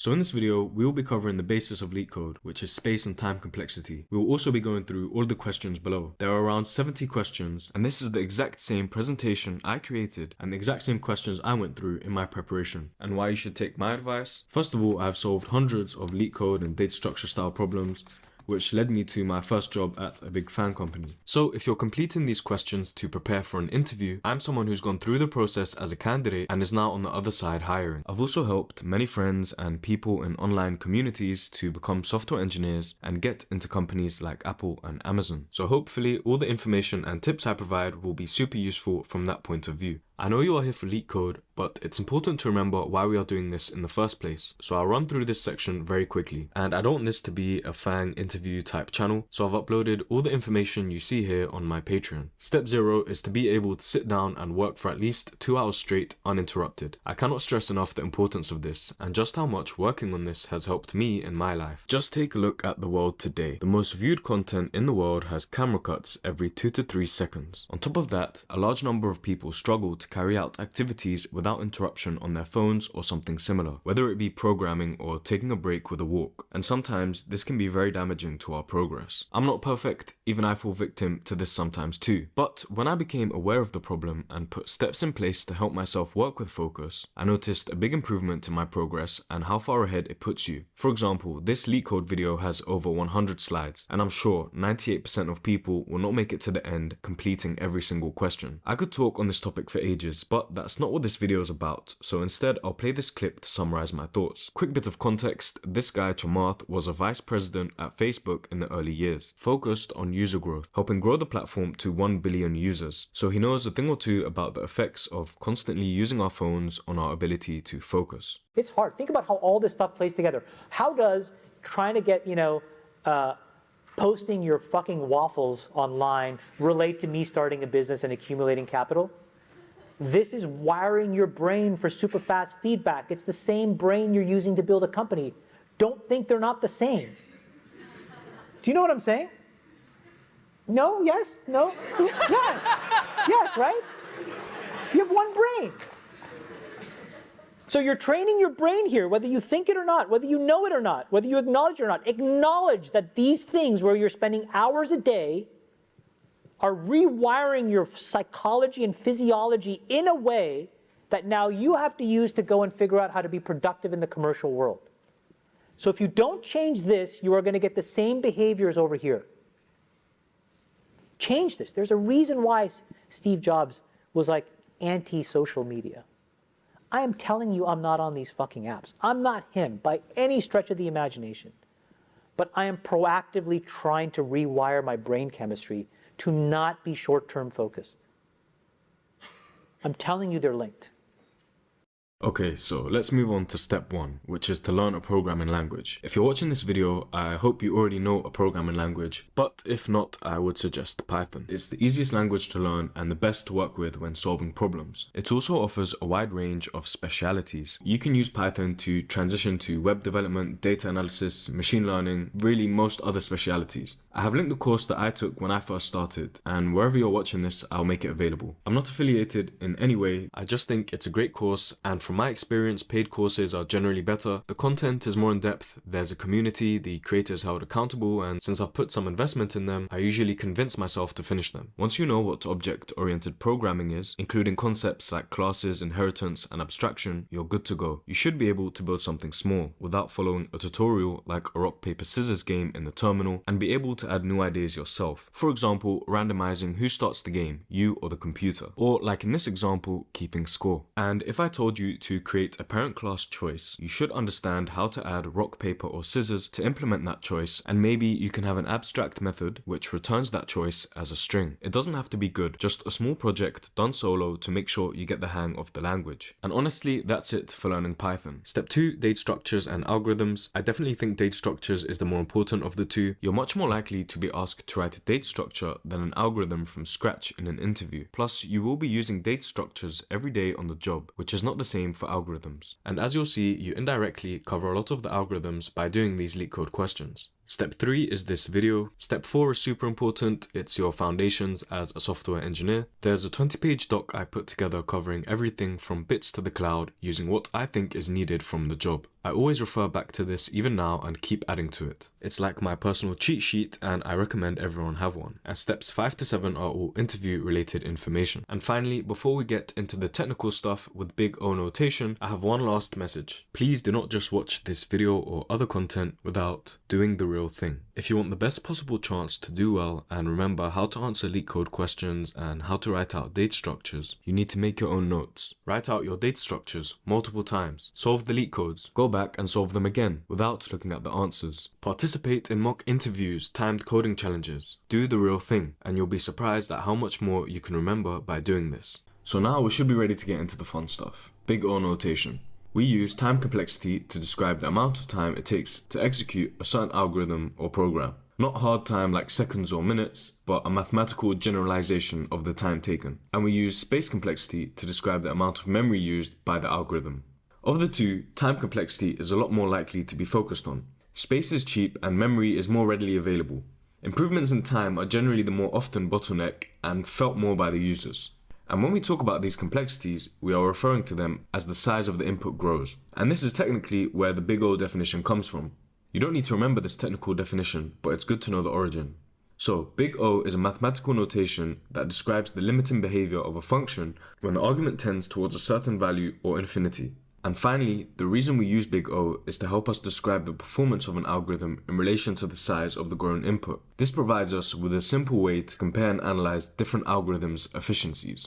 So in this video, we will be covering the basis of LeetCode, which is space and time complexity. We will also be going through all the questions below. There are around 70 questions, and this is the exact same presentation I created and the exact same questions I went through in my preparation. And why you should take my advice? First of all, I have solved hundreds of LeetCode and data structure style problems, which led me to my first job at a big FAANG company. So if you're completing these questions to prepare for an interview, I'm someone who's gone through the process as a candidate and is now on the other side hiring. I've also helped many friends and people in online communities to become software engineers and get into companies like Apple and Amazon. So hopefully all the information and tips I provide will be super useful from that point of view. I know you are here for LeetCode, but it's important to remember why we are doing this in the first place. So I'll run through this section very quickly. And I don't want this to be a FAANG interview type channel, so I've uploaded all the information you see here on my Patreon. Step 0 is to be able to sit down and work for at least 2 hours straight uninterrupted. I cannot stress enough the importance of this and just how much working on this has helped me in my life. Just take a look at the world today. The most viewed content in the world has camera cuts every 2 to 3 seconds. On top of that, a large number of people struggle to carry out activities without interruption on their phones or something similar, whether it be programming or taking a break with a walk. And sometimes this can be very damaging to our progress. I'm not perfect, even I fall victim to this sometimes too. But when I became aware of the problem and put steps in place to help myself work with focus, I noticed a big improvement in my progress and how far ahead it puts you. For example, this LeetCode video has over 100 slides, and I'm sure 98% of people will not make it to the end completing every single question. I could talk on this topic for ages, but that's not what this video is about, so instead I'll play this clip to summarize my thoughts. Quick bit of context, this guy Chamath was a vice president at Facebook in the early years, focused on user growth, helping grow the platform to 1 billion users. So he knows a thing or two about the effects of constantly using our phones on our ability to focus. It's hard. Think about how all this stuff plays together. How does trying to get, posting your fucking waffles online relate to me starting a business and accumulating capital? This is wiring your brain for super fast feedback. It's the same brain you're using to build a company. Don't think they're not the same. Do you know what I'm saying? No? Yes? No? Yes! Yes, right? You have one brain. So you're training your brain here, whether you think it or not, whether you know it or not, whether you acknowledge it or not. Acknowledge that these things where you're spending hours a day are rewiring your psychology and physiology in a way that now you have to use to go and figure out how to be productive in the commercial world. So if you don't change this, you are going to get the same behaviors over here. Change this. There's a reason why Steve Jobs was like anti-social media. I am telling you I'm not on these fucking apps. I'm not him by any stretch of the imagination. But I am proactively trying to rewire my brain chemistry to not be short-term focused. I'm telling you they're linked. Okay, so let's move on to step 1, which is to learn a programming language. If you're watching this video, I hope you already know a programming language, but if not, I would suggest Python. It's the easiest language to learn and the best to work with when solving problems. It also offers a wide range of specialities. You can use Python to transition to web development, data analysis, machine learning, really most other specialities. I have linked the course that I took when I first started, and wherever you're watching this, I'll make it available. I'm not affiliated in any way, I just think it's a great course, and from my experience, paid courses are generally better. The content is more in depth, there's a community, the creators held accountable, and since I've put some investment in them, I usually convince myself to finish them. Once you know what object-oriented programming is, including concepts like classes, inheritance, and abstraction, you're good to go. You should be able to build something small without following a tutorial like a rock, paper, scissors game in the terminal, and be able to add new ideas yourself. For example, randomizing who starts the game, you or the computer. Or like in this example, keeping score. And if I told you to create a parent class choice, you should understand how to add rock, paper, or scissors to implement that choice, and maybe you can have an abstract method which returns that choice as a string. It doesn't have to be good, just a small project done solo to make sure you get the hang of the language. And honestly, that's it for learning Python. Step 2, data structures and algorithms. I definitely think data structures is the more important of the two. You're much more likely to be asked to write a data structure than an algorithm from scratch in an interview. Plus, you will be using data structures every day on the job, which is not the same for algorithms. And as you'll see, you indirectly cover a lot of the algorithms by doing these LeetCode questions. Step 3 is this video. Step 4 is super important. It's your foundations as a software engineer. There's a 20-page doc I put together covering everything from bits to the cloud using what I think is needed from the job. I always refer back to this even now and keep adding to it. It's like my personal cheat sheet and I recommend everyone have one. And steps 5 to 7 are all interview related information. And finally, before we get into the technical stuff with big O notation, I have one last message. Please do not just watch this video or other content without doing the real thing. If you want the best possible chance to do well and remember how to answer LeetCode questions and how to write out data structures, you need to make your own notes. Write out your data structures multiple times. Solve the LeetCodes. Go back and solve them again without looking at the answers. Participate in mock interviews, timed coding challenges. Do the real thing, and you'll be surprised at how much more you can remember by doing this. So now we should be ready to get into the fun stuff. Big O notation. We use time complexity to describe the amount of time it takes to execute a certain algorithm or program. Not hard time like seconds or minutes, but a mathematical generalization of the time taken. And we use space complexity to describe the amount of memory used by the algorithm. Of the two, time complexity is a lot more likely to be focused on. Space is cheap and memory is more readily available. Improvements in time are generally the more often bottleneck and felt more by the users. And when we talk about these complexities, we are referring to them as the size of the input grows. And this is technically where the big O definition comes from. You don't need to remember this technical definition, but it's good to know the origin. So, big O is a mathematical notation that describes the limiting behavior of a function when the argument tends towards a certain value or infinity. And finally, the reason we use big O is to help us describe the performance of an algorithm in relation to the size of the grown input. This provides us with a simple way to compare and analyze different algorithms' efficiencies.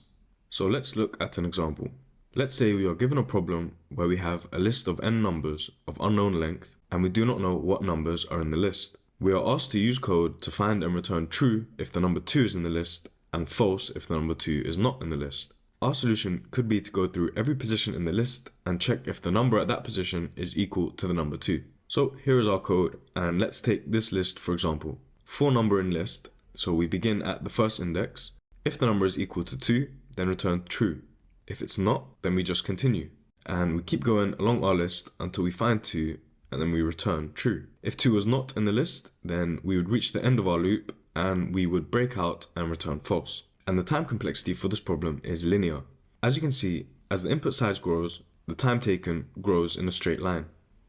So let's look at an example. Let's say we are given a problem where we have a list of n numbers of unknown length and we do not know what numbers are in the list. We are asked to use code to find and return true if the number 2 is in the list and false if the number 2 is not in the list. Our solution could be to go through every position in the list and check if the number at that position is equal to the number 2. So here is our code, and let's take this list for example. 4 number in list, so we begin at the first index. If the number is equal to 2, then return true. If it's not, then we just continue. And we keep going along our list until we find 2, and then we return true. If 2 was not in the list, then we would reach the end of our loop and we would break out and return false. And the time complexity for this problem is linear. As you can see, as the input size grows, the time taken grows in a straight line.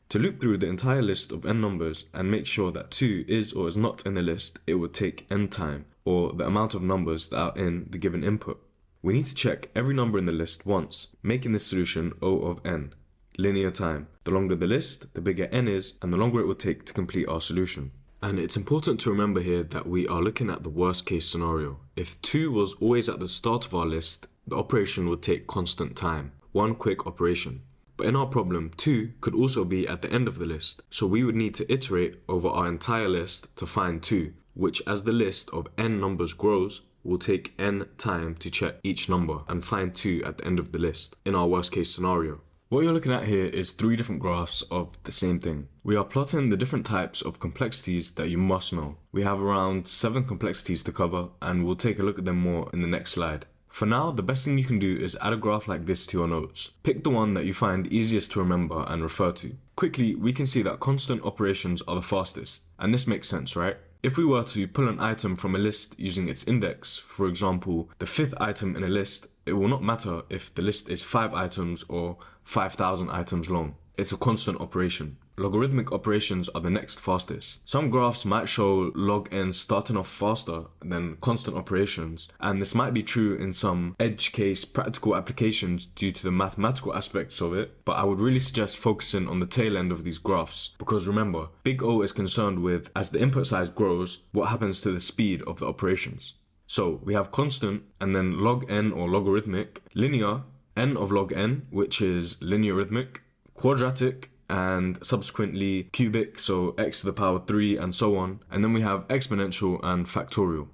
To loop through the entire list of n numbers and make sure that 2 is or is not in the list, it would take n time, or the amount of numbers that are in the given input. We need to check every number in the list once, making this solution O of n, linear time. The longer the list, the bigger n is, and the longer it will take to complete our solution. And it's important to remember here that we are looking at the worst case scenario. If 2 was always at the start of our list, the operation would take constant time, one quick operation. But in our problem, 2 could also be at the end of the list, so we would need to iterate over our entire list to find 2, which as the list of n numbers grows, will take n time to check each number and find 2 at the end of the list in our worst case scenario. What you're looking at here is 3 different graphs of the same thing. We are plotting the different types of complexities that you must know. We have around 7 complexities to cover and we'll take a look at them more in the next slide. For now, the best thing you can do is add a graph like this to your notes. Pick the one that you find easiest to remember and refer to. Quickly, we can see that constant operations are the fastest, and this makes sense, right? If we were to pull an item from a list using its index, for example, the 5th item in a list, it will not matter if the list is 5 items or 5,000 items long. It's a constant operation. Logarithmic operations are the next fastest. Some graphs might show log n starting off faster than constant operations, and this might be true in some edge case practical applications due to the mathematical aspects of it, but I would really suggest focusing on the tail end of these graphs, because remember, big O is concerned with, as the input size grows, what happens to the speed of the operations. So we have constant, and then log n or logarithmic, linear, n of log n, which is linearithmic, quadratic, and subsequently cubic, so x to the power 3 and so on. And then we have exponential and factorial.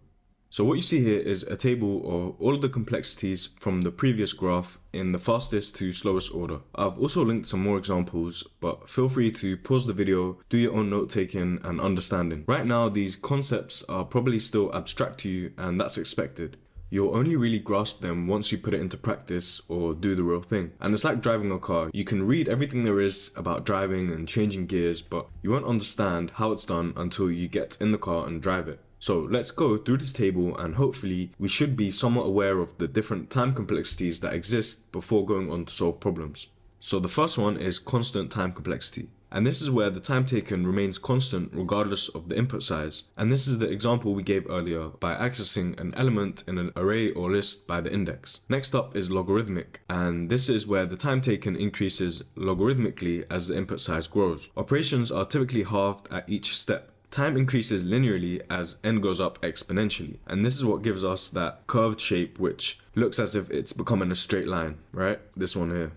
So what you see here is a table of all of the complexities from the previous graph in the fastest to slowest order. I've also linked some more examples, but feel free to pause the video, do your own note taking and understanding. Right now, these concepts are probably still abstract to you, and that's expected. You'll only really grasp them once you put it into practice or do the real thing. And it's like driving a car. You can read everything there is about driving and changing gears, but you won't understand how it's done until you get in the car and drive it. So let's go through this table, and hopefully we should be somewhat aware of the different time complexities that exist before going on to solve problems. So the first one is constant time complexity. And this is where the time taken remains constant regardless of the input size. And this is the example we gave earlier by accessing an element in an array or list by the index. Next up is logarithmic, and this is where the time taken increases logarithmically as the input size grows. Operations are typically halved at each step. Time increases linearly as n goes up exponentially, and this is what gives us that curved shape which looks as if it's becoming a straight line, right? This one here.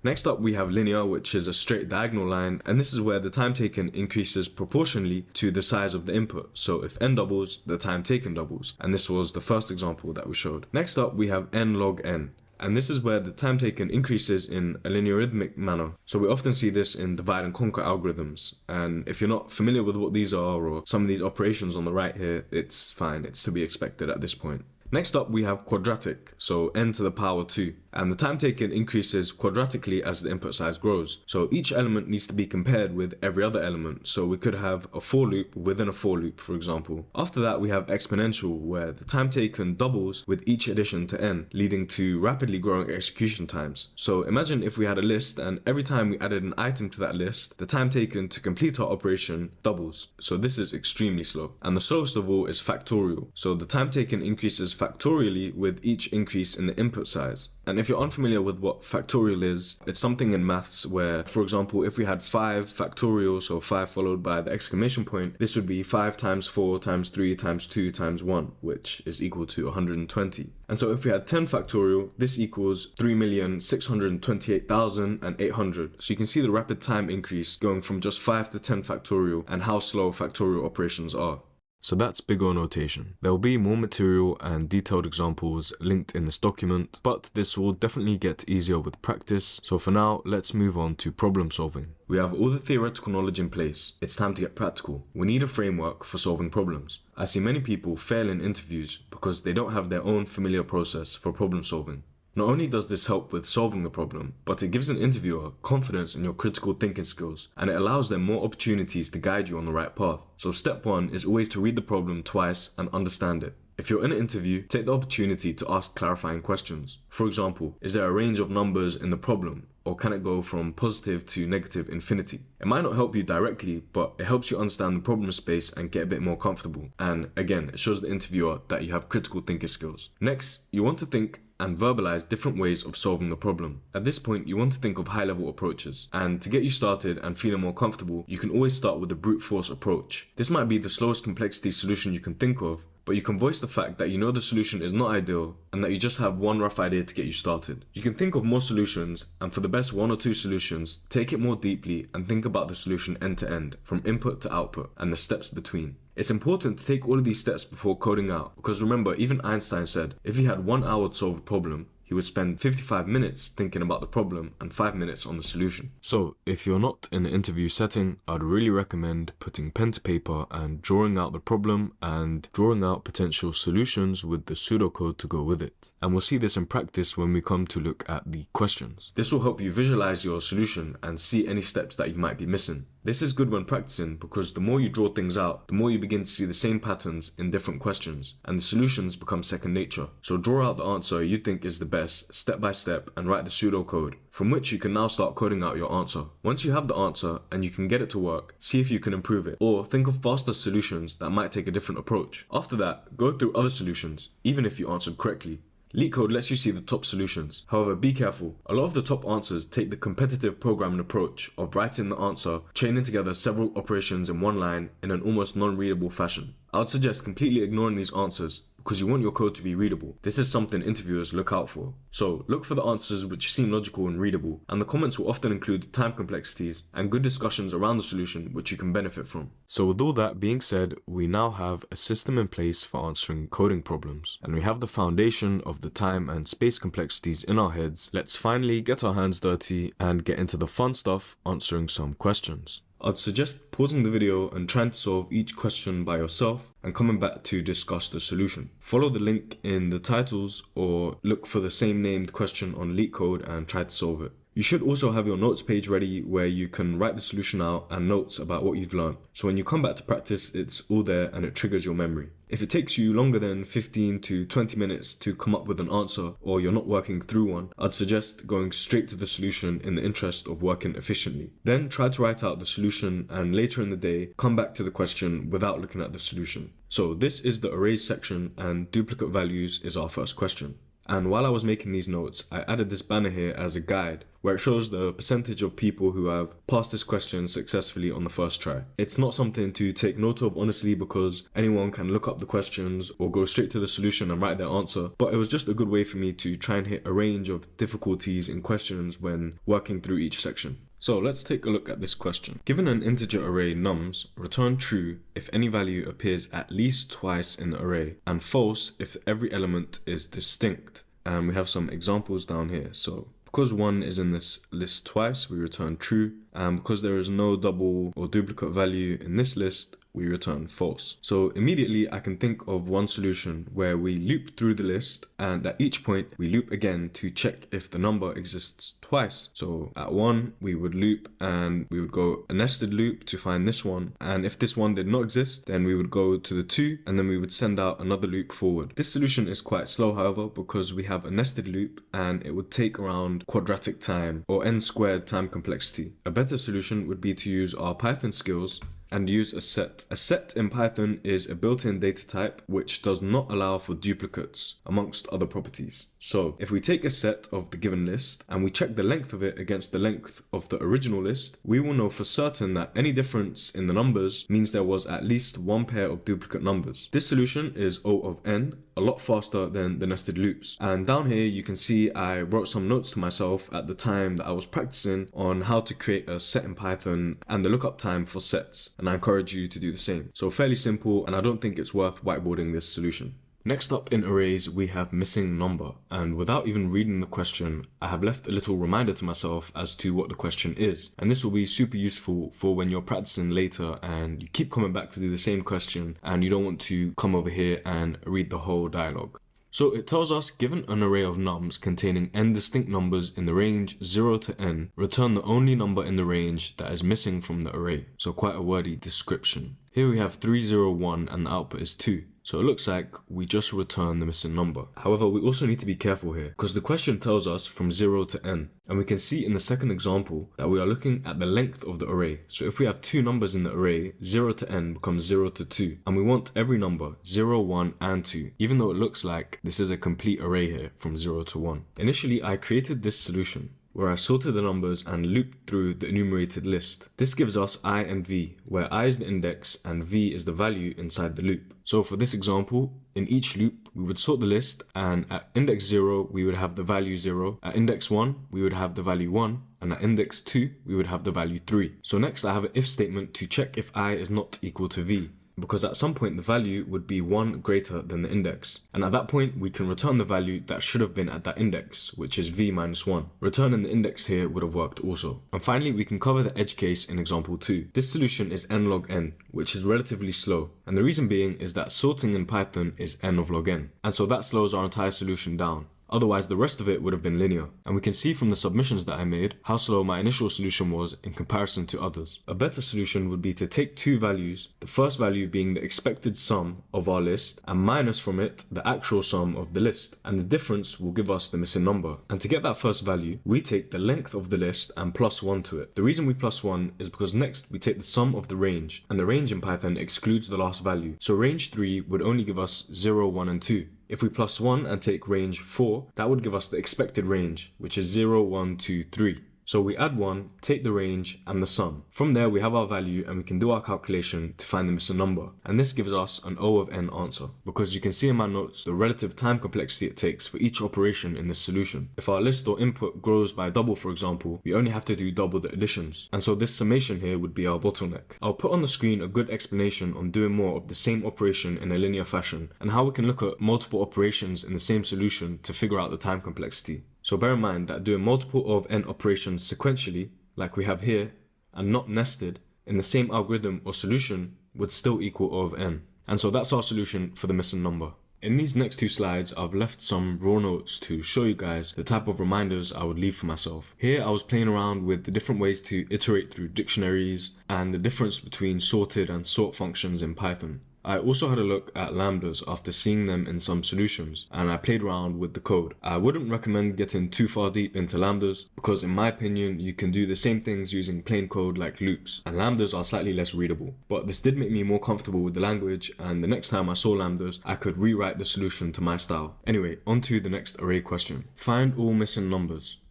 Next up we have linear, which is a straight diagonal line, and this is where the time taken increases proportionally to the size of the input. So if n doubles, the time taken doubles, and this was the first example that we showed. Next up we have n log n, and this is where the time taken increases in a linearithmic manner. So we often see this in divide and conquer algorithms, and if you're not familiar with what these are or some of these operations on the right here, it's fine, it's to be expected at this point. Next up we have quadratic, so n to the power 2, and the time taken increases quadratically as the input size grows. So each element needs to be compared with every other element, so we could have a for loop within a for loop, for example. After that we have exponential, where the time taken doubles with each addition to n, leading to rapidly growing execution times. So imagine if we had a list, and every time we added an item to that list, the time taken to complete our operation doubles. So this is extremely slow. And the slowest of all is factorial, so the time taken increases factorially with each increase in the input size. And if you're unfamiliar with what factorial is, it's something in maths where, for example, if we had 5 factorial, so 5 followed by the exclamation point, this would be 5 times 4 times 3 times 2 times 1, which is equal to 120. And so if we had 10 factorial, this equals 3,628,800. So you can see the rapid time increase going from just 5 to 10 factorial and how slow factorial operations are. So that's big O notation. There will be more material and detailed examples linked in this document, but this will definitely get easier with practice. So for now, let's move on to problem solving. We have all the theoretical knowledge in place. It's time to get practical. We need a framework for solving problems. I see many people fail in interviews because they don't have their own familiar process for problem solving. Not only does this help with solving the problem, but it gives an interviewer confidence in your critical thinking skills, and it allows them more opportunities to guide you on the right path. So step 1 is always to read the problem twice and understand it. If you're in an interview, take the opportunity to ask clarifying questions. For example, is there a range of numbers in the problem, or can it go from positive to negative infinity? It might not help you directly, but it helps you understand the problem space and get a bit more comfortable. And again, it shows the interviewer that you have critical thinking skills. Next, you want to think and verbalize different ways of solving the problem. At this point, you want to think of high-level approaches, and to get you started and feeling more comfortable, you can always start with the brute force approach. This might be the slowest complexity solution you can think of, but you can voice the fact that you know the solution is not ideal and that you just have one rough idea to get you started. You can think of more solutions, and for the best 1 or 2 solutions, take it more deeply and think about the solution end to end, from input to output, and the steps between. It's important to take all of these steps before coding out, because remember, even Einstein said if he had 1 hour to solve a problem, he would spend 55 minutes thinking about the problem and 5 minutes on the solution. So if you're not in an interview setting, I'd really recommend putting pen to paper and drawing out the problem and drawing out potential solutions with the pseudocode to go with it. And we'll see this in practice when we come to look at the questions. This will help you visualize your solution and see any steps that you might be missing. This is good when practicing because the more you draw things out, the more you begin to see the same patterns in different questions, and the solutions become second nature. So draw out the answer you think is the best, step by step, and write the pseudocode, from which you can now start coding out your answer. Once you have the answer and you can get it to work, see if you can improve it, or think of faster solutions that might take a different approach. After that, go through other solutions, even if you answered correctly. LeetCode lets you see the top solutions. However, be careful. A lot of the top answers take the competitive programming approach of writing the answer, chaining together several operations in one line in an almost non-readable fashion. I would suggest completely ignoring these answers because you want your code to be readable. This is something interviewers look out for. So look for the answers which seem logical and readable, and the comments will often include time complexities and good discussions around the solution which you can benefit from. So with all that being said, we now have a system in place for answering coding problems, and we have the foundation of the time and space complexities in our heads. Let's finally get our hands dirty and get into the fun stuff, answering some questions. I'd suggest pausing the video and trying to solve each question by yourself and coming back to discuss the solution. Follow the link in the titles or look for the same named question on LeetCode and try to solve it. You should also have your notes page ready where you can write the solution out and notes about what you've learned. So when you come back to practice, it's all there and it triggers your memory. If it takes you longer than 15 to 20 minutes to come up with an answer or you're not working through one, I'd suggest going straight to the solution in the interest of working efficiently. Then try to write out the solution and later in the day, come back to the question without looking at the solution. So this is the arrays section and duplicate values is our first question. And while I was making these notes, I added this banner here as a guide where it shows the percentage of people who have passed this question successfully on the first try. It's not something to take note of honestly because anyone can look up the questions or go straight to the solution and write their answer, but it was just a good way for me to try and hit a range of difficulties in questions when working through each section. So let's take a look at this question. Given an integer array nums, return true if any value appears at least twice in the array, and false if every element is distinct. And we have some examples down here. So because 1 is in this list twice, we return true. And because there is no double or duplicate value in this list, we return false. So immediately I can think of one solution where we loop through the list and at each point we loop again to check if the number exists twice. So at 1 we would loop and we would go a nested loop to find this one, and if this one did not exist then we would go to the 2 and then we would send out another loop forward. This solution is quite slow however because we have a nested loop and it would take around quadratic time or n squared time complexity. A better solution would be to use our Python skills and use a set. A set in Python is a built-in data type which does not allow for duplicates amongst other properties. So if we take a set of the given list and we check the length of it against the length of the original list, we will know for certain that any difference in the numbers means there was at least one pair of duplicate numbers. This solution is O of n, a lot faster than the nested loops. And down here you can see I wrote some notes to myself at the time that I was practicing on how to create a set in Python and the lookup time for sets. And I encourage you to do the same. So fairly simple, and I don't think it's worth whiteboarding this solution. Next up in arrays, we have missing number, and without even reading the question, I have left a little reminder to myself as to what the question is. And this will be super useful for when you're practicing later and you keep coming back to do the same question and you don't want to come over here and read the whole dialogue. So it tells us, given an array of nums containing n distinct numbers in the range 0 to n, return the only number in the range that is missing from the array. So quite a wordy description. Here we have 301 and the output is 2. So it looks like we just return the missing number. However, we also need to be careful here because the question tells us from 0 to n. And we can see in the second example that we are looking at the length of the array. So if we have two numbers in the array, 0 to n becomes 0 to 2. And we want every number 0, 1 and 2, even though it looks like this is a complete array here from 0 to 1. Initially, I created this solution where I sorted the numbers and looped through the enumerated list. This gives us I and v, where I is the index and v is the value inside the loop. So for this example, in each loop, we would sort the list, and at index 0, we would have the value 0. At index 1, we would have the value 1. And at index 2, we would have the value 3. So next I have an if statement to check if I is not equal to v, because at some point the value would be 1 greater than the index. And at that point, we can return the value that should have been at that index, which is v minus 1. Returning the index here would have worked also. And finally, we can cover the edge case in example 2. This solution is n log n, which is relatively slow. And the reason being is that sorting in Python is n of log n. And so that slows our entire solution down. Otherwise, the rest of it would have been linear. And we can see from the submissions that I made how slow my initial solution was in comparison to others. A better solution would be to take two values, the first value being the expected sum of our list, and minus from it the actual sum of the list. And the difference will give us the missing number. And to get that first value, we take the length of the list and plus 1 to it. The reason we plus 1 is because next we take the sum of the range, and the range in Python excludes the last value. So range 3 would only give us 0, 1 and 2. If we plus 1 and take range 4, that would give us the expected range, which is 0, 1, 2, 3. So we add 1, take the range and the sum. From there we have our value and we can do our calculation to find the missing number. And this gives us an O of n answer, because you can see in my notes the relative time complexity it takes for each operation in this solution. If our list or input grows by double, for example, we only have to do double the additions. And so this summation here would be our bottleneck. I'll put on the screen a good explanation on doing more of the same operation in a linear fashion, and how we can look at multiple operations in the same solution to figure out the time complexity. So bear in mind that doing multiple of n operations sequentially, like we have here, and not nested, in the same algorithm or solution would still equal O of n. And so that's our solution for the missing number. In these next two slides, I've left some raw notes to show you guys the type of reminders I would leave for myself. Here I was playing around with the different ways to iterate through dictionaries and the difference between sorted and sort functions in Python. I also had a look at lambdas after seeing them in some solutions, and I played around with the code. I wouldn't recommend getting too far deep into lambdas because in my opinion you can do the same things using plain code like loops, and lambdas are slightly less readable. But this did make me more comfortable with the language, and the next time I saw lambdas I could rewrite the solution to my style. Anyway, on to the next array question. Find all missing numbers.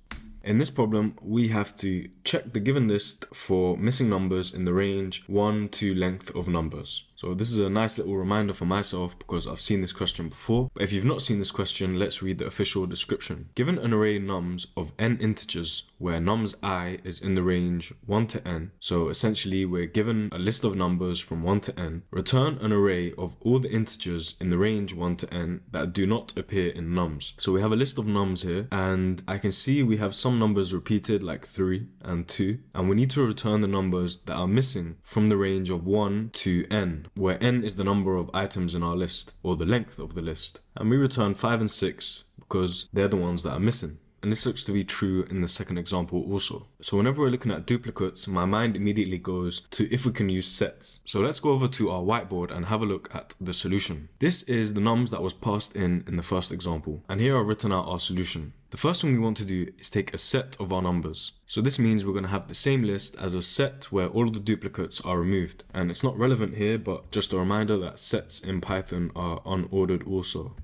In this problem, we have to check the given list for missing numbers in the range 1 to length of numbers. So this is a nice little reminder for myself because I've seen this question before. But if you've not seen this question, let's read the official description. Given an array nums of n integers where nums I is in the range 1 to n, so essentially we're given a list of numbers from 1 to n, return an array of all the integers in the range 1 to n that do not appear in nums. So we have a list of nums here, and I can see we have some numbers repeated like 3 and 2, and we need to return the numbers that are missing from the range of 1 to n, where n is the number of items in our list, or the length of the list. And we return 5 and 6 because they're the ones that are missing. And this looks to be true in the second example also. So whenever we're looking at duplicates, my mind immediately goes to if we can use sets. So let's go over to our whiteboard and have a look at the solution. This is the nums that was passed in the first example. And here I've written out our solution. The first thing we want to do is take a set of our numbers. So this means we're going to have the same list as a set where all of the duplicates are removed. And it's not relevant here, but just a reminder that sets in Python are unordered also.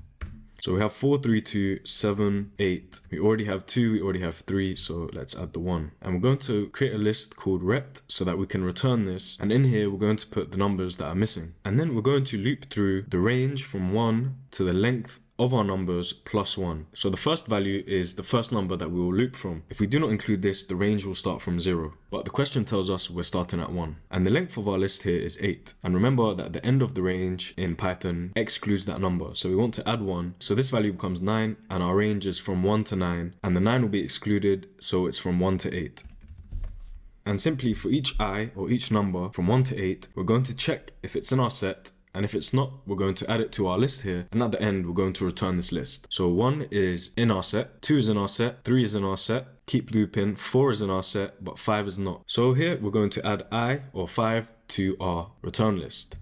So we have 4, 3, 2, 7, 8. We already have 2, we already have 3, so let's add the 1. And we're going to create a list called ret so that we can return this. And in here, we're going to put the numbers that are missing. And then we're going to loop through the range from 1 to the length of our numbers plus 1. So the first value is the first number that we will loop from. If we do not include this, the range will start from 0. But the question tells us we're starting at 1. And the length of our list here is 8. And remember that the end of the range in Python excludes that number. So we want to add 1. So this value becomes 9, and our range is from 1 to 9. And the 9 will be excluded, so it's from 1 to 8. And simply for each I, or each number from 1 to 8, we're going to check if it's in our set. And if it's not, we're going to add it to our list here. And at the end, we're going to return this list. So 1 is in our set, 2 is in our set, 3 is in our set, keep looping, 4 is in our set, but 5 is not. So here, we're going to add I, or 5, to our return list.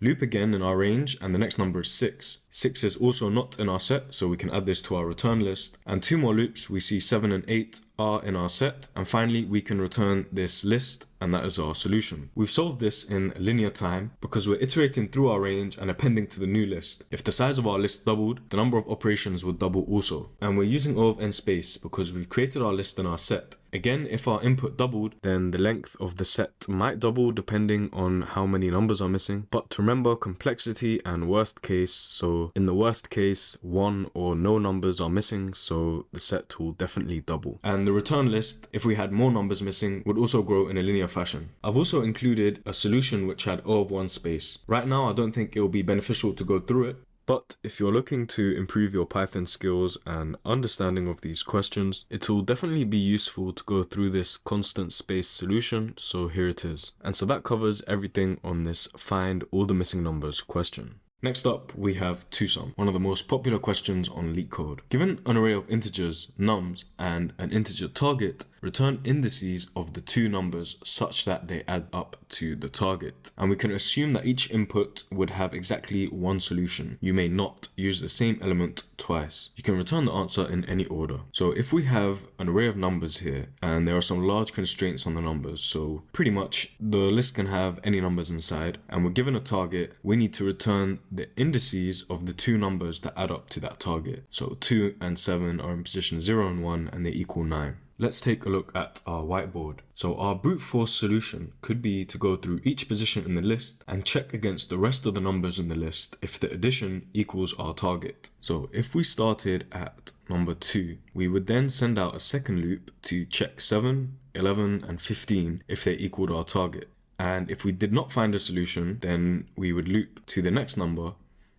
Loop again in our range, and the next number is 6. 6 is also not in our set, so we can add this to our return list. And 2 more loops, we see 7 and 8 are in our set. And finally, we can return this list, and that is our solution. We've solved this in linear time because we're iterating through our range and appending to the new list. If the size of our list doubled, the number of operations would double also. And we're using O of n space because we've created our list in our set. Again, if our input doubled, then the length of the set might double depending on how many numbers are missing. But remember complexity and worst case, so in the worst case, 1 or no numbers are missing, so the set will definitely double. And the return list, if we had more numbers missing, would also grow in a linear fashion. I've also included a solution which had O of 1 space. Right now, I don't think it will be beneficial to go through it, but if you're looking to improve your Python skills and understanding of these questions, it will definitely be useful to go through this constant space solution, so here it is. And so that covers everything on this find all the missing numbers question. Next up, we have twosum, one of the most popular questions on LeetCode. Given an array of integers, nums, and an integer target, return indices of the two numbers such that they add up to the target. And we can assume that each input would have exactly one solution. You may not use the same element twice. You can return the answer in any order. So if we have an array of numbers here, and there are some large constraints on the numbers, so pretty much the list can have any numbers inside, and we're given a target, we need to return the indices of the two numbers that add up to that target. So 2 and 7 are in position 0 and 1, and they equal 9. Let's take a look at our whiteboard. So our brute force solution could be to go through each position in the list and check against the rest of the numbers in the list if the addition equals our target. So if we started at number 2, we would then send out a second loop to check 7, 11, and 15 if they equaled our target. And if we did not find a solution, then we would loop to the next number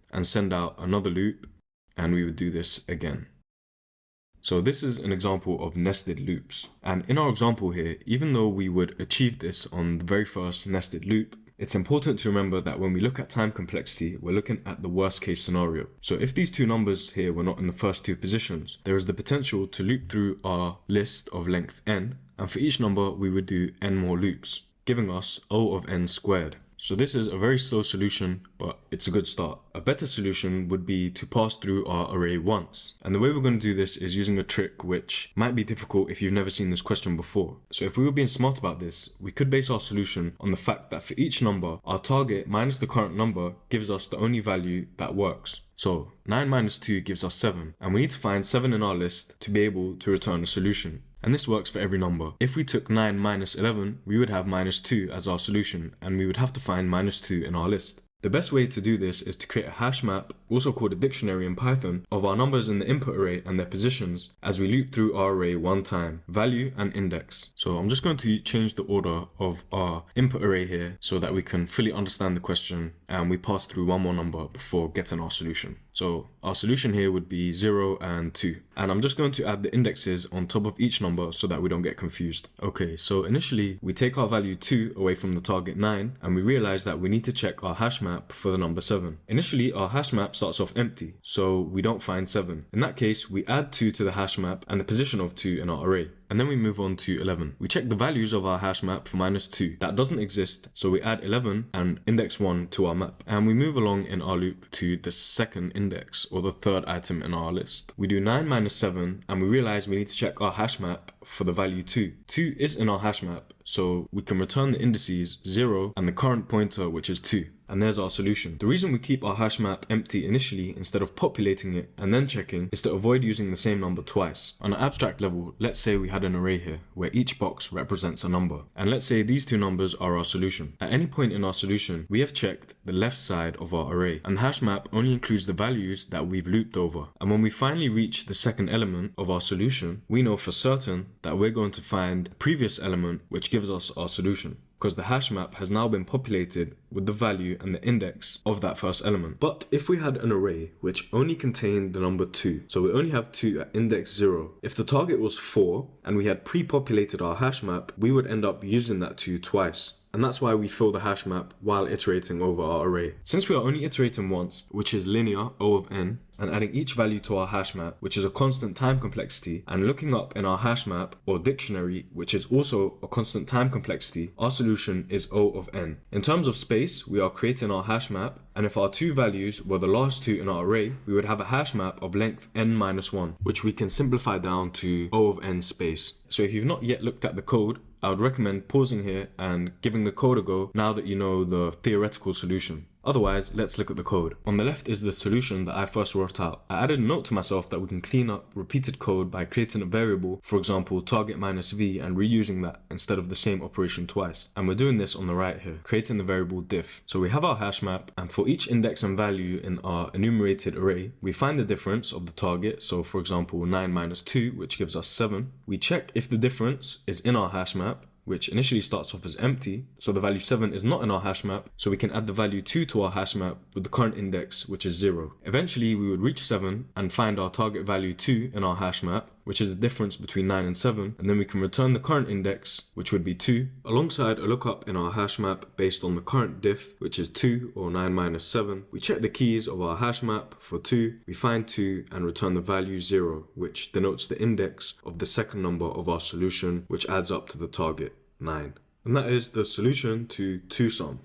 and send out another loop, and we would do this again. So this is an example of nested loops. And in our example here, even though we would achieve this on the very first nested loop, it's important to remember that when we look at time complexity, we're looking at the worst case scenario. So if these two numbers here were not in the first two positions, there is the potential to loop through our list of length n, and for each number we would do n more loops, giving us O of n squared. So this is a very slow solution, but it's a good start. A better solution would be to pass through our array once. And the way we're going to do this is using a trick which might be difficult if you've never seen this question before. So if we were being smart about this, we could base our solution on the fact that for each number, our target minus the current number gives us the only value that works. So 9 minus 2 gives us 7, and we need to find 7 in our list to be able to return a solution. And this works for every number. If we took 9 minus 11, we would have minus 2 as our solution, and we would have to find minus 2 in our list. The best way to do this is to create a hash map, also called a dictionary in Python, of our numbers in the input array and their positions as we loop through our array one time, value and index. So I'm just going to change the order of our input array here so that we can fully understand the question and we pass through one more number before getting our solution. So our solution here would be 0 and 2. And I'm just going to add the indexes on top of each number so that we don't get confused. Okay, so initially we take our value 2 away from the target 9 and we realize that we need to check our hash map for the number 7. Initially our hash map starts off empty, so we don't find 7. In that case, we add 2 to the hash map and the position of 2 in our array. And then we move on to 11. We check the values of our hash map for minus 2. That doesn't exist, so we add 11 and index 1 to our map. And we move along in our loop to the second index, or the third item in our list. We do 9 minus 7, and we realize we need to check our hash map for the value 2. 2 is in our hash map, so we can return the indices 0 and the current pointer, which is 2. And there's our solution. The reason we keep our hash map empty initially instead of populating it and then checking is to avoid using the same number twice. On an abstract level, let's say we had an array here where each box represents a number. And let's say these two numbers are our solution. At any point in our solution, we have checked the left side of our array, and the hash map only includes the values that we've looped over. And when we finally reach the second element of our solution, we know for certain that we're going to find the previous element which gives us our solution, because the hash map has now been populated with the value and the index of that first element. But if we had an array which only contained the number 2, so we only have 2 at index 0, if the target was 4 and we had pre-populated our hash map, we would end up using that 2 twice. And that's why we fill the hash map while iterating over our array. Since we are only iterating once, which is linear O of n, and adding each value to our hash map, which is a constant time complexity, and looking up in our hash map or dictionary, which is also a constant time complexity, our solution is O of n. In terms of space, we are creating our hash map, and if our two values were the last two in our array, we would have a hash map of length n minus 1, which we can simplify down to O of n space. So if you've not yet looked at the code, I would recommend pausing here and giving the code a go now that you know the theoretical solution. Otherwise, let's look at the code. On the left is the solution that I first wrote out. I added a note to myself that we can clean up repeated code by creating a variable, for example, target minus v, and reusing that instead of the same operation twice. And we're doing this on the right here, creating the variable diff. So we have our hash map, and for each index and value in our enumerated array, we find the difference of the target. So for example, 9 minus 2, which gives us 7. We check if the difference is in our hash map, which initially starts off as empty, so the value 7 is not in our hash map, so we can add the value 2 to our hash map with the current index, which is 0. Eventually, we would reach 7 and find our target value 2 in our hash map, which is the difference between 9 and 7, and then we can return the current index, which would be 2, alongside a lookup in our hash map based on the current diff, which is 2 or 9 minus 7. We check the keys of our hash map for 2, we find 2 and return the value 0, which denotes the index of the second number of our solution, which adds up to the target, 9. And that is the solution to 2SUM.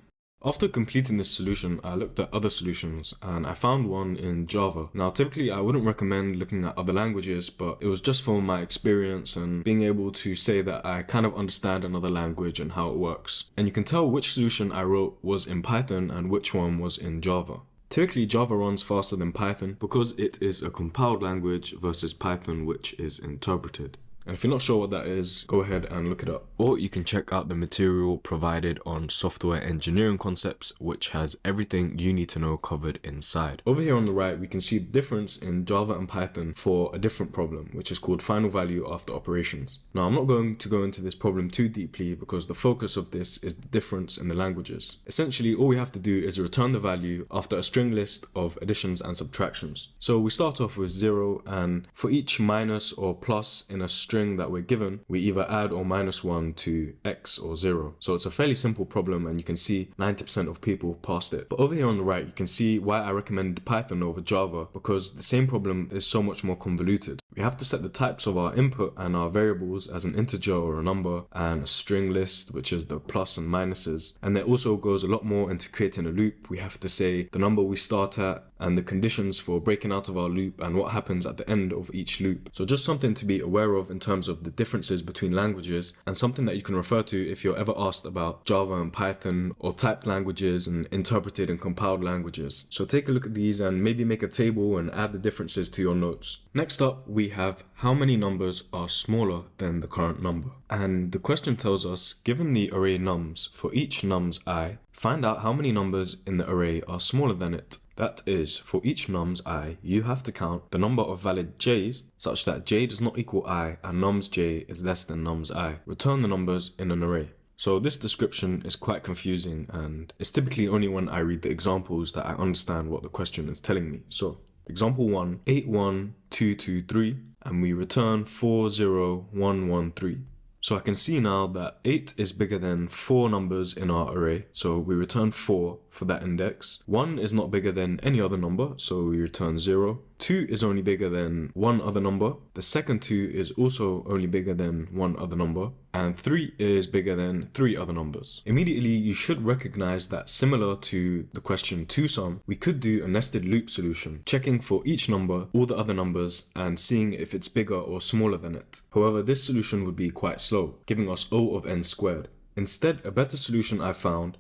After completing this solution, I looked at other solutions and I found one in Java. Now, typically I wouldn't recommend looking at other languages, but it was just from my experience and being able to say that I kind of understand another language and how it works. And you can tell which solution I wrote was in Python and which one was in Java. Typically, Java runs faster than Python because it is a compiled language versus Python, which is interpreted. And if you're not sure what that is, go ahead and look it up. Or you can check out the material provided on software engineering concepts, which has everything you need to know covered inside. Over here on the right, we can see the difference in Java and Python for a different problem, which is called final value after operations. Now, I'm not going to go into this problem too deeply because the focus of this is the difference in the languages. Essentially, all we have to do is return the value after a string list of additions and subtractions. So we start off with 0, and for each minus or plus in a string that we're given, we either add or minus 1 to x or 0. So it's a fairly simple problem, and you can see 90% of people passed it. But over here on the right, you can see why I recommend Python over Java, because the same problem is so much more convoluted. We have to set the types of our input and our variables as an integer or a number, and a string list, which is the plus and minuses. And there also goes a lot more into creating a loop. We have to say the number we start at and the conditions for breaking out of our loop and what happens at the end of each loop. So just something to be aware of in terms of the differences between languages, and something that you can refer to if you're ever asked about Java and Python, or typed languages and interpreted and compiled languages. So take a look at these and maybe make a table and add the differences to your notes. Next up, we have how many numbers are smaller than the current number. And the question tells us, given the array nums, for each nums I, find out how many numbers in the array are smaller than it. That is, for each nums I, you have to count the number of valid j's such that j does not equal I and nums j is less than nums I. Return the numbers in an array. So this description is quite confusing, and it's typically only when I read the examples that I understand what the question is telling me. So example 1, 81223, and we return 40113. So I can see now that 8 is bigger than 4 numbers in our array, so we return 4 for that index. 1 is not bigger than any other number, so we return 0. 2 is only bigger than one other number. The second 2 is also only bigger than one other number. And 3 is bigger than 3 other numbers. Immediately, you should recognize that similar to the question 2sum, we could do a nested loop solution, checking for each number, all the other numbers, and seeing if it's bigger or smaller than it. However, this solution would be quite slow, giving us O of n squared. Instead, a better solution I found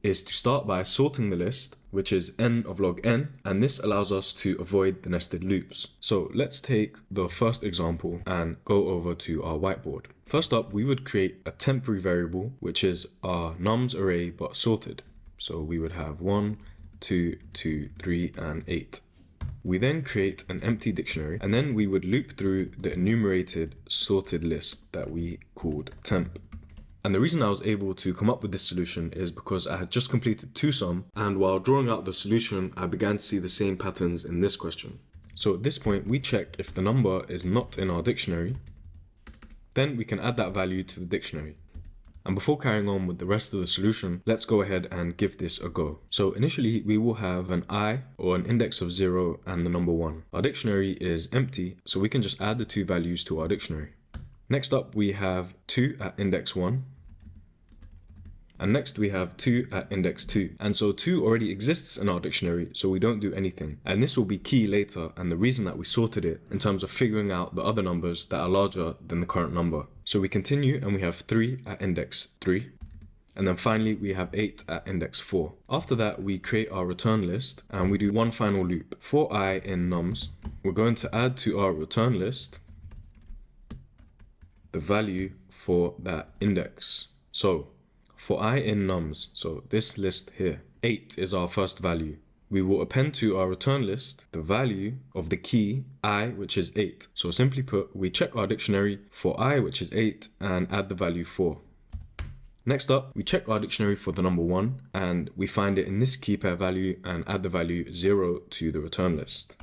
is to start by sorting the list, which is n of log n, and this allows us to avoid the nested loops. So let's take the first example and go over to our whiteboard. First up, we would create a temporary variable, which is our nums array but sorted. So we would have 1, 2, 2, 3, and 8. We then create an empty dictionary, and then we would loop through the enumerated sorted list that we called temp. And the reason I was able to come up with this solution is because I had just completed 2sum, and while drawing out the solution, I began to see the same patterns in this question. So at this point, we check if the number is not in our dictionary, then we can add that value to the dictionary. And before carrying on with the rest of the solution, let's go ahead and give this a go. So initially, we will have an I, or an index of 0, and the number 1. Our dictionary is empty, so we can just add the two values to our dictionary. Next up, we have 2 at index 1. And next we have 2 at index 2. And so 2 already exists in our dictionary, so we don't do anything. And this will be key later, and the reason that we sorted it in terms of figuring out the other numbers that are larger than the current number. So we continue and we have 3 at index 3. And then finally we have 8 at index 4. After that, we create our return list and we do one final loop. For I in nums, we're going to add to our return list the value for that index. So for I in nums, so this list here, 8 is our first value. We will append to our return list the value of the key I, which is 8. So simply put, we check our dictionary for I, which is 8, and add the value 4. Next up, we check our dictionary for the number 1, and we find it in this key pair value and add the value 0 to the return list.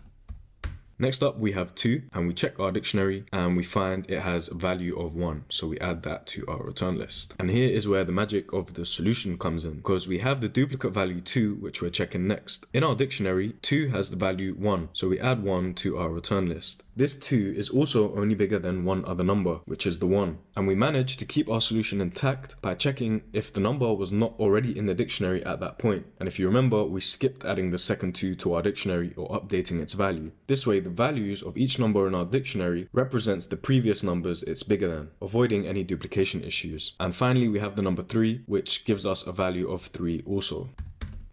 Next up, we have 2, and we check our dictionary and we find it has a value of 1, so we add that to our return list. And here is where the magic of the solution comes in, because we have the duplicate value 2, which we're checking next. In our dictionary, 2 has the value 1, so we add 1 to our return list. This 2 is also only bigger than one other number, which is the 1. And we managed to keep our solution intact by checking if the number was not already in the dictionary at that point. And if you remember, we skipped adding the second 2 to our dictionary or updating its value. This way, the values of each number in our dictionary represents the previous numbers it's bigger than, avoiding any duplication issues. And finally, we have the number 3, which gives us a value of 3 also.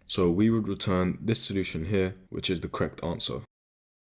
So we would return this solution here, which is the correct answer.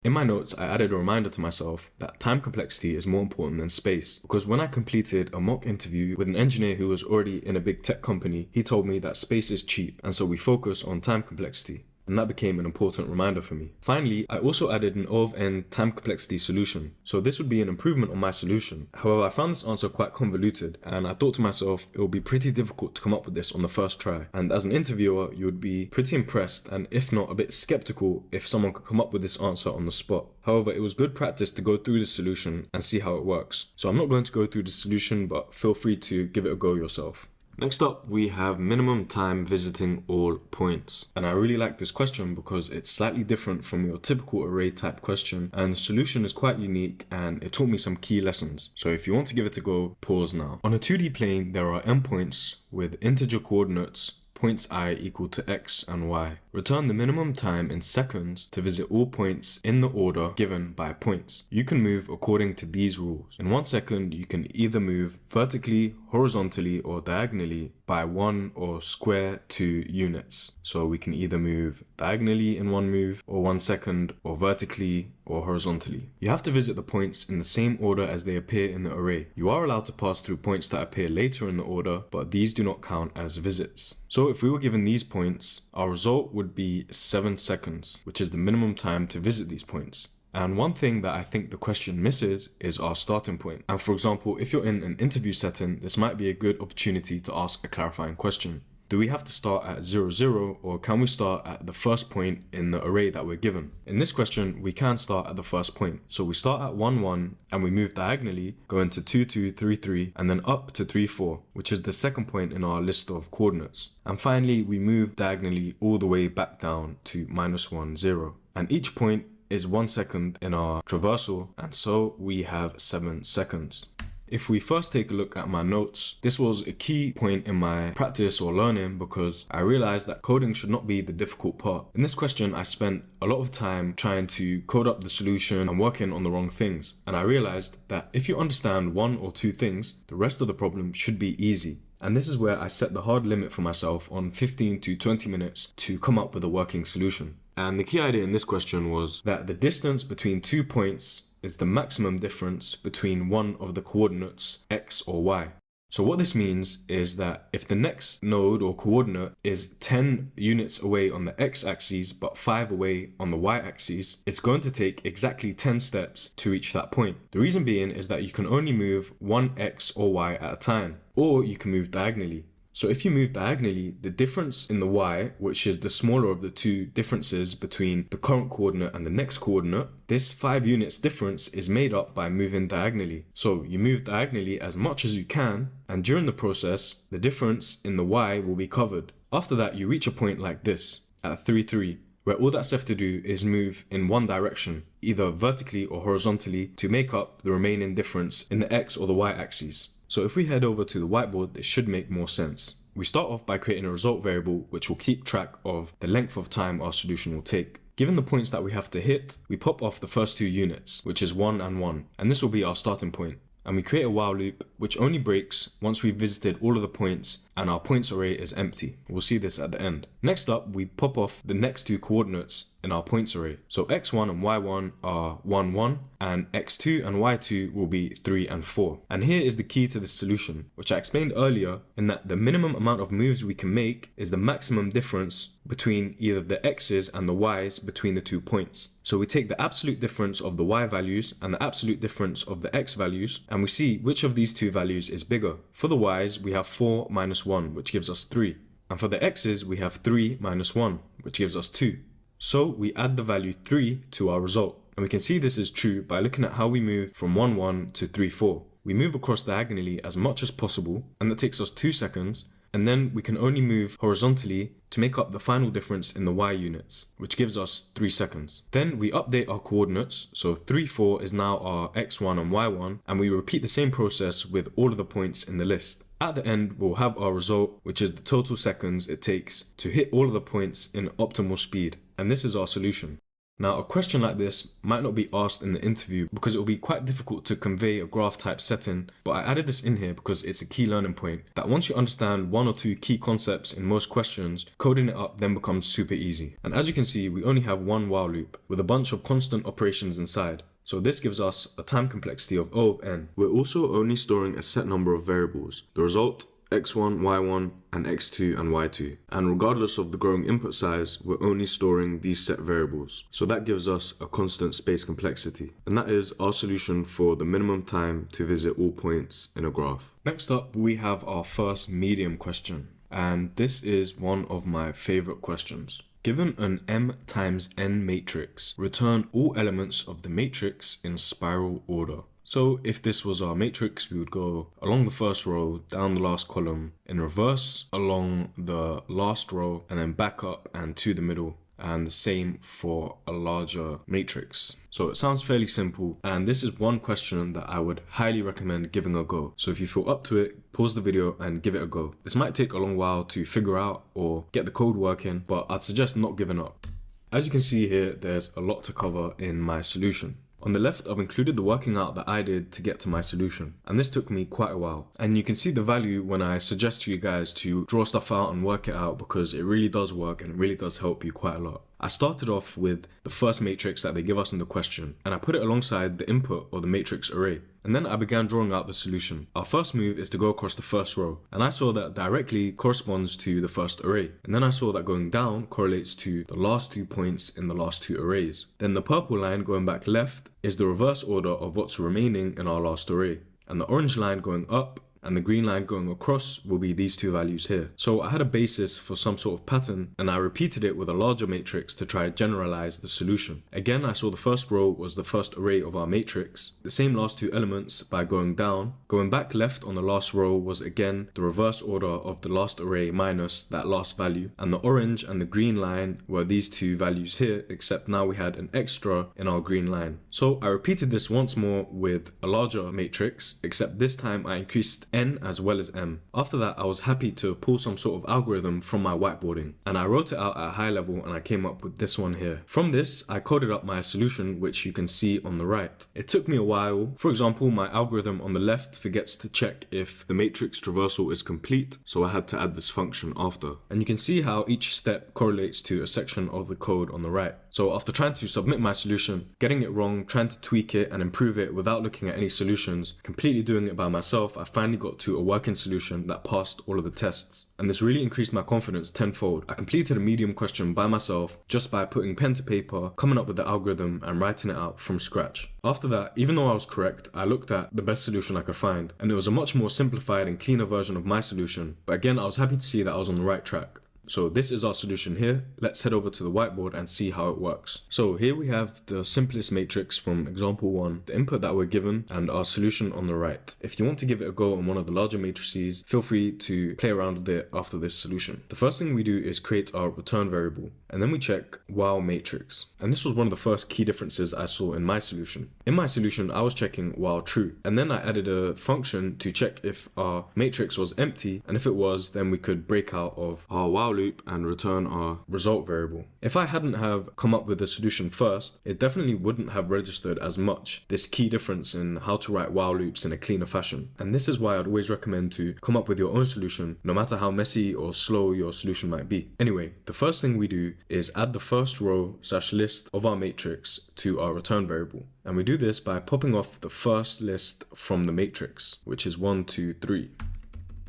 In my notes, I added a reminder to myself that time complexity is more important than space, because when I completed a mock interview with an engineer who was already in a big tech company, he told me that space is cheap, and so we focus on time complexity. And that became an important reminder for me. Finally, I also added an O of N time complexity solution. So this would be an improvement on my solution. However, I found this answer quite convoluted, and I thought to myself, it would be pretty difficult to come up with this on the first try. And as an interviewer, you would be pretty impressed, and if not, a bit skeptical if someone could come up with this answer on the spot. However, it was good practice to go through the solution and see how it works. So I'm not going to go through the solution, but feel free to give it a go yourself. Next up, we have minimum time visiting all points. And I really like this question because it's slightly different from your typical array type question, and the solution is quite unique and it taught me some key lessons. So if you want to give it a go, pause now. On a 2D plane, there are endpoints with integer coordinates points I equal to x and y. Return the minimum time in seconds to visit all points in the order given by points. You can move according to these rules. In 1 second, you can either move vertically, horizontally, or diagonally by 1 or square 2 units. So we can either move diagonally in 1 move, or 1 second, or vertically, or horizontally. You have to visit the points in the same order as they appear in the array. You are allowed to pass through points that appear later in the order, but these do not count as visits. So if we were given these points, our result would be 7 seconds, which is the minimum time to visit these points. And one thing that I think the question misses is our starting point. And for example, if you're in an interview setting, this might be a good opportunity to ask a clarifying question. Do we have to start at 0, 0, or can we start at the first point in the array that we're given? In this question, we can start at the first point. So we start at 1, 1, and we move diagonally, go into 2, 2, 3, 3, and then up to 3, 4, which is the second point in our list of coordinates. And finally, we move diagonally all the way back down to -1, 0. And each point is 1 second in our traversal, and so we have 7 seconds. If we first take a look at my notes, this was a key point in my practice or learning because I realized that coding should not be the difficult part. In this question, I spent a lot of time trying to code up the solution and working on the wrong things. And I realized that if you understand 1 or 2 things, the rest of the problem should be easy. And this is where I set the hard limit for myself on 15 to 20 minutes to come up with a working solution. And the key idea in this question was that the distance between 2 points is the maximum difference between one of the coordinates x or y. So what this means is that if the next node or coordinate is 10 units away on the x-axis but 5 away on the y-axis, it's going to take exactly 10 steps to reach that point. The reason being is that you can only move one x or y at a time, or you can move diagonally. So if you move diagonally, the difference in the y, which is the smaller of the two differences between the current coordinate and the next coordinate, this 5 units difference is made up by moving diagonally. So you move diagonally as much as you can, and during the process, the difference in the y will be covered. After that, you reach a point like this, at 3, 3, where all that's left to do is move in one direction, either vertically or horizontally, to make up the remaining difference in the x or the y axes. So if we head over to the whiteboard, this should make more sense. We start off by creating a result variable which will keep track of the length of time our solution will take. Given the points that we have to hit, we pop off the first 2 units, which is 1 and 1, and this will be our starting point. And we create a while loop which only breaks once we've visited all of the points and our points array is empty. We'll see this at the end. Next up, we pop off the next 2 coordinates in our points array. So x1 and y1 are 1, 1, and x2 and y2 will be 3 and 4. And here is the key to this solution, which I explained earlier, in that the minimum amount of moves we can make is the maximum difference between either the x's and the y's between the 2 points. So we take the absolute difference of the y values and the absolute difference of the x values, and we see which of these 2 values is bigger. For the y's, we have 4 minus 1, which gives us 3. And for the x's, we have 3 minus 1, which gives us 2. So we add the value 3 to our result. And we can see this is true by looking at how we move from 1, 1 to 3, 4. We move across diagonally as much as possible, and that takes us 2 seconds. And then we can only move horizontally to make up the final difference in the y units, which gives us 3 seconds. Then we update our coordinates, so 3, 4 is now our x1 and y1, and we repeat the same process with all of the points in the list. At the end, we'll have our result, which is the total seconds it takes to hit all of the points in optimal speed, and this is our solution. Now, a question like this might not be asked in the interview because it will be quite difficult to convey a graph type setting, but I added this in here because it's a key learning point that once you understand one or two key concepts in most questions, coding it up then becomes super easy. And as you can see, we only have one while loop with a bunch of constant operations inside. So this gives us a time complexity of O of n. We're also only storing a set number of variables, the result, x1, y1, and x2 and y2. And regardless of the growing input size, we're only storing these set variables. So that gives us a constant space complexity. And that is our solution for the minimum time to visit all points in a graph. Next up, we have our first medium question. And this is one of my favorite questions. Given an m times n matrix, return all elements of the matrix in spiral order. So if this was our matrix, we would go along the first row, down the last column, in reverse, along the last row, and then back up and to the middle. And the same for a larger matrix. So it sounds fairly simple, and this is one question that I would highly recommend giving a go. So if you feel up to it, pause the video and give it a go. This might take a long while to figure out or get the code working, but I'd suggest not giving up. As you can see here, there's a lot to cover in my solution. On the left, I've included the working out that I did to get to my solution, and this took me quite a while. And you can see the value when I suggest to you guys to draw stuff out and work it out, because it really does work and it really does help you quite a lot. I started off with the first matrix that they give us in the question, and I put it alongside the input of the matrix array. And then I began drawing out the solution. Our first move is to go across the first row, and I saw that directly corresponds to the first array. And then I saw that going down correlates to the last 2 points in the last 2 arrays. Then the purple line going back left is the reverse order of what's remaining in our last array. And the orange line going up and the green line going across will be these two values here. So I had a basis for some sort of pattern, and I repeated it with a larger matrix to try to generalize the solution. Again, I saw the first row was the first array of our matrix, the same last 2 elements by going down. Going back left on the last row was again the reverse order of the last array minus that last value, and the orange and the green line were these 2 values here, except now we had an extra in our green line. So I repeated this once more with a larger matrix, except this time I increased n as well as m. After that, I was happy to pull some sort of algorithm from my whiteboarding, and I wrote it out at a high level, and I came up with this one here. From this, I coded up my solution, which you can see on the right. It took me a while. For example, my algorithm on the left forgets to check if the matrix traversal is complete, so I had to add this function after. And you can see how each step correlates to a section of the code on the right. So after trying to submit my solution, getting it wrong, trying to tweak it and improve it without looking at any solutions, completely doing it by myself, I finally got to a working solution that passed all of the tests. And this really increased my confidence tenfold. I completed a medium question by myself just by putting pen to paper, coming up with the algorithm and writing it out from scratch. After that, even though I was correct, I looked at the best solution I could find, and it was a much more simplified and cleaner version of my solution. But again, I was happy to see that I was on the right track. So this is our solution here. Let's head over to the whiteboard and see how it works. So here we have the simplest matrix from example 1, the input that we're given, and our solution on the right. If you want to give it a go on one of the larger matrices, feel free to play around with it after this solution. The first thing we do is create our return variable, and then we check while matrix. And this was one of the first key differences I saw in my solution. In my solution, I was checking while true, and then I added a function to check if our matrix was empty, and if it was, then we could break out of our while loop and return our result variable. If I hadn't have come up with the solution first, it definitely wouldn't have registered as much, this key difference in how to write while loops in a cleaner fashion. And this is why I'd always recommend to come up with your own solution, no matter how messy or slow your solution might be. Anyway, the first thing we do is add the first row / list of our matrix to our return variable. And we do this by popping off the first list from the matrix, which is 1, 2, 3.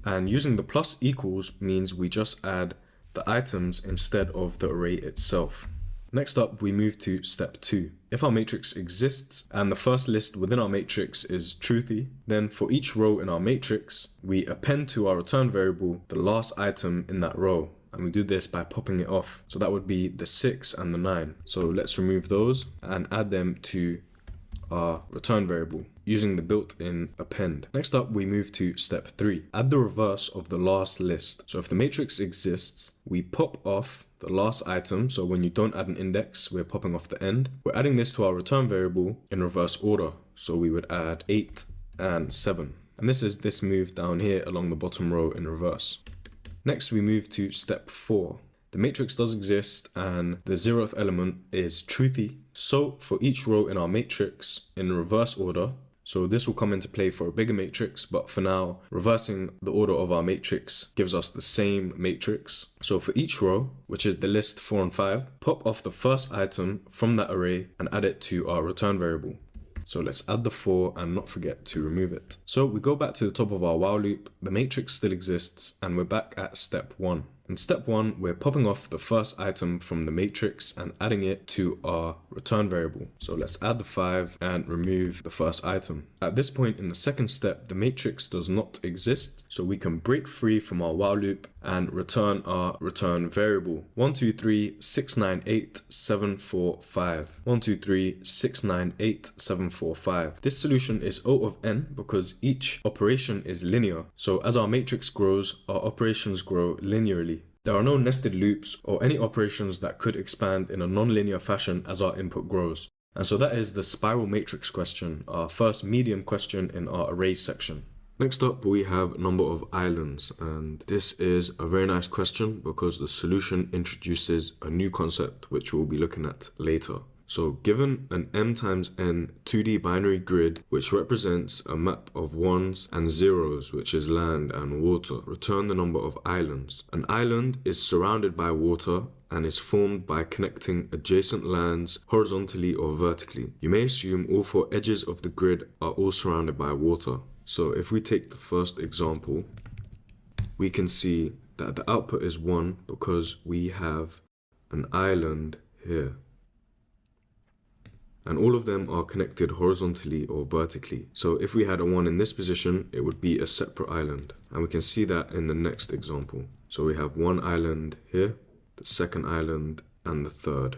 And using the plus equals means we just add the items instead of the array itself. Next up, we move to step 2. If our matrix exists and the first list within our matrix is truthy, then for each row in our matrix, we append to our return variable the last item in that row. And we do this by popping it off. So that would be the 6 and the 9. So let's remove those and add them to our return variable using the built-in append. Next up, we move to step 3. Add the reverse of the last list. So if the matrix exists, we pop off the last item. So when you don't add an index, we're popping off the end. We're adding this to our return variable in reverse order. So we would add 8 and 7. And this is this move down here along the bottom row in reverse. Next, we move to step 4. The matrix does exist and the 0th element is truthy. So for each row in our matrix in reverse order, so this will come into play for a bigger matrix, but for now, reversing the order of our matrix gives us the same matrix. So for each row, which is the list 4 and 5, pop off the first item from that array and add it to our return variable. So let's add the 4 and not forget to remove it. So we go back to the top of our while loop, the matrix still exists, and we're back at step 1. In step 1, we're popping off the first item from the matrix and adding it to our return variable. So let's add the 5 and remove the first item. At this point in the second step, the matrix does not exist, so we can break free from our while loop and return our return variable. 1, 2, 3, 6, 9, 8, 7, 4, 5. 1, 2, 3, 6, 9, 8, 7, 4, 5. This solution is O of n because each operation is linear. So as our matrix grows, our operations grow linearly. There are no nested loops or any operations that could expand in a non-linear fashion as our input grows. And so that is the spiral matrix question, our first medium question in our arrays section. Next up, we have number of islands, and this is a very nice question because the solution introduces a new concept which we'll be looking at later. So given an m times n 2D binary grid which represents a map of ones and zeros, which is land and water, return the number of islands. An island is surrounded by water and is formed by connecting adjacent lands horizontally or vertically. You may assume all 4 edges of the grid are all surrounded by water. So if we take the first example, we can see that the output is 1 because we have an island here. And all of them are connected horizontally or vertically. So if we had a 1 in this position, it would be a separate island. And we can see that in the next example. So we have 1 island here, the second island, and the third.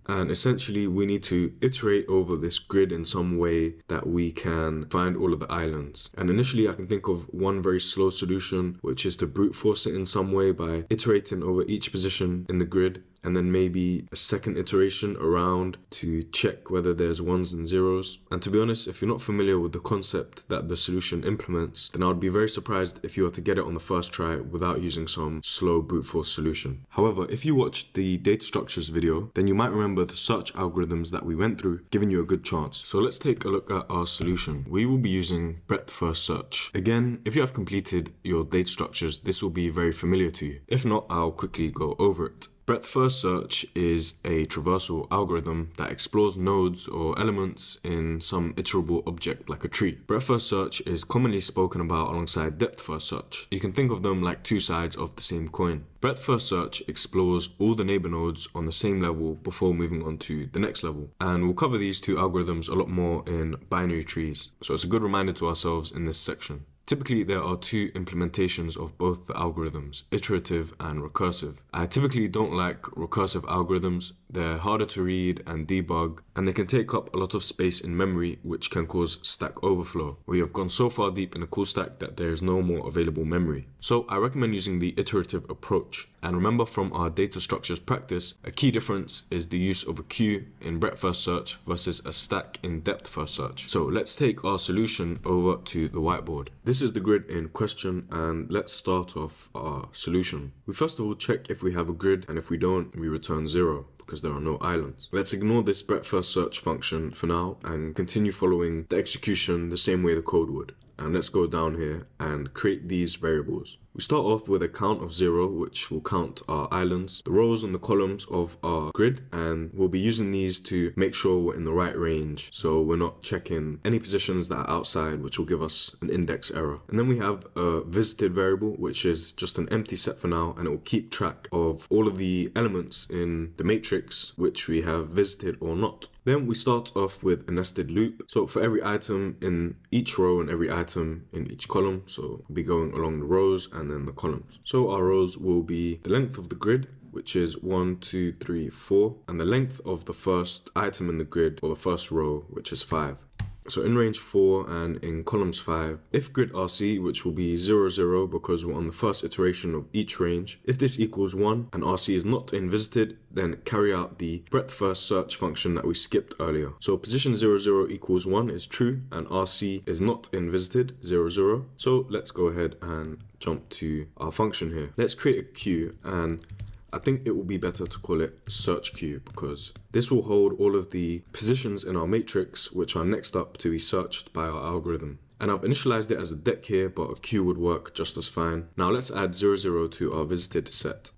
And essentially we need to iterate over this grid in some way that we can find all of the islands. And initially I can think of one very slow solution, which is to brute force it in some way by iterating over each position in the grid, and then maybe a second iteration around to check whether there's ones and zeros. And to be honest, if you're not familiar with the concept that the solution implements, then I would be very surprised if you were to get it on the first try without using some slow brute force solution. However, if you watched the data structures video, then you might remember the search algorithms that we went through, giving you a good chance. So let's take a look at our solution. We will be using breadth first search. Again, if you have completed your data structures, this will be very familiar to you. If not, I'll quickly go over it. Breadth first search is a traversal algorithm that explores nodes or elements in some iterable object like a tree. Breadth first search is commonly spoken about alongside depth first search. You can think of them like two sides of the same coin. Breadth first search explores all the neighbor nodes on the same level before moving on to the next level. And we'll cover these two algorithms a lot more in binary trees. So it's a good reminder to ourselves in this section. Typically, there are two implementations of both the algorithms, iterative and recursive. I typically don't like recursive algorithms. They're harder to read and debug, and they can take up a lot of space in memory, which can cause stack overflow, where you've gone so far deep in a call stack that there is no more available memory. So I recommend using the iterative approach. And remember from our data structures practice, a key difference is the use of a queue in breadth first search versus a stack in depth first search. So let's take our solution over to the whiteboard. This is the grid in question, and let's start off our solution. We first of all check if we have a grid, and if we don't, we return 0 because there are no islands. Let's ignore this breadth first search function for now and continue following the execution the same way the code would. And let's go down here and create these variables. We start off with a count of 0, which will count our islands, the rows and the columns of our grid, and we'll be using these to make sure we're in the right range, so we're not checking any positions that are outside, which will give us an index error. And then we have a visited variable, which is just an empty set for now, and it will keep track of all of the elements in the matrix which we have visited or not. Then we start off with a nested loop. So for every item in each row and every item in each column, so we'll be going along the rows and then the columns. So our rows will be the length of the grid, which is 1, 2, 3, 4, and the length of the first item in the grid, or the first row, which is 5. So in range 4 and in columns 5, if grid RC, which will be 0, 0 because we're on the first iteration of each range, if this equals 1 and RC is not in visited, then carry out the breadth first search function that we skipped earlier. So position 0, 0 equals 1 is true and RC is not in visited, 0, 0. So let's go ahead and jump to our function here. Let's create a queue, and I think it will be better to call it search queue because this will hold all of the positions in our matrix which are next up to be searched by our algorithm. And I've initialized it as a deck here, but a queue would work just as fine. Now let's add 00 to our visited set.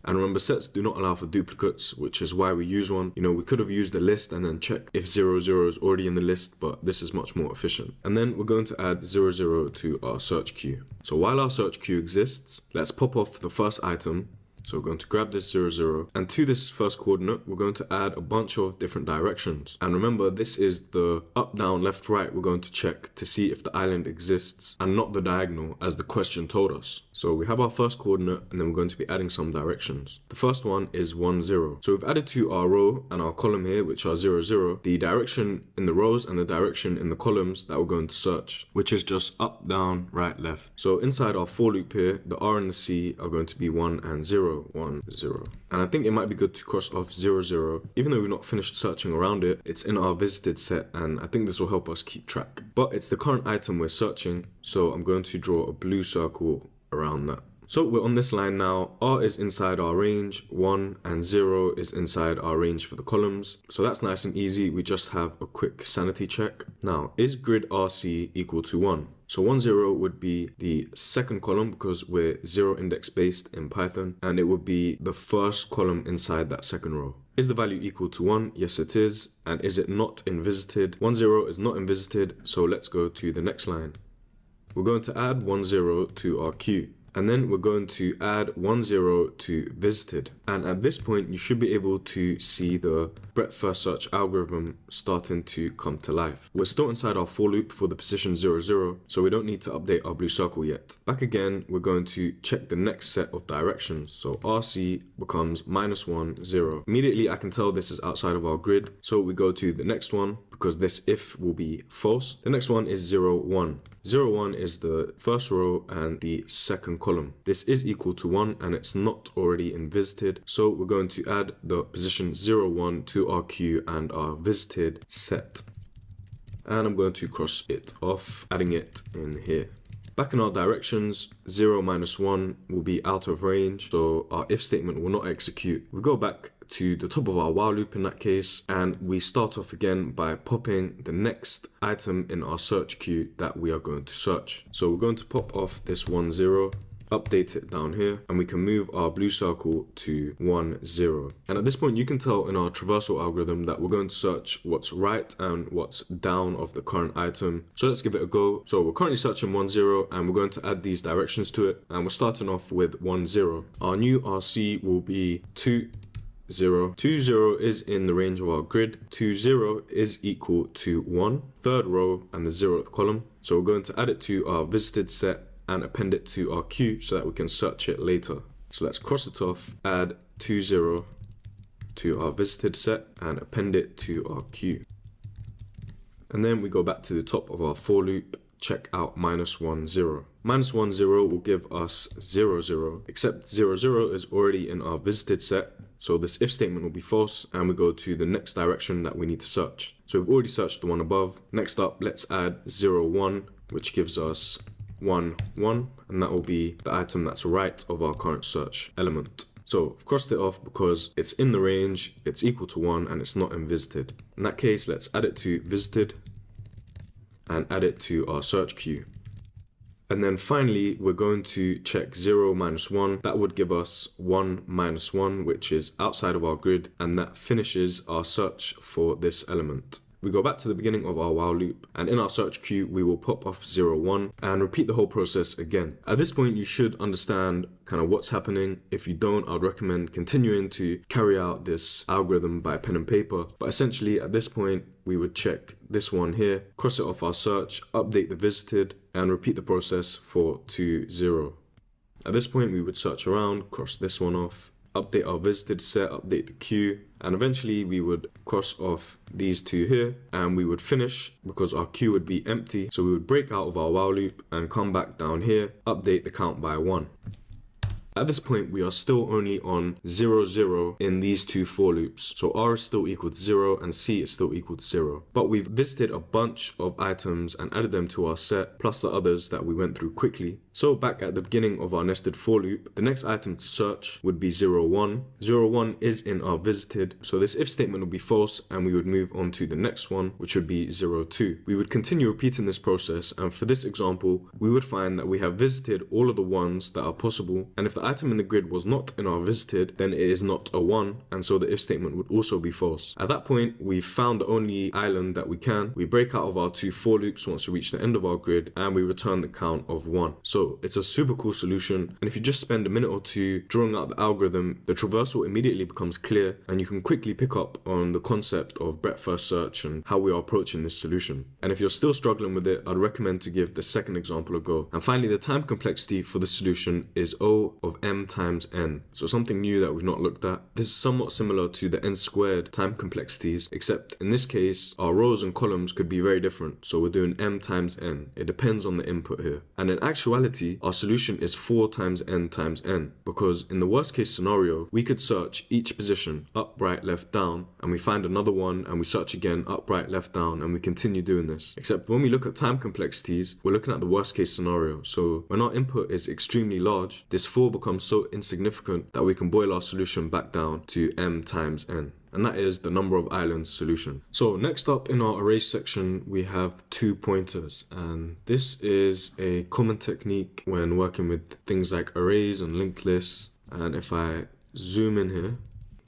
And remember, sets do not allow for duplicates, which is why we use one. You know, we could have used the list and then check if 00 is already in the list, but this is much more efficient. And then we're going to add 00 to our search queue. So while our search queue exists, let's pop off the first item. So we're going to grab this 00, and to this first coordinate, we're going to add a bunch of different directions. And remember, this is the up, down, left, right. We're going to check to see if the island exists and not the diagonal as the question told us. So we have our first coordinate, and then we're going to be adding some directions. The first one is 10. So we've added to our row and our column here, which are 00, the direction in the rows and the direction in the columns that we're going to search, which is just up, down, right, left. So inside our for loop here, the R and the C are going to be 1 and 0. 1, 0. And I think it might be good to cross off 0, 0. Even though we've not finished searching around it, it's in our visited set, and I think this will help us keep track. But it's the current item we're searching, so I'm going to draw a blue circle around that. So we're on this line now. R is inside our range, 1 and 0 is inside our range for the columns. So that's nice and easy. We just have a quick sanity check. Now, is grid RC equal to 1? So 1, 0 would be the second column because we're 0 index based in Python, and it would be the first column inside that second row. Is the value equal to 1? Yes, it is. And is it not in visited? 1, 0 is not in visited, so let's go to the next line. We're going to add 1, 0 to our queue. And then we're going to add 10 to visited. And at this point, you should be able to see the breadth first search algorithm starting to come to life. We're still inside our for loop for the position 00, so we don't need to update our blue circle yet. Back again, we're going to check the next set of directions. So RC becomes -1, 0. Immediately, I can tell this is outside of our grid. So we go to the next one because this if will be false. The next one is 0, 1. 0, 1 is the first row and the second column. This is equal to 1 and it's not already in visited. So we're going to add the position 0, 1 to our queue and our visited set. And I'm going to cross it off, adding it in here. Back in our directions, 0, -1 will be out of range, so our if statement will not execute. We go back to the top of our while loop in that case, and we start off again by popping the next item in our search queue that we are going to search. So we're going to pop off this 1, 0, update it down here, and we can move our blue circle to 1, 0. And at this point, you can tell in our traversal algorithm that we're going to search what's right and what's down of the current item. So let's give it a go. So we're currently searching 1, 0, and we're going to add these directions to it. And we're starting off with 1, 0. Our new RC will be 2, 0. 2, 0 is in the range of our grid. 2, 0 is equal to 1, third row and the 0th column. So we're going to add it to our visited set and append it to our queue so that we can search it later. So let's cross it off, add 2, 0 to our visited set and append it to our queue. And then we go back to the top of our for loop, check out -1, 0. -1, 0 will give us 0, 0, except 0, 0 is already in our visited set. So this if statement will be false, and we go to the next direction that we need to search. So we've already searched the one above. Next up, let's add 0, 1, which gives us 1, 1, and that will be the item that's right of our current search element. So I've crossed it off because it's in the range, it's equal to 1, and it's not in visited. In that case, let's add it to visited and add it to our search queue. And then finally, we're going to check 0, -1. That would give us 1, -1, which is outside of our grid, and that finishes our search for this element. We go back to the beginning of our while loop, and in our search queue, we will pop off 0, 1 and repeat the whole process again. At this point, you should understand kind of what's happening. If you don't, I'd recommend continuing to carry out this algorithm by pen and paper. But essentially, at this point, we would check this one here, cross it off our search, update the visited, and repeat the process for 2, 0. At this point, we would search around, cross this one off, update our visited set, update the queue, and eventually we would cross off these two here and we would finish because our queue would be empty. So we would break out of our while loop and come back down here, update the count by 1. At this point, we are still only on 0, 0 in these two for loops. So R is still equal to 0 and C is still equal to 0. But we've visited a bunch of items and added them to our set, plus the others that we went through quickly. So back at the beginning of our nested for loop, the next item to search would be 0, 1. 0, 1 is in our visited, so this if statement would be false and we would move on to the next one, which would be 0, 2. We would continue repeating this process, and for this example, we would find that we have visited all of the ones that are possible, and if the item in the grid was not in our visited, then it is not a 1, and so the if statement would also be false. At that point, we've found the only island that we can. We break out of our two for loops once we reach the end of our grid, and we return the count of 1. So it's a super cool solution, and if you just spend a minute or two drawing out the algorithm, the traversal immediately becomes clear, and you can quickly pick up on the concept of breadth first search and how we are approaching this solution. And if you're still struggling with it, I'd recommend to give the second example a go. And finally, the time complexity for the solution is O of m times n. So something new that we've not looked at. This is somewhat similar to the n squared time complexities, except in this case, our rows and columns could be very different. So we're doing m times n. It depends on the input here. And in actuality, our solution is 4 times n, because in the worst case scenario, we could search each position up, right, left, down, and we find another one, and we search again up, right, left, down, and we continue doing this. Except when we look at time complexities, we're looking at the worst case scenario. So when our input is extremely large, this 4 becomes so insignificant that we can boil our solution back down to m times n. And that is the number of islands solution. So next up in our array section, we have 2 pointers, and this is a common technique when working with things like arrays and linked lists. And if I zoom in here,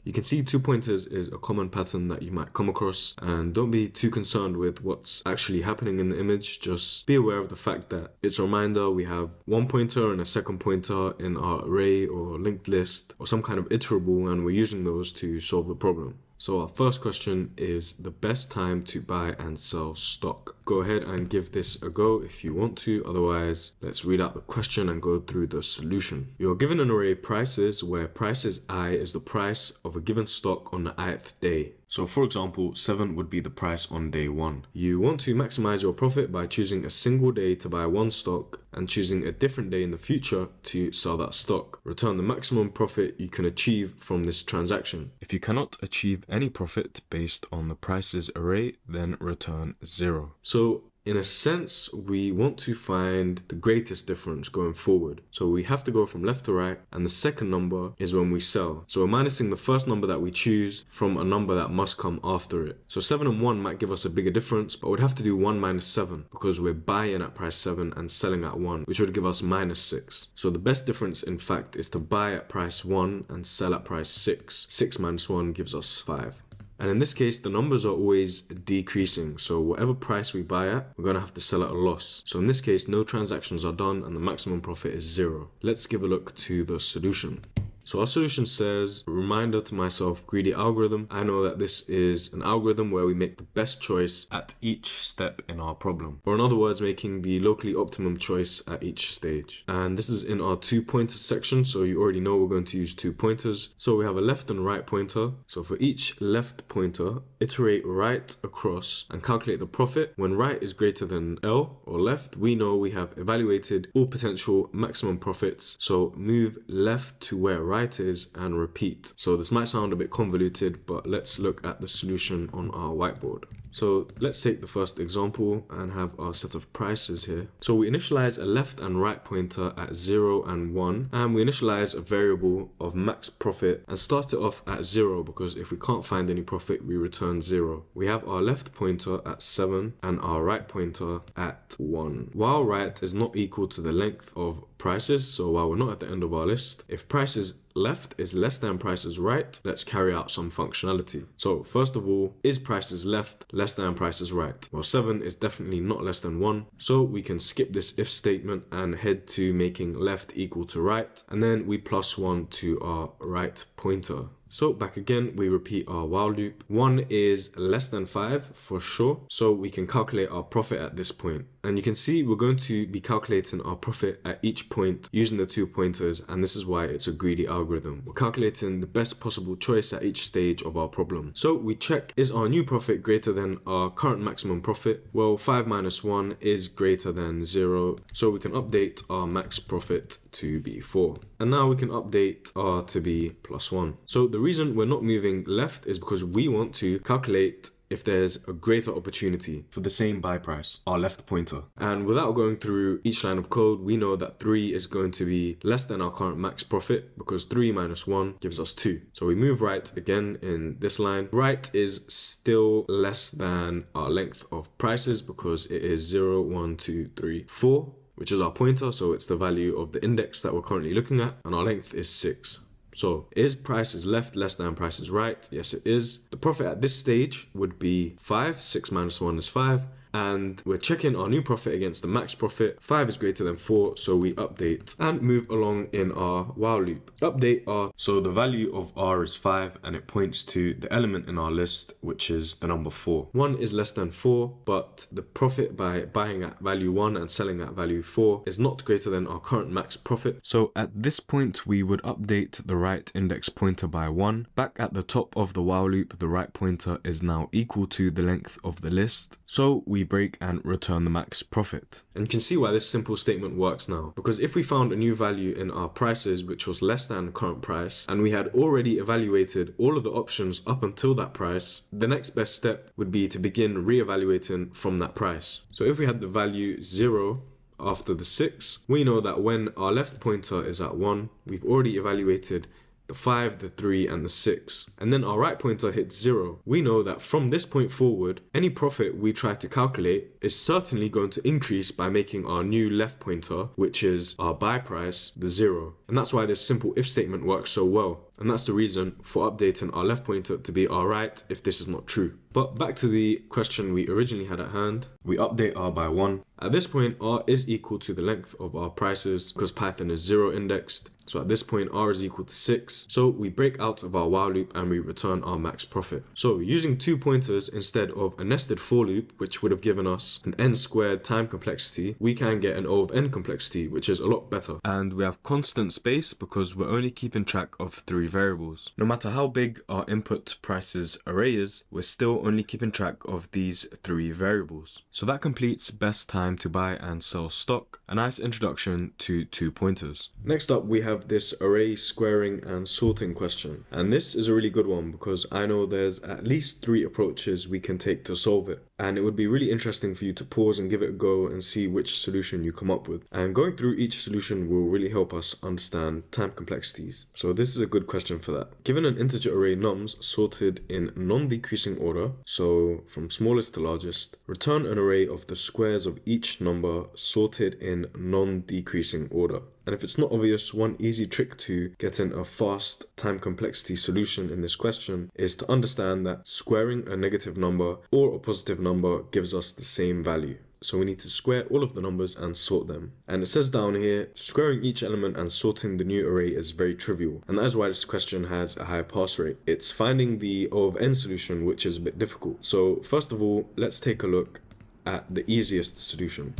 you can see 2 pointers is a common pattern that you might come across, and don't be too concerned with what's actually happening in the image. Just be aware of the fact that it's a reminder we have 1 pointer and a second pointer in our array or linked list or some kind of iterable, and we're using those to solve the problem. So our first question is the best time to buy and sell stock. Go ahead and give this a go if you want to, otherwise let's read out the question and go through the solution. You're given an array prices where prices I is the price of a given stock on the ith day. So for example, 7 would be the price on day 1. You want to maximize your profit by choosing a single day to buy one stock and choosing a different day in the future to sell that stock. Return the maximum profit you can achieve from this transaction. If you cannot achieve any profit based on the prices array, then return 0. So in a sense, we want to find the greatest difference going forward. So we have to go from left to right, and the second number is when we sell. So we're minusing the first number that we choose from a number that must come after it. So 7 and 1 might give us a bigger difference, but we'd have to do 1 minus 7 because we're buying at price 7 and selling at 1, which would give us minus 6. So the best difference, in fact, is to buy at price 1 and sell at price 6. 6 minus 1 gives us 5. And in this case, the numbers are always decreasing. So whatever price we buy at, we're going to have to sell at a loss. So in this case, no transactions are done and the maximum profit is 0. Let's give a look to the solution. So our solution says, reminder to myself, greedy algorithm. I know that this is an algorithm where we make the best choice at each step in our problem. Or in other words, making the locally optimum choice at each stage. And this is in our 2 pointers section. So you already know we're going to use 2 pointers. So we have a left and right pointer. So for each left pointer, iterate right across and calculate the profit. When right is greater than L or left, we know we have evaluated all potential maximum profits. So move left to where right is and repeat. So this might sound a bit convoluted, but let's look at the solution on our whiteboard. So let's take the first example and have our set of prices here. So we initialize a left and right pointer at 0 and 1, and we initialize a variable of max profit and start it off at 0 because if we can't find any profit, we return 0. We have our left pointer at 7 and our right pointer at 1. While right is not equal to the length of prices, so while we're not at the end of our list, if prices left is less than prices right, let's carry out some functionality. So first of all, is prices left less than prices right? Well, 7 is definitely not less than 1, so we can skip this if statement and head to making left equal to right, and then we plus 1 to our right pointer. So back again, we repeat our while loop. 1 is less than 5 for sure, so we can calculate our profit at this point. And you can see we're going to be calculating our profit at each point using the 2 pointers, and this is why it's a greedy algorithm. We're calculating the best possible choice at each stage of our problem. So we check, is our new profit greater than our current maximum profit? Well, 5 minus 1 is greater than 0, so we can update our max profit to be 4. And now we can update R to be +1. So the reason we're not moving left is because we want to calculate if there's a greater opportunity for the same buy price, our left pointer. And without going through each line of code, we know that 3 is going to be less than our current max profit because 3 minus 1 gives us 2. So we move right again in this line. Right is still less than our length of prices because it is 0, 1, 2, 3, 4, which is our pointer. So it's the value of the index that we're currently looking at, and our length is 6. So is prices left less than prices right? Yes, it is. The profit at this stage would be 5. 6 minus 1 is 5. And we're checking our new profit against the max profit. 5 is greater than 4, so we update and move along in our while loop. Update R, so the value of R is 5 and it points to the element in our list, which is the number 4. 1 is less than 4, but the profit by buying at value 1 and selling at value 4 is not greater than our current max profit. So at this point, we would update the right index pointer by 1. Back at the top of the while loop, the right pointer is now equal to the length of the list. So we break and return the max profit. And you can see why this simple statement works now, because if we found a new value in our prices which was less than the current price, and we had already evaluated all of the options up until that price, the next best step would be to begin re-evaluating from that price. So if we had the value 0 after the 6, we know that when our left pointer is at 1, we've already evaluated the 5, the 3, and the 6. And then our right pointer hits 0. We know that from this point forward, any profit we try to calculate is certainly going to increase by making our new left pointer, which is our buy price, the 0. And that's why this simple if statement works so well. And that's the reason for updating our left pointer to be our right if this is not true. But back to the question we originally had at hand, we update R by 1. At this point, R is equal to the length of our prices because Python is 0 indexed. So at this point, R is equal to 6. So we break out of our while loop and we return our max profit. So using 2 pointers instead of a nested for loop, which would have given us an n squared time complexity, we can get an O of n complexity, which is a lot better. And we have constant space because we're only keeping track of 3 variables. No matter how big our input prices array is, we're still only keeping track of these 3 variables. So that completes best time to buy and sell stock, a nice introduction to 2 pointers. Next up, we have this array squaring and sorting question. And this is a really good one because I know there's at least 3 approaches we can take to solve it. And it would be really interesting for you to pause and give it a go and see which solution you come up with. And going through each solution will really help us understand time complexities. So this is a good question for that. Given an integer array nums sorted in non-decreasing order, so from smallest to largest, return an array of the squares of each number sorted in non-decreasing order. And if it's not obvious, one easy trick to getting a fast time complexity solution in this question is to understand that squaring a negative number or a positive number gives us the same value. So we need to square all of the numbers and sort them. And it says down here, squaring each element and sorting the new array is very trivial. And that is why this question has a high pass rate. It's finding the O of n solution, which is a bit difficult. So first of all, let's take a look at the easiest solution.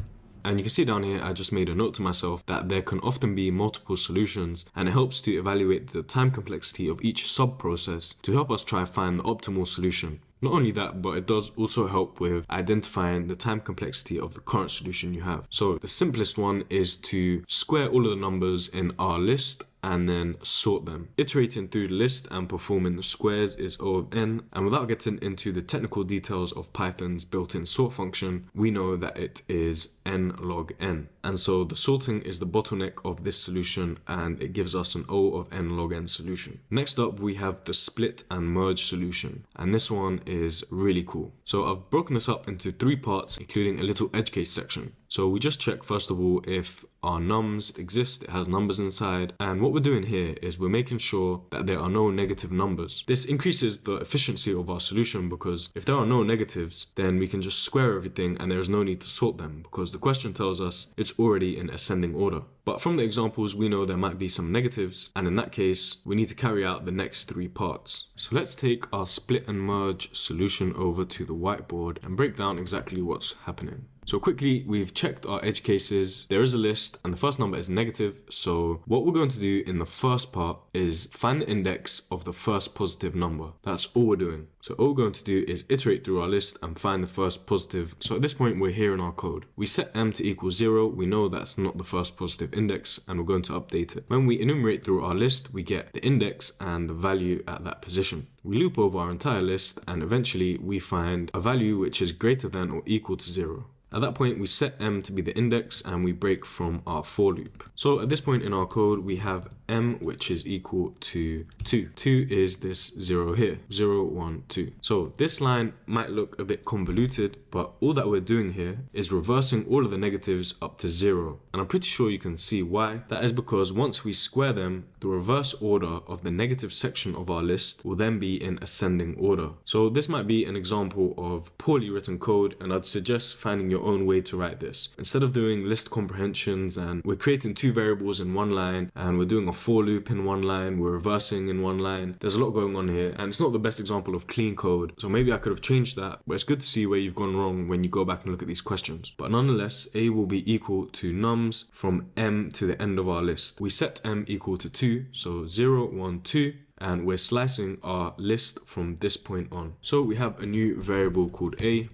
And you can see down here, I just made a note to myself that there can often be multiple solutions, and it helps to evaluate the time complexity of each sub-process to help us try find the optimal solution. Not only that, but it does also help with identifying the time complexity of the current solution you have. So the simplest one is to square all of the numbers in our list and then sort them. Iterating through the list and performing the squares is O of n, and without getting into the technical details of Python's built-in sort function, we know that it is n log n. And so the sorting is the bottleneck of this solution, and it gives us an O of n log n solution. Next up, we have the split and merge solution, and this one is really cool. So I've broken this up into 3 parts, including a little edge case section. So we just check first of all if our nums exist, it has numbers inside, and what we're doing here is we're making sure that there are no negative numbers. This increases the efficiency of our solution because if there are no negatives, then we can just square everything and there is no need to sort them because the question tells us it's already in ascending order. But from the examples, we know there might be some negatives, and in that case, we need to carry out the next three parts. So let's take our split and merge solution over to the whiteboard and break down exactly what's happening. So quickly, we've checked our edge cases. There is a list and the first number is negative. So what we're going to do in the first part is find the index of the first positive number. That's all we're doing. So all we're going to do is iterate through our list and find the first positive. So at this point, we're here in our code. We set m to equal 0. We know that's not the first positive index and we're going to update it. When we enumerate through our list, we get the index and the value at that position. We loop over our entire list and eventually we find a value which is greater than or equal to 0. At that point, we set m to be the index and we break from our for loop. So at this point in our code, we have m which is equal to 2. 2 is this 0 here, 0, 1, 2. So this line might look a bit convoluted, but all that we're doing here is reversing all of the negatives up to 0. And I'm pretty sure you can see why. That is because once we square them, the reverse order of the negative section of our list will then be in ascending order. So this might be an example of poorly written code, and I'd suggest finding your own way to write this. Instead of doing list comprehensions and we're creating two variables in one line and we're doing a for loop in one line, we're reversing in one line, there's a lot going on here and it's not the best example of clean code. So maybe I could have changed that, but it's good to see where you've gone wrong when you go back and look at these questions. But nonetheless, a will be equal to nums from m to the end of our list. We set m equal to 2, so 0, 1, 2. And we're slicing our list from this point on. So we have a new variable called a,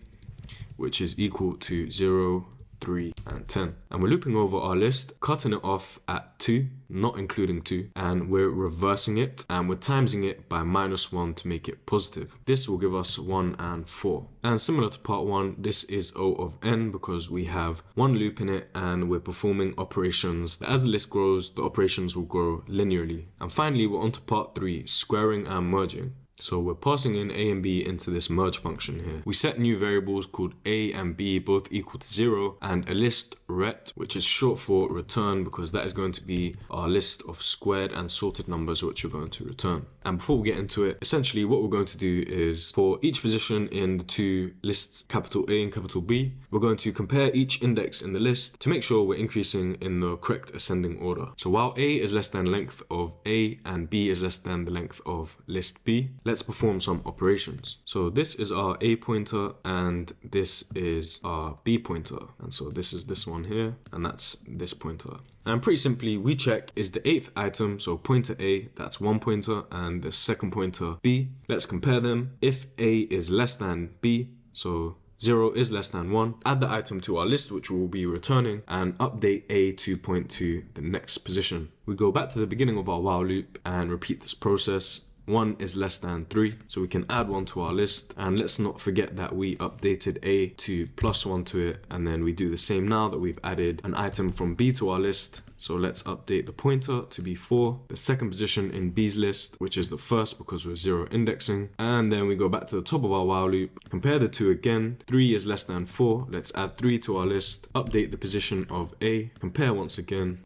which is equal to 0, 3, and 10. And we're looping over our list, cutting it off at 2, not including 2, and we're reversing it, and we're timesing it by -1 to make it positive. This will give us 1 and 4. And similar to part 1, this is O of n because we have one loop in it, and we're performing operations that as the list grows, the operations will grow linearly. And finally, we're on to part 3, squaring and merging. So we're passing in a and b into this merge function here. We set new variables called a and b both equal to 0 and a list ret, which is short for return because that is going to be our list of squared and sorted numbers which we're going to return. And before we get into it, essentially what we're going to do is for each position in the two lists, capital A and capital B, we're going to compare each index in the list to make sure we're increasing in the correct ascending order. So while A is less than length of A and B is less than the length of list B, let's perform some operations. So this is our A pointer and this is our B pointer. And so this is this one here and that's this pointer. And pretty simply, we check is the 8th item, so pointer A, that's one pointer, and the second pointer B. Let's compare them. If A is less than B, so 0 is less than 1, add the item to our list which we'll be returning and update A to point to the next position. We go back to the beginning of our while loop and repeat this process. 1 is less than 3, so we can add 1 to our list, and let's not forget that we updated A to +1 to it, and then we do the same now that we've added an item from B to our list. So let's update the pointer to be 4, the second position in B's list, which is the first because we're 0 indexing, and then we go back to the top of our while loop, compare the two again. 3 is less than 4, let's add 3 to our list, update the position of A, compare once again,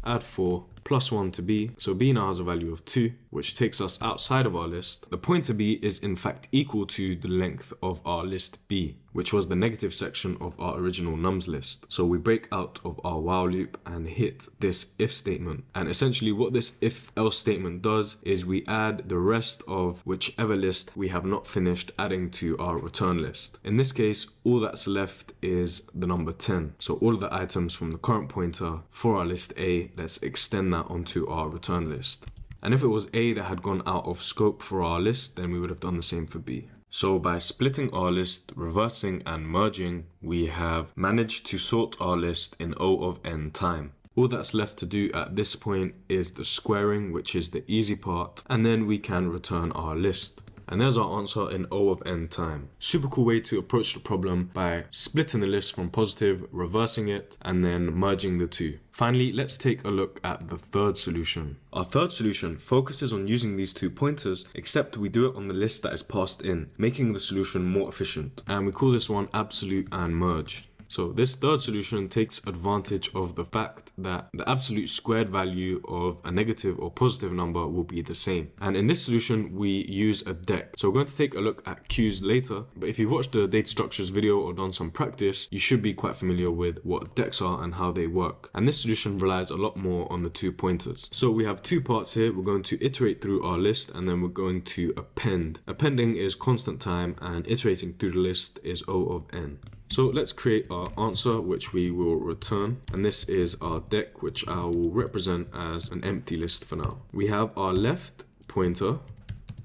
add 4, +1 to B, so B now has a value of 2, which takes us outside of our list. The pointer B is in fact equal to the length of our list B, which was the negative section of our original nums list. So we break out of our while loop and hit this if statement. And essentially what this if else statement does is we add the rest of whichever list we have not finished adding to our return list. In this case, all that's left is the number 10. So all of the items from the current pointer for our list A, let's extend that onto our return list. And if it was A that had gone out of scope for our list, then we would have done the same for B. So by splitting our list, reversing and merging, we have managed to sort our list in O of n time. All that's left to do at this point is the squaring, which is the easy part, and then we can return our list. And there's our answer in O of n time. Super cool way to approach the problem by splitting the list from positive, reversing it, and then merging the two. Finally, let's take a look at the third solution. Our third solution focuses on using these two pointers, except we do it on the list that is passed in, making the solution more efficient. And we call this one absolute and merge. So this third solution takes advantage of the fact that the absolute squared value of a negative or positive number will be the same. And in this solution, we use a deck. So we're going to take a look at queues later, but if you've watched the data structures video or done some practice, you should be quite familiar with what decks are and how they work. And this solution relies a lot more on the 2 pointers. So we have 2 parts here. We're going to iterate through our list and then we're going to append. Appending is constant time and iterating through the list is O of n. So let's create our answer, which we will return. And this is our deck, which I will represent as an empty list for now. We have our left pointer,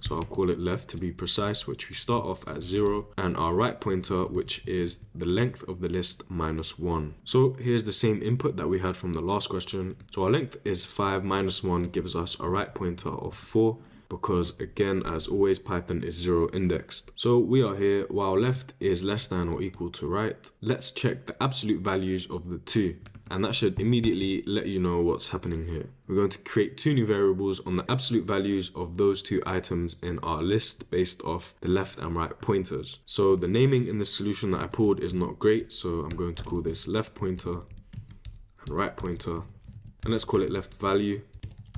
so I'll call it left to be precise, which we start off at 0, and our right pointer, which is the length of the list minus 1. So here's the same input that we had from the last question. So our length is 5 minus 1 gives us a right pointer of 4. Because again, as always, Python is 0 indexed. So we are here, while left is less than or equal to right. Let's check the absolute values of the 2. And that should immediately let you know what's happening here. We're going to create 2 new variables on the absolute values of those 2 items in our list based off the left and right pointers. So the naming in this solution that I pulled is not great. So I'm going to call this left pointer and right pointer. And let's call it left value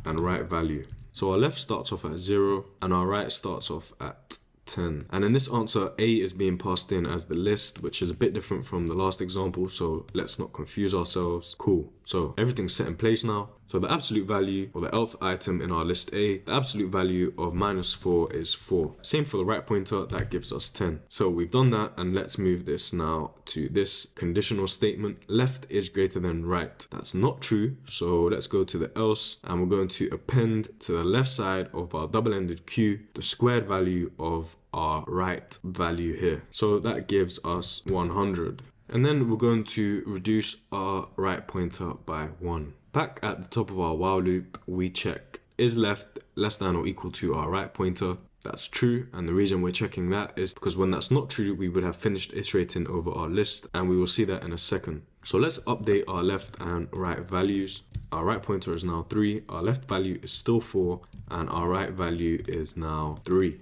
and right value. So our left starts off at 0 and our right starts off at 10. And in this answer, A is being passed in as the list, which is a bit different from the last example. So let's not confuse ourselves. Cool. So everything's set in place now. So the absolute value or the nth item in our list A, the absolute value of minus 4 is 4. Same for the right pointer, that gives us 10. So we've done that, and let's move this now to this conditional statement. Left is greater than right. That's not true. So let's go to the else, and we're going to append to the left side of our double-ended queue the squared value of our right value here. So that gives us 100. And then we're going to reduce our right pointer by 1. Back at the top of our while loop, we check, is left less than or equal to our right pointer? That's true, and the reason we're checking that is because when that's not true, we would have finished iterating over our list, and we will see that in a second. So let's update our left and right values. Our right pointer is now 3, our left value is still 4, and our right value is now 3.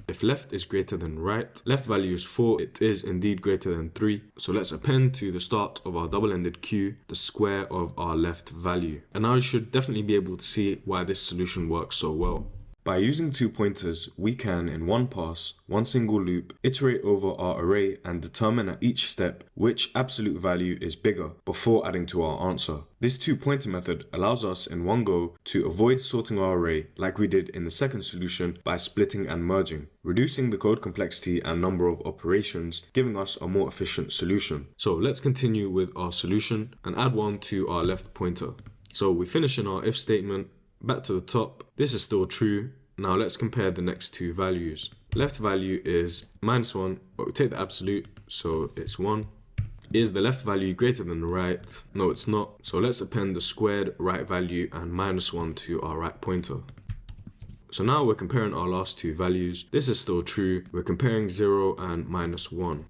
If left is greater than right, left value is 4, it is indeed greater than 3. So let's append to the start of our double-ended queue the square of our left value. And now you should definitely be able to see why this solution works so well. By using 2 pointers, we can, in one pass, one single loop, iterate over our array and determine at each step which absolute value is bigger before adding to our answer. This 2-pointer method allows us in one go to avoid sorting our array like we did in the second solution by splitting and merging, reducing the code complexity and number of operations, giving us a more efficient solution. So let's continue with our solution and add one to our left pointer. So we finish in our if statement. Back to the top, this is still true. Now let's compare the next 2 values. Left value is minus 1, but we take the absolute, so it's 1. Is the left value greater than the right? No, it's not. So let's append the squared right value and minus 1 to our right pointer. So now we're comparing our last 2 values. This is still true. We're comparing 0 and minus 1.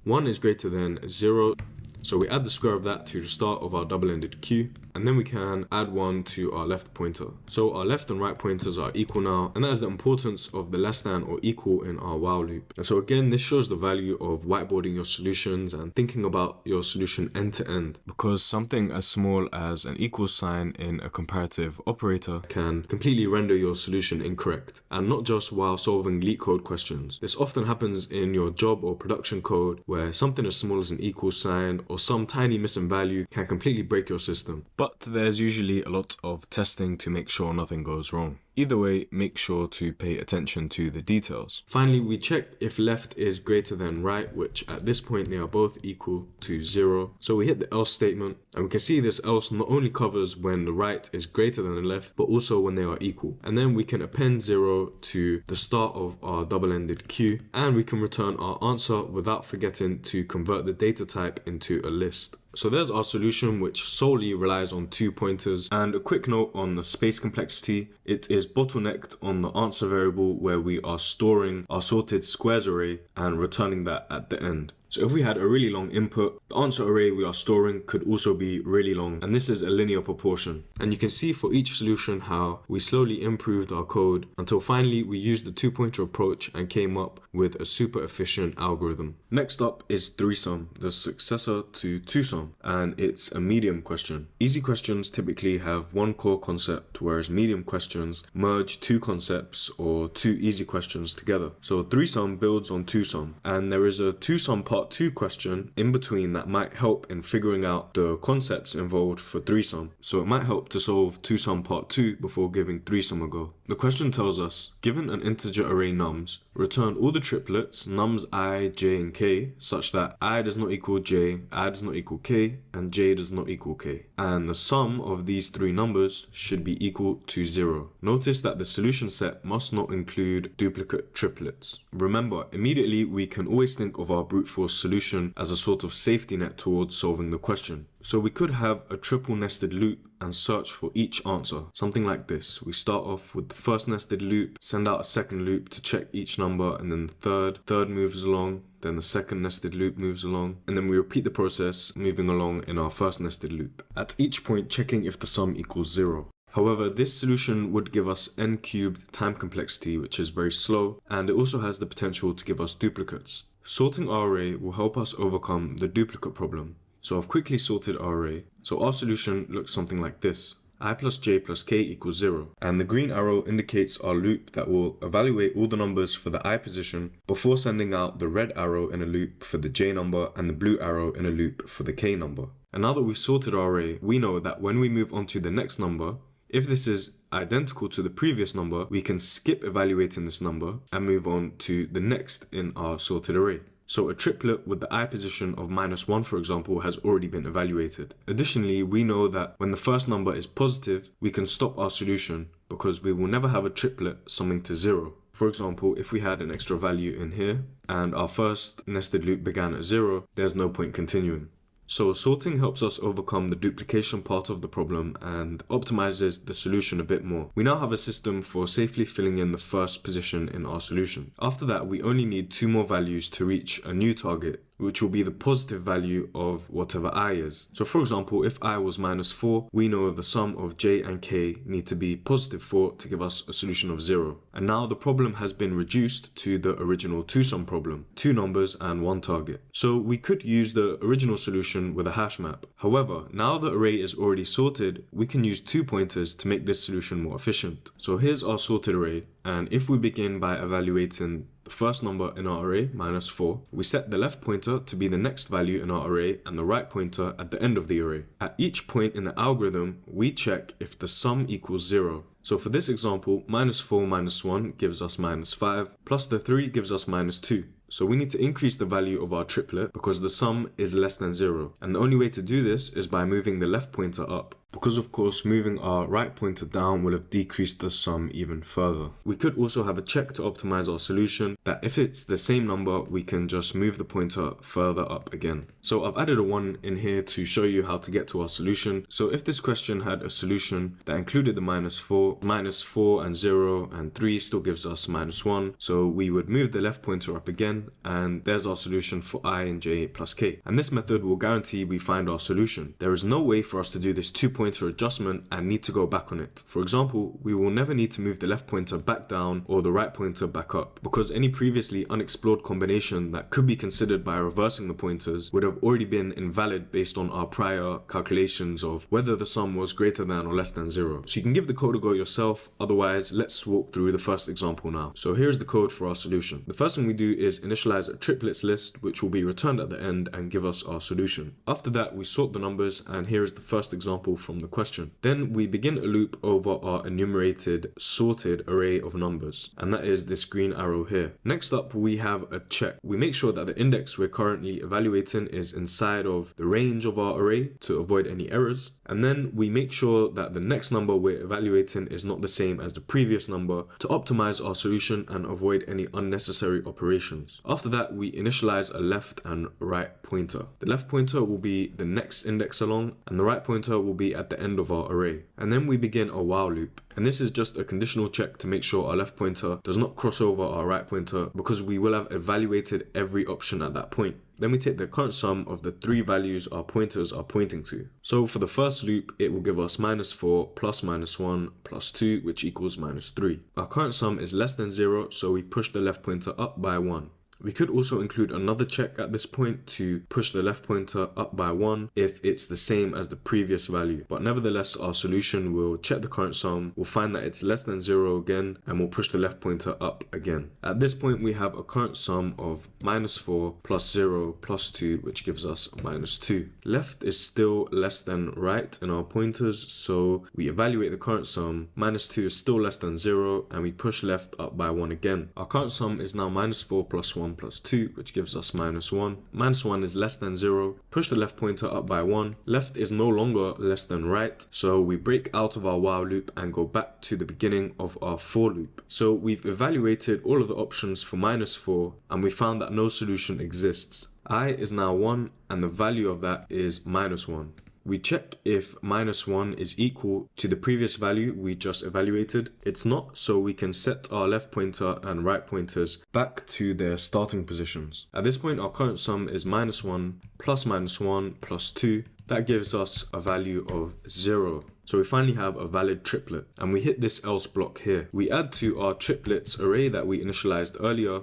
1 is greater than 0. So we add the square of that to the start of our double-ended queue, and then we can add 1 to our left pointer. So our left and right pointers are equal now, and that is the importance of the less than or equal in our while loop. And so again, this shows the value of whiteboarding your solutions and thinking about your solution end to end, because something as small as an equal sign in a comparative operator can completely render your solution incorrect. And not just while solving LeetCode questions. This often happens in your job or production code where something as small as an equal sign or some tiny missing value can completely break your system. But there's usually a lot of testing to make sure nothing goes wrong. Either way, make sure to pay attention to the details. Finally, we check if left is greater than right, which at this point they are both equal to 0. So we hit the else statement, and we can see this else not only covers when the right is greater than the left, but also when they are equal. And then we can append 0 to the start of our double-ended queue, and we can return our answer without forgetting to convert the data type into a list. So there's our solution, which solely relies on 2 pointers. And a quick note on the space complexity, it is bottlenecked on the answer variable where we are storing our sorted squares array and returning that at the end. So if we had a really long input, the answer array we are storing could also be really long, and this is a linear proportion. And you can see for each solution how we slowly improved our code until finally we used the two-pointer approach and came up with a super efficient algorithm. Next up is 3-sum, the successor to 2-sum, and it's a medium question. Easy questions typically have one core concept, whereas medium questions merge two concepts or two easy questions together. So 3-sum builds on 2-sum, and there is a 2-sum part 2 question in between that might help in figuring out the concepts involved for 3-sum. So it might help to solve 2-sum part 2 before giving 3-sum a go. The question tells us, given an integer array nums, return all the triplets nums I, j, and k such that I does not equal j, I does not equal k, and j does not equal k. And the sum of these three numbers should be equal to 0. Notice that the solution set must not include duplicate triplets. Remember, immediately we can always think of our brute force solution as a sort of safety net towards solving the question. So we could have a triple nested loop and search for each answer. Something like this. We start off with the first nested loop, send out a second loop to check each number, and then the third moves along, then the second nested loop moves along, and then we repeat the process moving along in our first nested loop. At each point checking if the sum equals 0. However, this solution would give us n cubed time complexity, which is very slow, and it also has the potential to give us duplicates. Sorting our array will help us overcome the duplicate problem. So I've quickly sorted our array. So our solution looks something like this. I plus j plus k equals 0. And the green arrow indicates our loop that will evaluate all the numbers for the I position before sending out the red arrow in a loop for the j number and the blue arrow in a loop for the k number. And now that we've sorted our array, we know that when we move on to the next number, if this is identical to the previous number, we can skip evaluating this number and move on to the next in our sorted array. So a triplet with the I position of -1, for example, has already been evaluated. Additionally, we know that when the first number is positive, we can stop our solution because we will never have a triplet summing to 0. For example, if we had an extra value in here and our first nested loop began at 0, there's no point continuing. So sorting helps us overcome the duplication part of the problem and optimizes the solution a bit more. We now have a system for safely filling in the first position in our solution. After that, we only need 2 more values to reach a new target, which will be the positive value of whatever I is. So for example, if I was -4, we know the sum of j and k need to be +4 to give us a solution of 0. And now the problem has been reduced to the original 2-sum problem, 2 numbers and 1 target. So we could use the original solution with a hash map. However, now the array is already sorted, we can use 2 pointers to make this solution more efficient. So here's our sorted array, and if we begin by evaluating the first number in our array, -4, we set the left pointer to be the next value in our array and the right pointer at the end of the array. At each point in the algorithm, we check if the sum equals 0. So for this example, -4 minus 1 gives us -5, plus the 3 gives us -2. So we need to increase the value of our triplet because the sum is less than 0. And the only way to do this is by moving the left pointer up. Because of course moving our right pointer down will have decreased the sum even further. We could also have a check to optimize our solution that if it's the same number, we can just move the pointer further up again. So I've added a 1 in here to show you how to get to our solution. So if this question had a solution that included the -4 and 0 and 3 still gives us -1. So we would move the left pointer up again, and there's our solution for I and j plus k. And this method will guarantee we find our solution. There is no way for us to do this 2-pointer adjustment and need to go back on it. For example, we will never need to move the left pointer back down or the right pointer back up, because any previously unexplored combination that could be considered by reversing the pointers would have already been invalid based on our prior calculations of whether the sum was greater than or less than 0. So you can give the code a go yourself. Otherwise, let's walk through the first example now. So here's the code for our solution. The first thing we do is initialize a triplets list, which will be returned at the end and give us our solution. After that, we sort the numbers, and here is the first example from the question. Then we begin a loop over our enumerated sorted array of numbers, and that is this green arrow here. Next up, we have a check. We make sure that the index we're currently evaluating is inside of the range of our array to avoid any errors. And then we make sure that the next number we're evaluating is not the same as the previous number to optimize our solution and avoid any unnecessary operations. After that, we initialize a left and right pointer. The left pointer will be the next index along, and the right pointer will be at the end of our array. And then we begin a while loop. And this is just a conditional check to make sure our left pointer does not cross over our right pointer, because we will have evaluated every option at that point. Then we take the current sum of the three values our pointers are pointing to. So for the first loop, it will give us -4 plus -1 plus 2, which equals -3. Our current sum is less than 0, so we push the left pointer up by 1. We could also include another check at this point to push the left pointer up by 1 if it's the same as the previous value. But nevertheless, our solution will check the current sum, we'll find that it's less than 0 again, and we'll push the left pointer up again. At this point, we have a current sum of -4 plus 0 plus 2, which gives us -2. Left is still less than right in our pointers, so we evaluate the current sum. -2 is still less than 0, and we push left up by 1 again. Our current sum is now -4 plus 1 plus 2, which gives us -1. -1 is less than 0. Push the left pointer up by 1. Left is no longer less than right, so we break out of our while loop and go back to the beginning of our for loop. So we've evaluated all of the options for -4, and we found that no solution exists. I is now 1, and the value of that is -1. We check if -1 is equal to the previous value we just evaluated. It's not, so we can set our left pointer and right pointers back to their starting positions. At this point, our current sum is -1 plus -1 plus 2. That gives us a value of 0. So we finally have a valid triplet, and we hit this else block here. We add to our triplets array that we initialized earlier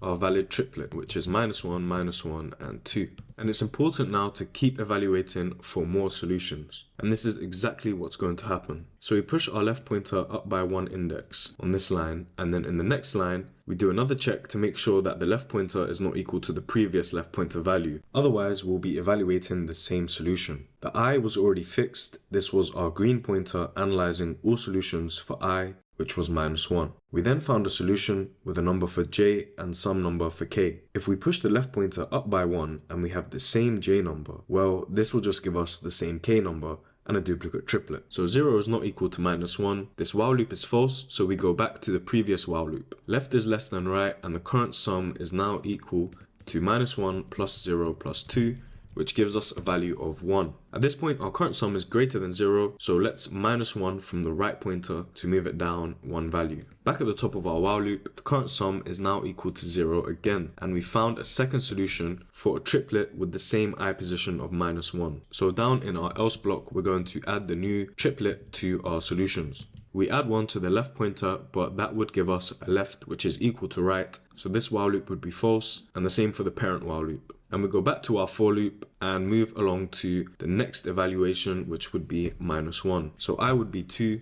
our valid triplet, which is -1, -1, and 2. And it's important now to keep evaluating for more solutions. And this is exactly what's going to happen. So we push our left pointer up by 1 index on this line, and then in the next line, we do another check to make sure that the left pointer is not equal to the previous left pointer value. Otherwise, we'll be evaluating the same solution. The I was already fixed. This was our green pointer analyzing all solutions for I, which was -1. We then found a solution with a number for j and some number for k. If we push the left pointer up by 1 and we have the same j number, well, this will just give us the same k number and a duplicate triplet. So 0 is not equal to -1. This while loop is false, so we go back to the previous while loop. Left is less than right, and the current sum is now equal to -1 plus 0 plus 2, which gives us a value of 1. At this point, our current sum is greater than 0, so let's -1 from the right pointer to move it down 1 value. Back at the top of our while loop, the current sum is now equal to 0 again, and we found a second solution for a triplet with the same I position of -1. So down in our else block, we're going to add the new triplet to our solutions. We add 1 to the left pointer, but that would give us a left which is equal to right, so this while loop would be false, and the same for the parent while loop. And we go back to our for loop and move along to the next evaluation, which would be -1. So I would be 2,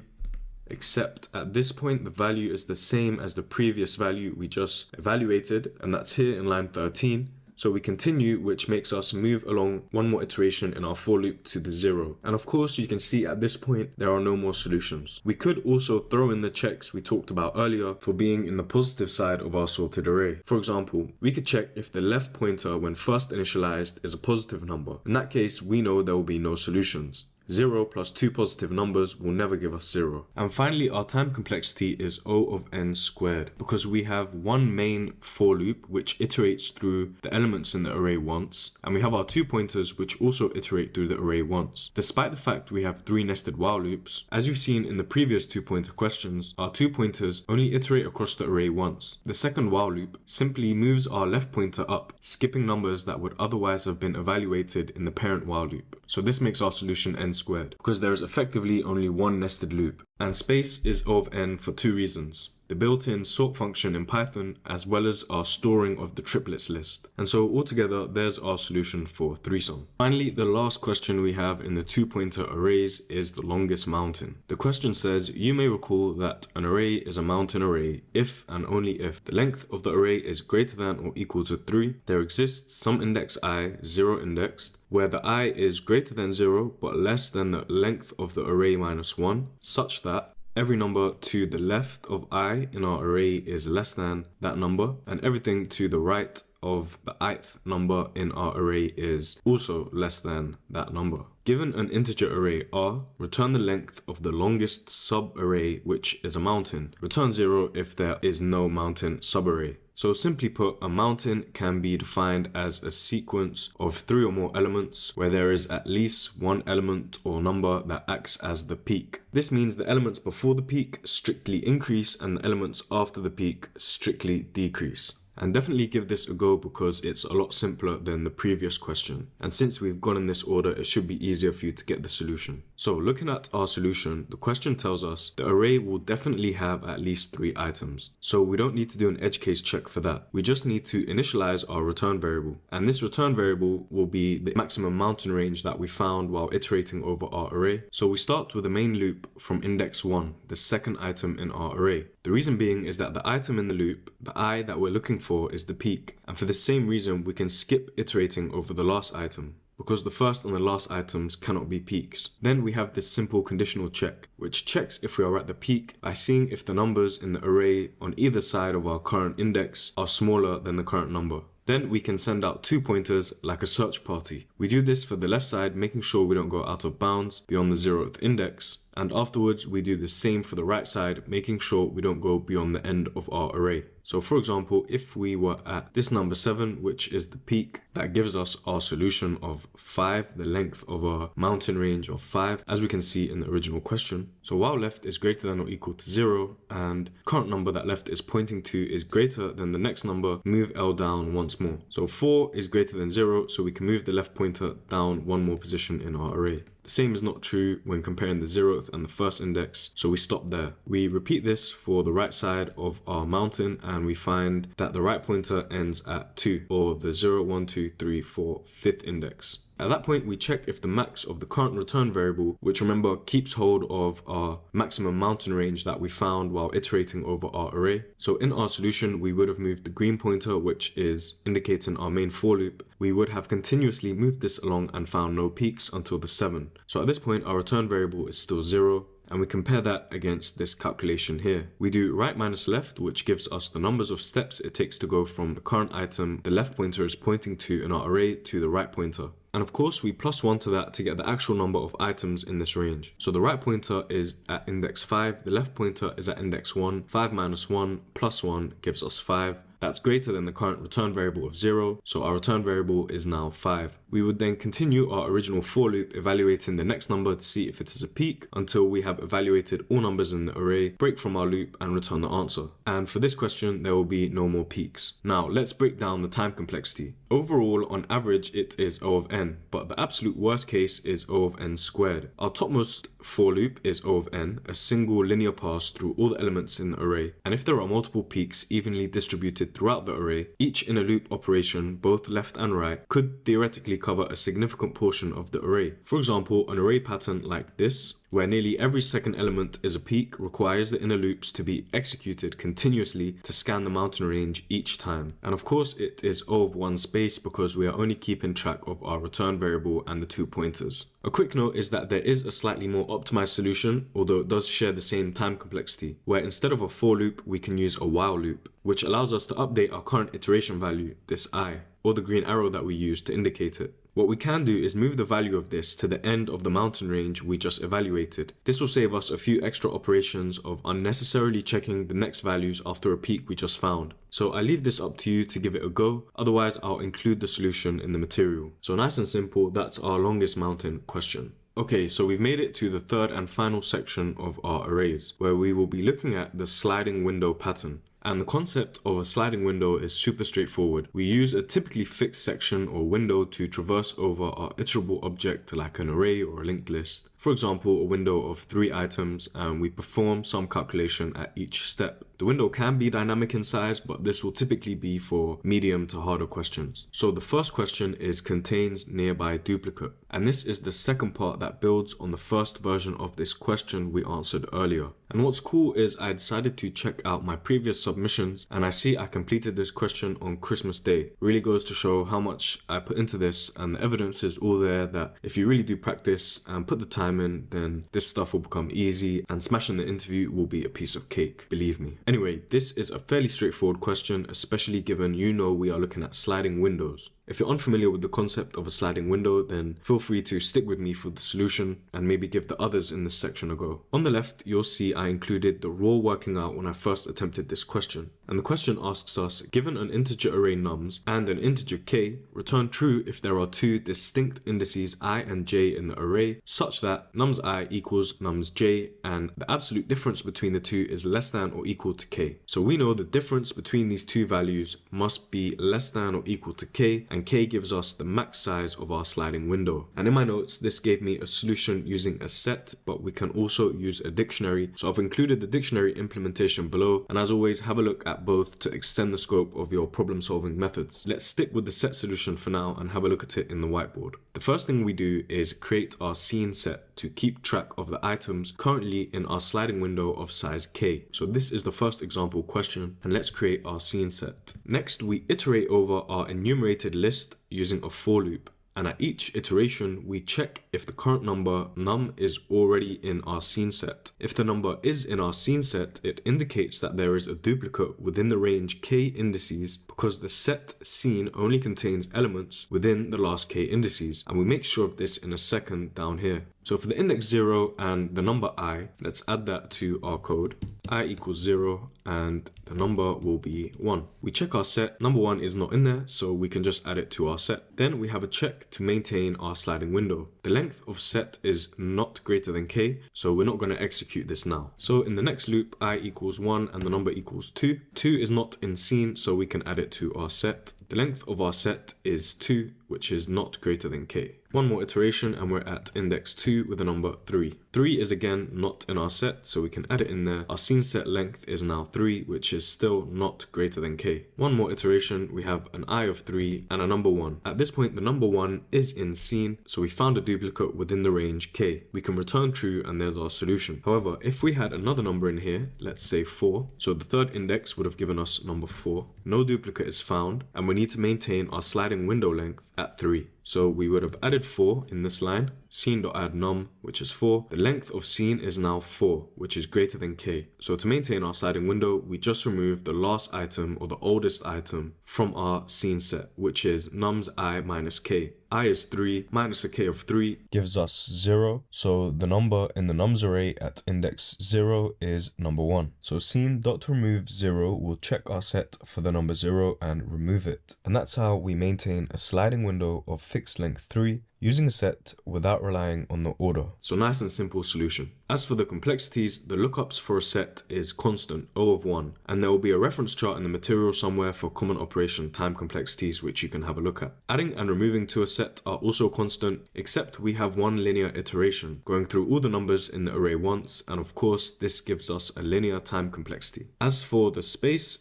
except at this point the value is the same as the previous value we just evaluated, and that's here in line 13. So we continue, which makes us move along one more iteration in our for loop to the 0. And of course, you can see at this point, there are no more solutions. We could also throw in the checks we talked about earlier for being in the positive side of our sorted array. For example, we could check if the left pointer when first initialized is a positive number. In that case, we know there will be no solutions. 0 plus 2 positive numbers will never give us 0. And finally, our time complexity is O of n squared, because we have one main for loop which iterates through the elements in the array once, and we have our 2 pointers which also iterate through the array once. Despite the fact we have 3 nested while loops, as you've seen in the previous 2 pointer questions, our 2 pointers only iterate across the array once. The second while loop simply moves our left pointer up, skipping numbers that would otherwise have been evaluated in the parent while loop. So this makes our solution n squared, because there is effectively only one nested loop. And space is O of n for 2 reasons: the built-in sort function in Python, as well as our storing of the triplets list. And so altogether, there's our solution for 3-sum. Finally, the last question we have in the 2-pointer arrays is the longest mountain. The question says, you may recall that an array is a mountain array if and only if the length of the array is greater than or equal to 3, there exists some index I, 0 indexed, where the I is greater than 0 but less than the length of the array minus 1, such that every number to the left of I in our array is less than that number, and everything to the right of the ith number in our array is also less than that number. Given an integer array R, return the length of the longest subarray, which is a mountain. Return 0 if there is no mountain subarray. So simply put, a mountain can be defined as a sequence of 3 or more elements where there is at least one element or number that acts as the peak. This means the elements before the peak strictly increase and the elements after the peak strictly decrease. and definitely give this a go because it's a lot simpler than the previous question. And since we've gone in this order, it should be easier for you to get the solution. So looking at our solution, the question tells us the array will definitely have at least 3 items. So we don't need to do an edge case check for that. We just need to initialize our return variable. And this return variable will be the maximum mountain range that we found while iterating over our array. So we start with the main loop from index 1, the second item in our array. The reason being is that the item in the loop, the I that we're looking for, is the peak. And for the same reason, we can skip iterating over the last item, because the first and the last items cannot be peaks. Then we have this simple conditional check, which checks if we are at the peak by seeing if the numbers in the array on either side of our current index are smaller than the current number. Then we can send out 2 pointers like a search party. We do this for the left side, making sure we don't go out of bounds beyond the 0th index. And afterwards, we do the same for the right side, making sure we don't go beyond the end of our array. So for example, if we were at this number 7, which is the peak, that gives us our solution of 5, the length of a mountain range of 5, as we can see in the original question. So while left is greater than or equal to 0, and current number that left is pointing to is greater than the next number, move L down once more. So 4 is greater than 0, so we can move the left pointer down one more position in our array. The same is not true when comparing the 0th and the first index, so we stop there. We repeat this for the right side of our mountain, and we find that the right pointer ends at 2, or the 0, 1, 2, 3, 4, 5th index. At that point, we check if the max of the current return variable, which remember keeps hold of our maximum mountain range that we found while iterating over our array. So in our solution, we would have moved the green pointer, which is indicating our main for loop. We would have continuously moved this along and found no peaks until the 7. So at this point, our return variable is still 0. And we compare that against this calculation here. We do right minus left, which gives us the numbers of steps it takes to go from the current item the left pointer is pointing to in our array to the right pointer. And of course, we plus 1 to that to get the actual number of items in this range. So the right pointer is at index 5, the left pointer is at index 1. 5 minus 1 plus 1 gives us 5. That's greater than the current return variable of 0, so our return variable is now 5. We would then continue our original for loop, evaluating the next number to see if it is a peak until we have evaluated all numbers in the array, break from our loop and return the answer. And for this question, there will be no more peaks. Now let's break down the time complexity. Overall, on average, it is O of n, but the absolute worst case is O of n squared. Our topmost for loop is O of n, a single linear pass through all the elements in the array. And if there are multiple peaks evenly distributed throughout the array, each inner loop operation, both left and right, could theoretically cover a significant portion of the array. For example, an array pattern like this, where nearly every second element is a peak, requires the inner loops to be executed continuously to scan the mountain range each time. And of course, it is O of 1 space because we are only keeping track of our return variable and the 2 pointers. A quick note is that there is a slightly more optimized solution, although it does share the same time complexity, where instead of a for loop, we can use a while loop, which allows us to update our current iteration value, this I, or the green arrow that we use to indicate it. What we can do is move the value of this to the end of the mountain range we just evaluated. This will save us a few extra operations of unnecessarily checking the next values after a peak we just found. So I leave this up to you to give it a go, otherwise I'll include the solution in the material. So nice and simple, that's our longest mountain question. Okay, so we've made it to the third and final section of our arrays, where we will be looking at the sliding window pattern. And the concept of a sliding window is super straightforward. We use a typically fixed section or window to traverse over our iterable object like an array or a linked list. For example, a window of 3 items, and we perform some calculation at each step. The window can be dynamic in size, but this will typically be for medium to harder questions. So the first question is contains nearby duplicate. And this is the second part that builds on the first version of this question we answered earlier. And what's cool is I decided to check out my previous submissions, and I see I completed this question on Christmas Day. Really goes to show how much I put into this, and the evidence is all there that if you really do practice and put the time in, then this stuff will become easy and smashing the interview will be a piece of cake, believe me. Anyway, this is a fairly straightforward question, especially given we are looking at sliding windows. If you're unfamiliar with the concept of a sliding window, then feel free to stick with me for the solution and maybe give the others in this section a go. On the left, you'll see I included the raw working out when I first attempted this question. And the question asks us, given an integer array nums and an integer k, return true if there are two distinct indices I and j in the array, such that nums I equals nums j and the absolute difference between the two is less than or equal to k. So we know the difference between these two values must be less than or equal to k, and k gives us the max size of our sliding window. And in my notes, this gave me a solution using a set, but we can also use a dictionary. So I've included the dictionary implementation below, and as always, have a look at both to extend the scope of your problem solving methods. Let's stick with the set solution for now and have a look at it in the whiteboard. The first thing we do is create our scene set to keep track of the items currently in our sliding window of size k. So this is the first example question, and let's create our scene set. Next, we iterate over our enumerated list using a for loop. And at each iteration, we check if the current number num is already in our scene set. If the number is in our scene set, it indicates that there is a duplicate within the range k indices because the set scene only contains elements within the last k indices. And we make sure of this in a second down here. So for the index 0 and the number I, let's add that to our code. I equals 0 and the number will be 1. We check our set, number 1 is not in there, so we can just add it to our set. Then we have a check to maintain our sliding window. The length of set is not greater than k, so we're not going to execute this now. So in the next loop, I equals 1 and the number equals 2. 2 is not in scene, so we can add it to our set. The length of our set is 2, which is not greater than k. One more iteration and we're at index 2 with the number 3. 3 is again not in our set, so we can add it in there. Our scene set length is now 3, which is still not greater than k. One more iteration, we have an I of 3 and a number 1. At this point, the number 1 is in scene, so we found a duplicate within the range k. We can return true and there's our solution. However, if we had another number in here, let's say 4, so the third index would have given us number 4. No duplicate is found, and we need to maintain our sliding window length at 3. So we would have added 4 in this line, scene.addNum, which is 4. The length of scene is now 4, which is greater than k. So to maintain our sliding window, we just remove the last item or the oldest item from our scene set, which is nums I minus k. I is 3 minus a k of 3 gives us 0. So the number in the nums array at index 0 is number 1. So scene.remove 0 will check our set for the number 0 and remove it. And that's how we maintain a sliding window of fixed length 3 using a set without relying on the order. So nice and simple solution. As for the complexities, the lookups for a set is constant, O of 1, and there will be a reference chart in the material somewhere for common operation time complexities which you can have a look at. Adding and removing to a set are also constant, except we have one linear iteration, going through all the numbers in the array once, and of course this gives us a linear time complexity. As for the space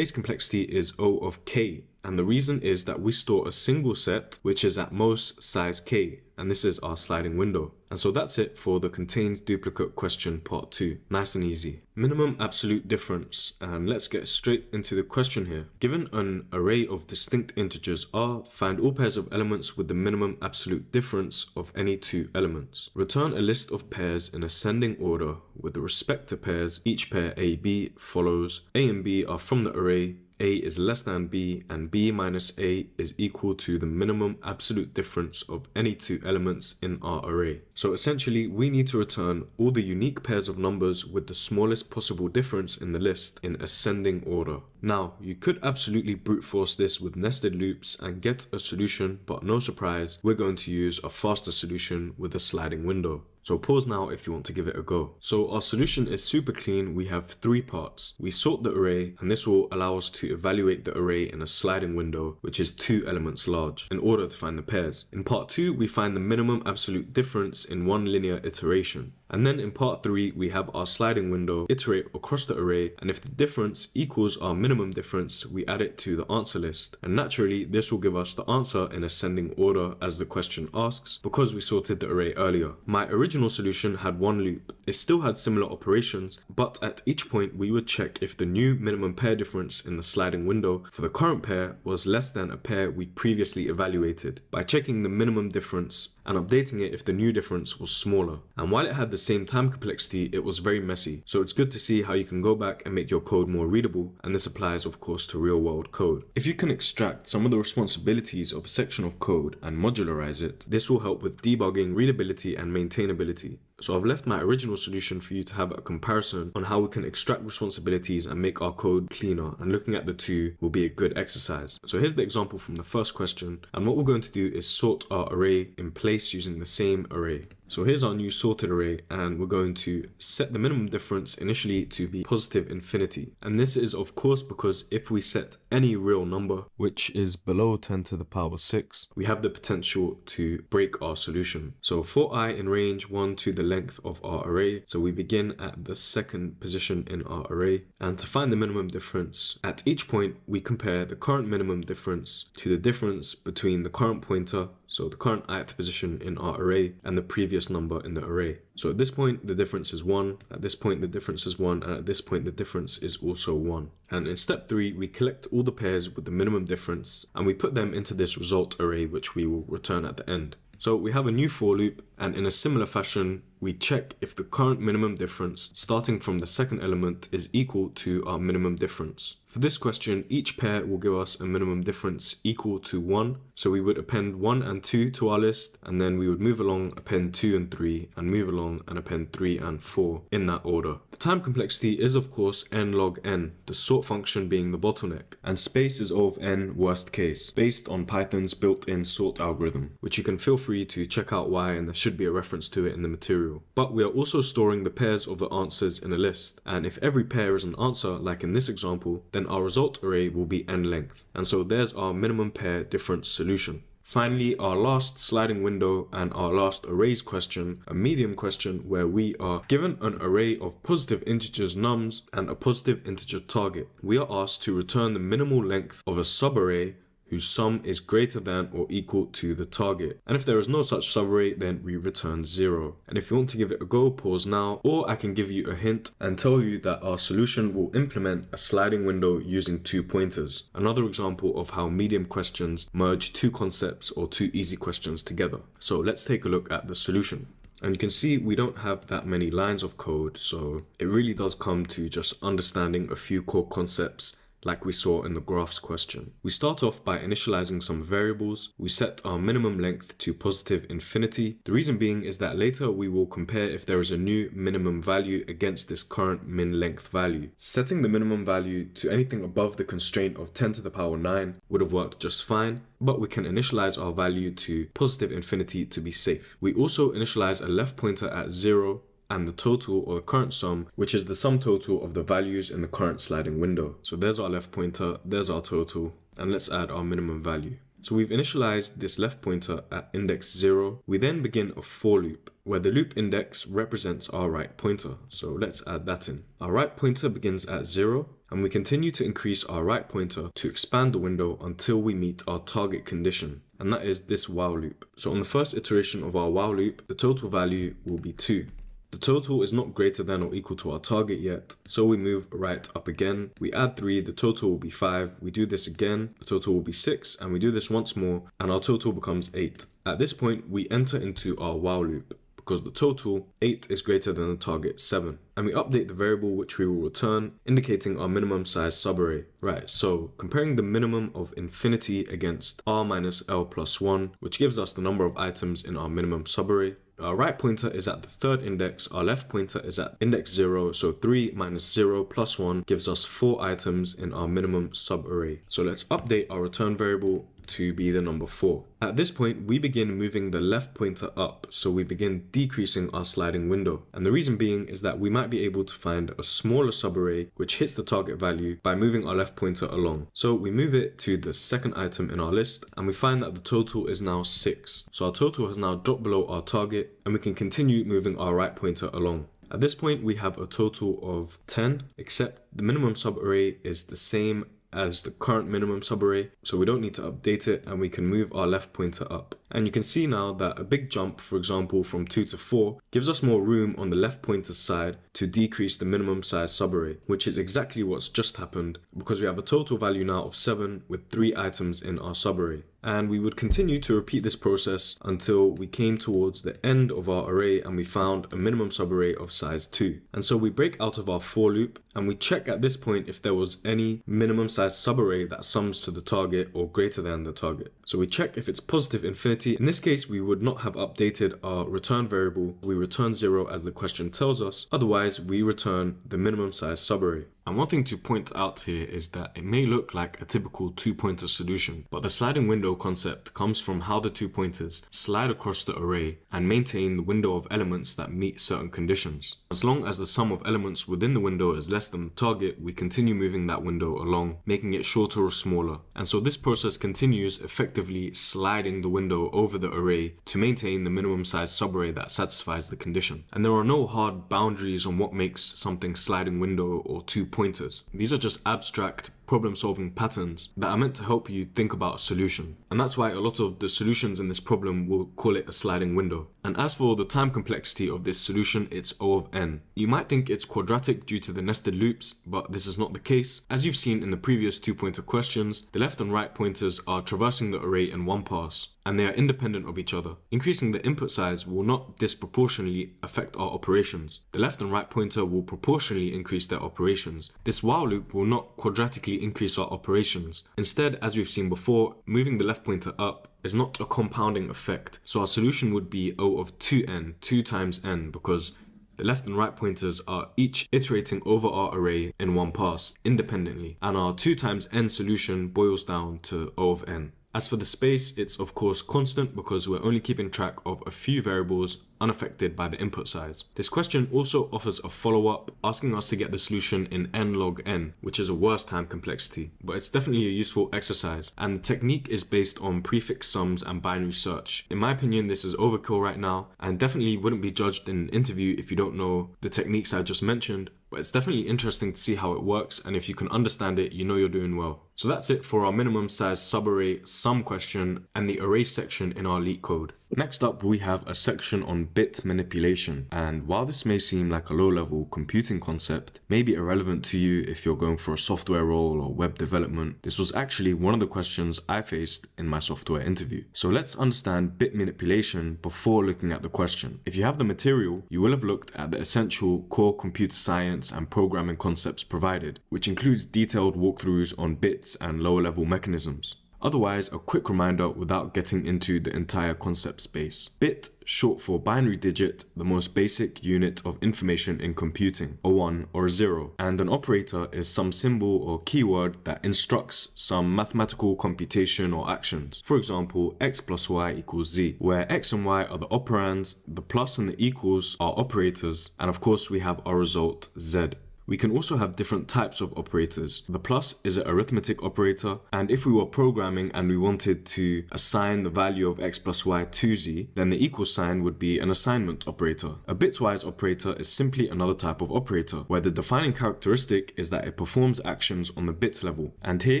complexity is O of k, and the reason is that we store a single set which is at most size k, and this is our sliding window. And so that's it for the contains duplicate question part 2. Nice and easy. Minimum absolute difference, and let's get straight into the question here. Given an array of distinct integers R, find all pairs of elements with the minimum absolute difference of any two elements. Return a list of pairs in ascending order with respect to pairs. Each pair A, B follows. A and B are from the array. A is less than B and B minus A is equal to the minimum absolute difference of any two elements in our array. So essentially we need to return all the unique pairs of numbers with the smallest possible difference in the list in ascending order. Now you could absolutely brute force this with nested loops and get a solution, but no surprise, we're going to use a faster solution with a sliding window. So pause now if you want to give it a go. So our solution is super clean. We have 3 parts. We sort the array, and this will allow us to evaluate the array in a sliding window, which is 2 elements large, in order to find the pairs. In part 2, we find the minimum absolute difference in one linear iteration. And then in part 3, we have our sliding window iterate across the array, and if the difference equals our minimum difference, we add it to the answer list. And naturally, this will give us the answer in ascending order as the question asks, because we sorted the array earlier. My original solution had 1 loop. It still had similar operations, but at each point we would check if the new minimum pair difference in the sliding window for the current pair was less than a pair we previously evaluated by checking the minimum difference and updating it if the new difference was smaller. And while it had the same time complexity, it was very messy. So it's good to see how you can go back and make your code more readable, and this applies of course to real world code. If you can extract some of the responsibilities of a section of code and modularize it, this will help with debugging, readability, and maintainability. So I've left my original solution for you to have a comparison on how we can extract responsibilities and make our code cleaner, and looking at the two will be a good exercise. So here's the example from the first question, and what we're going to do is sort our array in place using the same array. So here's our new sorted array, and we're going to set the minimum difference initially to be positive infinity. And this is of course because if we set any real number, which is below 10 to the power 6, we have the potential to break our solution. So for I in range 1 to the length of our array, so we begin at the second position in our array, and to find the minimum difference, at each point we compare the current minimum difference to the difference between the current pointer, so the current ith position in our array, and the previous number in the array. So at this point the difference is 1, at this point the difference is 1, and at this point the difference is also 1. And in step 3 we collect all the pairs with the minimum difference and we put them into this result array, which we will return at the end. So we have a new for loop, and in a similar fashion we check if the current minimum difference starting from the second element is equal to our minimum difference. For this question, each pair will give us a minimum difference equal to 1, so we would append 1 and 2 to our list, and then we would move along, append 2 and 3, and move along and append 3 and 4 in that order. The time complexity is of course n log n, the sort function being the bottleneck, and space is O of n worst case, based on Python's built-in sort algorithm, which you can feel free to check out why, and there should be a reference to it in the material. But we are also storing the pairs of the answers in a list, and if every pair is an answer, like in this example, then our result array will be n length, and so there's our minimum pair difference solution. Finally, our last sliding window and our last arrays question, a medium question where we are given an array of positive integers nums and a positive integer target. We are asked to return the minimal length of a subarray whose sum is greater than or equal to the target. And if there is no such subarray, then we return 0. And if you want to give it a go, pause now, or I can give you a hint and tell you that our solution will implement a sliding window using 2 pointers. Another example of how medium questions merge 2 concepts or 2 easy questions together. So let's take a look at the solution. And you can see we don't have that many lines of code, so it really does come to just understanding a few core concepts like we saw in the graphs question. We start off by initializing some variables. We set our minimum length to positive infinity. The reason being is that later we will compare if there is a new minimum value against this current min length value. Setting the minimum value to anything above the constraint of 10 to the power 9 would have worked just fine, but we can initialize our value to positive infinity to be safe. We also initialize a left pointer at 0 and the total or the current sum, which is the sum total of the values in the current sliding window. So there's our left pointer, there's our total, and let's add our minimum value. So we've initialized this left pointer at index 0. We then begin a for loop, where the loop index represents our right pointer. So let's add that in. Our right pointer begins at 0, and we continue to increase our right pointer to expand the window until we meet our target condition, and that is this while loop. So on the first iteration of our while loop, the total value will be 2. The total is not greater than or equal to our target yet, so we move right up again. We add 3, the total will be 5. We do this again, the total will be 6, and we do this once more, and our total becomes 8. At this point, we enter into our while loop, because the total, 8, is greater than the target, 7. And we update the variable which we will return, indicating our minimum size subarray. Right, so comparing the minimum of infinity against r minus l plus 1, which gives us the number of items in our minimum subarray. Our right pointer is at the third index, our left pointer is at index 0, so 3 minus 0 plus 1 gives us 4 items in our minimum subarray. So let's update our return variable to be the number 4. At this point, we begin moving the left pointer up, so we begin decreasing our sliding window. And the reason being is that we might be able to find a smaller subarray which hits the target value by moving our left pointer along. So we move it to the second item in our list, and we find that the total is now 6. So our total has now dropped below our target, and we can continue moving our right pointer along. At this point, we have a total of 10, except the minimum subarray is the same as the current minimum subarray, so we don't need to update it, and we can move our left pointer up. And you can see now that a big jump, for example from 2 to 4, gives us more room on the left pointer side to decrease the minimum size subarray, which is exactly what's just happened, because we have a total value now of 7 with 3 items in our subarray. And we would continue to repeat this process until we came towards the end of our array and we found a minimum subarray of size 2. And so we break out of our for loop and we check at this point if there was any minimum size subarray that sums to the target or greater than the target. So we check if it's positive infinity. In this case, we would not have updated our return variable. We return 0 as the question tells us. Otherwise, we return the minimum size subarray. And one thing to point out here is that it may look like a typical two-pointer solution, but the sliding window concept comes from how the 2 pointers slide across the array and maintain the window of elements that meet certain conditions. As long as the sum of elements within the window is less than the target, we continue moving that window along, making it shorter or smaller. And so this process continues, effectively sliding the window over the array to maintain the minimum size subarray that satisfies the condition. And there are no hard boundaries on what makes something sliding window or 2 pointers. These are just abstract problem-solving patterns that are meant to help you think about a solution. And that's why a lot of the solutions in this problem will call it a sliding window. And as for the time complexity of this solution, it's O of n. You might think it's quadratic due to the nested loops, but this is not the case. As you've seen in the previous 2-pointer questions, the left and right pointers are traversing the array in one pass, and they are independent of each other. Increasing the input size will not disproportionately affect our operations. The left and right pointer will proportionally increase their operations. This while loop will not quadratically increase our operations. Instead, as we've seen before, moving the left pointer up is not a compounding effect. So our solution would be O of 2n, 2 times n, because the left and right pointers are each iterating over our array in one pass independently. And our 2 times n solution boils down to O of n. As for the space, it's of course constant because we're only keeping track of a few variables unaffected by the input size. This question also offers a follow-up asking us to get the solution in n log n, which is a worse time complexity, but it's definitely a useful exercise, and the technique is based on prefix sums and binary search. In my opinion, this is overkill right now and definitely wouldn't be judged in an interview if you don't know the techniques I just mentioned, but it's definitely interesting to see how it works, and if you can understand it, you know you're doing well. So that's it for our minimum size subarray sum question and the array section in our LeetCode. Next up, we have a section on bit manipulation, and while this may seem like a low-level computing concept, may be irrelevant to you if you're going for a software role or web development, this was actually one of the questions I faced in my software interview. So let's understand bit manipulation before looking at the question. If you have the material, you will have looked at the essential core computer science and programming concepts provided, which includes detailed walkthroughs on bits and lower-level mechanisms. Otherwise, a quick reminder without getting into the entire concept space. Bit, short for binary digit, the most basic unit of information in computing, a 1 or a 0. And an operator is some symbol or keyword that instructs some mathematical computation or actions. For example, x plus y equals z, where x and y are the operands, the plus and the equals are operators, and of course we have our result z. We can also have different types of operators. The plus is an arithmetic operator, and if we were programming and we wanted to assign the value of x plus y to z, then the equal sign would be an assignment operator. A bitwise operator is simply another type of operator, where the defining characteristic is that it performs actions on the bit level. And here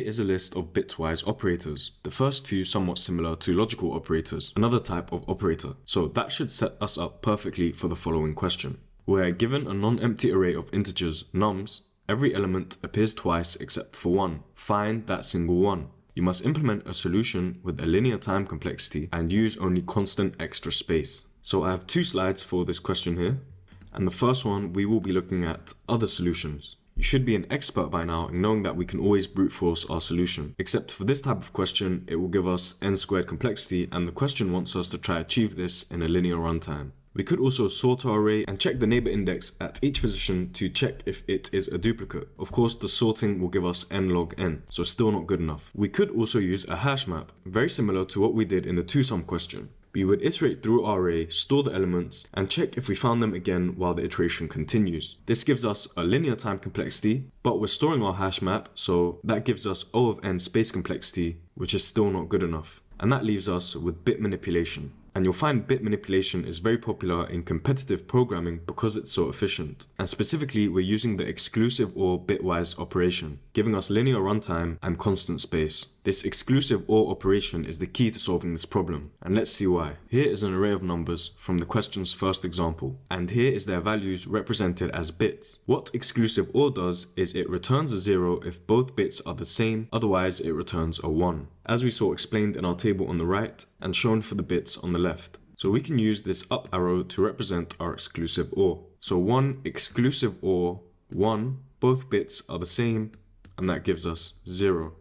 is a list of bitwise operators. The first two somewhat similar to logical operators, another type of operator. So that should set us up perfectly for the following question. Where given a non-empty array of integers, nums, every element appears twice except for one. Find that single one. You must implement a solution with a linear time complexity and use only constant extra space. So I have 2 slides for this question here. And the first one, we will be looking at other solutions. You should be an expert by now in knowing that we can always brute force our solution. Except for this type of question, it will give us n squared complexity, and the question wants us to try achieve this in a linear runtime. We could also sort our array and check the neighbor index at each position to check if it is a duplicate. Of course, the sorting will give us n log n, so still not good enough. We could also use a hash map, very similar to what we did in the 2-sum question. We would iterate through our array, store the elements, and check if we found them again while the iteration continues. This gives us a linear time complexity, but we're storing our hash map, so that gives us O of n space complexity, which is still not good enough. And that leaves us with bit manipulation. And you'll find bit manipulation is very popular in competitive programming because it's so efficient. And specifically, we're using the exclusive OR bitwise operation, giving us linear runtime and constant space. This exclusive OR operation is the key to solving this problem, and let's see why. Here is an array of numbers from the question's first example, and here is their values represented as bits. What exclusive OR does is it returns a 0 if both bits are the same, otherwise it returns a 1, as we saw explained in our table on the right and shown for the bits on the left. So we can use this up arrow to represent our exclusive OR. So 1 exclusive OR 1, both bits are the same, and that gives us 0.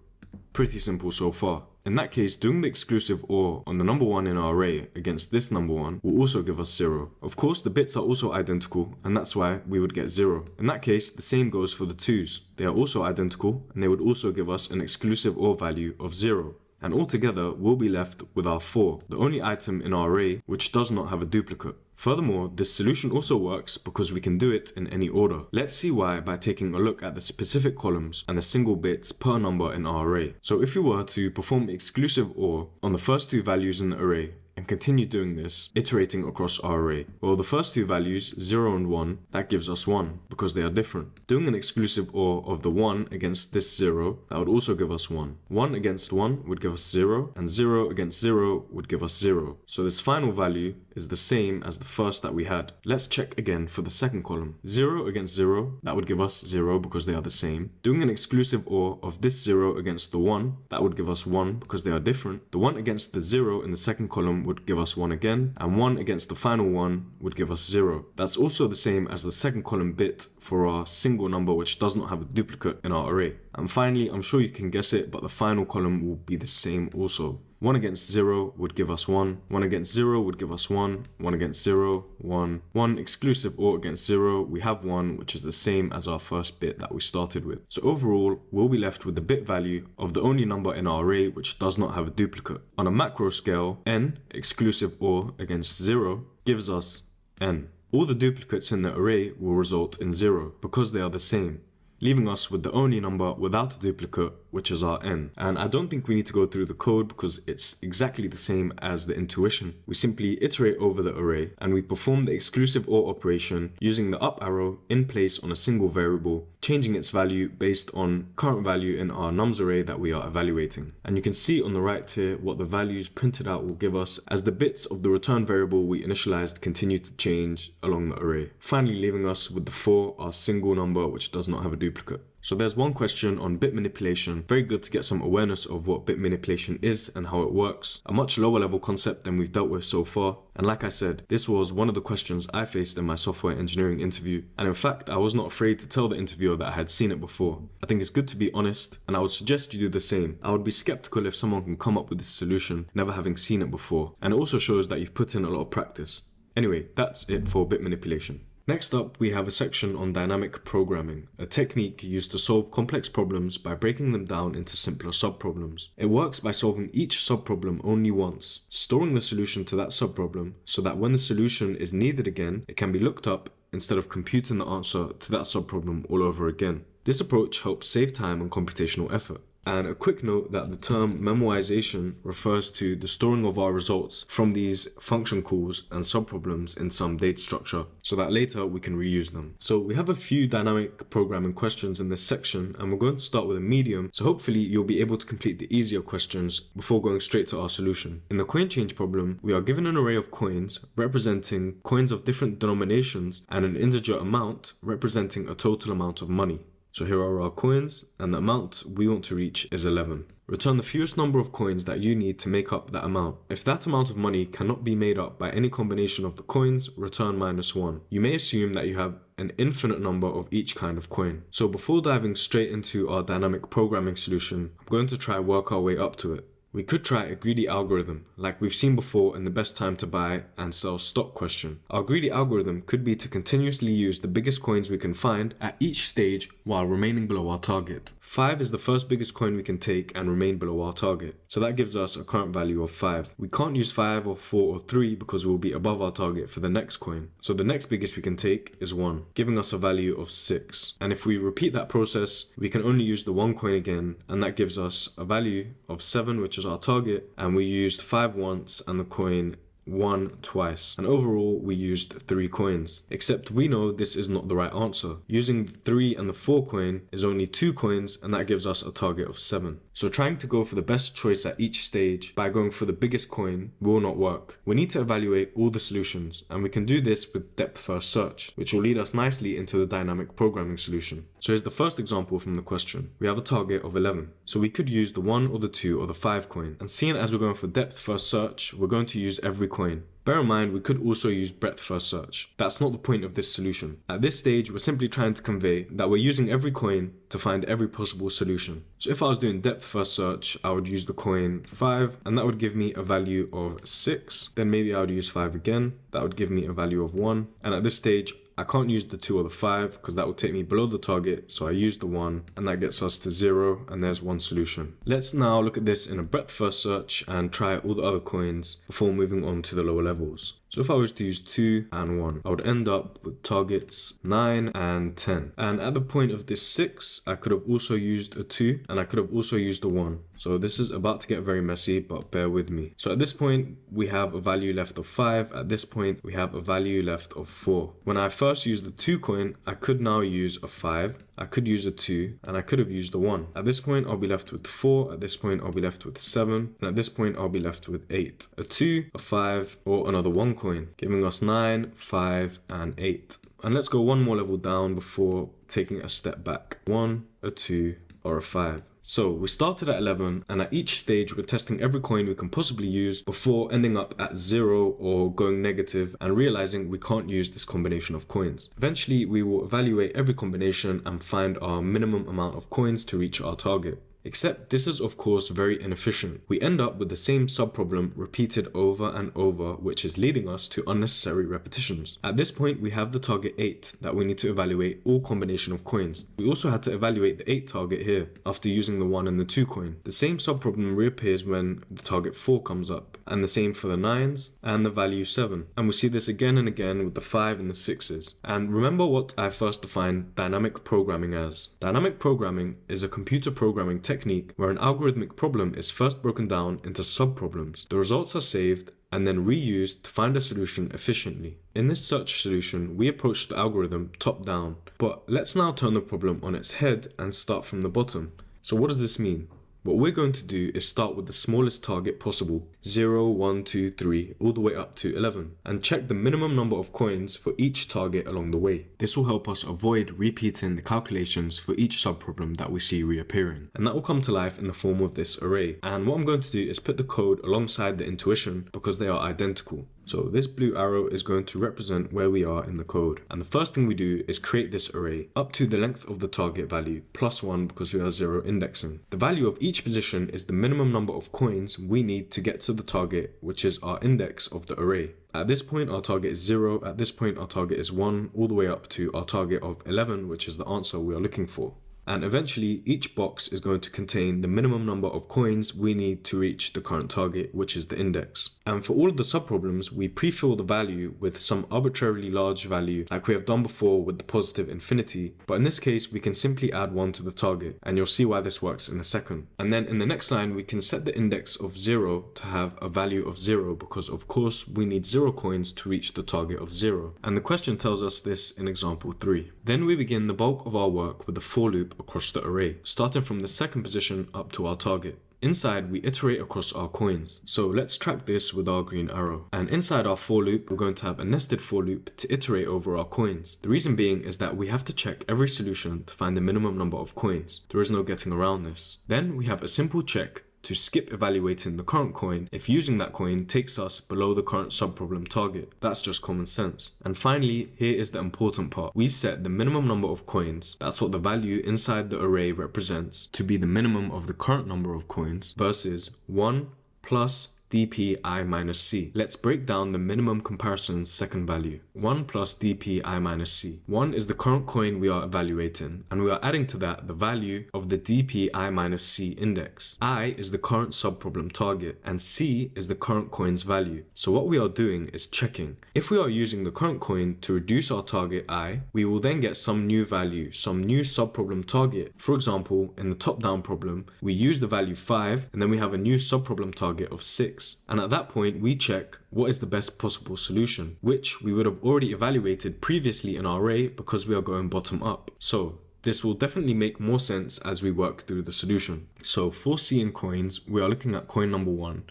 Pretty simple so far. In that case, doing the exclusive OR on the number 1 in our array against this number 1 will also give us 0. Of course, the bits are also identical, and that's why we would get 0. In that case, the same goes for the 2's. They are also identical, and they would also give us an exclusive OR value of 0. And altogether, we'll be left with our 4, the only item in our array which does not have a duplicate. Furthermore, this solution also works because we can do it in any order. Let's see why by taking a look at the specific columns and the single bits per number in our array. So if you were to perform exclusive OR on the first 2 values in the array, and continue doing this, iterating across our array. Well, the first 2 values, 0 and 1, that gives us 1, because they are different. Doing an exclusive OR of the 1 against this 0, that would also give us 1. 1 against 1 would give us 0, and 0 against 0 would give us 0. So this final value is the same as the first that we had. Let's check again for the second column. 0 against 0, that would give us 0 because they are the same. Doing an exclusive OR of this 0 against the 1, that would give us 1 because they are different. The 1 against the 0 in the second column would give us 1 again, and 1 against the final 1 would give us 0. That's also the same as the second column bit for our single number which does not have a duplicate in our array. And finally, I'm sure you can guess it, but the final column will be the same also. 1 against 0 would give us 1, 1 against 0 would give us 1, 1 against 0, 1, 1 exclusive OR against 0, we have 1, which is the same as our first bit that we started with. So overall, we'll be left with the bit value of the only number in our array which does not have a duplicate. On a macro scale, n exclusive OR against 0 gives us n. All the duplicates in the array will result in 0 because they are the same, leaving us with the only number without a duplicate, which is our n. And I don't think we need to go through the code because it's exactly the same as the intuition. We simply iterate over the array and we perform the exclusive OR operation using the up arrow in place on a single variable, changing its value based on current value in our nums array that we are evaluating. And you can see on the right here what the values printed out will give us as the bits of the return variable we initialized continue to change along the array, finally leaving us with the 4, our single number which does not have a duplicate. So there's one question on bit manipulation. Very good to get some awareness of what bit manipulation is and how it works. A much lower level concept than we've dealt with so far. And like I said, this was one of the questions I faced in my software engineering interview. And in fact, I was not afraid to tell the interviewer that I had seen it before. I think it's good to be honest, and I would suggest you do the same. I would be skeptical if someone can come up with this solution, never having seen it before. And it also shows that you've put in a lot of practice. Anyway, that's it for bit manipulation. Next up, we have a section on dynamic programming, a technique used to solve complex problems by breaking them down into simpler subproblems. It works by solving each subproblem only once, storing the solution to that subproblem so that when the solution is needed again, it can be looked up instead of computing the answer to that subproblem all over again. This approach helps save time and computational effort. And a quick note that the term memoization refers to the storing of our results from these function calls and subproblems in some data structure so that later we can reuse them. So we have a few dynamic programming questions in this section, and we're going to start with a medium, so hopefully you'll be able to complete the easier questions before going straight to our solution. In the coin change problem, we are given an array of coins representing coins of different denominations and an integer amount representing a total amount of money. So here are our coins, and the amount we want to reach is 11. Return the fewest number of coins that you need to make up that amount. If that amount of money cannot be made up by any combination of the coins, return -1. You may assume that you have an infinite number of each kind of coin. So before diving straight into our dynamic programming solution, I'm going to try work our way up to it. We could try a greedy algorithm, like we've seen before in the best time to buy and sell stock question. Our greedy algorithm could be to continuously use the biggest coins we can find at each stage while remaining below our target. 5 is the first biggest coin we can take and remain below our target. So that gives us a current value of 5. We can't use 5 or 4 or 3 because we'll be above our target for the next coin. So the next biggest we can take is 1, giving us a value of 6. And if we repeat that process, we can only use the 1 coin again, and that gives us a value of 7, which is our target, and we used 5 once and the coin 1 twice, and overall we used 3 coins. Except we know this is not the right answer. Using the 3 and the 4 coin is only 2 coins, and that gives us a target of 7. So trying to go for the best choice at each stage by going for the biggest coin will not work. We need to evaluate all the solutions, and we can do this with depth first search, which will lead us nicely into the dynamic programming solution. So here's the first example from the question. We have a target of 11. So we could use the 1 or the 2 or the 5 coin. And seeing as we're going for depth first search, we're going to use every coin. Bear in mind, we could also use breadth first search. That's not the point of this solution. At this stage, we're simply trying to convey that we're using every coin to find every possible solution. So if I was doing depth first search, I would use the coin 5, and that would give me a value of 6. Then maybe I would use 5 again. That would give me a value of 1. And at this stage, I can't use the 2 or the 5 because that would take me below the target, so I use the 1, and that gets us to 0, and there's one solution. Let's now look at this in a breadth first search and try all the other coins before moving on to the lower levels. So if I was to use 2 and 1, I would end up with targets 9 and 10. And at the point of this 6, I could have also used a 2, and I could have also used a 1. So this is about to get very messy, but bear with me. So at this point, we have a value left of 5. At this point, we have a value left of 4. When I first used the 2 coin, I could now use a 5. I could use a 2, and I could have used a 1. At this point, I'll be left with 4. At this point, I'll be left with 7. And at this point, I'll be left with 8. A 2, a 5, or another 1 coin, giving us 9, 5, and 8. And let's go one more level down before taking a step back. 1, a 2, or a 5. So we started at 11, and at each stage we're testing every coin we can possibly use before ending up at 0 or going negative and realizing we can't use this combination of coins. Eventually we will evaluate every combination and find our minimum amount of coins to reach our target. Except this is of course very inefficient. We end up with the same subproblem repeated over and over, which is leading us to unnecessary repetitions. At this point we have the target 8 that we need to evaluate all combination of coins. We also had to evaluate the 8 target here after using the 1 and the 2 coin. The same subproblem reappears when the target 4 comes up, and the same for the 9s and the value 7. And we see this again and again with the 5 and the 6s. And remember what I first defined dynamic programming as. Dynamic programming is a computer programming technique where an algorithmic problem is first broken down into subproblems. The results are saved and then reused to find a solution efficiently. In this search solution, we approach the algorithm top down, but let's now turn the problem on its head and start from the bottom. So what does this mean? What we're going to do is start with the smallest target possible, 0, 1, 2, 3, all the way up to 11, and check the minimum number of coins for each target along the way. This will help us avoid repeating the calculations for each subproblem that we see reappearing, and that will come to life in the form of this array. And what I'm going to do is put the code alongside the intuition because they are identical. So this blue arrow is going to represent where we are in the code. And the first thing we do is create this array up to the length of the target value, plus 1 because we are 0 indexing. The value of each position is the minimum number of coins we need to get to the target, which is our index of the array. At this point our target is 0, at this point our target is 1, all the way up to our target of 11, which is the answer we are looking for. And eventually each box is going to contain the minimum number of coins we need to reach the current target, which is the index. And for all of the subproblems, we pre-fill the value with some arbitrarily large value like we have done before with the positive infinity, but in this case we can simply add 1 to the target, and you'll see why this works in a second. And then in the next line we can set the index of 0 to have a value of 0 because of course we need 0 coins to reach the target of 0. And the question tells us this in example 3. Then we begin the bulk of our work with a for loop across the array, starting from the second position up to our target. Inside, we iterate across our coins. So let's track this with our green arrow. And inside our for loop, we're going to have a nested for loop to iterate over our coins. The reason being is that we have to check every solution to find the minimum number of coins. There is no getting around this. Then we have a simple check to skip evaluating the current coin if using that coin takes us below the current subproblem target. That's just common sense. And finally, here is the important part. We set the minimum number of coins, that's what the value inside the array represents, to be the minimum of the current number of coins versus 1 plus dpi minus c. Let's break down the minimum comparison's second value. 1 plus dpi minus c. 1 is the current coin we are evaluating, and we are adding to that the value of the dpi minus c index. I is the current subproblem target, and c is the current coin's value. So what we are doing is checking. If we are using the current coin to reduce our target I, we will then get some new value, some new subproblem target. For example, in the top-down problem, we use the value 5, and then we have a new subproblem target of 6. 6. And at that point, we check what is the best possible solution, which we would have already evaluated previously in our array because we are going bottom up. So this will definitely make more sense as we work through the solution. So for C in coins, we are looking at coin number 1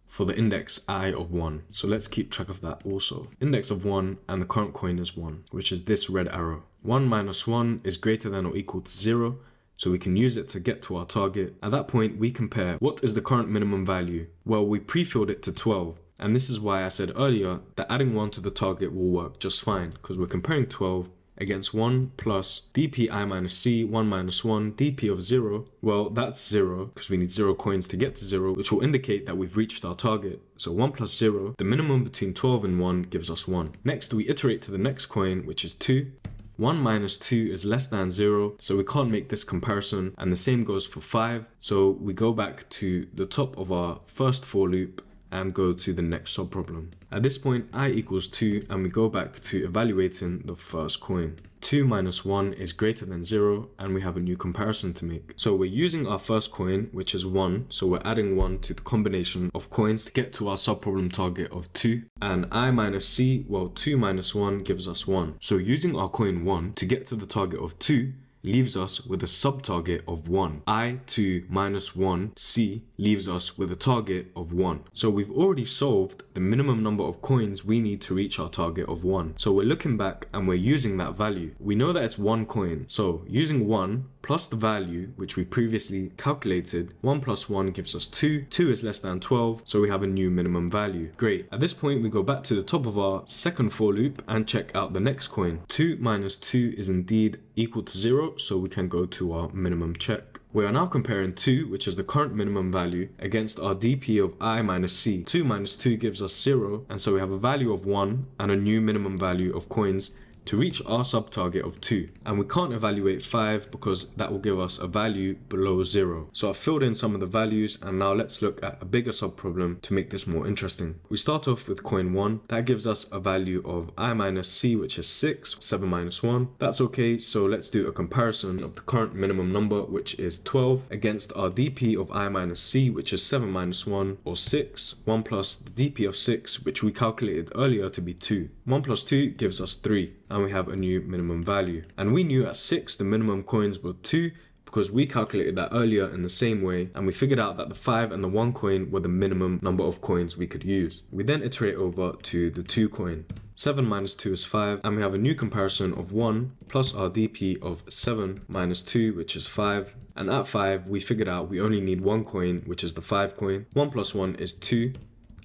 for the index I of 1. So let's keep track of that also. Index of 1 and the current coin is 1, which is this red arrow. 1 minus 1 is greater than or equal to 0. So we can use it to get to our target. At that point, we compare what is the current minimum value. Well, we pre-filled it to 12. And this is why I said earlier that adding 1 to the target will work just fine, because we're comparing 12 against 1 plus dp I minus c, 1 minus 1, dp of 0. Well, that's 0 because we need 0 coins to get to 0, which will indicate that we've reached our target. So 1 plus 0, the minimum between 12 and 1 gives us 1. Next, we iterate to the next coin, which is 2. 1 minus 2 is less than 0, so we can't make this comparison, and the same goes for 5. So we go back to the top of our first for loop and go to the next subproblem. At this point, I equals 2, and we go back to evaluating the first coin. 2 minus 1 is greater than 0, and we have a new comparison to make. So we're using our first coin, which is 1, so we're adding 1 to the combination of coins to get to our subproblem target of 2. And I minus c, well, 2 minus 1 gives us 1. So using our coin 1 to get to the target of 2 leaves us with a sub-target of 1. I2 minus 1, C, leaves us with a target of 1. So we've already solved the minimum number of coins we need to reach our target of 1. So we're looking back and we're using that value. We know that it's 1 coin. So using 1 plus the value which we previously calculated, 1 plus 1 gives us 2. 2 is less than 12, so we have a new minimum value. Great. At this point, we go back to the top of our second for loop and check out the next coin. 2 minus 2 is indeed equal to 0, so we can go to our minimum check. We are now comparing 2, which is the current minimum value, against our dp of I minus c. 2 minus 2 gives us 0, and so we have a value of 1 and a new minimum value of coins to reach our sub-target of 2. And we can't evaluate 5 because that will give us a value below 0. So I've filled in some of the values, and now let's look at a bigger sub-problem to make this more interesting. We start off with coin 1. That gives us a value of I minus c, which is 6, 7 minus 1. That's okay, so let's do a comparison of the current minimum number, which is 12, against our dp of I minus c, which is 7 minus 1, or 6. 1 plus the dp of 6, which we calculated earlier to be 2. 1 plus 2 gives us 3. And we have a new minimum value. And we knew at 6 the minimum coins were 2 because we calculated that earlier in the same way, and we figured out that the 5 and the 1 coin were the minimum number of coins we could use. We then iterate over to the 2 coin. 7 minus 2 is 5, and we have a new comparison of 1 plus our dp of 7 minus 2, which is 5. And at 5, we figured out we only need 1 coin, which is the 5 coin. 1 plus 1 is 2.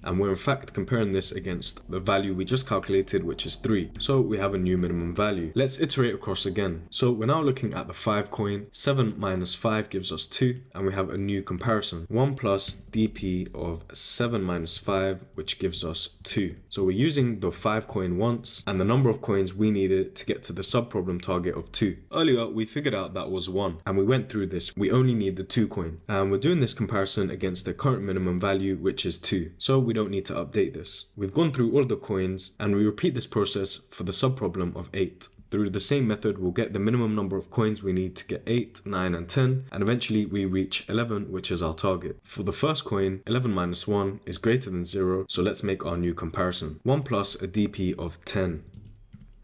And we're in fact comparing this against the value we just calculated, which is 3. So we have a new minimum value. Let's iterate across again. So we're now looking at the 5 coin. 7 minus 5 gives us 2, and we have a new comparison. 1 plus dp of 7 minus 5, which gives us 2. So we're using the 5 coin once, and the number of coins we needed to get to the subproblem target of 2. Earlier, we figured out that was 1, and we went through this. We only need the 2 coin. And we're doing this comparison against the current minimum value, which is 2. So we don't need to update this. We've gone through all the coins, and we repeat this process for the subproblem of 8. Through the same method, we'll get the minimum number of coins we need to get 8, 9, and 10, and eventually we reach 11, which is our target. For the first coin, 11 minus 1 is greater than 0, so let's make our new comparison. 1 plus a dp of 10.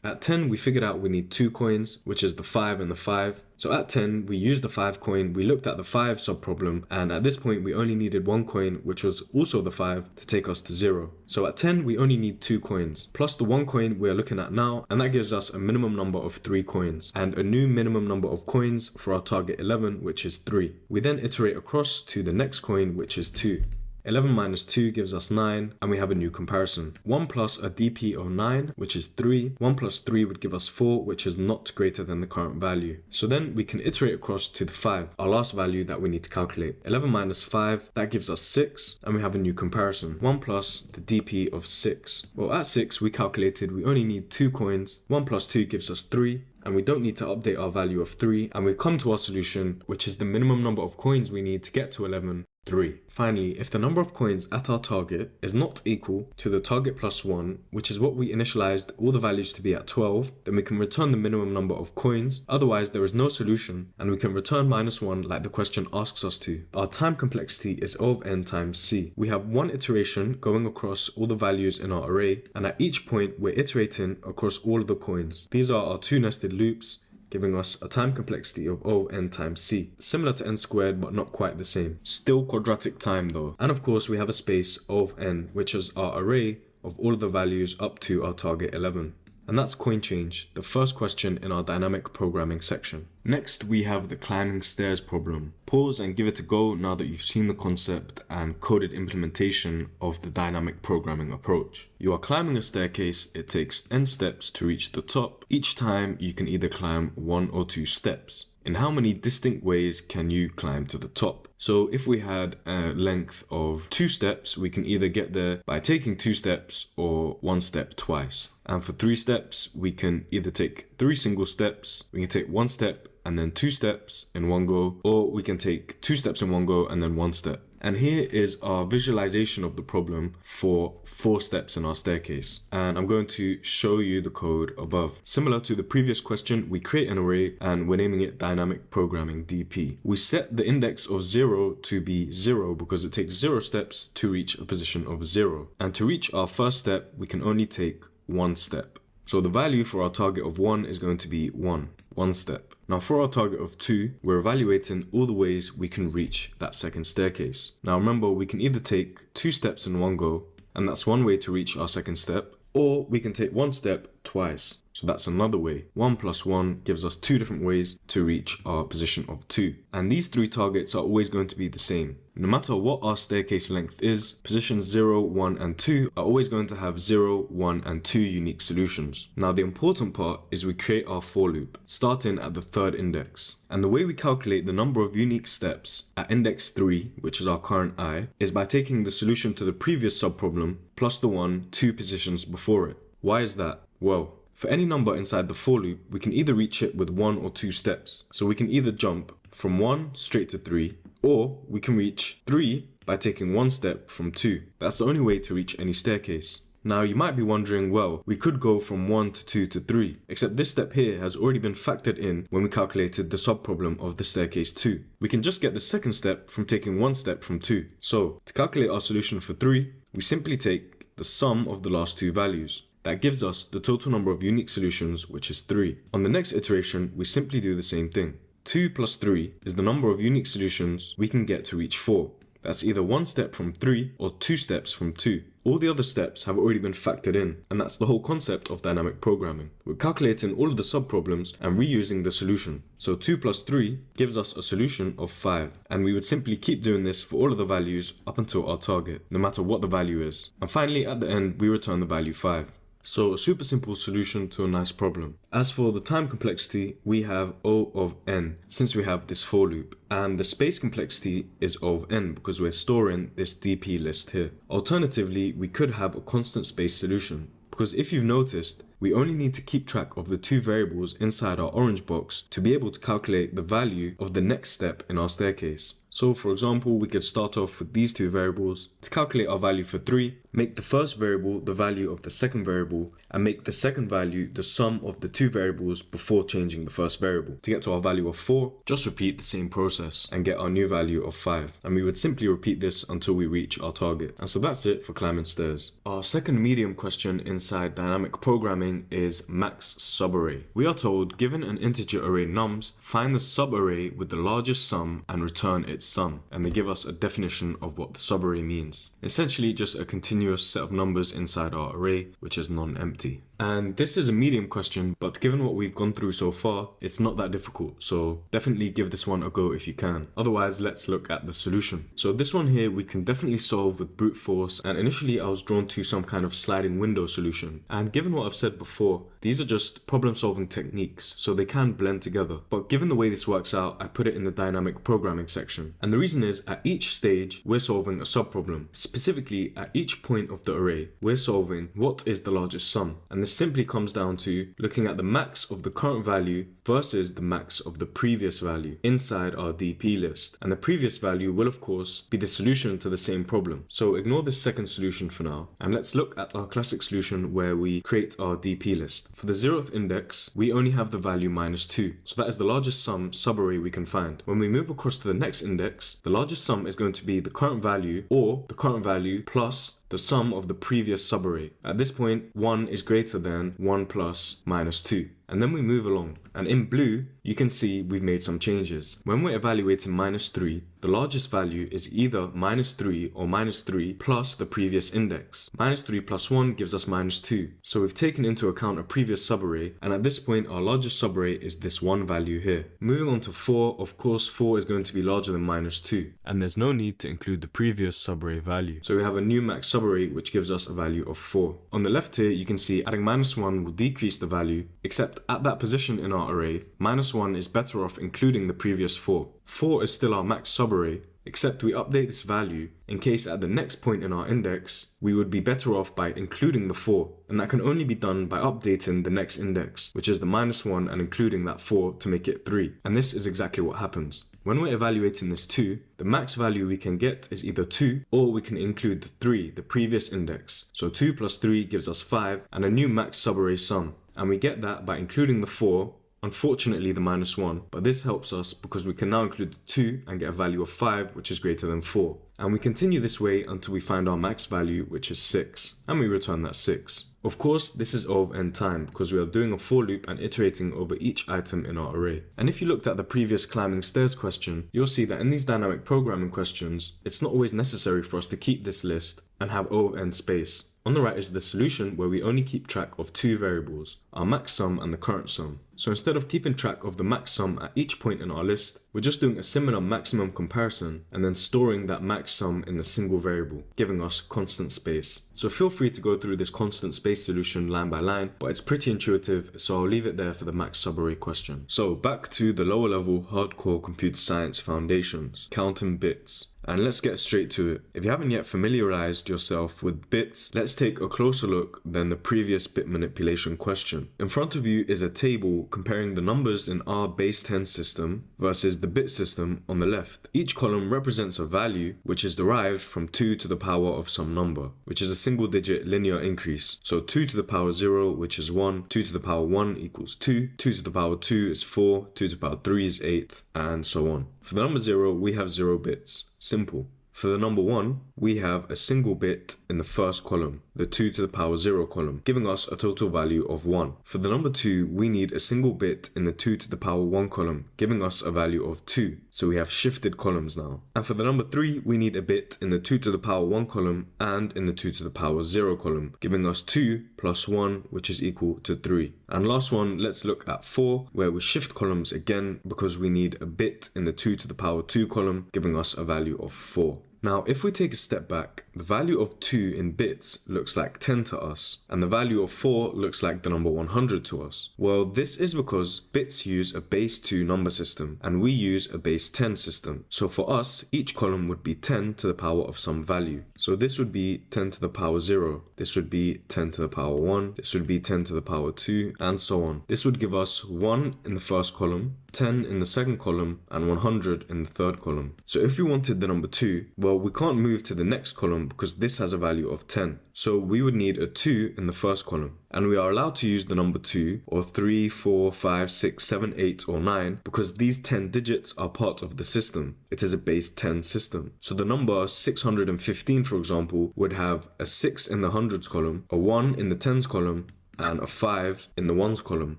At 10, we figured out we need 2 coins, which is the 5 and the 5. So at 10, we used the 5 coin, we looked at the 5 subproblem, and at this point we only needed 1 coin, which was also the 5, to take us to 0. So at 10, we only need 2 coins, plus the 1 coin we're looking at now, and that gives us a minimum number of 3 coins, and a new minimum number of coins for our target 11, which is 3. We then iterate across to the next coin, which is 2. 11 minus 2 gives us 9, and we have a new comparison. 1 plus a dp of 9, which is 3. 1 plus 3 would give us 4, which is not greater than the current value. So then we can iterate across to the 5, our last value that we need to calculate. 11 minus 5, that gives us 6, and we have a new comparison. 1 plus the dp of 6. Well, at 6, we calculated we only need 2 coins. 1 plus 2 gives us 3. And we don't need to update our value of 3, and we've come to our solution, which is the minimum number of coins we need to get to 11, 3. Finally, if the number of coins at our target is not equal to the target plus 1, which is what we initialized all the values to be at 12, then we can return the minimum number of coins, otherwise there is no solution, and we can return -1 like the question asks us to. Our time complexity is O of n times c. We have one iteration going across all the values in our array, and at each point we're iterating across all of the coins. These are our two nested loops, giving us a time complexity of O of n times c. Similar to n squared, but not quite the same. Still quadratic time though. And of course we have a space O of n, which is our array of all of the values up to our target 11. And that's coin change, the first question in our dynamic programming section. Next, we have the climbing stairs problem. Pause and give it a go now that you've seen the concept and coded implementation of the dynamic programming approach. You are climbing a staircase. It takes n steps to reach the top. Each time you can either climb 1 or 2 steps. In how many distinct ways can you climb to the top? So if we had a length of 2 steps, we can either get there by taking 2 steps or 1 step twice. And for 3 steps, we can either take 3 single steps, we can take 1 step and then 2 steps in one go, or we can take 2 steps in one go and then 1 step. And here is our visualization of the problem for 4 steps in our staircase. And I'm going to show you the code above. Similar to the previous question, we create an array and we're naming it dynamic programming DP. We set the index of 0 to be 0 because it takes 0 steps to reach a position of 0. And to reach our first step, we can only take 1 step. So the value for our target of 1 is going to be 1 step. Now for our target of 2, we're evaluating all the ways we can reach that second staircase. Now remember, we can either take 2 steps in one go, and that's one way to reach our second step, or we can take 1 step twice. So that's another way. 1 plus 1 gives us 2 different ways to reach our position of 2. And these 3 targets are always going to be the same. No matter what our staircase length is, positions 0, 1 and 2 are always going to have 0, 1 and 2 unique solutions. Now the important part is we create our for loop, starting at the 3rd index. And the way we calculate the number of unique steps at index 3, which is our current I, is by taking the solution to the previous subproblem plus the one 2 positions before it. Why is that? Well, for any number inside the for loop, we can either reach it with 1 or 2 steps. So we can either jump from 1 straight to 3, or we can reach 3 by taking 1 step from 2. That's the only way to reach any staircase. Now you might be wondering, well, we could go from 1 to 2 to 3, except this step here has already been factored in when we calculated the subproblem of the staircase 2. We can just get the second step from taking 1 step from 2. So to calculate our solution for 3, we simply take the sum of the last 2 values. That gives us the total number of unique solutions, which is 3. On the next iteration, we simply do the same thing. 2 plus 3 is the number of unique solutions we can get to reach 4. That's either 1 step from 3 or 2 steps from 2. All the other steps have already been factored in, and that's the whole concept of dynamic programming. We're calculating all of the subproblems and reusing the solution. So 2 plus 3 gives us a solution of 5, and we would simply keep doing this for all of the values up until our target, no matter what the value is. And finally, at the end, we return the value 5. So a super simple solution to a nice problem. As for the time complexity, we have O of n, since we have this for loop. And the space complexity is O of n because we're storing this DP list here. Alternatively, we could have a constant space solution. Because if you've noticed, we only need to keep track of the 2 variables inside our orange box to be able to calculate the value of the next step in our staircase. So for example, we could start off with these 2 variables. To calculate our value for 3, make the first variable the value of the second variable, and make the second value the sum of the 2 variables before changing the first variable. To get to our value of 4, just repeat the same process and get our new value of 5. And we would simply repeat this until we reach our target. And so that's it for climbing stairs. Our second medium question inside dynamic programming is max subarray. We are told, given an integer array nums, find the subarray with the largest sum and return its sum. And they give us a definition of what the subarray means. Essentially just a continuous set of numbers inside our array, which is non-empty. And this is a medium question, but given what we've gone through so far, it's not that difficult, so definitely give this one a go if you can. Otherwise, let's look at the solution. So this one here we can definitely solve with brute force, and initially I was drawn to some kind of sliding window solution. And given what I've said before, these are just problem solving techniques, so they can blend together. But given the way this works out, I put it in the dynamic programming section. And the reason is, at each stage, we're solving a subproblem. Specifically, at each point of the array, we're solving what is the largest sum. And this simply comes down to looking at the max of the current value versus the max of the previous value inside our DP list. And the previous value will, of course, be the solution to the same problem. So ignore this second solution for now. And let's look at our classic solution where we create our DP list. For the 0th index, we only have the value -2. So that is the largest sum subarray we can find. When we move across to the next index, the largest sum is going to be the current value or the current value plus the sum of the previous subarray. At this point, 1 is greater than 1 plus -2. And then we move along. And in blue, you can see we've made some changes. When we're evaluating -3, the largest value is either -3 or -3 plus the previous index. -3 plus 1 gives us -2. So we've taken into account a previous subarray, and at this point our largest subarray is this one value here. Moving on to 4, of course 4 is going to be larger than -2. And there's no need to include the previous subarray value. So we have a new max subarray which gives us a value of 4. On the left here you can see adding -1 will decrease the value, except at that position in our array, -1 is better off including the previous 4. 4 is still our max subarray, except we update this value in case at the next point in our index, we would be better off by including the 4. And that can only be done by updating the next index, which is the -1 and including that 4 to make it 3. And this is exactly what happens. When we're evaluating this 2, the max value we can get is either 2 or we can include the 3, the previous index. So 2 plus 3 gives us 5 and a new max subarray sum. And we get that by including the 4, unfortunately the -1, but this helps us because we can now include the 2 and get a value of 5, which is greater than 4. And we continue this way until we find our max value, which is 6, and we return that 6. Of course, this is O of n time because we are doing a for loop and iterating over each item in our array. And if you looked at the previous climbing stairs question, you'll see that in these dynamic programming questions, it's not always necessary for us to keep this list and have O of n space. On the right is the solution where we only keep track of 2 variables, our max sum and the current sum. So instead of keeping track of the max sum at each point in our list, we're just doing a similar maximum comparison and then storing that max sum in a single variable, giving us constant space. So feel free to go through this constant space solution line by line, but it's pretty intuitive, so I'll leave it there for the max subarray question. So back to the lower level hardcore computer science foundations, counting bits. And let's get straight to it. If you haven't yet familiarized yourself with bits, let's take a closer look than the previous bit manipulation question. In front of you is a table comparing the numbers in our base 10 system versus the bit system on the left. Each column represents a value which is derived from 2 to the power of some number, which is a single digit linear increase. So 2 to the power 0, which is 1, 2 to the power 1 equals 2, 2 to the power 2 is 4, 2 to the power 3 is 8, and so on. For the number 0, we have 0 bits. Simple. For the number 1, we have a single bit in the first column, the 2 to the power 0 column, giving us a total value of 1. For the number 2, we need a single bit in the 2 to the power 1 column, giving us a value of 2. So we have shifted columns now. And for the number 3, we need a bit in the 2 to the power 1 column and in the 2 to the power 0 column, giving us 2 plus 1, which is equal to 3. And last one, let's look at 4, where we shift columns again because we need a bit in the 2 to the power 2 column, giving us a value of 4. Now, if we take a step back, the value of 2 in bits looks like 10 to us, and the value of 4 looks like the number 100 to us. Well, this is because bits use a base 2 number system, and we use a base 10 system. So for us, each column would be 10 to the power of some value. So this would be 10 to the power 0, this would be 10 to the power 1, this would be 10 to the power 2, and so on. This would give us 1 in the first column, 10 in the second column, and 100 in the third column. So if we wanted the number 2, well, we can't move to the next column because this has a value of 10. So we would need a 2 in the first column. And we are allowed to use the number 2 or 3, 4, 5, 6, 7, 8 or 9 because these 10 digits are part of the system. It is a base 10 system. So the number 615, for example, would have a 6 in the hundreds column, a 1 in the tens column, and a 5 in the ones column.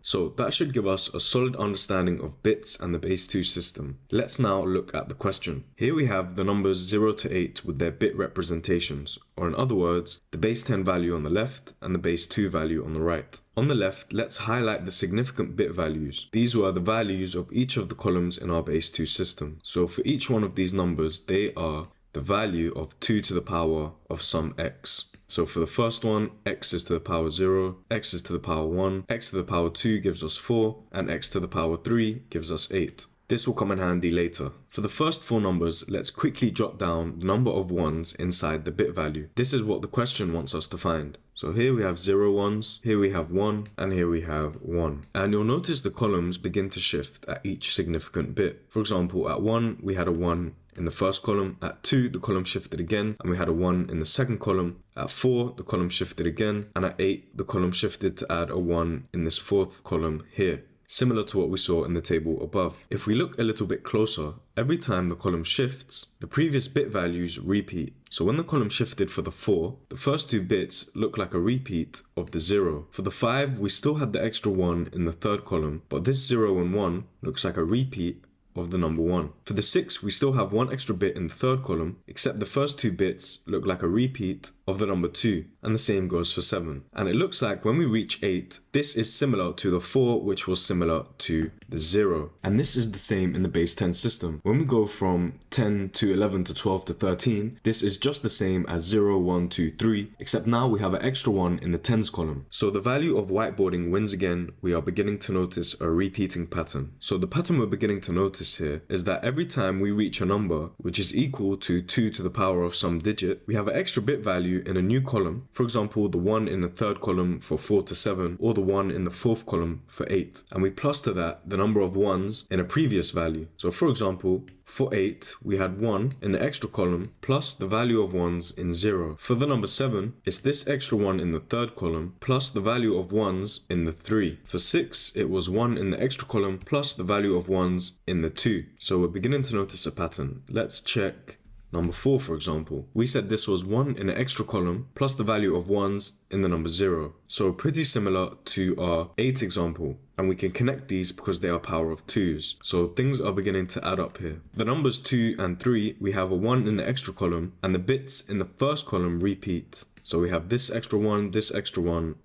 So that should give us a solid understanding of bits and the base 2 system. Let's now look at the question. Here we have the numbers 0 to 8 with their bit representations, or in other words, the base 10 value on the left and the base 2 value on the right. On the left, let's highlight the significant bit values. These were the values of each of the columns in our base 2 system. So for each one of these numbers, they are the value of 2 to the power of some x. So for the first one, x is to the power 0, x is to the power 1, x to the power 2 gives us 4, and x to the power 3 gives us 8. This will come in handy later. For the first 4 numbers, let's quickly jot down the number of ones inside the bit value. This is what the question wants us to find. So here we have 0 ones, here we have 1, and here we have 1. And you'll notice the columns begin to shift at each significant bit. For example, at 1, we had a 1 in the first column. At 2, the column shifted again, and we had a 1 in the second column. At 4, the column shifted again, and at 8, the column shifted to add a 1 in this fourth column here. Similar to what we saw in the table above. If we look a little bit closer, every time the column shifts, the previous bit values repeat. So when the column shifted for the 4, the first 2 bits look like a repeat of the 0. For the 5, we still had the extra 1 in the third column, but this 0 and 1 looks like a repeat of the number 1. For the 6, we still have 1 extra bit in the third column, except the first 2 bits look like a repeat of the number 2, and the same goes for 7. And it looks like when we reach 8, this is similar to the 4, which was similar to the 0. And this is the same in the base 10 system. When we go from 10 to 11 to 12 to 13, this is just the same as 0, 1, 2, 3, except now we have an extra 1 in the tens column. So the value of whiteboarding wins again. We are beginning to notice a repeating pattern. So the pattern we're beginning to notice here is that every time we reach a number which is equal to 2 to the power of some digit, we have an extra bit value in a new column. For example, the 1 in the third column for 4 to 7, or the 1 in the fourth column for 8. And we plus to that the number of ones in a previous value. So for example, for 8, we had 1 in the extra column plus the value of ones in 0. For the number 7, it's this extra 1 in the third column plus the value of ones in the 3. For 6, it was 1 in the extra column plus the value of ones in the 2. So we're beginning to notice a pattern. Let's check number 4, for example. We said this was 1 in the extra column plus the value of ones in the number 0. So pretty similar to our 8 example. And we can connect these because they are power of 2s. So things are beginning to add up here. The numbers 2 and 3, we have a 1 in the extra column, and the bits in the first column repeat. So we have this extra 1,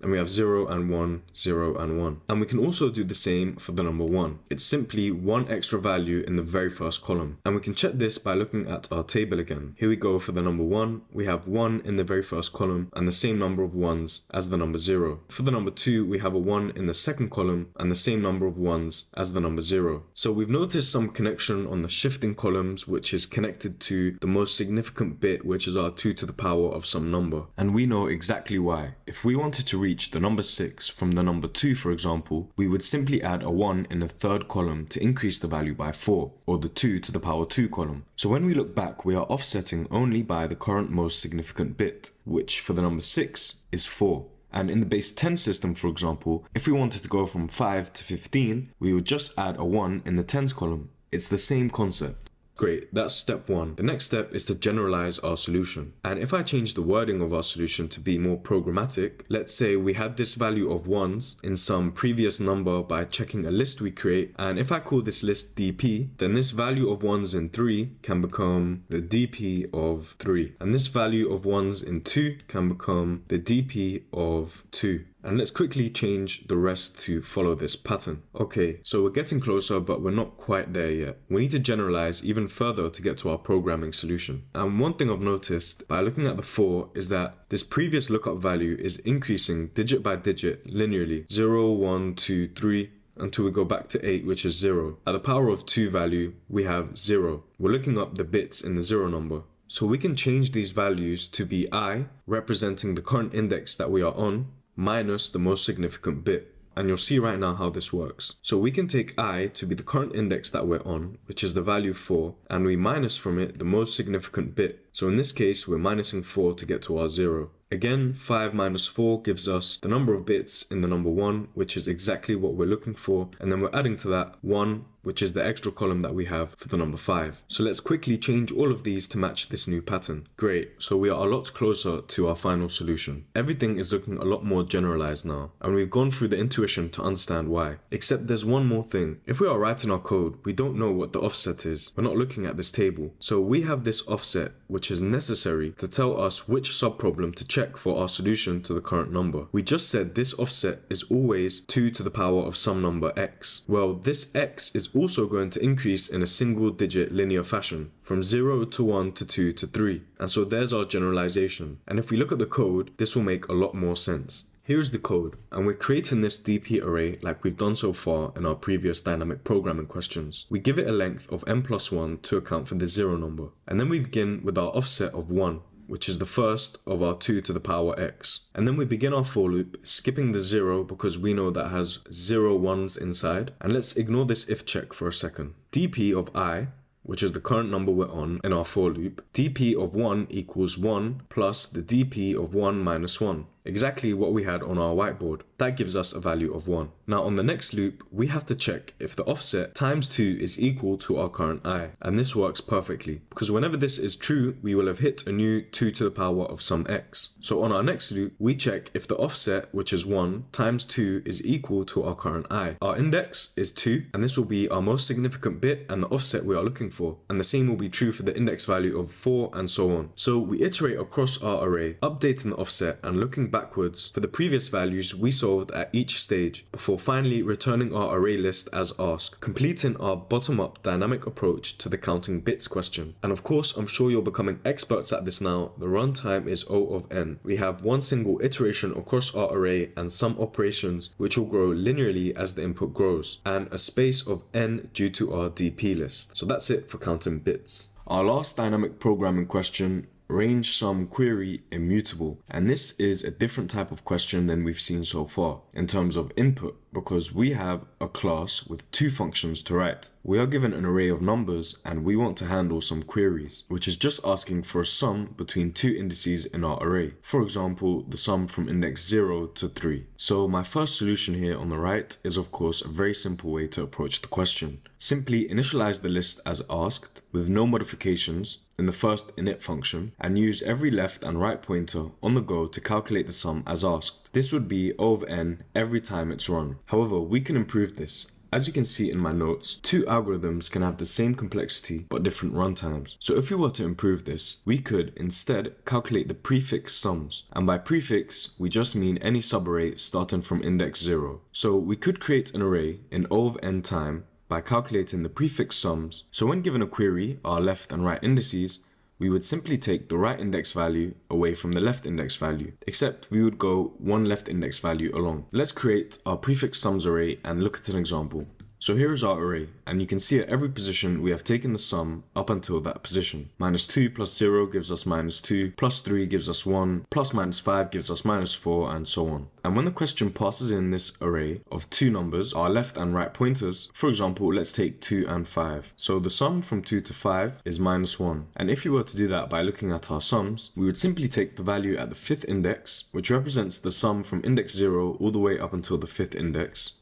and we have 0 and 1, 0 and 1. And we can also do the same for the number 1. It's simply 1 extra value in the very first column. And we can check this by looking at our table again. Here we go for the number 1. We have 1 in the very first column and the same number of 1s as the number 0. For the number 2, we have a 1 in the second column and the same number of 1s as the number 0. So we've noticed some connection on the shifting columns, which is connected to the most significant bit, which is our 2 to the power of some number. And we know exactly why. If we wanted to reach the number 6 from the number 2, for example, we would simply add a 1 in the third column to increase the value by 4, or the 2 to the power 2 column. So when we look back, we are offsetting only by the current most significant bit, which for the number 6 is 4. And in the base 10 system, for example, if we wanted to go from 5 to 15, we would just add a 1 in the tens column. It's the same concept. Great, that's step 1. The next step is to generalize our solution. And if I change the wording of our solution to be more programmatic, let's say we had this value of 1s in some previous number by checking a list we create, and if I call this list DP, then this value of 1s in 3 can become the DP of 3. And this value of 1s in 2 can become the DP of 2. And let's quickly change the rest to follow this pattern. Okay, so we're getting closer, but we're not quite there yet. We need to generalize even further to get to our programming solution. And one thing I've noticed by looking at the 4 is that this previous lookup value is increasing digit by digit linearly. 0, 1, 2, 3, until we go back to 8, which is 0. At the power of 2 value, we have 0. We're looking up the bits in the 0 number. So we can change these values to be I, representing the current index that we are on, minus the most significant bit. And you'll see right now how this works. So we can take I to be the current index that we're on, which is the value 4, and we minus from it the most significant bit. So in this case, we're minusing 4 to get to our 0. Again, 5 minus 4 gives us the number of bits in the number 1, which is exactly what we're looking for. And then we're adding to that 1, which is the extra column that we have for the number 5. So let's quickly change all of these to match this new pattern. Great, so we are a lot closer to our final solution. Everything is looking a lot more generalized now, and we've gone through the intuition to understand why. Except there's one more thing. If we are writing our code, we don't know what the offset is. We're not looking at this table. So we have this offset, which is necessary to tell us which subproblem to check for our solution to the current number. We just said this offset is always 2 to the power of some number x. Well, this x is also going to increase in a single digit linear fashion from 0 to 1 to 2 to 3. And so there's our generalization. And if we look at the code, this will make a lot more sense. Here's the code, and we're creating this DP array like we've done so far in our previous dynamic programming questions. We give it a length of n+1 to account for the 0 number, and then we begin with our offset of 1, which is the first of our 2 to the power x. And then we begin our for loop, skipping the 0 because we know that has 0 ones inside. And let's ignore this if check for a second. dp of I, which is the current number we're on in our for loop, dp of 1 equals 1 plus the dp of 1 minus 1. Exactly what we had on our whiteboard. That gives us a value of 1. Now on the next loop, we have to check if the offset times 2 is equal to our current I. And this works perfectly, because whenever this is true, we will have hit a new 2 to the power of some x. So on our next loop, we check if the offset, which is 1, times 2 is equal to our current I. Our index is 2, and this will be our most significant bit and the offset we are looking for. And the same will be true for the index value of 4 and so on. So we iterate across our array, updating the offset and looking backwards for the previous values we solved at each stage before finally returning our array list as asked, completing our bottom-up dynamic approach to the counting bits question. And of course, I'm sure you're becoming experts at this now. The runtime is O of n. We have one single iteration across our array and some operations which will grow linearly as the input grows, and a space of n due to our DP list. So that's it for counting bits. Our last dynamic programming question, range sum query immutable, and this is a different type of question than we've seen so far in terms of input, because we have a class with 2 functions to write. We are given an array of numbers and we want to handle some queries, which is just asking for a sum between 2 indices in our array. For example, the sum from index 0 to 3. So my first solution here on the right is of course a very simple way to approach the question. Simply initialize the list as asked with no modifications in the first init function and use every left and right pointer on the go to calculate the sum as asked. This would be O of n every time it's run. However, we can improve this. As you can see in my notes, 2 algorithms can have the same complexity but different runtimes. So if we were to improve this, we could instead calculate the prefix sums. And by prefix, we just mean any subarray starting from index 0. So we could create an array in O of n time by calculating the prefix sums. So when given a query, our left and right indices, we would simply take the right index value away from the left index value, except we would go one left index value along. Let's create our prefix sums array and look at an example. So here is our array, and you can see at every position we have taken the sum up until that position. -2 plus 0 gives us -2, plus 3 gives us 1, plus -5 gives us -4, and so on. And when the question passes in this array of 2 numbers, our left and right pointers, for example, let's take 2 and 5. So the sum from 2 to 5 is -1. And if you were to do that by looking at our sums, we would simply take the value at the 5th index, which represents the sum from index 0 all the way up until the 5th index,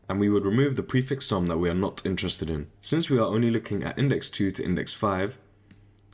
and we would remove the prefix sum that we are not interested in. Since we are only looking at index 2 to index 5,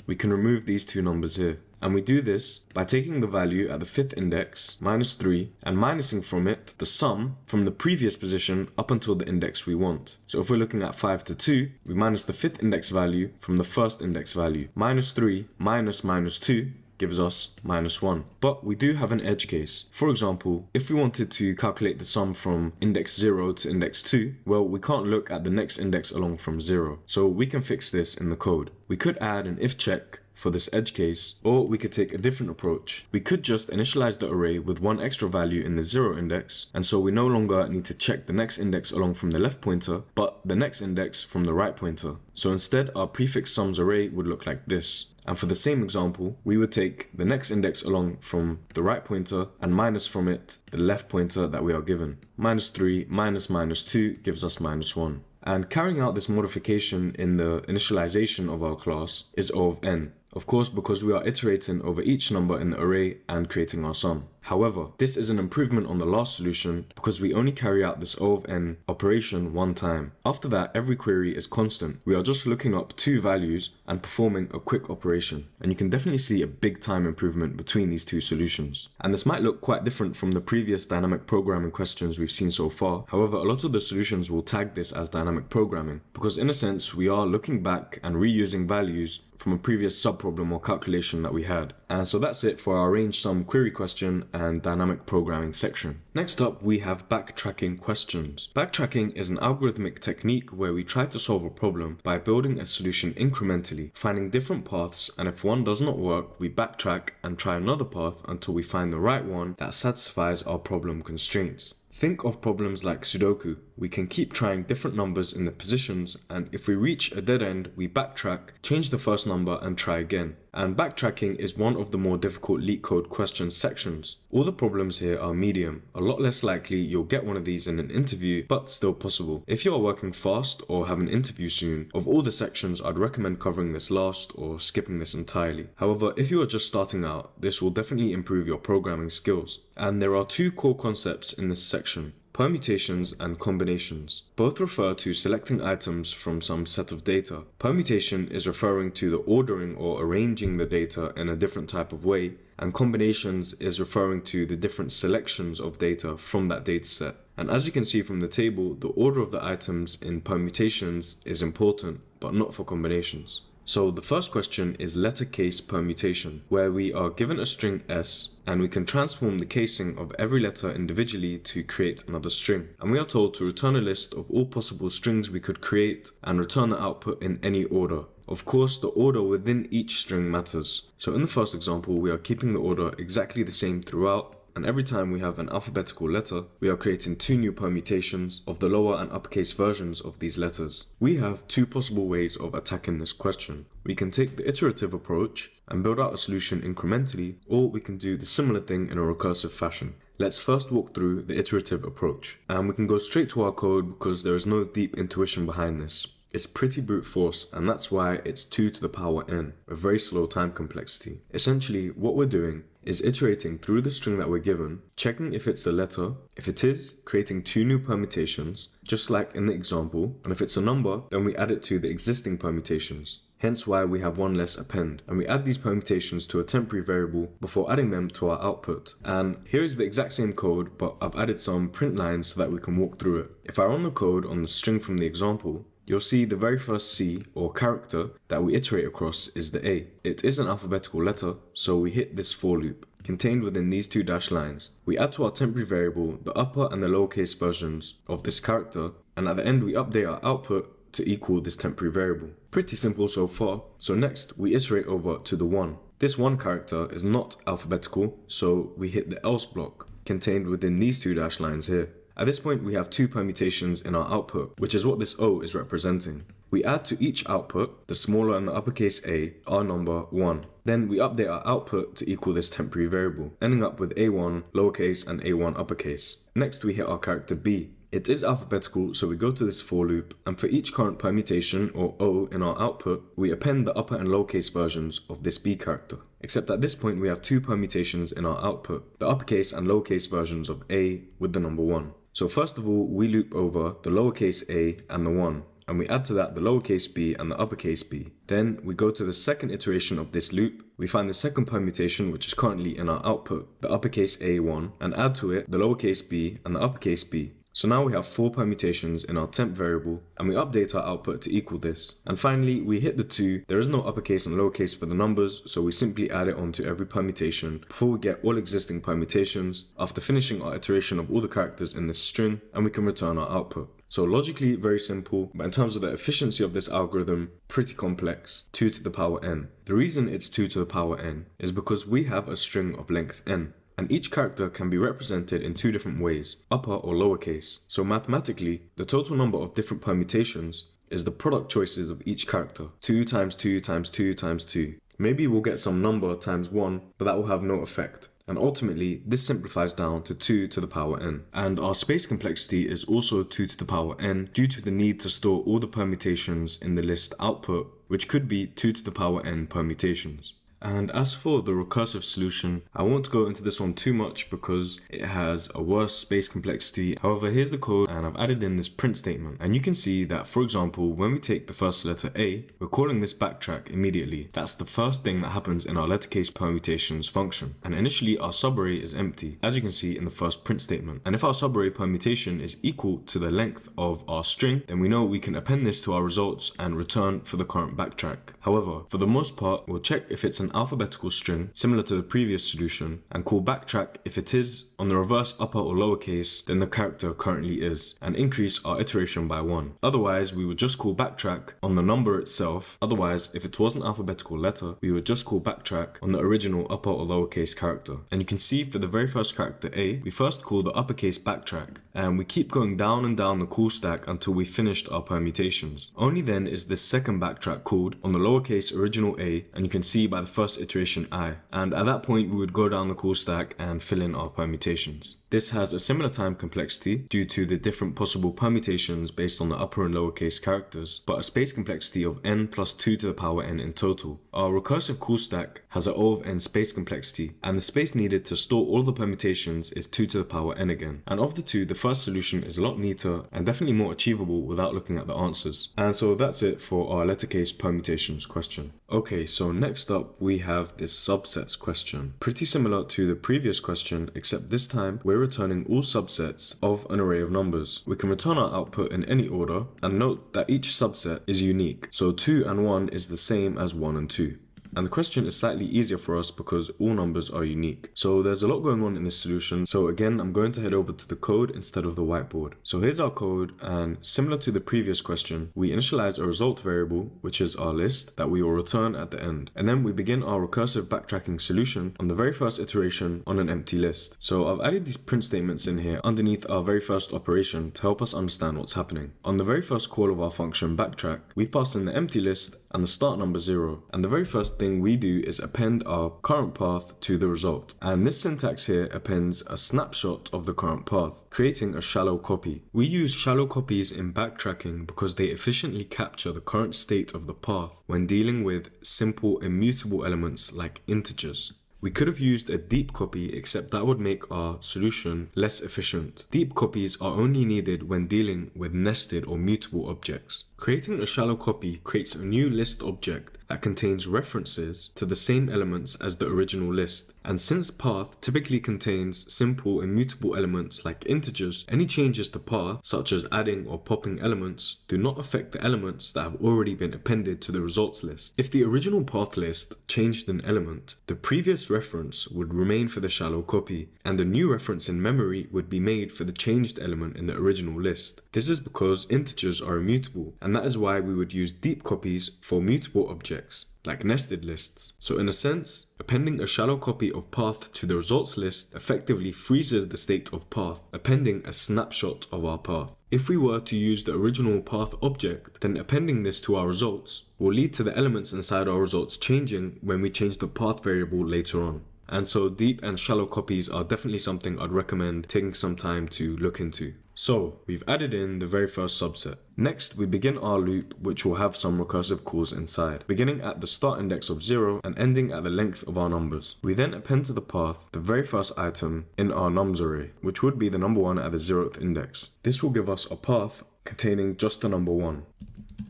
we can remove these 2 numbers here. And we do this by taking the value at the 5th index, -3, and minusing from it the sum from the previous position up until the index we want. So if we're looking at 5 to 2, we minus the 5th index value from the 1st index value. -3 minus -2 gives us -1. But we do have an edge case. For example, if we wanted to calculate the sum from index 0 to index 2, well, we can't look at the next index along from 0. So we can fix this in the code. We could add an if check for this edge case, or we could take a different approach. We could just initialize the array with one extra value in the 0 index, and so we no longer need to check the next index along from the left pointer, but the next index from the right pointer. So instead, our prefix sums array would look like this. And for the same example, we would take the next index along from the right pointer and minus from it the left pointer that we are given. -3 minus -2 gives us -1. And carrying out this modification in the initialization of our class is O of n. Of course, because we are iterating over each number in the array and creating our sum. However, this is an improvement on the last solution because we only carry out this O of n operation one time. After that, every query is constant. We are just looking up 2 values and performing a quick operation. And you can definitely see a big time improvement between these 2 solutions. And this might look quite different from the previous dynamic programming questions we've seen so far. However, a lot of the solutions will tag this as dynamic programming because in a sense, we are looking back and reusing values from a previous subproblem or calculation that we had. And so that's it for our range sum query question and dynamic programming section. Next up, we have backtracking questions. Backtracking is an algorithmic technique where we try to solve a problem by building a solution incrementally, finding different paths, and if one does not work, we backtrack and try another path until we find the right one that satisfies our problem constraints. Think of problems like Sudoku. We can keep trying different numbers in the positions, and if we reach a dead end, we backtrack, change the first number and try again. And backtracking is one of the more difficult LeetCode question sections. All the problems here are medium. A lot less likely you'll get one of these in an interview, but still possible. If you are working fast or have an interview soon, of all the sections I'd recommend covering this last or skipping this entirely. However, if you are just starting out, this will definitely improve your programming skills. And there are two core concepts in this section: permutations and combinations. Both refer to selecting items from some set of data. Permutation is referring to the ordering or arranging the data in a different type of way, and combinations is referring to the different selections of data from that dataset. And as you can see from the table, the order of the items in permutations is important, but not for combinations. So the first question is letter case permutation, where we are given a string S and we can transform the casing of every letter individually to create another string. And we are told to return a list of all possible strings we could create and return the output in any order. Of course, the order within each string matters. So in the first example, we are keeping the order exactly the same throughout, and every time we have an alphabetical letter, we are creating two new permutations of the lower and uppercase versions of these letters. We have two possible ways of attacking this question. We can take the iterative approach and build out a solution incrementally, or we can do the similar thing in a recursive fashion. Let's first walk through the iterative approach, and we can go straight to our code because there is no deep intuition behind this. It's pretty brute force, and that's why it's 2 to the power n, a very slow time complexity. Essentially, what we're doing is iterating through the string that we're given, checking if it's a letter. If it is, creating two new permutations, just like in the example, and if it's a number, then we add it to the existing permutations. Hence why we have one less append, and we add these permutations to a temporary variable before adding them to our output. And here is the exact same code, but I've added some print lines so that we can walk through it. If I run the code on the string from the example, you'll see the very first C or character that we iterate across is the A. It is an alphabetical letter, so we hit this for loop. Contained within these two dash lines, we add to our temporary variable the upper and the lowercase versions of this character, and at the end we update our output to equal this temporary variable. Pretty simple so far. So next we iterate over to the 1. This 1 character is not alphabetical, so we hit the else block contained within these two dash lines here. At this point we have two permutations in our output, which is what this O is representing. We add to each output, the smaller and the uppercase A, our number 1. Then we update our output to equal this temporary variable, ending up with A1 lowercase and A1 uppercase. Next we hit our character B. It is alphabetical, so we go to this for loop, and for each current permutation or O in our output, we append the upper and lowercase versions of this B character. Except at this point we have two permutations in our output, the uppercase and lowercase versions of A with the number 1. So first of all, we loop over the lowercase a and the 1, and we add to that the lowercase b and the uppercase b. Then we go to the second iteration of this loop, we find the second permutation which is currently in our output, the uppercase a1, and add to it the lowercase b and the uppercase b. So now we have 4 permutations in our temp variable, and we update our output to equal this. And finally, we hit the 2. There is no uppercase and lowercase for the numbers, so we simply add it onto every permutation before we get all existing permutations after finishing our iteration of all the characters in this string, and we can return our output. So logically, very simple, but in terms of the efficiency of this algorithm, pretty complex, 2 to the power n. The reason it's 2 to the power n is because we have a string of length n. And each character can be represented in 2 different ways, upper or lowercase. So mathematically, the total number of different permutations is the product choices of each character. 2 times 2 times 2 times 2. Maybe we'll get some number times 1, but that will have no effect. And ultimately, this simplifies down to 2 to the power n. And our space complexity is also 2 to the power n due to the need to store all the permutations in the list output, which could be 2 to the power n permutations. And as for the recursive solution, I won't go into this one too much because it has a worse space complexity. However, here's the code and I've added in this print statement. And you can see that, for example, when we take the first letter A, we're calling this backtrack immediately. That's the first thing that happens in our letter case permutations function. And initially our subarray is empty, as you can see in the first print statement. And if our subarray permutation is equal to the length of our string, then we know we can append this to our results and return for the current backtrack. However, for the most part, we'll check if it's an alphabetical string, similar to the previous solution, and call backtrack if it is on the reverse upper or lowercase than the character currently is, and increase our iteration by 1. Otherwise, we would just call backtrack on the number itself. Otherwise, if it was an alphabetical letter, we would just call backtrack on the original upper or lowercase character. And you can see for the very first character A, we first call the uppercase backtrack, and we keep going down and down the call stack until we finished our permutations. Only then is this second backtrack called on the lowercase original A, and you can see by the first iteration I, and at that point we would go down the call stack and fill in our permutations. This has a similar time complexity due to the different possible permutations based on the upper and lowercase characters, but a space complexity of n plus 2 to the power n in total. Our recursive call stack has an O of n space complexity, and the space needed to store all the permutations is 2 to the power n again. And of the two, the first solution is a lot neater and definitely more achievable without looking at the answers. And so that's it for our letter case permutations question. Okay, so next up we have this subsets question. Pretty similar to the previous question, except this time we're returning all subsets of an array of numbers. We can return our output in any order, and note that each subset is unique. So 2 and 1 is the same as 1 and 2. And the question is slightly easier for us because all numbers are unique. So there's a lot going on in this solution. So again, I'm going to head over to the code instead of the whiteboard. So here's our code, and similar to the previous question, we initialize a result variable, which is our list, that we will return at the end. And then we begin our recursive backtracking solution on the very first iteration on an empty list. So I've added these print statements in here underneath our very first operation to help us understand what's happening. On the very first call of our function backtrack, we pass in the empty list and the start number 0. And the very first thing we do is append our current path to the result. And this syntax here appends a snapshot of the current path, creating a shallow copy. We use shallow copies in backtracking because they efficiently capture the current state of the path when dealing with simple immutable elements like integers. We could have used a deep copy, except that would make our solution less efficient. Deep copies are only needed when dealing with nested or mutable objects. Creating a shallow copy creates a new list object that contains references to the same elements as the original list. And since path typically contains simple immutable elements like integers, any changes to path, such as adding or popping elements, do not affect the elements that have already been appended to the results list. If the original path list changed an element, the previous reference would remain for the shallow copy, and a new reference in memory would be made for the changed element in the original list. This is because integers are immutable, and that is why we would use deep copies for mutable objects, like nested lists. So in a sense, appending a shallow copy of path to the results list effectively freezes the state of path, appending a snapshot of our path. If we were to use the original path object, then appending this to our results will lead to the elements inside our results changing when we change the path variable later on. And so deep and shallow copies are definitely something I'd recommend taking some time to look into. So we've added in the very first subset. Next, we begin our loop, which will have some recursive calls inside, beginning at the start index of 0 and ending at the length of our numbers. We then append to the path the very first item in our nums array, which would be the number 1 at the 0th index. This will give us a path containing just the number 1.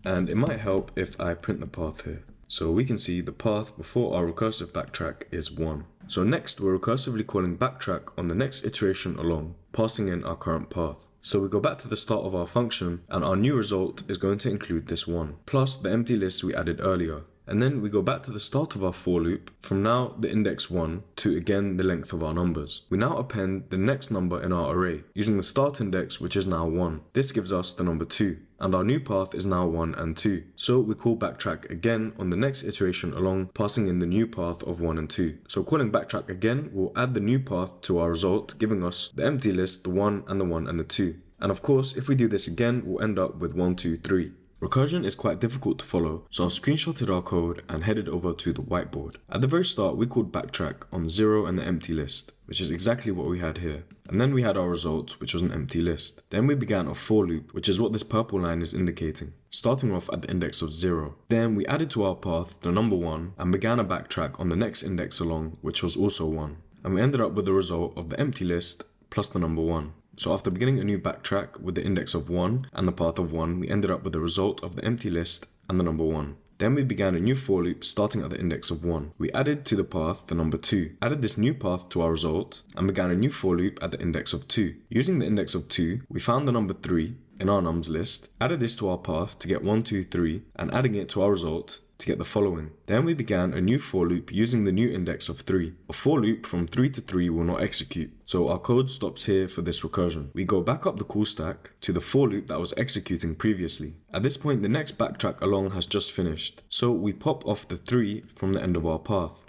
And it might help if I print the path here. So we can see the path before our recursive backtrack is 1. So next, we're recursively calling backtrack on the next iteration along, passing in our current path. So we go back to the start of our function, and our new result is going to include this 1, plus the empty list we added earlier. And then we go back to the start of our for loop, from now the index 1 to again the length of our numbers. We now append the next number in our array, using the start index, which is now 1. This gives us the number 2, and our new path is now 1 and 2. So we call backtrack again on the next iteration along, passing in the new path of 1 and 2. So calling backtrack again will add the new path to our result, giving us the empty list, the 1 and the 1 and the 2. And of course, if we do this again, we'll end up with 1, 2, 3. Recursion is quite difficult to follow, so I've screenshotted our code and headed over to the whiteboard. At the very start, we called backtrack on the 0 and the empty list, which is exactly what we had here. And then we had our result, which was an empty list. Then we began a for loop, which is what this purple line is indicating, starting off at the index of 0. Then we added to our path the number 1 and began a backtrack on the next index along, which was also 1. And we ended up with the result of the empty list plus the number 1. So after beginning a new backtrack with the index of 1 and the path of 1, we ended up with the result of the empty list and the number 1. Then we began a new for loop starting at the index of 1. We added to the path the number 2, added this new path to our result, and began a new for loop at the index of 2. Using the index of 2, we found the number 3 in our nums list, added this to our path to get 1, 2, 3, and adding it to our result to get the following. Then we began a new for loop using the new index of 3. A for loop from 3 to 3 will not execute, so our code stops here for this recursion. We go back up the call stack to the for loop that was executing previously. At this point, the next backtrack along has just finished, so we pop off the 3 from the end of our path.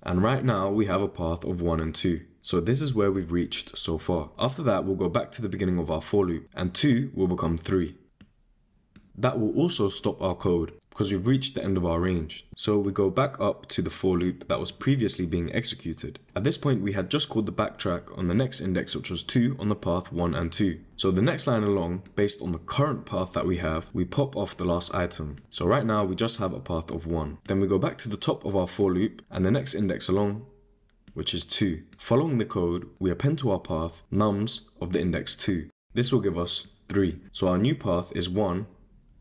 And right now we have a path of 1 and 2. So this is where we've reached so far. After that, we'll go back to the beginning of our for loop, and 2 will become 3. That will also stop our code because we've reached the end of our range. So we go back up to the for loop that was previously being executed. At this point, we had just called the backtrack on the next index, which was 2 on the path 1 and 2. So the next line along, based on the current path that we have, we pop off the last item. So right now we just have a path of 1. Then we go back to the top of our for loop and the next index along, which is 2. Following the code, we append to our path nums of the index 2. This will give us 3. So our new path is 1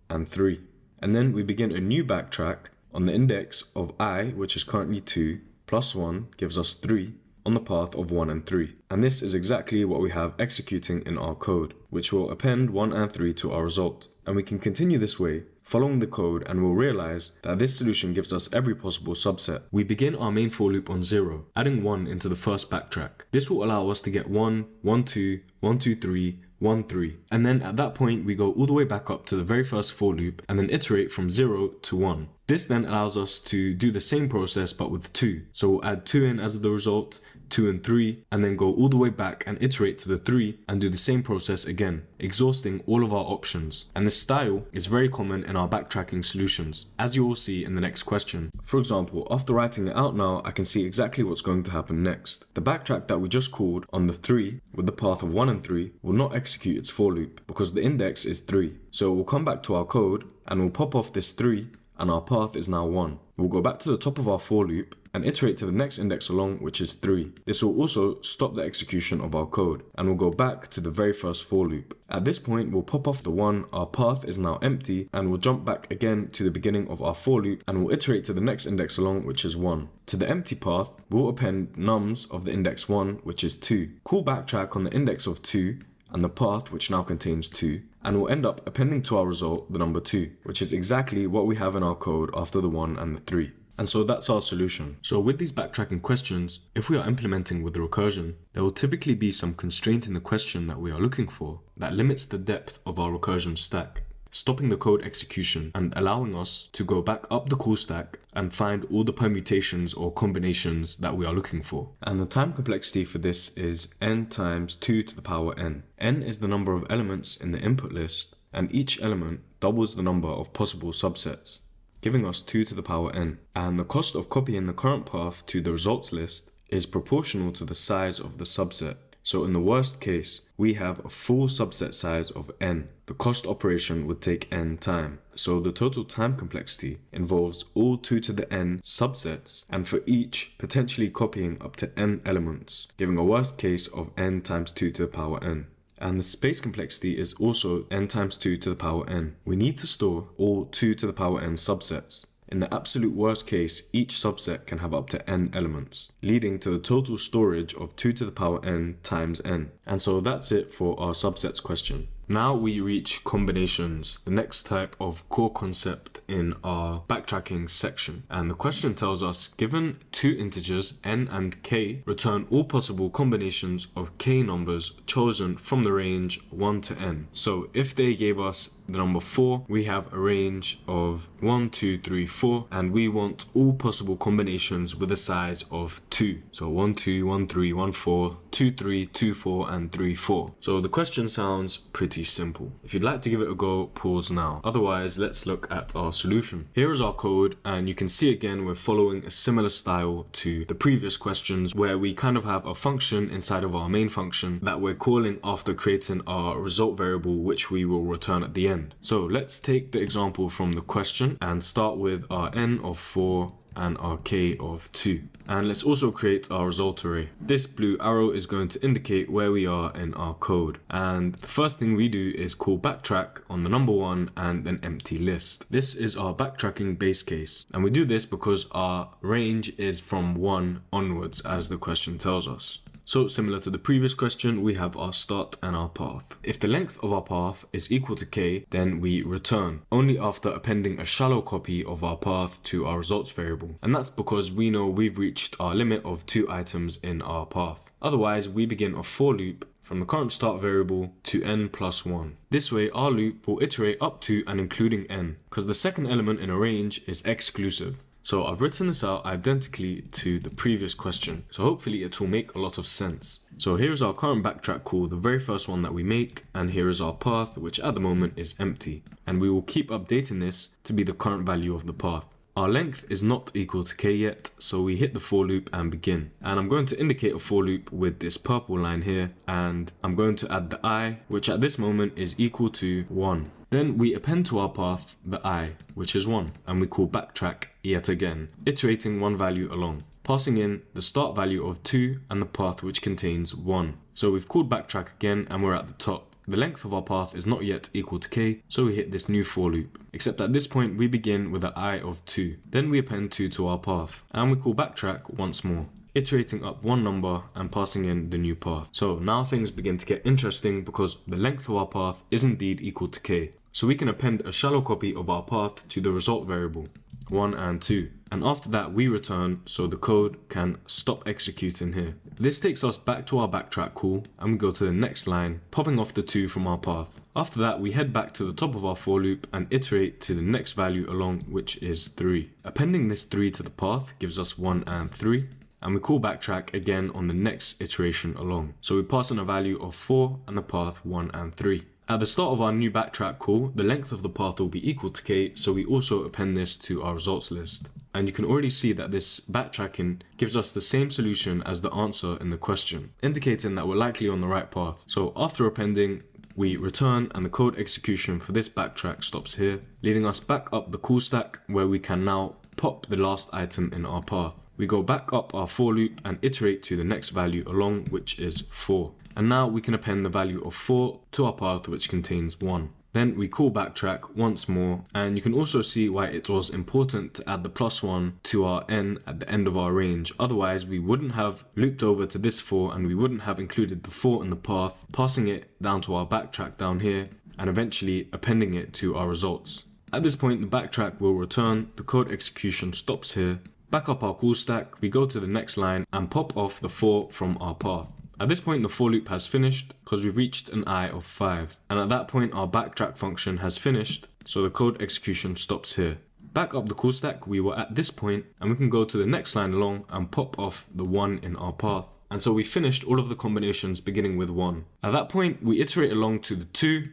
and 3. And then we begin a new backtrack on the index of I, which is currently 2, plus 1 gives us 3 on the path of 1 and 3. And this is exactly what we have executing in our code, which will append 1 and 3 to our result. And we can continue this way, following the code, and we'll realize that this solution gives us every possible subset. We begin our main for loop on 0, adding 1 into the first backtrack. This will allow us to get 1, 1, 2, 1, 2, 3, 1, 3. And then at that point, we go all the way back up to the very first for loop and then iterate from 0 to 1. This then allows us to do the same process but with 2. So we'll add 2 in as the result, 2 and 3, and then go all the way back and iterate to the 3 and do the same process again, exhausting all of our options. And this style is very common in our backtracking solutions, as you will see in the next question. For example, after writing it out now, I can see exactly what's going to happen next. The backtrack that we just called on the 3 with the path of 1 and 3 will not execute its for loop because the index is 3. So we'll come back to our code and we'll pop off this 3 and our path is now 1. We'll go back to the top of our for loop and iterate to the next index along, which is 3. This will also stop the execution of our code, and we'll go back to the very first for loop. At this point, we'll pop off the 1, our path is now empty, and we'll jump back again to the beginning of our for loop, and we'll iterate to the next index along, which is 1. To the empty path, we'll append nums of the index 1, which is 2. Call backtrack on the index of 2, and the path, which now contains 2, and we'll end up appending to our result the number 2, which is exactly what we have in our code after the 1 and the 3. And so that's our solution. So with these backtracking questions, if we are implementing with the recursion, there will typically be some constraint in the question that we are looking for that limits the depth of our recursion stack, stopping the code execution and allowing us to go back up the call stack and find all the permutations or combinations that we are looking for. And the time complexity for this is n times 2 to the power n. N is the number of elements in the input list, and each element doubles the number of possible subsets, giving us 2 to the power n. And the cost of copying the current path to the results list is proportional to the size of the subset. So in the worst case, we have a full subset size of n. The cost operation would take n time. So the total time complexity involves all 2 to the n subsets, and for each potentially copying up to n elements, giving a worst case of n times 2 to the power n. And the space complexity is also n times 2 to the power n. We need to store all 2 to the power n subsets. In the absolute worst case, each subset can have up to n elements, leading to the total storage of 2 to the power n times n. And so that's it for our subsets question. Now we reach combinations, the next type of core concept in our backtracking section. And the question tells us, given two integers n and k, return all possible combinations of k numbers chosen from the range 1 to n. So if they gave us the number 4, we have a range of 1, 2, 3, 4, and we want all possible combinations with a size of 2. So 1, 2, 1, 3, 1, 4, 2, 3, 2, 4, and 3, 4. So the question sounds pretty pretty simple. If you'd like to give it a go, pause now. Otherwise, let's look at our solution. Here is our code, and you can see again we're following a similar style to the previous questions, where we kind of have a function inside of our main function that we're calling after creating our result variable, which we will return at the end. So let's take the example from the question and start with our n of 4 and our k of 2. And let's also create our result array. This blue arrow is going to indicate where we are in our code. And the first thing we do is call backtrack on the number 1 and an empty list. This is our backtracking base case. And we do this because our range is from 1 onwards, as the question tells us. So similar to the previous question, we have our start and our path. If the length of our path is equal to k, then we return, only after appending a shallow copy of our path to our results variable. And that's because we know we've reached our limit of 2 items in our path. Otherwise, we begin a for loop from the current start variable to n plus 1. This way, our loop will iterate up to and including n, because the second element in a range is exclusive. So I've written this out identically to the previous question, so hopefully it will make a lot of sense. So here's our current backtrack call, the very first one that we make, and here is our path, which at the moment is empty. And we will keep updating this to be the current value of the path. Our length is not equal to k yet, so we hit the for loop and begin. And I'm going to indicate a for loop with this purple line here, and I'm going to add the I, which at this moment is equal to 1. Then we append to our path the I, which is 1, and we call backtrack yet again, iterating one value along, passing in the start value of 2 and the path which contains 1. So we've called backtrack again and we're at the top. The length of our path is not yet equal to k, so we hit this new for loop. Except at this point we begin with an I of 2. Then we append 2 to our path, and we call backtrack once more, iterating up one number and passing in the new path. So now things begin to get interesting because the length of our path is indeed equal to k. So we can append a shallow copy of our path to the result variable, 1 and 2. And after that we return, so the code can stop executing here. This takes us back to our backtrack call, and we go to the next line, popping off the 2 from our path. After that we head back to the top of our for loop and iterate to the next value along, which is 3. Appending this 3 to the path gives us 1 and 3. And we call backtrack again on the next iteration along. So we pass in a value of 4 and the path 1 and 3. At the start of our new backtrack call, the length of the path will be equal to k, so we also append this to our results list. And you can already see that this backtracking gives us the same solution as the answer in the question, indicating that we're likely on the right path. So after appending, we return, and the code execution for this backtrack stops here, leading us back up the call stack where we can now pop the last item in our path. We go back up our for loop and iterate to the next value along, which is 4. And now we can append the value of 4 to our path, which contains 1. Then we call backtrack once more, and you can also see why it was important to add the +1 to our n at the end of our range. Otherwise we wouldn't have looped over to this 4 and we wouldn't have included the 4 in the path, passing it down to our backtrack down here and eventually appending it to our results. At this point the backtrack will return, the code execution stops here, back up our call stack, we go to the next line and pop off the 4 from our path. At this point the for loop has finished because we've reached an I of 5, and at that point our backtrack function has finished, so the code execution stops here. Back up the call stack we were at this point, and we can go to the next line along and pop off the 1 in our path. And so we finished all of the combinations beginning with 1. At that point we iterate along to the 2,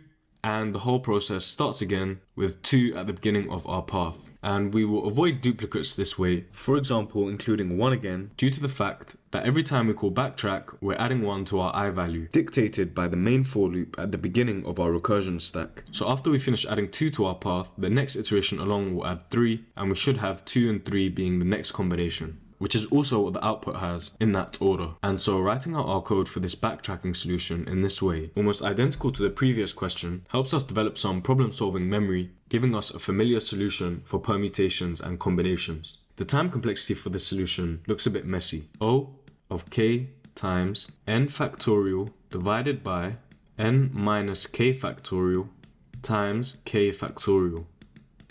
and the whole process starts again with 2 at the beginning of our path. And we will avoid duplicates this way, for example including 1 again, due to the fact that every time we call backtrack we're adding 1 to our I value, dictated by the main for loop at the beginning of our recursion stack. So after we finish adding 2 to our path, the next iteration along will add 3, and we should have 2 and 3 being the next combination, which is also what the output has in that order. And so writing out our code for this backtracking solution in this way, almost identical to the previous question, helps us develop some problem-solving memory, giving us a familiar solution for permutations and combinations. The time complexity for this solution looks a bit messy. O of k times n factorial divided by n minus k factorial times k factorial.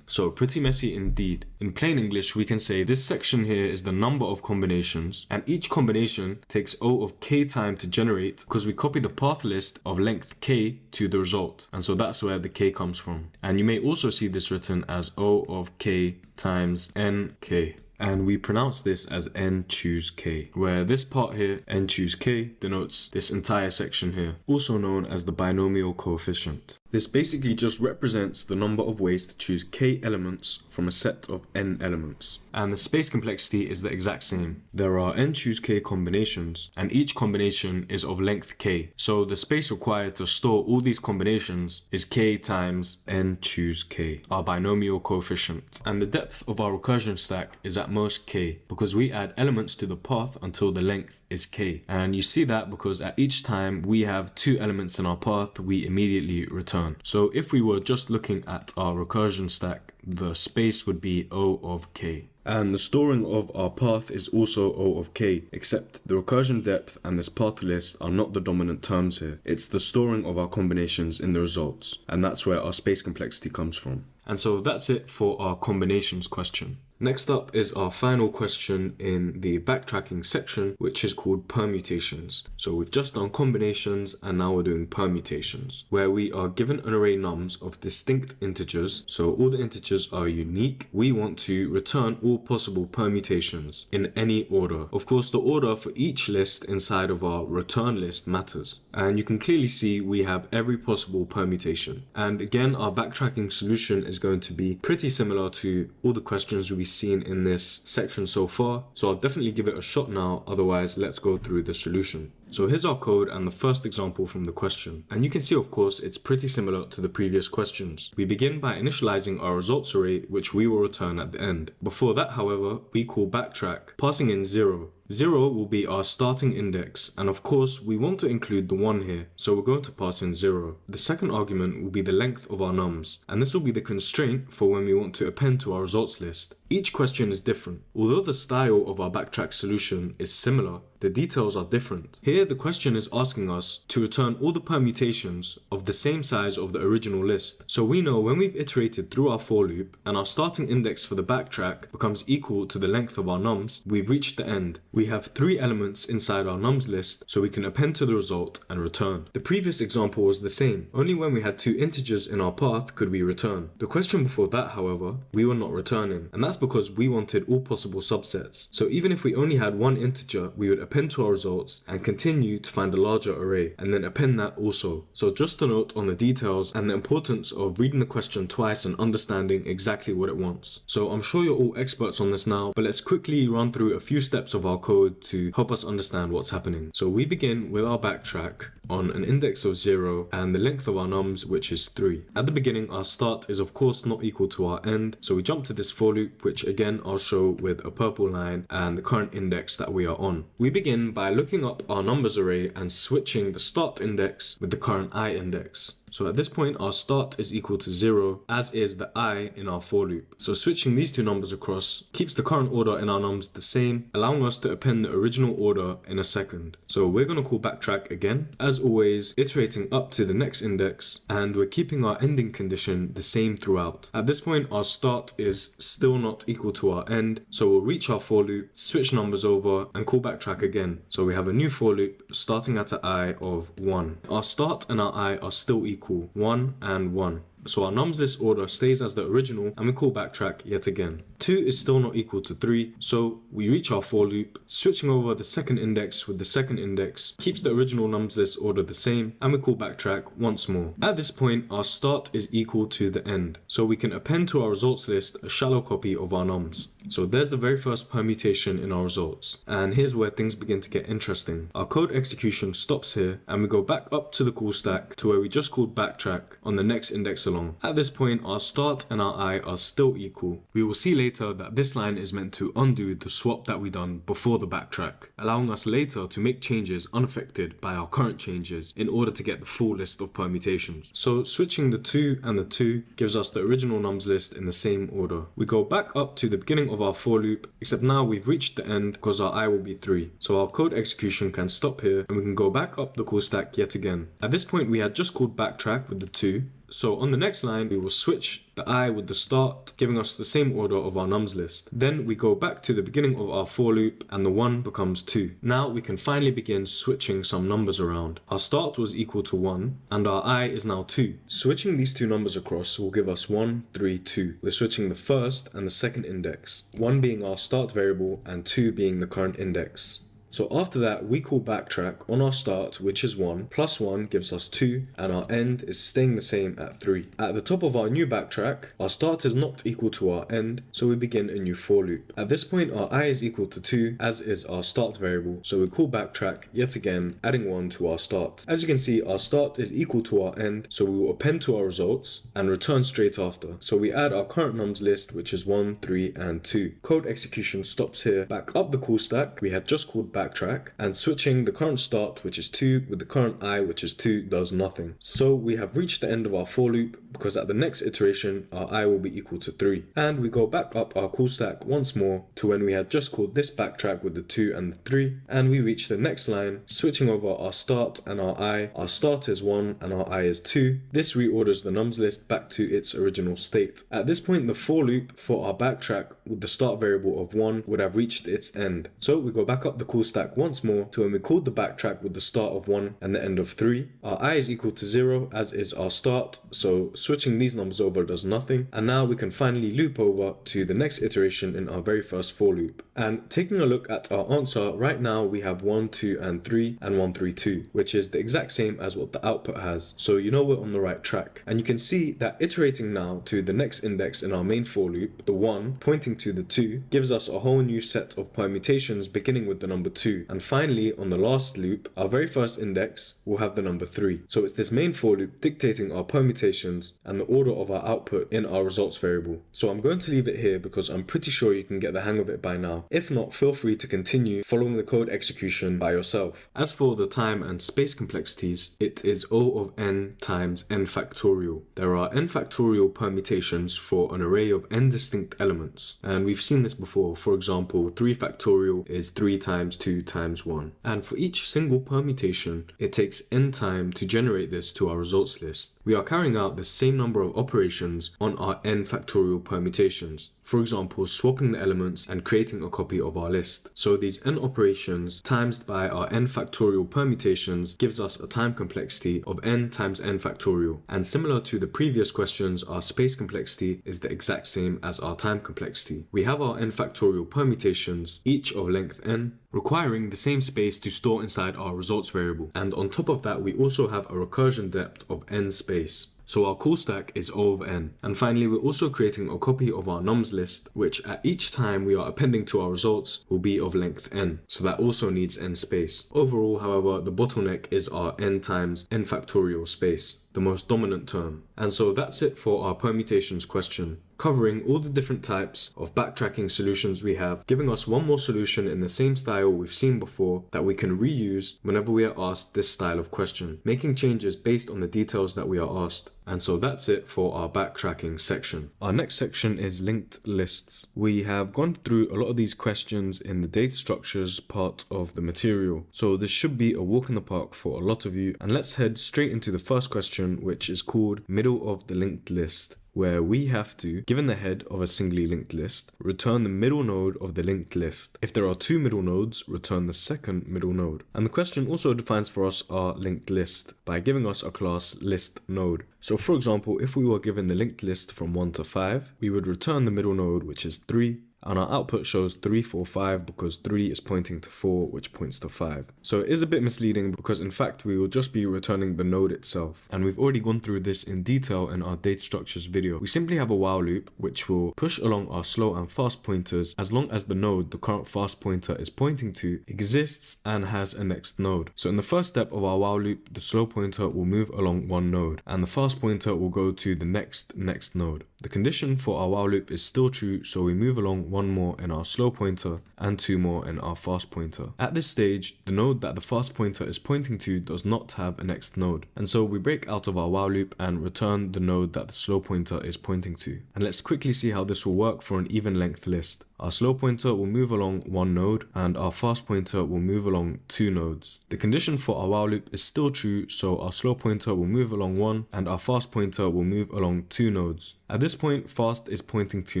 So pretty messy indeed. In plain English, we can say this section here is the number of combinations, and each combination takes O of k time to generate because we copy the path list of length k to the result. And so that's where the k comes from. And you may also see this written as O of k times nk. and we pronounce this as n choose k, where this part here, n choose k, denotes this entire section here, also known as the binomial coefficient. This basically just represents the number of ways to choose k elements from a set of n elements. And the space complexity is the exact same. There are n choose k combinations, and each combination is of length k. So the space required to store all these combinations is k times n choose k, our binomial coefficient. And the depth of our recursion stack is at most k, because we add elements to the path until the length is k. And you see that because at each time we have 2 elements in our path, we immediately return. So if we were just looking at our recursion stack, the space would be O of k. And the storing of our path is also O of k, except the recursion depth and this path list are not the dominant terms here. It's the storing of our combinations in the results, and that's where our space complexity comes from. And so that's it for our combinations question. Next up is our final question in the backtracking section, which is called permutations. So we've just done combinations and now we're doing permutations, where we are given an array nums of distinct integers. So all the integers are unique. We want to return all possible permutations in any order. Of course, the order for each list inside of our return list matters. And you can clearly see we have every possible permutation. And again, our backtracking solution is going to be pretty similar to all the questions we've seen in this section so far. So I'll definitely give it a shot now, otherwise let's go through the solution. So here's our code and the first example from the question. And you can see, of course, it's pretty similar to the previous questions. We begin by initializing our results array, which we will return at the end. Before that, however, we call backtrack, passing in 0. 0 will be our starting index, and of course we want to include the 1 here, so we're going to pass in 0. The second argument will be the length of our nums, and this will be the constraint for when we want to append to our results list. Each question is different. Although the style of our backtrack solution is similar, the details are different. Here the question is asking us to return all the permutations of the same size of the original list. So we know when we've iterated through our for loop and our starting index for the backtrack becomes equal to the length of our nums, we've reached the end. We have 3 elements inside our nums list, so we can append to the result and return. The previous example was the same. Only when we had 2 integers in our path could we return. The question before that, however, we were not returning, and that's because we wanted all possible subsets. So even if we only had 1 integer, we would append to our results and continue to find a larger array and then append that also. So just a note on the details and the importance of reading the question twice and understanding exactly what it wants. So I'm sure you're all experts on this now, but let's quickly run through a few steps of our code to help us understand what's happening. So we begin with our backtrack on an index of 0 and the length of our nums, which is 3. At the beginning, our start is of course not equal to our end, so we jump to this for loop, which again I'll show with a purple line and the current index that we are on. We begin by looking up our numbers array and switching the start index with the current I index. So at this point, our start is equal to 0, as is the I in our for loop. So switching these 2 numbers across keeps the current order in our nums the same, allowing us to append the original order in a second. So we're going to call backtrack again, as always, iterating up to the next index, and we're keeping our ending condition the same throughout. At this point, our start is still not equal to our end, so we'll reach our for loop, switch numbers over, and call backtrack again. So we have a new for loop starting at an I of 1. Our start and our I are still equal, 1 and 1. So our nums list order stays as the original and we call backtrack yet again. 2 is still not equal to 3, so we reach our for loop, switching over the second index with the second index, keeps the original nums list order the same, and we call backtrack once more. At this point, our start is equal to the end, so we can append to our results list a shallow copy of our nums. So there's the very first permutation in our results, and here's where things begin to get interesting. Our code execution stops here, and we go back up to the call stack to where we just called backtrack on the next index along. At this point, our start and our I are still equal. We will see later that this line is meant to undo the swap that we done before the backtrack, allowing us later to make changes unaffected by our current changes in order to get the full list of permutations. So switching the 2 and the 2 gives us the original nums list in the same order. We go back up to the beginning of our for loop, except now we've reached the end because our I will be 3. So our code execution can stop here and we can go back up the call stack yet again. At this point, we had just called backtrack with the 2, So on the next line, we will switch the I with the start, giving us the same order of our nums list. Then we go back to the beginning of our for loop and the 1 becomes 2. Now we can finally begin switching some numbers around. Our start was equal to 1 and our I is now 2. Switching these two numbers across will give us 1, 3, 2. We're switching the first and the second index, 1 being our start variable and 2 being the current index. So after that, we call backtrack on our start, which is 1, plus 1 gives us 2, and our end is staying the same at 3. At the top of our new backtrack, our start is not equal to our end, so we begin a new for loop. At this point, our I is equal to 2, as is our start variable, so we call backtrack yet again, adding 1 to our start. As you can see, our start is equal to our end, so we will append to our results and return straight after. So we add our current nums list, which is 1, 3, and 2. Code execution stops here. Back up the call stack, we had just called backtrack, and switching the current start, which is 2, with the current I, which is 2, does nothing. So we have reached the end of our for loop, because at the next iteration our I will be equal to 3. And we go back up our call stack once more to when we had just called this backtrack with the 2 and the 3, and we reach the next line, switching over our start and our I. Our start is 1 and our I is 2. This reorders the nums list back to its original state. At this point, the for loop for our backtrack with the start variable of 1 would have reached its end. So we go back up the call stack once more to when we called the backtrack with the start of 1 and the end of 3. Our I is equal to 0, as is our start, so switching these numbers over does nothing. And now we can finally loop over to the next iteration in our very first for loop. And taking a look at our answer, right now we have 1, 2, and 3, and 1, 3, 2, which is the exact same as what the output has. So you know we're on the right track. And you can see that iterating now to the next index in our main for loop, the 1 pointing to the 2, gives us a whole new set of permutations beginning with the number 2. And finally, on the last loop, our very first index will have the number 3. So it's this main for loop dictating our permutations and the order of our output in our results variable. So I'm going to leave it here because I'm pretty sure you can get the hang of it by now. If not, feel free to continue following the code execution by yourself. As for the time and space complexities, it is O of n times n factorial. There are n factorial permutations for an array of n distinct elements. And we've seen this before. For example, 3 factorial is 3 times 2 times 1. And for each single permutation, it takes n time to generate this to our results list. We are carrying out the same number of operations on our n factorial permutations. For example, swapping the elements and creating a copy of our list. So these n operations times by our n factorial permutations gives us a time complexity of n times n factorial. And similar to the previous questions, our space complexity is the exact same as our time complexity. We have our n factorial permutations, each of length n, requiring the same space to store inside our results variable. And on top of that, we also have a recursion depth of n space. So our call stack is O of n. And finally, we're also creating a copy of our nums list, which at each time we are appending to our results will be of length n. So that also needs n space. Overall, however, the bottleneck is our n times n factorial space, the most dominant term. And so that's it for our permutations question, covering all the different types of backtracking solutions we have, giving us one more solution in the same style we've seen before that we can reuse whenever we are asked this style of question, making changes based on the details that we are asked. And so that's it for our backtracking section. Our next section is linked lists. We have gone through a lot of these questions in the data structures part of the material. So this should be a walk in the park for a lot of you. And let's head straight into the first question, which is called middle of the linked list, where we have to, given the head of a singly linked list, return the middle node of the linked list. If there are 2 middle nodes, return the second middle node. And the question also defines for us our linked list by giving us a class list node. So for example, if we were given the linked list from 1 to 5, we would return the middle node, which is 3, and our output shows 3, 4, 5 because 3 is pointing to 4, which points to 5. So it is a bit misleading because in fact we will just be returning the node itself. And we've already gone through this in detail in our data structures video. We simply have a while loop which will push along our slow and fast pointers as long as the node the current fast pointer is pointing to exists and has a next node. So in the first step of our while loop, the slow pointer will move along one node and the fast pointer will go to the next node. The condition for our while loop is still true, so we move along 1 more in our slow pointer and 2 more in our fast pointer. At this stage, the node that the fast pointer is pointing to does not have a next node, and so we break out of our while loop and return the node that the slow pointer is pointing to. And let's quickly see how this will work for an even length list. Our slow pointer will move along 1 node and our fast pointer will move along 2 nodes. The condition for our while loop is still true, so our slow pointer will move along 1 and our fast pointer will move along 2 nodes. At this point, fast is pointing to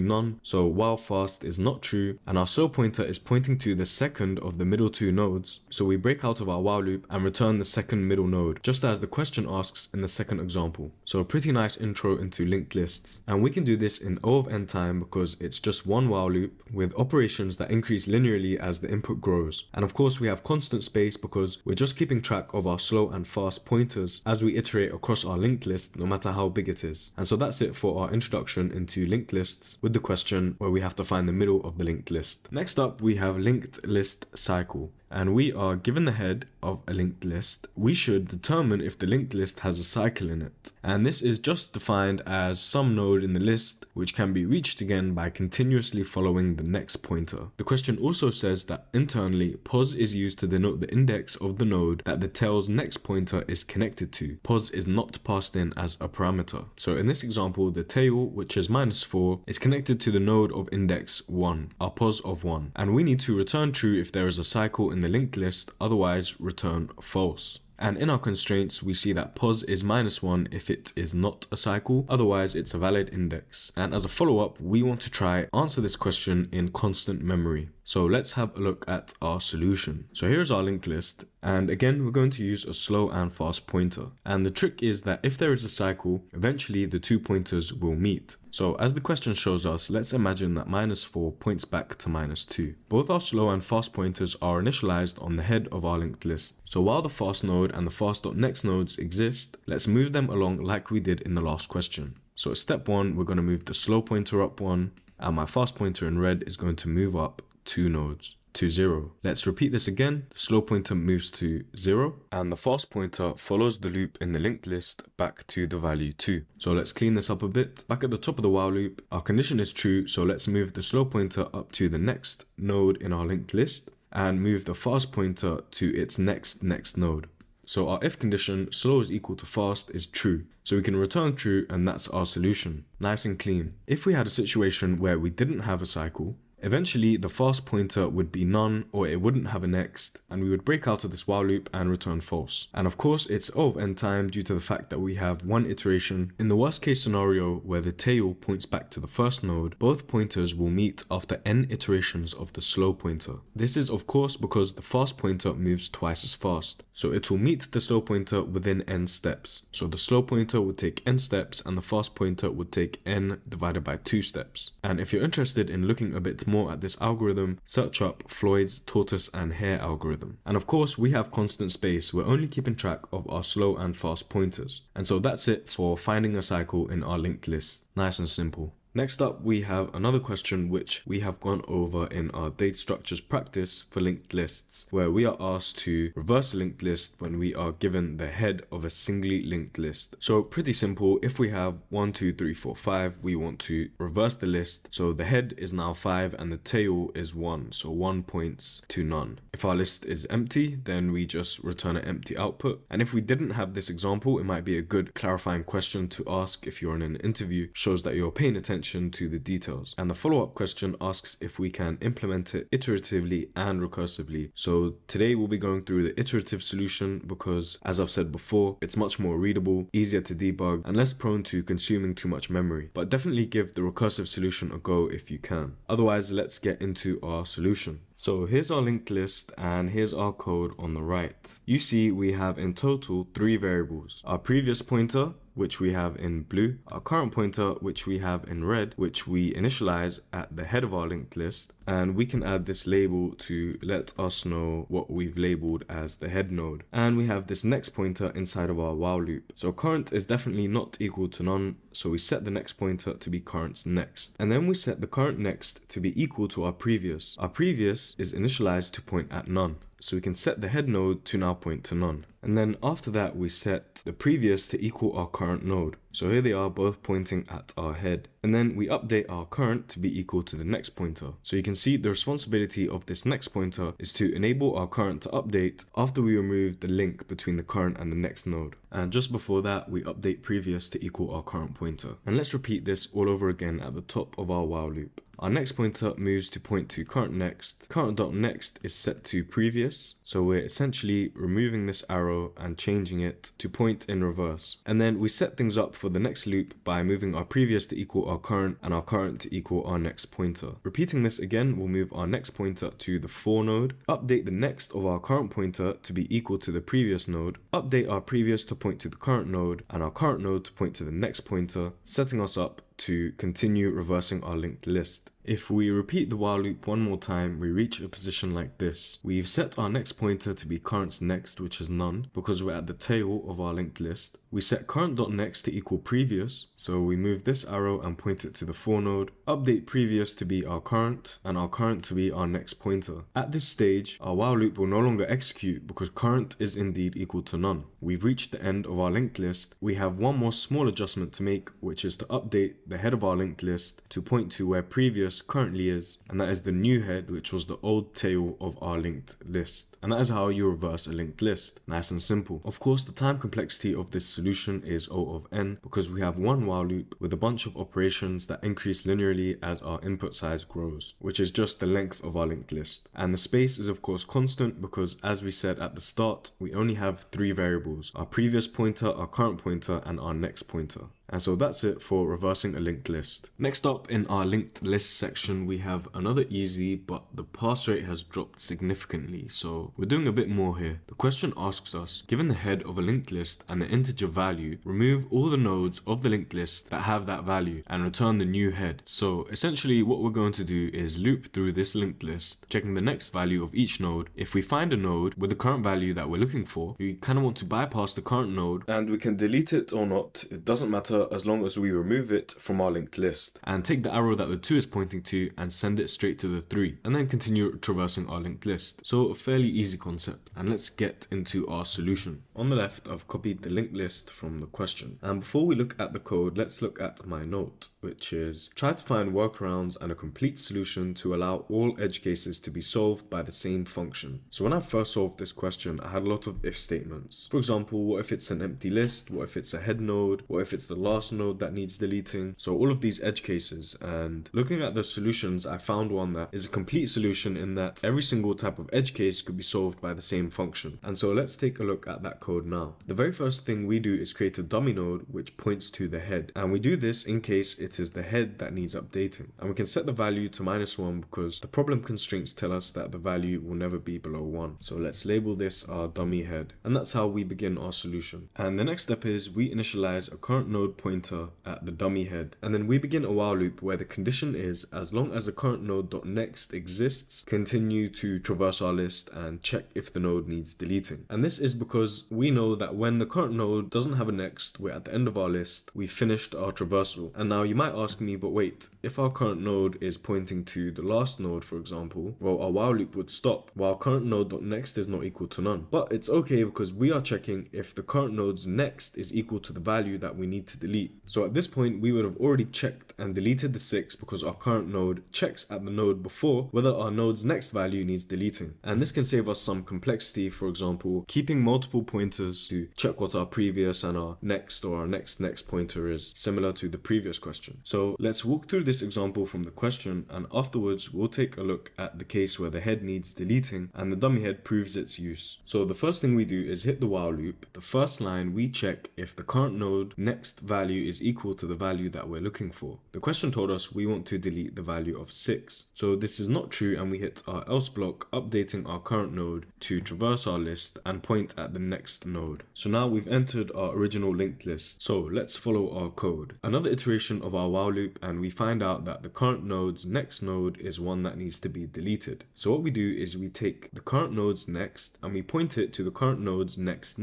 none, so while fast is not true, and our slow pointer is pointing to the second of the middle 2 nodes, so we break out of our while loop and return the second middle node, just as the question asks in the second example. So a pretty nice intro into linked lists, and we can do this in O of n time because it's just one while loop with operations that increase linearly as the input grows. And of course we have constant space because we're just keeping track of our slow and fast pointers as we iterate across our linked list no matter how big it is. And so that's it for our introduction into linked lists with the question where we have to find the middle of the linked list. Next up we have linked list cycle. And we are given the head of a linked list. We should determine if the linked list has a cycle in it. And this is just defined as some node in the list which can be reached again by continuously following the next pointer. The question also says that internally, pos is used to denote the index of the node that the tail's next pointer is connected to. Pos is not passed in as a parameter. So in this example, the tail, which is -4, is connected to the node of index 1, our pos of 1. And we need to return true if there is a cycle in the linked list, otherwise return false. And in our constraints, we see that pos is -1 if it is not a cycle, otherwise it's a valid index. And as a follow-up, we want to try answer this question in constant memory. So let's have a look at our solution. So here's our linked list, and again we're going to use a slow and fast pointer. And the trick is that if there is a cycle, eventually the 2 pointers will meet. So as the question shows us, let's imagine that -4 points back to -2. Both our slow and fast pointers are initialized on the head of our linked list. So while the fast node and the fast.next nodes exist, let's move them along like we did in the last question. So at step 1, we're going to move the slow pointer up 1, and my fast pointer in red is going to move up 2 nodes to 0. Let's repeat this again. The slow pointer moves to 0 and the fast pointer follows the loop in the linked list back to the value 2. So let's clean this up a bit. Back at the top of the while loop, our condition is true, so let's move the slow pointer up to the next node in our linked list and move the fast pointer to its next node. So our if condition, slow is equal to fast, is true. So we can return true, and that's our solution. Nice and clean. If we had a situation where we didn't have a cycle, eventually the fast pointer would be none, or it wouldn't have a next, and we would break out of this while loop and return false. And of course it's O of n time due to the fact that we have one iteration. In the worst case scenario where the tail points back to the first node, both pointers will meet after n iterations of the slow pointer. This is of course because the fast pointer moves twice as fast, so it will meet the slow pointer within n steps. So the slow pointer would take n steps and the fast pointer would take n divided by 2 steps. And if you're interested in looking a bit more at this algorithm, search up Floyd's tortoise and hare algorithm. And of course we have constant space, we're only keeping track of our slow and fast pointers. And so that's it for finding a cycle in our linked list. Nice and simple. Next up, we have another question which we have gone over in our data structures practice for linked lists, where we are asked to reverse a linked list when we are given the head of a singly linked list. So pretty simple, if we have 1, 2, 3, 4, 5, we want to reverse the list. So the head is now 5 and the tail is 1, so 1 points to none. If our list is empty, then we just return an empty output. And if we didn't have this example, it might be a good clarifying question to ask if you're in an interview, shows that you're paying attention to the details. And the follow-up question asks if we can implement it iteratively and recursively. So today we'll be going through the iterative solution because, as I've said before, it's much more readable, easier to debug, and less prone to consuming too much memory. But definitely give the recursive solution a go if you can. Otherwise, let's get into our solution. So here's our linked list and here's our code on the right. You see we have in total 3 variables. Our previous pointer, which we have in blue, our current pointer, which we have in red, which we initialize at the head of our linked list, and we can add this label to let us know what we've labeled as the head node. And we have this next pointer inside of our while loop. So current is definitely not equal to none, so we set the next pointer to be current's next. And then we set the current next to be equal to our previous. Our previous is initialized to point at none. So we can set the head node to now point to none. And then after that, we set the previous to equal our current node. So here they are both pointing at our head. And then we update our current to be equal to the next pointer. So you can see the responsibility of this next pointer is to enable our current to update after we remove the link between the current and the next node. And just before that, we update previous to equal our current pointer. And let's repeat this all over again at the top of our while loop. Our next pointer moves to point to current next. Current.next is set to previous. So we're essentially removing this arrow and changing it to point in reverse. And then we set things up for the next loop by moving our previous to equal our current and our current to equal our next pointer. Repeating this again, we'll move our next pointer to the for node, update the next of our current pointer to be equal to the previous node, update our previous to point to the current node and our current node to point to the next pointer, setting us up to continue reversing our linked list. If we repeat the while loop one more time, we reach a position like this. We've set our next pointer to be current's next, which is none, because we're at the tail of our linked list. We set current.next to equal previous, so we move this arrow and point it to the for node, update previous to be our current, and our current to be our next pointer. At this stage, our while loop will no longer execute because current is indeed equal to none. We've reached the end of our linked list. We have one more small adjustment to make, which is to update the head of our linked list to point to where previous currently is, and that is the new head, which was the old tail of our linked list. And that is how you reverse a linked list. Nice and simple. Of course, the time complexity of this solution is O of n because we have one while loop with a bunch of operations that increase linearly as our input size grows, which is just the length of our linked list. And the space is of course constant because, as we said at the start, we only have 3 variables: our previous pointer, our current pointer, and our next pointer. And so that's it for reversing a linked list. Next up in our linked list section, we have another easy, but the pass rate has dropped significantly, so we're doing a bit more here. The question asks us, given the head of a linked list and the integer value, remove all the nodes of the linked list that have that value and return the new head. So essentially what we're going to do is loop through this linked list, checking the next value of each node. If we find a node with the current value that we're looking for, we kind of want to bypass the current node, and we can delete it or not. It doesn't matter as long as we remove it from our linked list, and take the arrow that the 2 is pointing to and send it straight to the 3, and then continue traversing our linked list. So a fairly easy concept, and let's get into our solution. On the left, I've copied the linked list from the question, and before we look at the code, let's look at my note, which is try to find workarounds and a complete solution to allow all edge cases to be solved by the same function. So when I first solved this question, I had a lot of if statements. For example, what if it's an empty list? What if it's a head node? What if it's the last node that needs deleting? So all of these edge cases, and looking at the solutions, I found one that is a complete solution in that every single type of edge case could be solved by the same function. And so let's take a look at that code now. The very first thing we do is create a dummy node which points to the head, and we do this in case it is the head that needs updating, and we can set the value to -1 because the problem constraints tell us that the value will never be below 1. So let's label this our dummy head, and that's how we begin our solution. And the next step is we initialize a current node pointer at the dummy head, and then we begin a while loop where the condition is as long as the current node.next exists, continue to traverse our list and check if the node needs deleting. And this is because we know that when the current node doesn't have a next, we're at the end of our list, we finished our traversal. And now you might ask me, but wait, if our current node is pointing to the last node, for example, well, our while loop would stop while current node.next is not equal to none. But it's okay because we are checking if the current node's next is equal to the value that we need to delete. So at this point, we would have already checked and deleted the 6 because our current node checks at the node before whether our node's next value needs deleting. And this can save us some complexity, for example, keeping multiple pointers to check what our previous and our next or our next pointer is, similar to the previous question. So let's walk through this example from the question, and afterwards we'll take a look at the case where the head needs deleting and the dummy head proves its use. So the first thing we do is hit the while loop. The first line, we check if the current node next value is equal to the value that we're looking for. The question told us we want to delete the value of 6. So this is not true, and we hit our else block, updating our current node to traverse our list and point at the next node. So now we've entered our original linked list. So let's follow our code. Another iteration of our our while loop and we find out that the current node's next node is one that needs to be deleted. So what we do is we take the current node's next and we point it to the current node's next.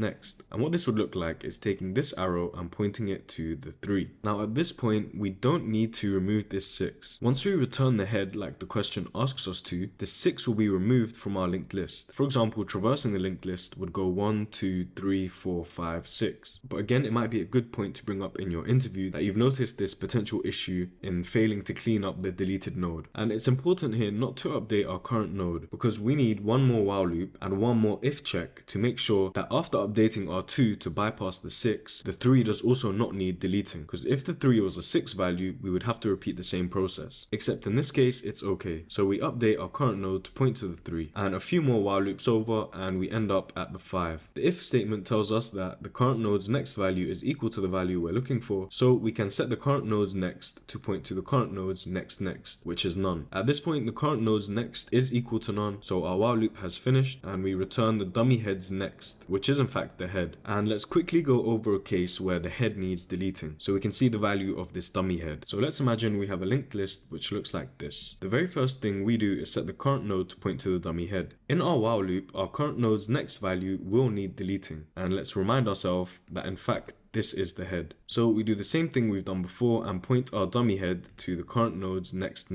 And what this would look like is taking this arrow and pointing it to the 3. Now at this point, we don't need to remove this 6. Once we return the head like the question asks us to, the 6 will be removed from our linked list. For example, traversing the linked list would go 1, 2, 3, 4, 5, 6. But again, it might be a good point to bring up in your interview that you've noticed this potential issue in failing to clean up the deleted node. And it's important here not to update our current node because we need one more while loop and one more if check to make sure that after updating our 2 to bypass the 6, the 3 does also not need deleting, because if the 3 was a 6 value, we would have to repeat the same process. Except in this case, it's okay. So we update our current node to point to the 3, and a few more while loops over, and we end up at the 5. The if statement tells us that the current node's next value is equal to the value we're looking for, so we can set the current node's next to point to the current node's next, which is none. At this point, the current node's next is equal to none, so our while loop has finished, and we return the dummy head's next, which is in fact the head. And let's quickly go over a case where the head needs deleting, so we can see the value of this dummy head. So let's imagine we have a linked list which looks like this. The very first thing we do is set the current node to point to the dummy head. In our while loop, our current node's next value will need deleting, and let's remind ourselves that in fact this is the head. So we do the same thing we've done before and point our dummy head to the current node's next,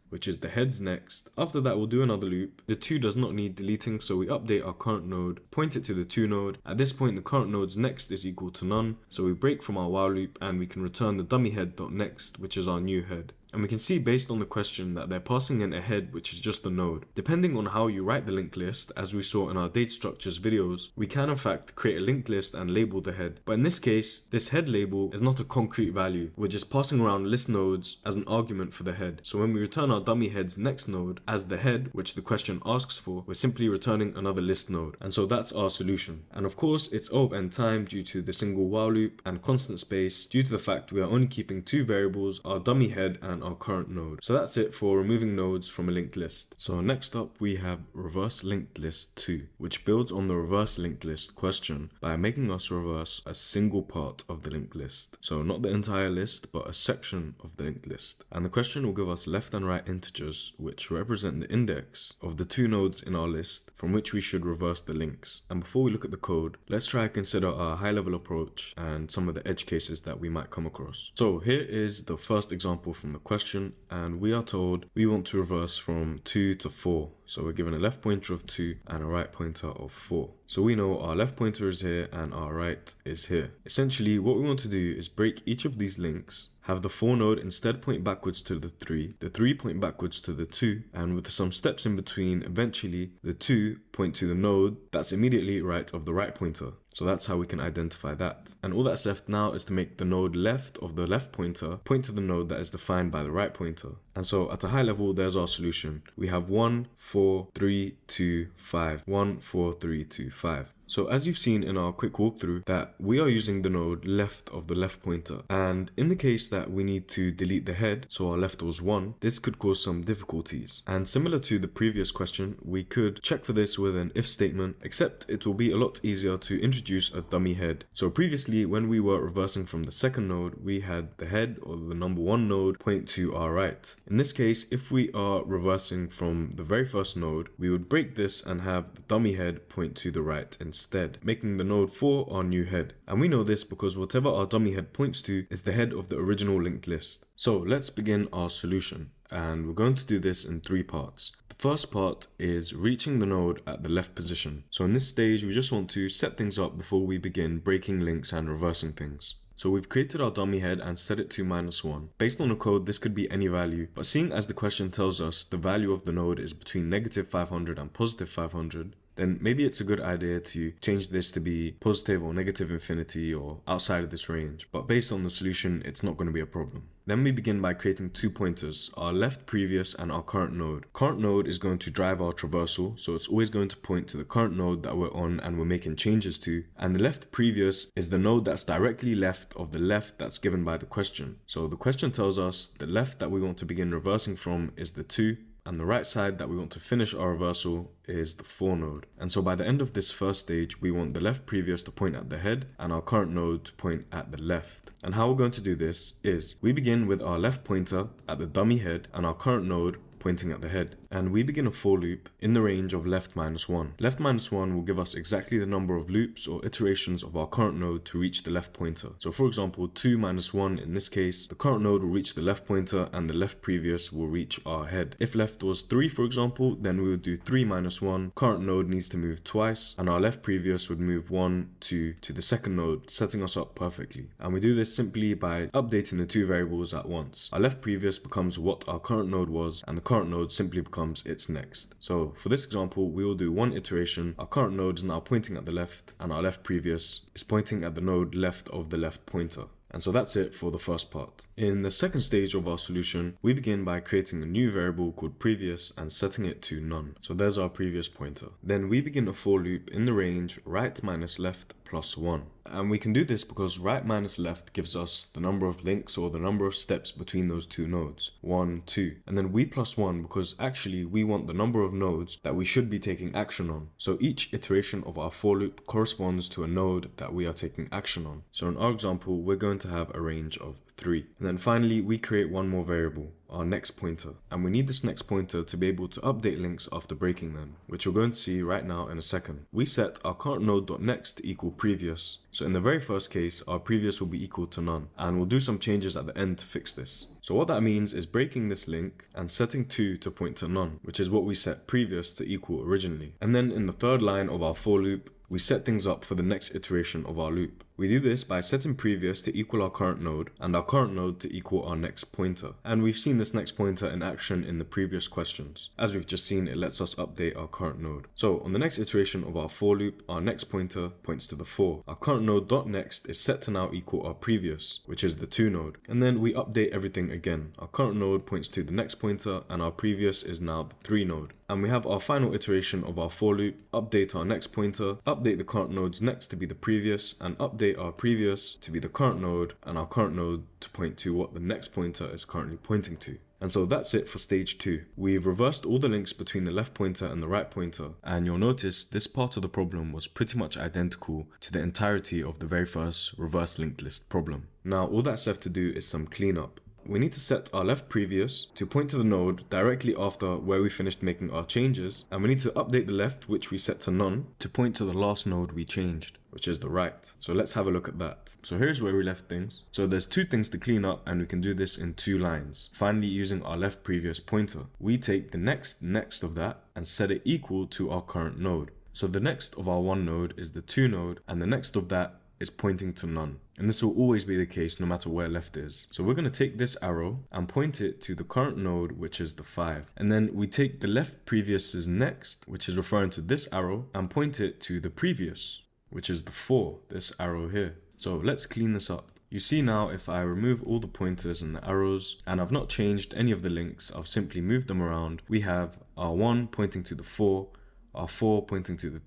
which is the head's next. After that, we'll do another loop. The 2 does not need deleting, so we update our current node, point it to the 2 node. At this point, the current node's next is equal to none, so we break from our while loop and we can return the dummy head.next, which is our new head. And we can see based on the question that they're passing in a head which is just a node. Depending on how you write the linked list, as we saw in our data structures videos, we can in fact create a linked list and label the head. But in this case, this head label is not a concrete value. We're just passing around list nodes as an argument for the head. So when we return our dummy head's next node as the head, which the question asks for, we're simply returning another list node. And so that's our solution. And of course, it's O of n time due to the single while loop and constant space due to the fact we are only keeping 2 variables, our dummy head and our current node. So that's it for removing nodes from a linked list. So next up we have reverse linked list 2, which builds on the reverse linked list question by making us reverse a single part of the linked list. So not the entire list, but a section of the linked list. And the question will give us left and right integers which represent the index of the 2 nodes in our list from which we should reverse the links. And before we look at the code, let's try and consider our high-level approach and some of the edge cases that we might come across. So here is the first example from the question, and we are told we want to reverse from 2 to 4. So we're given a left pointer of 2 and a right pointer of 4. So we know our left pointer is here and our right is here. Essentially, what we want to do is break each of these links, have the 4 node instead point backwards to the 3 point backwards to the 2, and with some steps in between, eventually the 2 point to the node that's immediately right of the right pointer. So that's how we can identify that. And all that's left now is to make the node left of the left pointer point to the node that is defined by the right pointer. And so at a high level, there's our solution. We have 1, 4, 3, 2, 5. 1, 4, 3, 2, 5. So as you've seen in our quick walkthrough, that we are using the node left of the left pointer. And in the case that we need to delete the head, so our left was 1, this could cause some difficulties. And similar to the previous question, we could check for this with an if statement, except it will be a lot easier to introduce a dummy head. So previously, when we were reversing from the second node, we had the head or the number 1 node point to our right. In this case, if we are reversing from the very first node, we would break this and have the dummy head point to the right instead, making the node 4 our new head. And we know this because whatever our dummy head points to is the head of the original linked list. So let's begin our solution, and we're going to do this in 3 parts. The first part is reaching the node at the left position. So in this stage, we just want to set things up before we begin breaking links and reversing things. So we've created our dummy head and set it to -1. Based on the code, this could be any value, but seeing as the question tells us the value of the node is between -500 and +500, then maybe it's a good idea to change this to be positive or negative infinity or outside of this range. But based on the solution, it's not going to be a problem. Then we begin by creating 2 pointers, our left previous and our current node. Current node is going to drive our traversal, so it's always going to point to the current node that we're on and we're making changes to. And the left previous is the node that's directly left of the left that's given by the question. So the question tells us the left that we want to begin reversing from is the 2, and the right side that we want to finish our reversal is the for node. And so by the end of this first stage, we want the left previous to point at the head and our current node to point at the left. And how we're going to do this is we begin with our left pointer at the dummy head and our current node pointing at the head. And we begin a for loop in the range of left minus 1. Left minus 1 will give us exactly the number of loops or iterations of our current node to reach the left pointer. So for example, 2 minus 1 in this case, the current node will reach the left pointer and the left previous will reach our head. If left was 3 for example, then we would do 3 minus 1, current node needs to move twice, and our left previous would move 1, 2 to the second node, setting us up perfectly. And we do this simply by updating the two variables at once. Our left previous becomes what our current node was, and the current node simply becomes its next. So for this example, we will do one iteration. Our current node is now pointing at the left and our left previous is pointing at the node left of the left pointer. And so that's it for the first part. In the second stage of our solution, we begin by creating a new variable called previous and setting it to none. So there's our previous pointer. Then we begin a for loop in the range right minus left plus 1. And we can do this because right minus left gives us the number of links or the number of steps between those two nodes, 1, 2. And then we plus 1 because actually we want the number of nodes that we should be taking action on. So each iteration of our for loop corresponds to a node that we are taking action on. So in our example, we're going to have a range of 3. And then finally, we create one more variable, our next pointer. And we need this next pointer to be able to update links after breaking them, which we're going to see right now in a second. We set our current node.next to equal previous. So in the very first case, our previous will be equal to none. And we'll do some changes at the end to fix this. So what that means is breaking this link and setting 2 to point to none, which is what we set previous to equal originally. And then in the third line of our for loop, we set things up for the next iteration of our loop. We do this by setting previous to equal our current node and our current node to equal our next pointer. And we've seen this next pointer in action in the previous questions. As we've just seen, it lets us update our current node. So on the next iteration of our for loop, our next pointer points to the 4. Our current node.next is set to now equal our previous, which is the 2 node. And then we update everything again. Our current node points to the next pointer and our previous is now the 3 node. And we have our final iteration of our for loop, update our next pointer, update the current node's next to be the previous, and update our previous to be the current node, and our current node to point to what the next pointer is currently pointing to. And so that's it for stage 2. We've reversed all the links between the left pointer and the right pointer, and you'll notice this part of the problem was pretty much identical to the entirety of the very first reverse linked list problem. Now all that's left to do is some cleanup. We need to set our left previous to point to the node directly after where we finished making our changes, and we need to update the left, which we set to none, to point to the last node we changed, which is the right. So let's have a look at that. So here's where we left things. So there's 2 things to clean up, and we can do this in 2 lines. Finally, using our left previous pointer, we take the next of that and set it equal to our current node. So the next of our 1 node is the 2 node, and the next of that is pointing to none. And this will always be the case no matter where left is. So we're going to take this arrow and point it to the current node, which is the 5. And then we take the left previous's next, which is referring to this arrow, and point it to the previous, which is the 4, this arrow here. So let's clean this up. You see now if I remove all the pointers and the arrows, and I've not changed any of the links, I've simply moved them around, we have our 1 pointing to the 4, our 4 pointing to the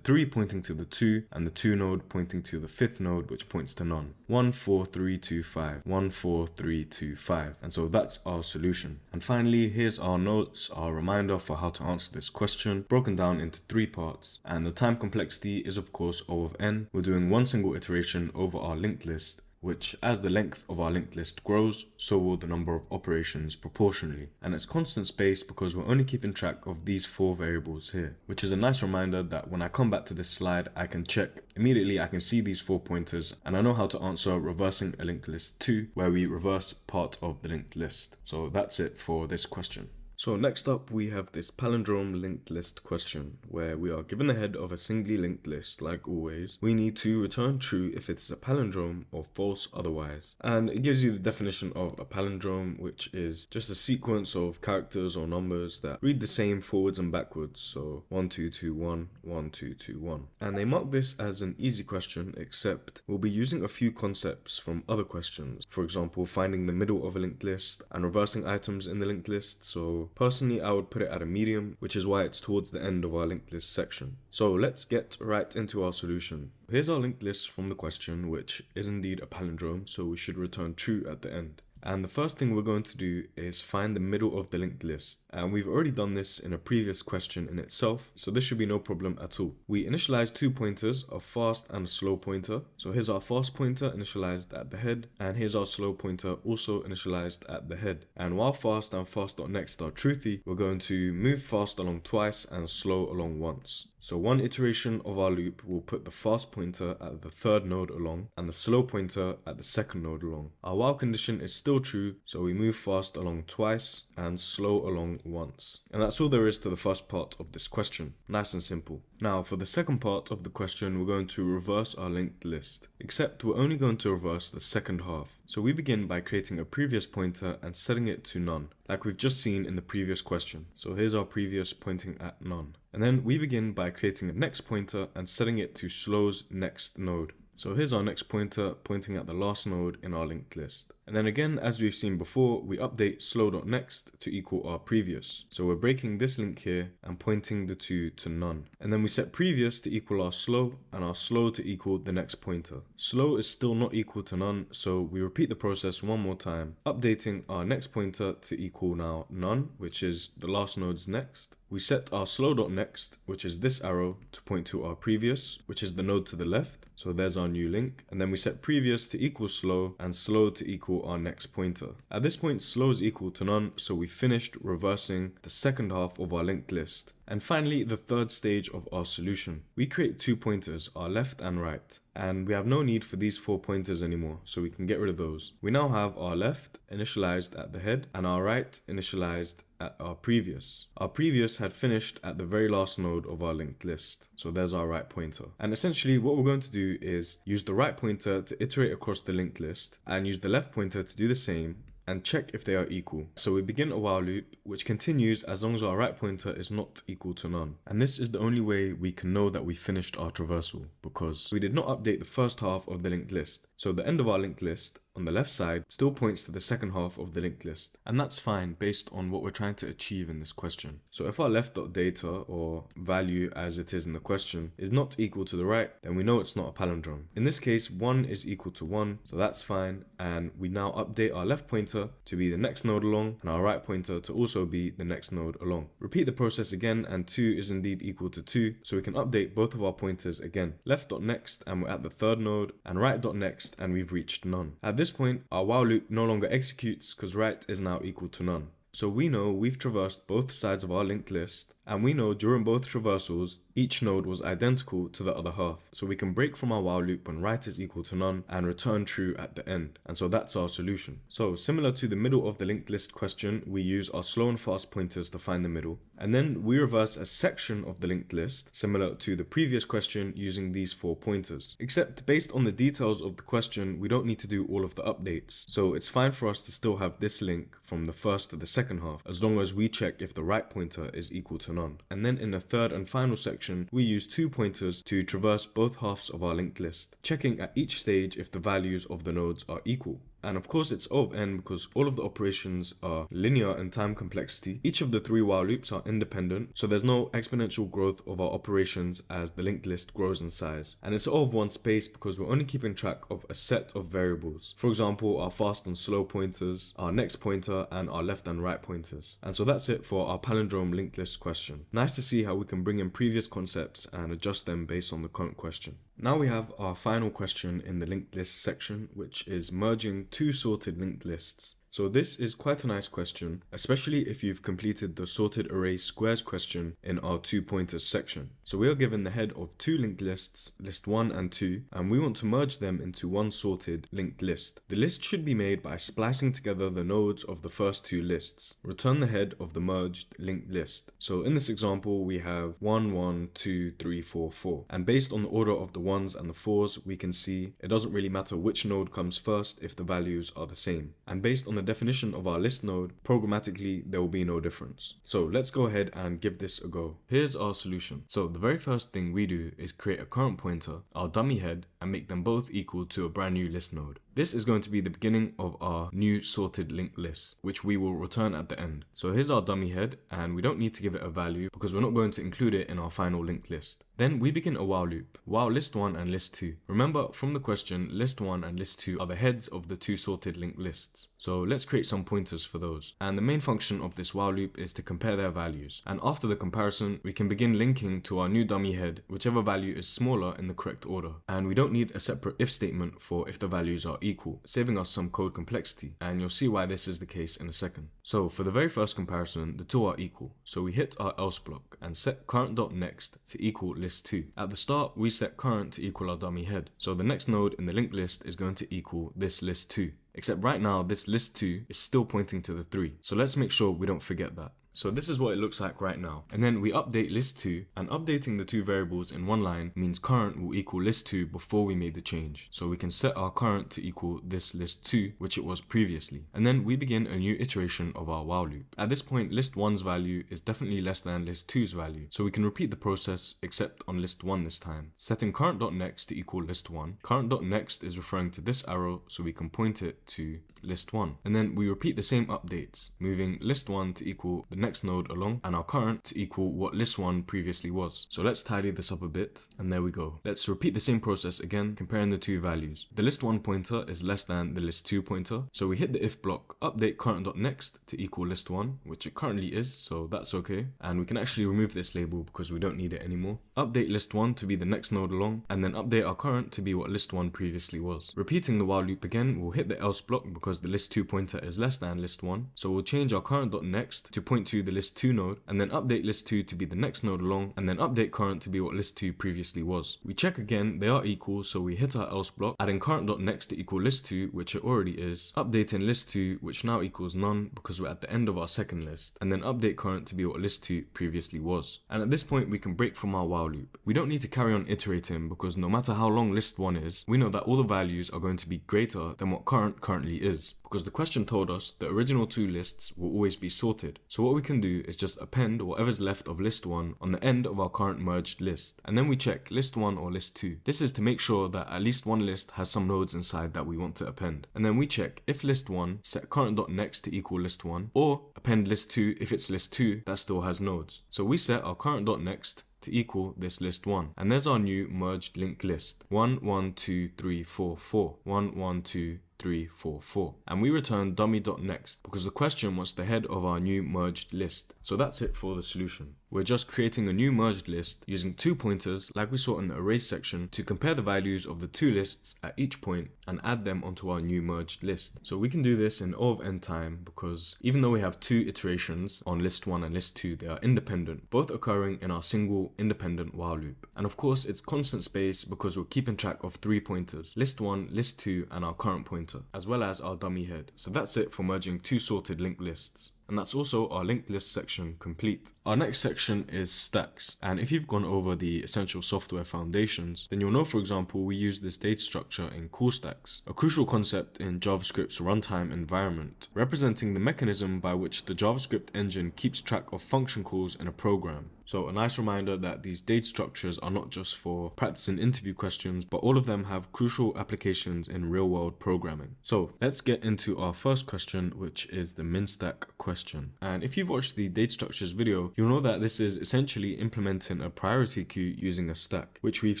3 pointing to the 2, and the 2 node pointing to the 5th node, which points to none. 1, 4, 3, 2, 5. 1, 4, 3, 2, 5. And so that's our solution. And finally, here's our notes, our reminder for how to answer this question, broken down into 3 parts. And the time complexity is of course O of n. We're doing one single iteration over our linked list, which as the length of our linked list grows, so will the number of operations proportionally. And it's constant space because we're only keeping track of these 4 variables here, which is a nice reminder that when I come back to this slide, I can check. Immediately I can see these 4 pointers, and I know how to answer reversing a linked list 2, where we reverse part of the linked list. So that's it for this question. So next up we have this palindrome linked list question, where we are given the head of a singly linked list like always. We need to return true if it is a palindrome or false otherwise. And it gives you the definition of a palindrome, which is just a sequence of characters or numbers that read the same forwards and backwards. So 1, 2, 2, 1, 1, 2, 2, 1. And they mark this as an easy question, except we'll be using a few concepts from other questions. For example, finding the middle of a linked list and reversing items in the linked list. So personally, I would put it at a medium, which is why it's towards the end of our linked list section. So let's get right into our solution. Here's our linked list from the question, which is indeed a palindrome, so we should return true at the end. And the first thing we're going to do is find the middle of the linked list. And we've already done this in a previous question in itself, so this should be no problem at all. We initialize 2 pointers, a fast and a slow pointer. So here's our fast pointer initialized at the head, and here's our slow pointer also initialized at the head. And while fast and fast.next are truthy, we're going to move fast along twice and slow along once. So one iteration of our loop will put the fast pointer at the third node along and the slow pointer at the second node along. Our while condition is still true, so we move fast along twice and slow along once. And that's all there is to the first part of this question. Nice and simple. Now for the second part of the question, we're going to reverse our linked list, except we're only going to reverse the second half. So we begin by creating a previous pointer and setting it to none, like we've just seen in the previous question. So here's our previous pointing at none. And then we begin by creating a next pointer and setting it to slow's next node. So here's our next pointer pointing at the last node in our linked list. And then again, as we've seen before, we update slow.next to equal our previous. So we're breaking this link here and pointing the two to none. And then we set previous to equal our slow and our slow to equal the next pointer. Slow is still not equal to none, so we repeat the process one more time, updating our next pointer to equal now none, which is the last node's next. We set our slow.next, which is this arrow, to point to our previous, which is the node to the left. So there's our new link. And then we set previous to equal slow and slow to equal our next pointer. At this point, slow is equal to none, so we finished reversing the second half of our linked list. And finally, the third stage of our solution. We create 2 pointers, our left and right. And we have no need for these 4 pointers anymore, so we can get rid of those. We now have our left initialized at the head and our right initialized at our previous. Our previous had finished at the very last node of our linked list. So there's our right pointer. And essentially what we're going to do is use the right pointer to iterate across the linked list and use the left pointer to do the same and check if they are equal. So we begin a while loop, which continues as long as our right pointer is not equal to none. And this is the only way we can know that we finished our traversal, because we did not update the first half of the linked list. So the end of our linked list on the left side still points to the second half of the linked list. And that's fine based on what we're trying to achieve in this question. So if our left.data, or value as it is in the question, is not equal to the right, then we know it's not a palindrome. In this case, 1 is equal to 1, so that's fine. And we now update our left pointer to be the next node along and our right pointer to also be the next node along. Repeat the process again, and 2 is indeed equal to 2, so we can update both of our pointers again. Left.next and we're at the third node, and right.next and we've reached none. At this point, our while loop no longer executes because right is now equal to none. So we know we've traversed both sides of our linked list, and we know during both traversals, each node was identical to the other half. So we can break from our while loop when right is equal to none and return true at the end. And so that's our solution. So similar to the middle of the linked list question, we use our slow and fast pointers to find the middle. And then we reverse a section of the linked list, similar to the previous question, using these 4 pointers. Except based on the details of the question, we don't need to do all of the updates. So it's fine for us to still have this link from the first to the second half, as long as we check if the right pointer is equal to none. And then in the third and final section, we use 2 pointers to traverse both halves of our linked list, checking at each stage if the values of the nodes are equal. And of course it's O of n because all of the operations are linear in time complexity. Each of the 3 while loops are independent, so there's no exponential growth of our operations as the linked list grows in size. And it's O of 1 space because we're only keeping track of a set of variables. For example, our fast and slow pointers, our next pointer, and our left and right pointers. And so that's it for our palindrome linked list question. Nice to see how we can bring in previous concepts and adjust them based on the current question. Now we have our final question in the linked list section, which is merging 2 sorted linked lists. So this is quite a nice question, especially if you've completed the sorted array squares question in our 2 pointers section. So we are given the head of 2 linked lists, list 1 and 2, and we want to merge them into one sorted linked list. The list should be made by splicing together the nodes of the first 2 lists. Return the head of the merged linked list. So in this example, we have 1, 1, 2, 3, 4, 4. And based on the order of the 1s and the 4s, we can see it doesn't really matter which node comes first if the values are the same. And based on the definition of our list node, programmatically there will be no difference. So let's go ahead and give this a go. Here's our solution. So the very first thing we do is create a current pointer, our dummy head, and make them both equal to a brand new list node. This is going to be the beginning of our new sorted linked list, which we will return at the end. So here's our dummy head, and we don't need to give it a value because we're not going to include it in our final linked list. Then we begin a while loop, while list1 and list2. Remember from the question, list1 and list2 are the heads of the two sorted linked lists. So let's create some pointers for those. And the main function of this while loop is to compare their values. And after the comparison, we can begin linking to our new dummy head, whichever value is smaller in the correct order. And we don't need a separate if statement for if the values are equal, saving us some code complexity. And you'll see why this is the case in a second. So for the very first comparison, the two are equal. So we hit our else block and set current.next to equal list2. At the start, we set current to equal our dummy head. So the next node in the linked list is going to equal this list2. Except right now, this list2 is still pointing to the 3. So let's make sure we don't forget that. So this is what it looks like right now. And then we update list2, and updating the two variables in one line means current will equal list2 before we made the change. So we can set our current to equal this list2, which it was previously. And then we begin a new iteration of our while loop. At this point, list1's value is definitely less than list2's value. So we can repeat the process except on list1 this time. Setting current.next to equal list1. Current.next is referring to this arrow, so we can point it to list1. And then we repeat the same updates, moving list1 to equal the next node along and our current to equal what list1 previously was. So let's tidy this up a bit, and there we go. Let's repeat the same process again, comparing the two values. The list1 pointer is less than the list2 pointer, so we hit the if block, update current.next to equal list1, which it currently is, so that's okay. And we can actually remove this label because we don't need it anymore. Update list1 to be the next node along, and then update our current to be what list1 previously was. Repeating the while loop again, we'll hit the else block because the list2 pointer is less than list1, so we'll change our current.next to point to the list2 node, and then update list2 to be the next node along, and then update current to be what list2 previously was. We check again, they are equal, so we hit our else block, adding current.next to equal list2, which it already is, updating list2, which now equals none because we're at the end of our second list, and then update current to be what list2 previously was. And at this point, we can break from our while loop. We don't need to carry on iterating because no matter how long list1 is, we know that all the values are going to be greater than what current currently is, because the question told us the original two lists will always be sorted. So what we can do is just append whatever's left of list1 on the end of our current merged list, and then we check list1 or list2. This is to make sure that at least one list has some nodes inside that we want to append. And then we check if list1 set current.next to equal list1, or append list2 if it's list2 that still has nodes. So we set our current.next to equal this list1, and there's our new merged linked list 1 1 2 3 4 4 1 1 2 3 4 4, and we return dummy.next because the question was the head of our new merged list. So that's it for the solution. We're just creating a new merged list using two pointers like we saw in the array section to compare the values of the two lists at each point and add them onto our new merged list. So we can do this in O of n time because even though we have two iterations on list1 and list2, they are independent, both occurring in our single independent while loop. And of course it's constant space because we're keeping track of 3 pointers, list1, list2 and our current pointer, as well as our dummy head. So that's it for merging two sorted linked lists. And that's also our linked list section complete. Our next section is stacks. And if you've gone over the essential software foundations, then you'll know, for example, we use this data structure in call stacks, a crucial concept in JavaScript's runtime environment, representing the mechanism by which the JavaScript engine keeps track of function calls in a program. So a nice reminder that these data structures are not just for practice and interview questions, but all of them have crucial applications in real-world programming. So let's get into our first question, which is the min stack question. And if you've watched the data structures video, you'll know that this is essentially implementing a priority queue using a stack, which we've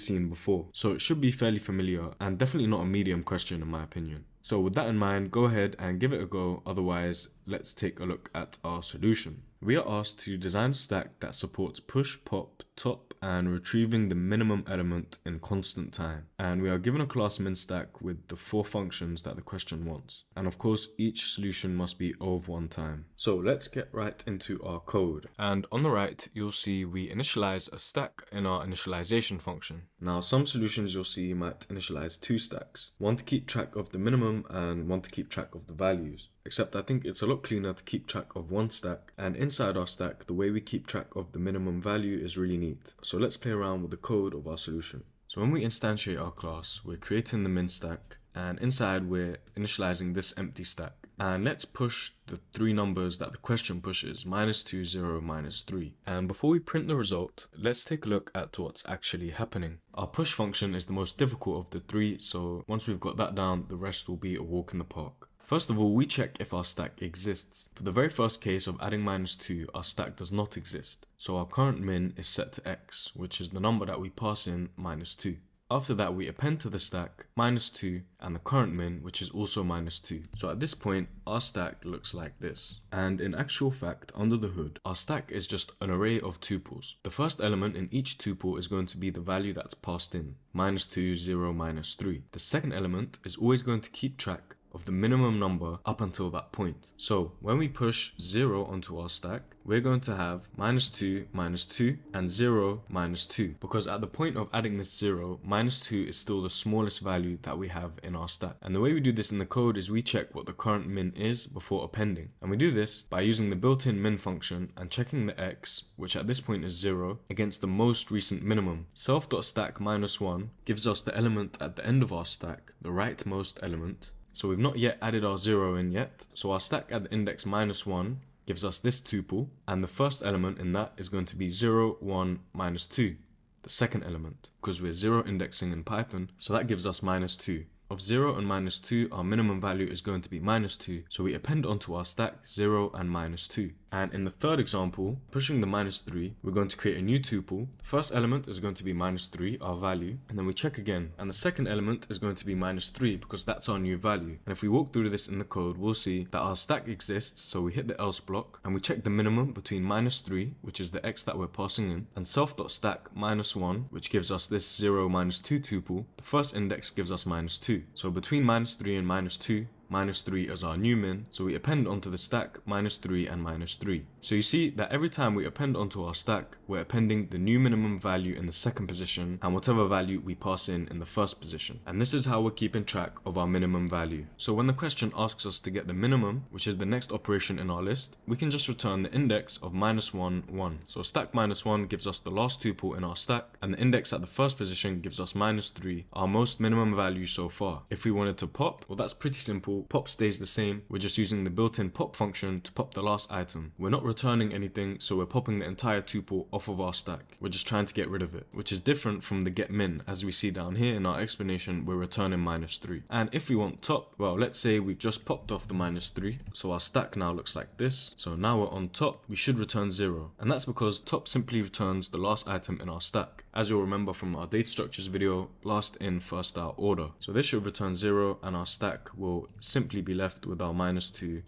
seen before. So it should be fairly familiar and definitely not a medium question in my opinion. So with that in mind, go ahead and give it a go. Otherwise, let's take a look at our solution. We are asked to design a stack that supports push, pop, top, and retrieving the minimum element in constant time. And we are given a class min stack with the 4 functions that the question wants. And of course, each solution must be O of 1 time. So let's get right into our code. And on the right, you'll see we initialize a stack in our initialization function. Now, some solutions you'll see might initialize 2 stacks, one to keep track of the minimum and one to keep track of the values. Except I think it's a lot cleaner to keep track of one stack, and inside our stack, the way we keep track of the minimum value is really neat. So let's play around with the code of our solution. So when we instantiate our class, we're creating the min stack, and inside we're initializing this empty stack. And let's push the three numbers that the question pushes, -2, 0, -3. And before we print the result, let's take a look at what's actually happening. Our push function is the most difficult of the three, so once we've got that down, the rest will be a walk in the park. First of all, we check if our stack exists. For the very first case of adding -2, our stack does not exist. So our current min is set to x, which is the number that we pass in -2. After that, we append to the stack -2 and the current min, which is also -2. So at this point, our stack looks like this. And in actual fact, under the hood, our stack is just an array of tuples. The first element in each tuple is going to be the value that's passed in, -2, 0, -3. The second element is always going to keep track of the minimum number up until that point. So when we push 0 onto our stack, we're going to have -2, -2, and 0, -2. Because at the point of adding this 0, -2 is still the smallest value that we have in our stack. And the way we do this in the code is we check what the current min is before appending. And we do this by using the built-in min function and checking the x, which at this point is 0, against the most recent minimum. Self.stack -1 gives us the element at the end of our stack, the rightmost element. So we've not yet added our 0 in yet, so our stack at the index -1 gives us this tuple, and the first element in that is going to be 0, 1, -2, the second element, because we're 0 indexing in Python, so that gives us -2. Of 0 and -2, our minimum value is going to be -2, so we append onto our stack 0 and -2. And in the third example, pushing the -3, we're going to create a new tuple. The first element is going to be -3, our value, and then we check again. And the second element is going to be -3 because that's our new value. And if we walk through this in the code, we'll see that our stack exists, so we hit the else block, and we check the minimum between -3, which is the x that we're passing in, and self.stack -1, which gives us this 0, -2 tuple. The first index gives us -2. So between -3 and -2, -3 is our new min, so we append onto the stack -3 and -3. So you see that every time we append onto our stack, we're appending the new minimum value in the second position and whatever value we pass in the first position. And this is how we're keeping track of our minimum value. So when the question asks us to get the minimum, which is the next operation in our list, we can just return the index of -1, 1. So stack -1 gives us the last tuple in our stack, and the index at the first position gives us -3, our most minimum value so far. If we wanted to pop, well, that's pretty simple. Pop stays the same. We're just using the built-in pop function to pop the last item. We're not returning anything, so we're popping the entire tuple off of our stack. We're just trying to get rid of it, which is different from the get min. As we see down here in our explanation, we're returning -3. And if we want top, well, let's say we've just popped off the -3, so our stack now looks like this. So now we're on top, we should return 0. And that's because top simply returns the last item in our stack. As you'll remember from our data structures video, last in, first out order. So this should return 0, and our stack will simply be left with our -2,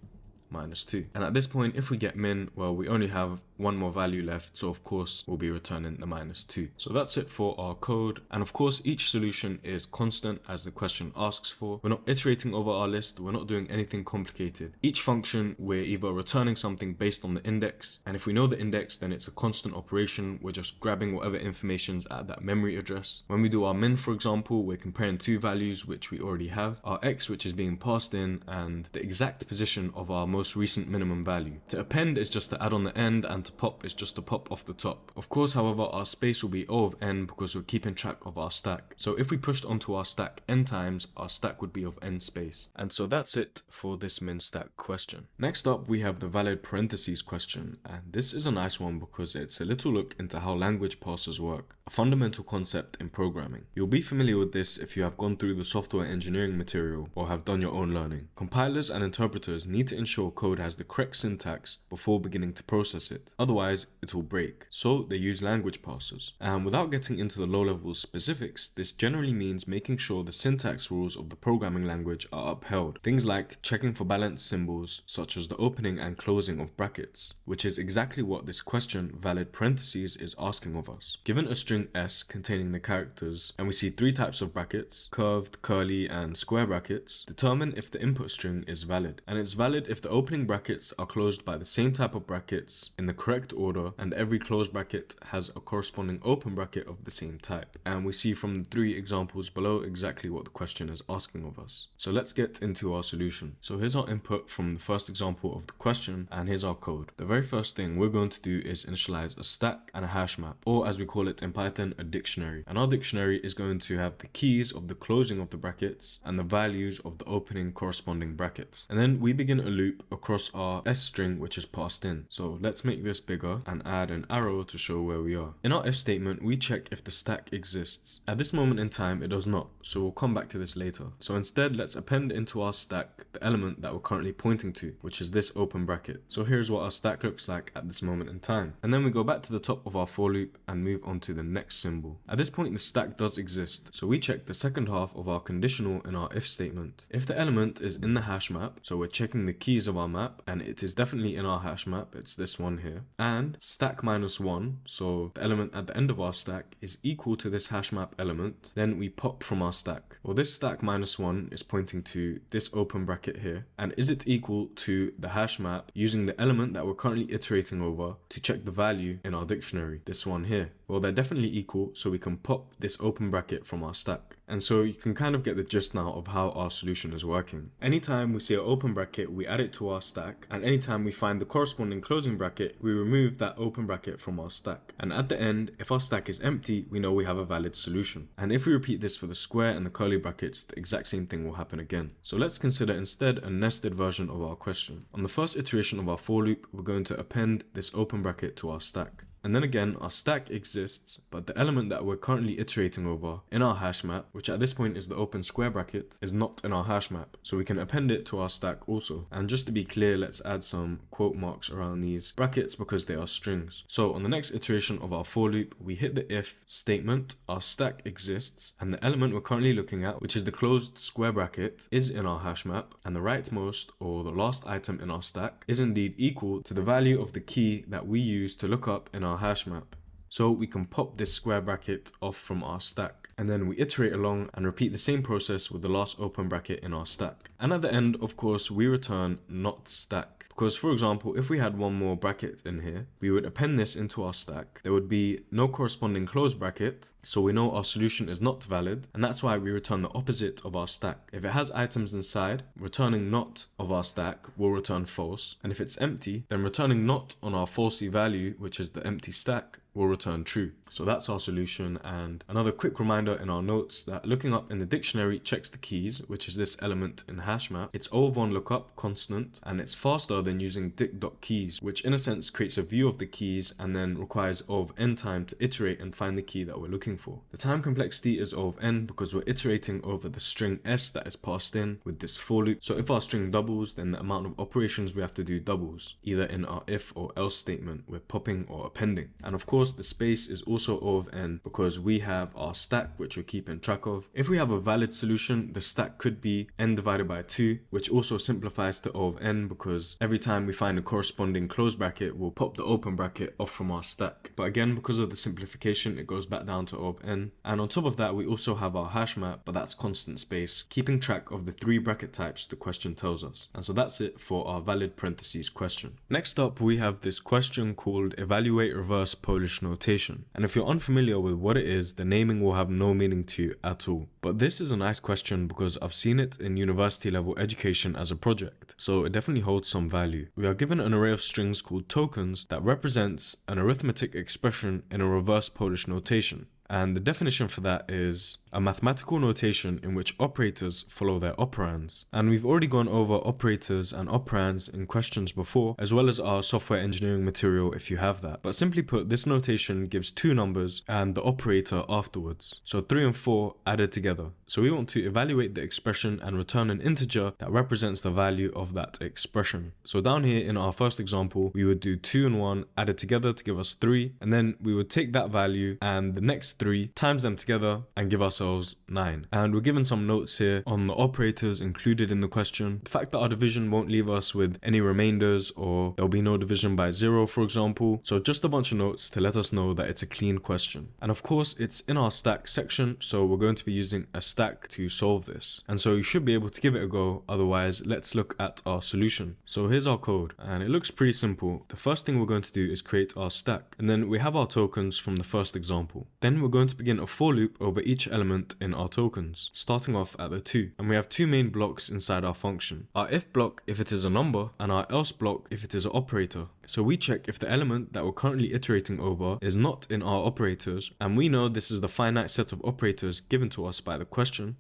-2. And at this point, if we get min, well, we only have one more value left, so of course we'll be returning the -2. So that's it for our code, and of course each solution is constant as the question asks for. We're not iterating over our list, we're not doing anything complicated. Each function, we're either returning something based on the index, and if we know the index, then it's a constant operation. We're just grabbing whatever information's at that memory address. When we do our min, for example, we're comparing two values which we already have, our x, which is being passed in, and the exact position of our most recent minimum value. To append is just to add on the end, and to pop is just to pop off the top. Of course, however, our space will be O of n because we're keeping track of our stack. So if we pushed onto our stack n times, our stack would be of n space. And so that's it for this min stack question. Next up, we have the valid parentheses question, and this is a nice one because it's a little look into how language parsers work, a fundamental concept in programming. You'll be familiar with this if you have gone through the software engineering material or have done your own learning. Compilers and interpreters need to ensure code has the correct syntax before beginning to process it. Otherwise, it will break. So they use language parsers. And without getting into the low-level specifics, this generally means making sure the syntax rules of the programming language are upheld. Things like checking for balanced symbols, such as the opening and closing of brackets, which is exactly what this question, valid parentheses, is asking of us. Given a string S containing the characters, and we see three types of brackets, curved, curly, and square brackets, determine if the input string is valid. And it's valid if the opening brackets are closed by the same type of brackets in the correct correct order, and every close bracket has a corresponding open bracket of the same type. And we see from the 3 examples below exactly what the question is asking of us. So let's get into our solution. So here's our input from the first example of the question, and here's our code. The very first thing we're going to do is initialize a stack and a hash map, or as we call it in Python, a dictionary. And our dictionary is going to have the keys of the closing of the brackets and the values of the opening corresponding brackets. And then we begin a loop across our S string, which is passed in. So let's make this bigger and add an arrow to show where we are. In our if statement, we check if the stack exists. At this moment in time, it does not, so we'll come back to this later. So instead, let's append into our stack the element that we're currently pointing to, which is this open bracket. So here's what our stack looks like at this moment in time. And then we go back to the top of our for loop and move on to the next symbol. At this point, the stack does exist, so we check the second half of our conditional in our if statement. If the element is in the hash map, so we're checking the keys of our map, and it is definitely in our hash map, it's this one here, and stack minus 1, so the element at the end of our stack is equal to this hash map element, then we pop from our stack. Well, this stack minus 1 is pointing to this open bracket here, and is it equal to the hash map using the element that we're currently iterating over to check the value in our dictionary, this one here? Well, they're definitely equal, so we can pop this open bracket from our stack. And so you can kind of get the gist now of how our solution is working. Anytime we see an open bracket, we add it to our stack, and anytime we find the corresponding closing bracket, we remove that open bracket from our stack. And at the end, if our stack is empty, we know we have a valid solution. And if we repeat this for the square and the curly brackets, the exact same thing will happen again. So let's consider instead a nested version of our question. On the first iteration of our for loop, we're going to append this open bracket to our stack. And then again, our stack exists, but the element that we're currently iterating over in our hash map, which at this point is the open square bracket, is not in our hash map. So we can append it to our stack also. And just to be clear, let's add some quote marks around these brackets because they are strings. So on the next iteration of our for loop, we hit the if statement, our stack exists, and the element we're currently looking at, which is the closed square bracket, is in our hash map, and the rightmost or the last item in our stack is indeed equal to the value of the key that we use to look up in our hash map. So we can pop this square bracket off from our stack, and then we iterate along and repeat the same process with the last open bracket in our stack. And at the end, of course, we return not stack. Because for example, if we had one more bracket in here, we would append this into our stack. There would be no corresponding close bracket, so we know our solution is not valid, and that's why we return the opposite of our stack. If it has items inside, returning not of our stack will return false, and if it's empty, then returning not on our falsy value, which is the empty stack, will return true. So that's our solution. And another quick reminder in our notes that looking up in the dictionary checks the keys, which is this element in hash map. It's O of 1 lookup constant, and it's faster than using dict.keys, which in a sense creates a view of the keys and then requires O of n time to iterate and find the key that we're looking for. The time complexity is O of n because we're iterating over the string s that is passed in with this for loop. So if our string doubles, then the amount of operations we have to do doubles, either in our if or else statement with popping or appending. And of course, the space is also O of n because we have our stack, which we're keeping track of. If we have a valid solution, the stack could be n divided by 2, which also simplifies to O of n because every time we find a corresponding close bracket, we'll pop the open bracket off from our stack. But again, because of the simplification, it goes back down to O of n. And on top of that, we also have our hash map, but that's constant space, keeping track of the 3 bracket types the question tells us. And so that's it for our valid parentheses question. Next up, we have this question called evaluate reverse Polish notation. And if you're unfamiliar with what it is, the naming will have no meaning to you at all. But this is a nice question because I've seen it in university level education as a project, so it definitely holds some value. We are given an array of strings called tokens that represents an arithmetic expression in a reverse Polish notation. And the definition for that is a mathematical notation in which operators follow their operands. And we've already gone over operators and operands in questions before, as well as our software engineering material if you have that. But simply put, this notation gives 2 numbers and the operator afterwards. So 3 and 4 added together. So we want to evaluate the expression and return an integer that represents the value of that expression. So down here in our first example, we would do 2 and 1 added together to give us 3, and then we would take that value and the next 3, times them together, and give ourselves 9. And we're given some notes here on the operators included in the question. The fact that our division won't leave us with any remainders, or there'll be no division by 0, for example. So just a bunch of notes to let us know that it's a clean question. And of course, it's in our stack section, so we're going to be using a stack to solve this. And so you should be able to give it a go. Otherwise, let's look at our solution. So here's our code, and it looks pretty simple. The first thing we're going to do is create our stack, and then we have our tokens from the first example. Then we're going to begin a for loop over each element in our tokens, starting off at the 2. And we have two main blocks inside our function. Our if block if it is a number, and our else block if it is an operator. So we check if the element that we're currently iterating over is not in our operators, and we know this is the finite set of operators given to us by the question.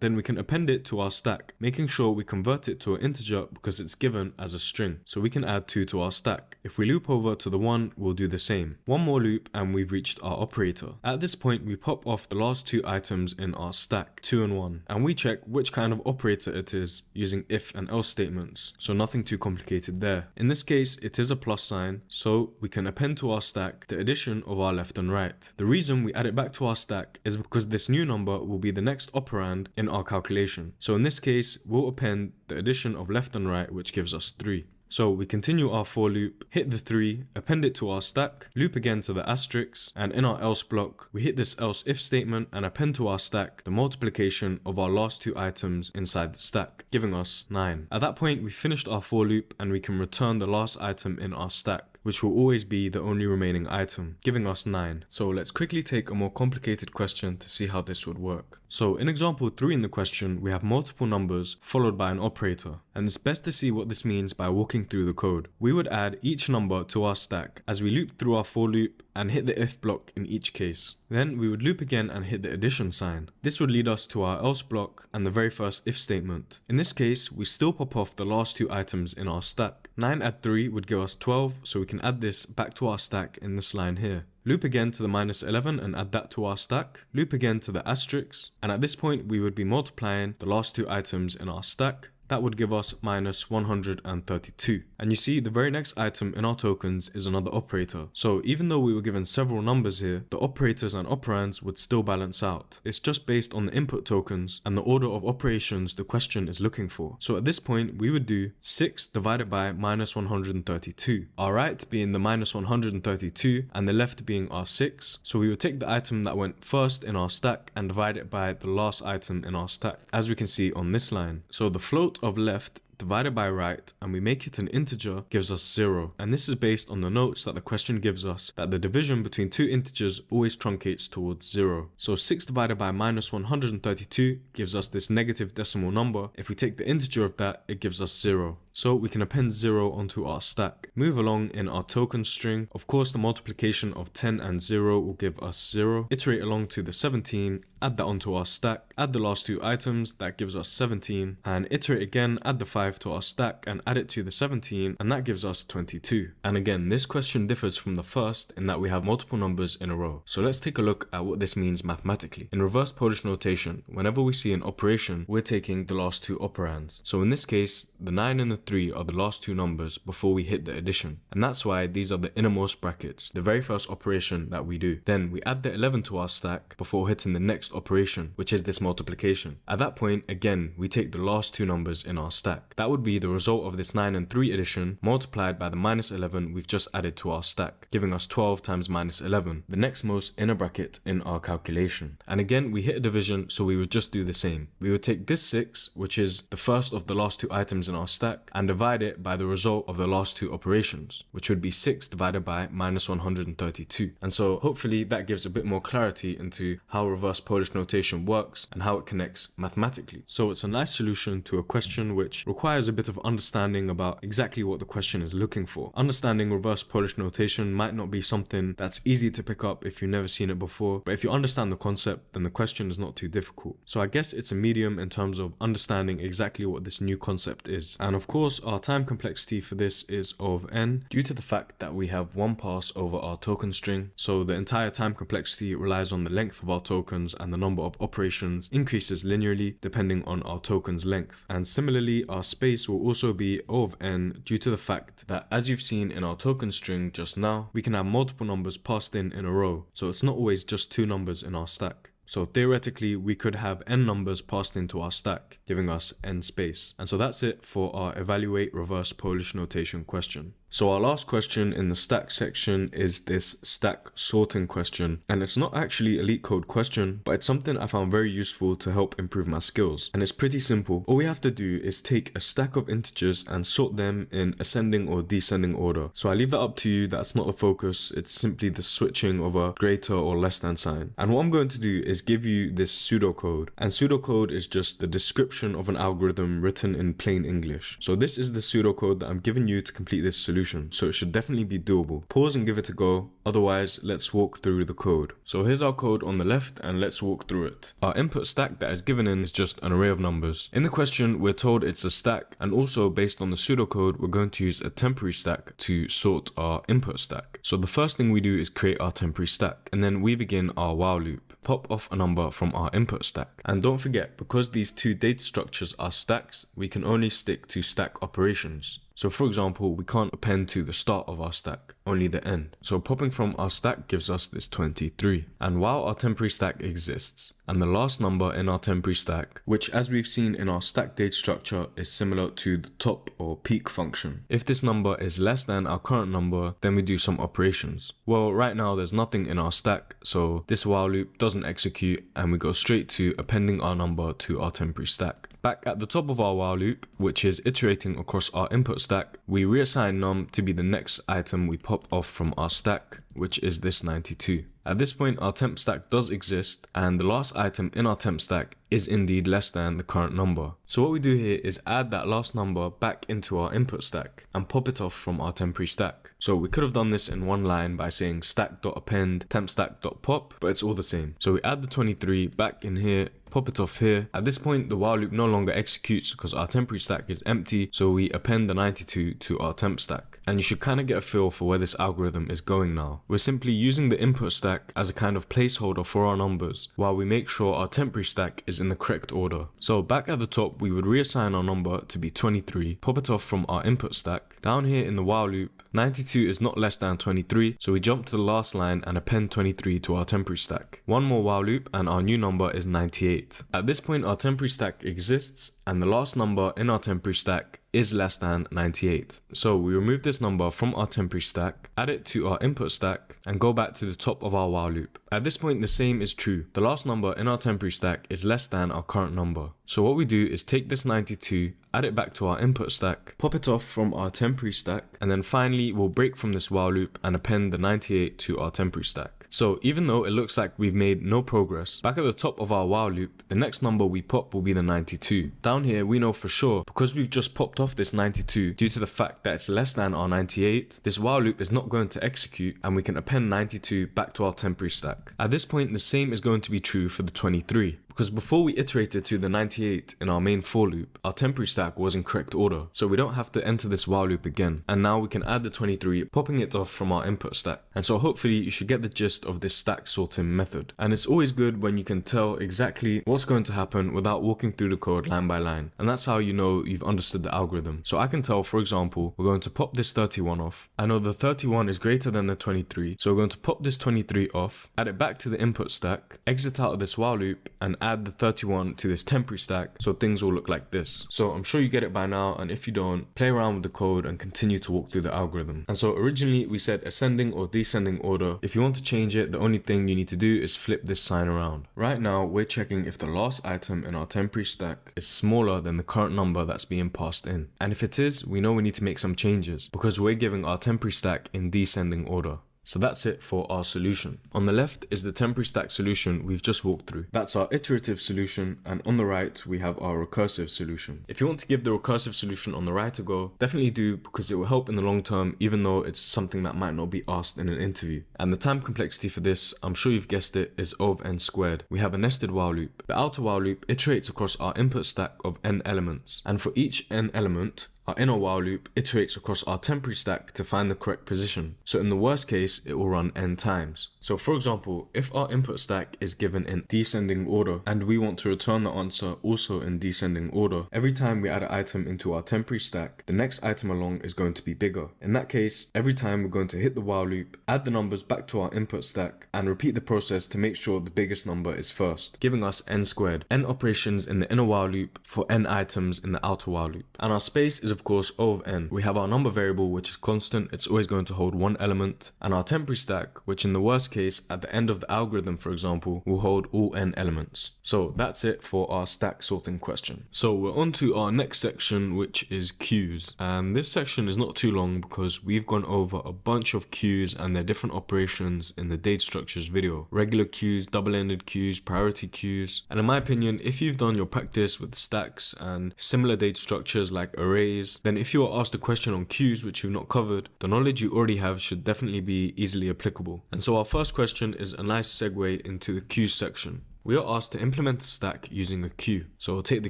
Then we can append it to our stack, making sure we convert it to an integer because it's given as a string. So we can add 2 to our stack. If we loop over to the 1, we'll do the same. One more loop and we've reached our operator. At this point, we pop off the last 2 items in our stack, 2 and 1, and we check which kind of operator it is using if and else statements. So nothing too complicated there. In this case, it is a plus sign, so we can append to our stack the addition of our left and right. The reason we add it back to our stack is because this new number will be the next operand in our calculation. So in this case, we'll append the addition of left and right, which gives us 3. So we continue our for loop, hit the 3, append it to our stack, loop again to the asterisk, and in our else block, we hit this else if statement and append to our stack the multiplication of our last 2 items inside the stack, giving us 9. At that point, we finished our for loop and we can return the last item in our stack, which will always be the only remaining item, giving us 9. So let's quickly take a more complicated question to see how this would work. So in example 3 in the question, we have multiple numbers followed by an operator, and it's best to see what this means by walking through the code. We would add each number to our stack as we loop through our for loop and hit the if block in each case. Then we would loop again and hit the addition sign. This would lead us to our else block and the very first if statement. In this case, we still pop off the last 2 items in our stack. 9 add 3 would give us 12, so we can add this back to our stack in this line here. Loop again to the -11 and add that to our stack. Loop again to the asterisk, and at this point we would be multiplying the last 2 items in our stack. That would give us -132. And you see, the very next item in our tokens is another operator. So even though we were given several numbers here, the operators and operands would still balance out. It's just based on the input tokens and the order of operations the question is looking for. So at this point, we would do 6 divided by -132. Our right being the -132 and the left being our 6. So we would take the item that went first in our stack and divide it by the last item in our stack, as we can see on this line. So the float of left divided by right, and we make it an integer, gives us 0. And this is based on the notes that the question gives us, that the division between 2 integers always truncates towards 0. So 6 divided by -132 gives us this negative decimal number. If we take the integer of that, it gives us 0. So we can append 0 onto our stack. Move along in our token string. Of course, the multiplication of 10 and 0 will give us 0. Iterate along to the 17, add that onto our stack, add the last 2 items, that gives us 17, and iterate again, add the 5 to our stack and add it to the 17, and that gives us 22. And again, this question differs from the first in that we have multiple numbers in a row. So let's take a look at what this means mathematically. In reverse Polish notation, whenever we see an operation, we're taking the last 2 operands. So in this case, the 9 and the 3 are the last 2 numbers before we hit the addition. And that's why these are the innermost brackets, the very first operation that we do. Then we add the 11 to our stack before hitting the next operation, which is this multiplication. At that point, again, we take the last 2 numbers in our stack. That would be the result of this 9 and 3 addition multiplied by the -11 we've just added to our stack, giving us 12 times -11, the next most inner bracket in our calculation. And again, we hit a division, so we would just do the same. We would take this 6, which is the first of the last 2 items in our stack, and divide it by the result of the last 2 operations, which would be 6 divided by -132. And so hopefully that gives a bit more clarity into how reverse Polish notation works and how it connects mathematically. So it's a nice solution to a question which requires a bit of understanding about exactly what the question is looking for. Understanding reverse Polish notation might not be something that's easy to pick up if you've never seen it before, but if you understand the concept, then the question is not too difficult. So I guess it's a medium in terms of understanding exactly what this new concept is. And of course, our time complexity for this is of n, due to the fact that we have 1 pass over our token string. So the entire time complexity relies on the length of our tokens, and the number of operations increases linearly depending on our token's length. And similarly, our space will also be O of n due to the fact that, as you've seen in our token string just now, we can have multiple numbers passed in a row, so it's not always just 2 numbers in our stack. So theoretically, we could have n numbers passed into our stack, giving us n space. And so that's it for our evaluate reverse Polish notation question. So our last question in the stack section is this stack sorting question, and it's not actually a LeetCode question, but it's something I found very useful to help improve my skills. And it's pretty simple. All we have to do is take a stack of integers and sort them in ascending or descending order. So I leave that up to you. That's not a focus. It's simply the switching of a greater or less than sign. And what I'm going to do is give you this pseudocode, and pseudocode is just the description of an algorithm written in plain English. So this is the pseudocode that I'm giving you to complete this solution. So it should definitely be doable. Pause and give it a go. Otherwise, let's walk through the code. So here's our code on the left, and let's walk through it. Our input stack that is given in is just an array of numbers. In the question, we're told it's a stack, and also based on the pseudocode, we're going to use a temporary stack to sort our input stack. So the first thing we do is create our temporary stack, and then we begin our while loop. Pop off a number from our input stack. And don't forget, because these two data structures are stacks, we can only stick to stack operations. So for example, we can't append to the start of our stack, only the end. So popping from our stack gives us this 23. And while our temporary stack exists, and the last number in our temporary stack, which as we've seen in our stack data structure is similar to the top or peak function. If this number is less than our current number, then we do some operations. Well, right now there's nothing in our stack, so this while loop doesn't execute, and we go straight to appending our number to our temporary stack. Back at the top of our while loop, which is iterating across our input stack, we reassign num to be the next item we pop off from our stack, which is this 92. At this point, our temp stack does exist, and the last item in our temp stack is indeed less than the current number. So what we do here is add that last number back into our input stack and pop it off from our temporary stack. So we could have done this in one line by saying stack.append tempstack.pop, but it's all the same. So we add the 23 back in here, pop it off here. At this point, the while loop no longer executes because our temporary stack is empty, so we append the 92 to our temp stack. And you should kind of get a feel for where this algorithm is going now. We're simply using the input stack as a kind of placeholder for our numbers, while we make sure our temporary stack is in the correct order. So back at the top, we would reassign our number to be 23, pop it off from our input stack. Down here in the while loop, 92 is not less than 23, so we jump to the last line and append 23 to our temporary stack. One more while loop and our new number is 98. At this point, our temporary stack exists, and the last number in our temporary stack is less than 98. So we remove this number from our temporary stack, add it to our input stack, and go back to the top of our while loop. At this point, the same is true. The last number in our temporary stack is less than our current number. So what we do is take this 92, add it back to our input stack, pop it off from our temporary stack, and then finally we'll break from this while loop and append the 98 to our temporary stack. So even though it looks like we've made no progress, back at the top of our while loop, the next number we pop will be the 92. Down here, we know for sure, because we've just popped off this 92 due to the fact that it's less than our 98, this while loop is not going to execute, and we can append 92 back to our temporary stack. At this point, the same is going to be true for the 23. Because before we iterated to the 98 in our main for loop, our temporary stack was in correct order, so we don't have to enter this while loop again. And now we can add the 23, popping it off from our input stack. And so hopefully you should get the gist of this stack sorting method. And it's always good when you can tell exactly what's going to happen without walking through the code line by line. And that's how you know you've understood the algorithm. So I can tell, for example, we're going to pop this 31 off. I know the 31 is greater than the 23, so we're going to pop this 23 off, add it back to the input stack, exit out of this while loop, and add the 31 to this temporary stack, so things will look like this. So I'm sure you get it by now, and if you don't, play around with the code and continue to walk through the algorithm. And so originally we said ascending or descending order. If you want to change it, the only thing you need to do is flip this sign around. Right now we're checking if the last item in our temporary stack is smaller than the current number that's being passed in. And if it is, we know we need to make some changes because we're giving our temporary stack in descending order. So that's it for our solution. On the left is the temporary stack solution we've just walked through. That's our iterative solution, and on the right we have our recursive solution. If you want to give the recursive solution on the right a go, definitely do, because it will help in the long term, even though it's something that might not be asked in an interview. And the time complexity for this, I'm sure you've guessed it, is O of n squared. We have a nested while loop. The outer while loop iterates across our input stack of n elements, and for each n element, our inner while loop iterates across our temporary stack to find the correct position. So in the worst case, case, it will run n times. So for example, if our input stack is given in descending order and we want to return the answer also in descending order, every time we add an item into our temporary stack, the next item along is going to be bigger. In that case, every time we're going to hit the while loop, add the numbers back to our input stack, and repeat the process to make sure the biggest number is first, giving us n squared, n operations in the inner while loop for n items in the outer while loop. And our space is of course O of n. We have our number variable, which is constant, it's always going to hold one element, and our temporary stack, which in the worst case, at the end of the algorithm for example, will hold all n elements. So that's it for our stack sorting question. So we're on to our next section, which is queues. And this section is not too long because we've gone over a bunch of queues and their different operations in the data structures video. Regular queues, double-ended queues, priority queues. And in my opinion, if you've done your practice with stacks and similar data structures like arrays, then if you are asked a question on queues which you've not covered, the knowledge you already have should definitely be easily applicable. And so our first question is a nice segue into the queues section. We are asked to implement a stack using a queue. So we'll take the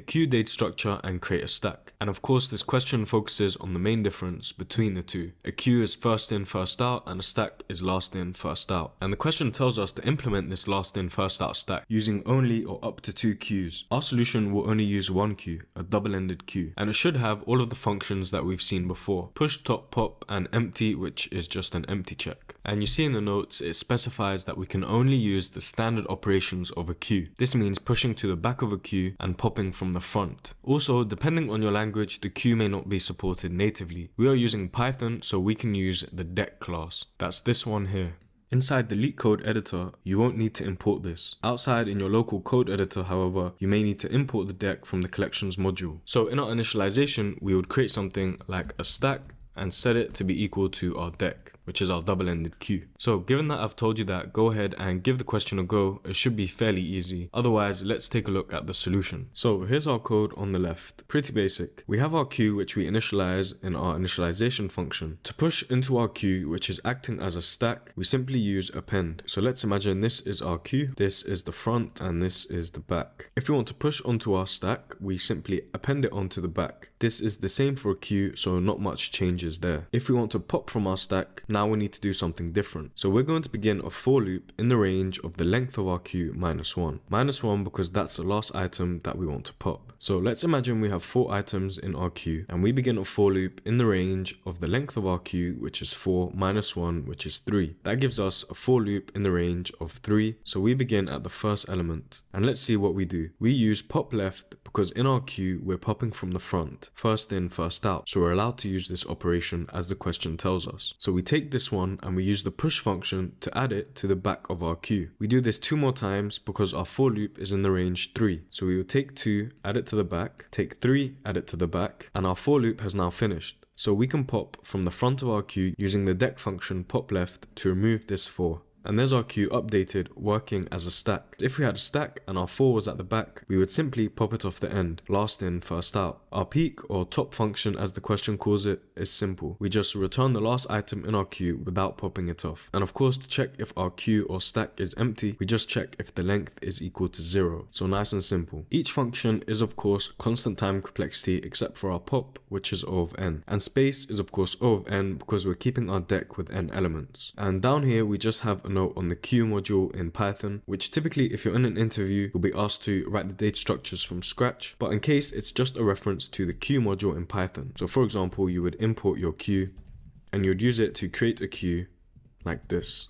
queue data structure and create a stack. And of course, this question focuses on the main difference between the two. A queue is first in, first out, and a stack is last in, first out. And the question tells us to implement this last in, first out stack using only or up to 2 queues. Our solution will only use one queue, a double-ended queue, and it should have all of the functions that we've seen before: push, top, pop, and empty, which is just an empty check. And you see in the notes, it specifies that we can only use the standard operations of a queue. This means pushing to the back of a queue and popping from the front. Also, depending on your language, the queue may not be supported natively. We are using Python, so we can use the deck class. That's this one here. Inside the LeetCode editor, you won't need to import this. Outside in your local code editor, however, you may need to import the deck from the collections module. So in our initialization, we would create something like a stack and set it to be equal to our deck, which is our double-ended queue. So given that I've told you that, go ahead and give the question a go. It should be fairly easy. Otherwise, let's take a look at the solution. So here's our code on the left. Pretty basic. We have our queue, which we initialize in our initialization function. To push into our queue, which is acting as a stack, we simply use append. So let's imagine this is our queue, this is the front, and this is the back. If we want to push onto our stack, we simply append it onto the back. This is the same for a queue, so not much changes there. If we want to pop from our stack, now we need to do something different. So we're going to begin a for loop in the range of the length of our queue minus 1. Minus 1 because that's the last item that we want to pop. So let's imagine we have 4 items in our queue and we begin a for loop in the range of the length of our queue, which is 4 minus 1, which is 3. That gives us a for loop in the range of 3. So we begin at the first element. And let's see what we do. We use pop left because in our queue, we're popping from the front, first in, first out. So we're allowed to use this operation as the question tells us. So we take this one and we use the push function to add it to the back of our queue. We do this 2 more times because our for loop is in the range 3. So we will take 2, add it to the back, take 3, add it to the back, and our for loop has now finished. So we can pop from the front of our queue using the deck function pop left to remove this 4. And there's our queue updated, working as a stack. If we had a stack and our 4 was at the back, we would simply pop it off the end, last in, first out. Our peak or top function, as the question calls it, is simple. We just return the last item in our queue without popping it off. And of course, to check if our queue or stack is empty, we just check if the length is equal to 0. So nice and simple. Each function is of course constant time complexity except for our pop, which is O of n. And space is of course O of n because we're keeping our deck with n elements. And down here, we just have a note on the queue module in Python, which typically if you're in an interview, you'll be asked to write the data structures from scratch, but in case it's just a reference to the queue module in Python. So for example, you would import your queue and you'd use it to create a queue like this.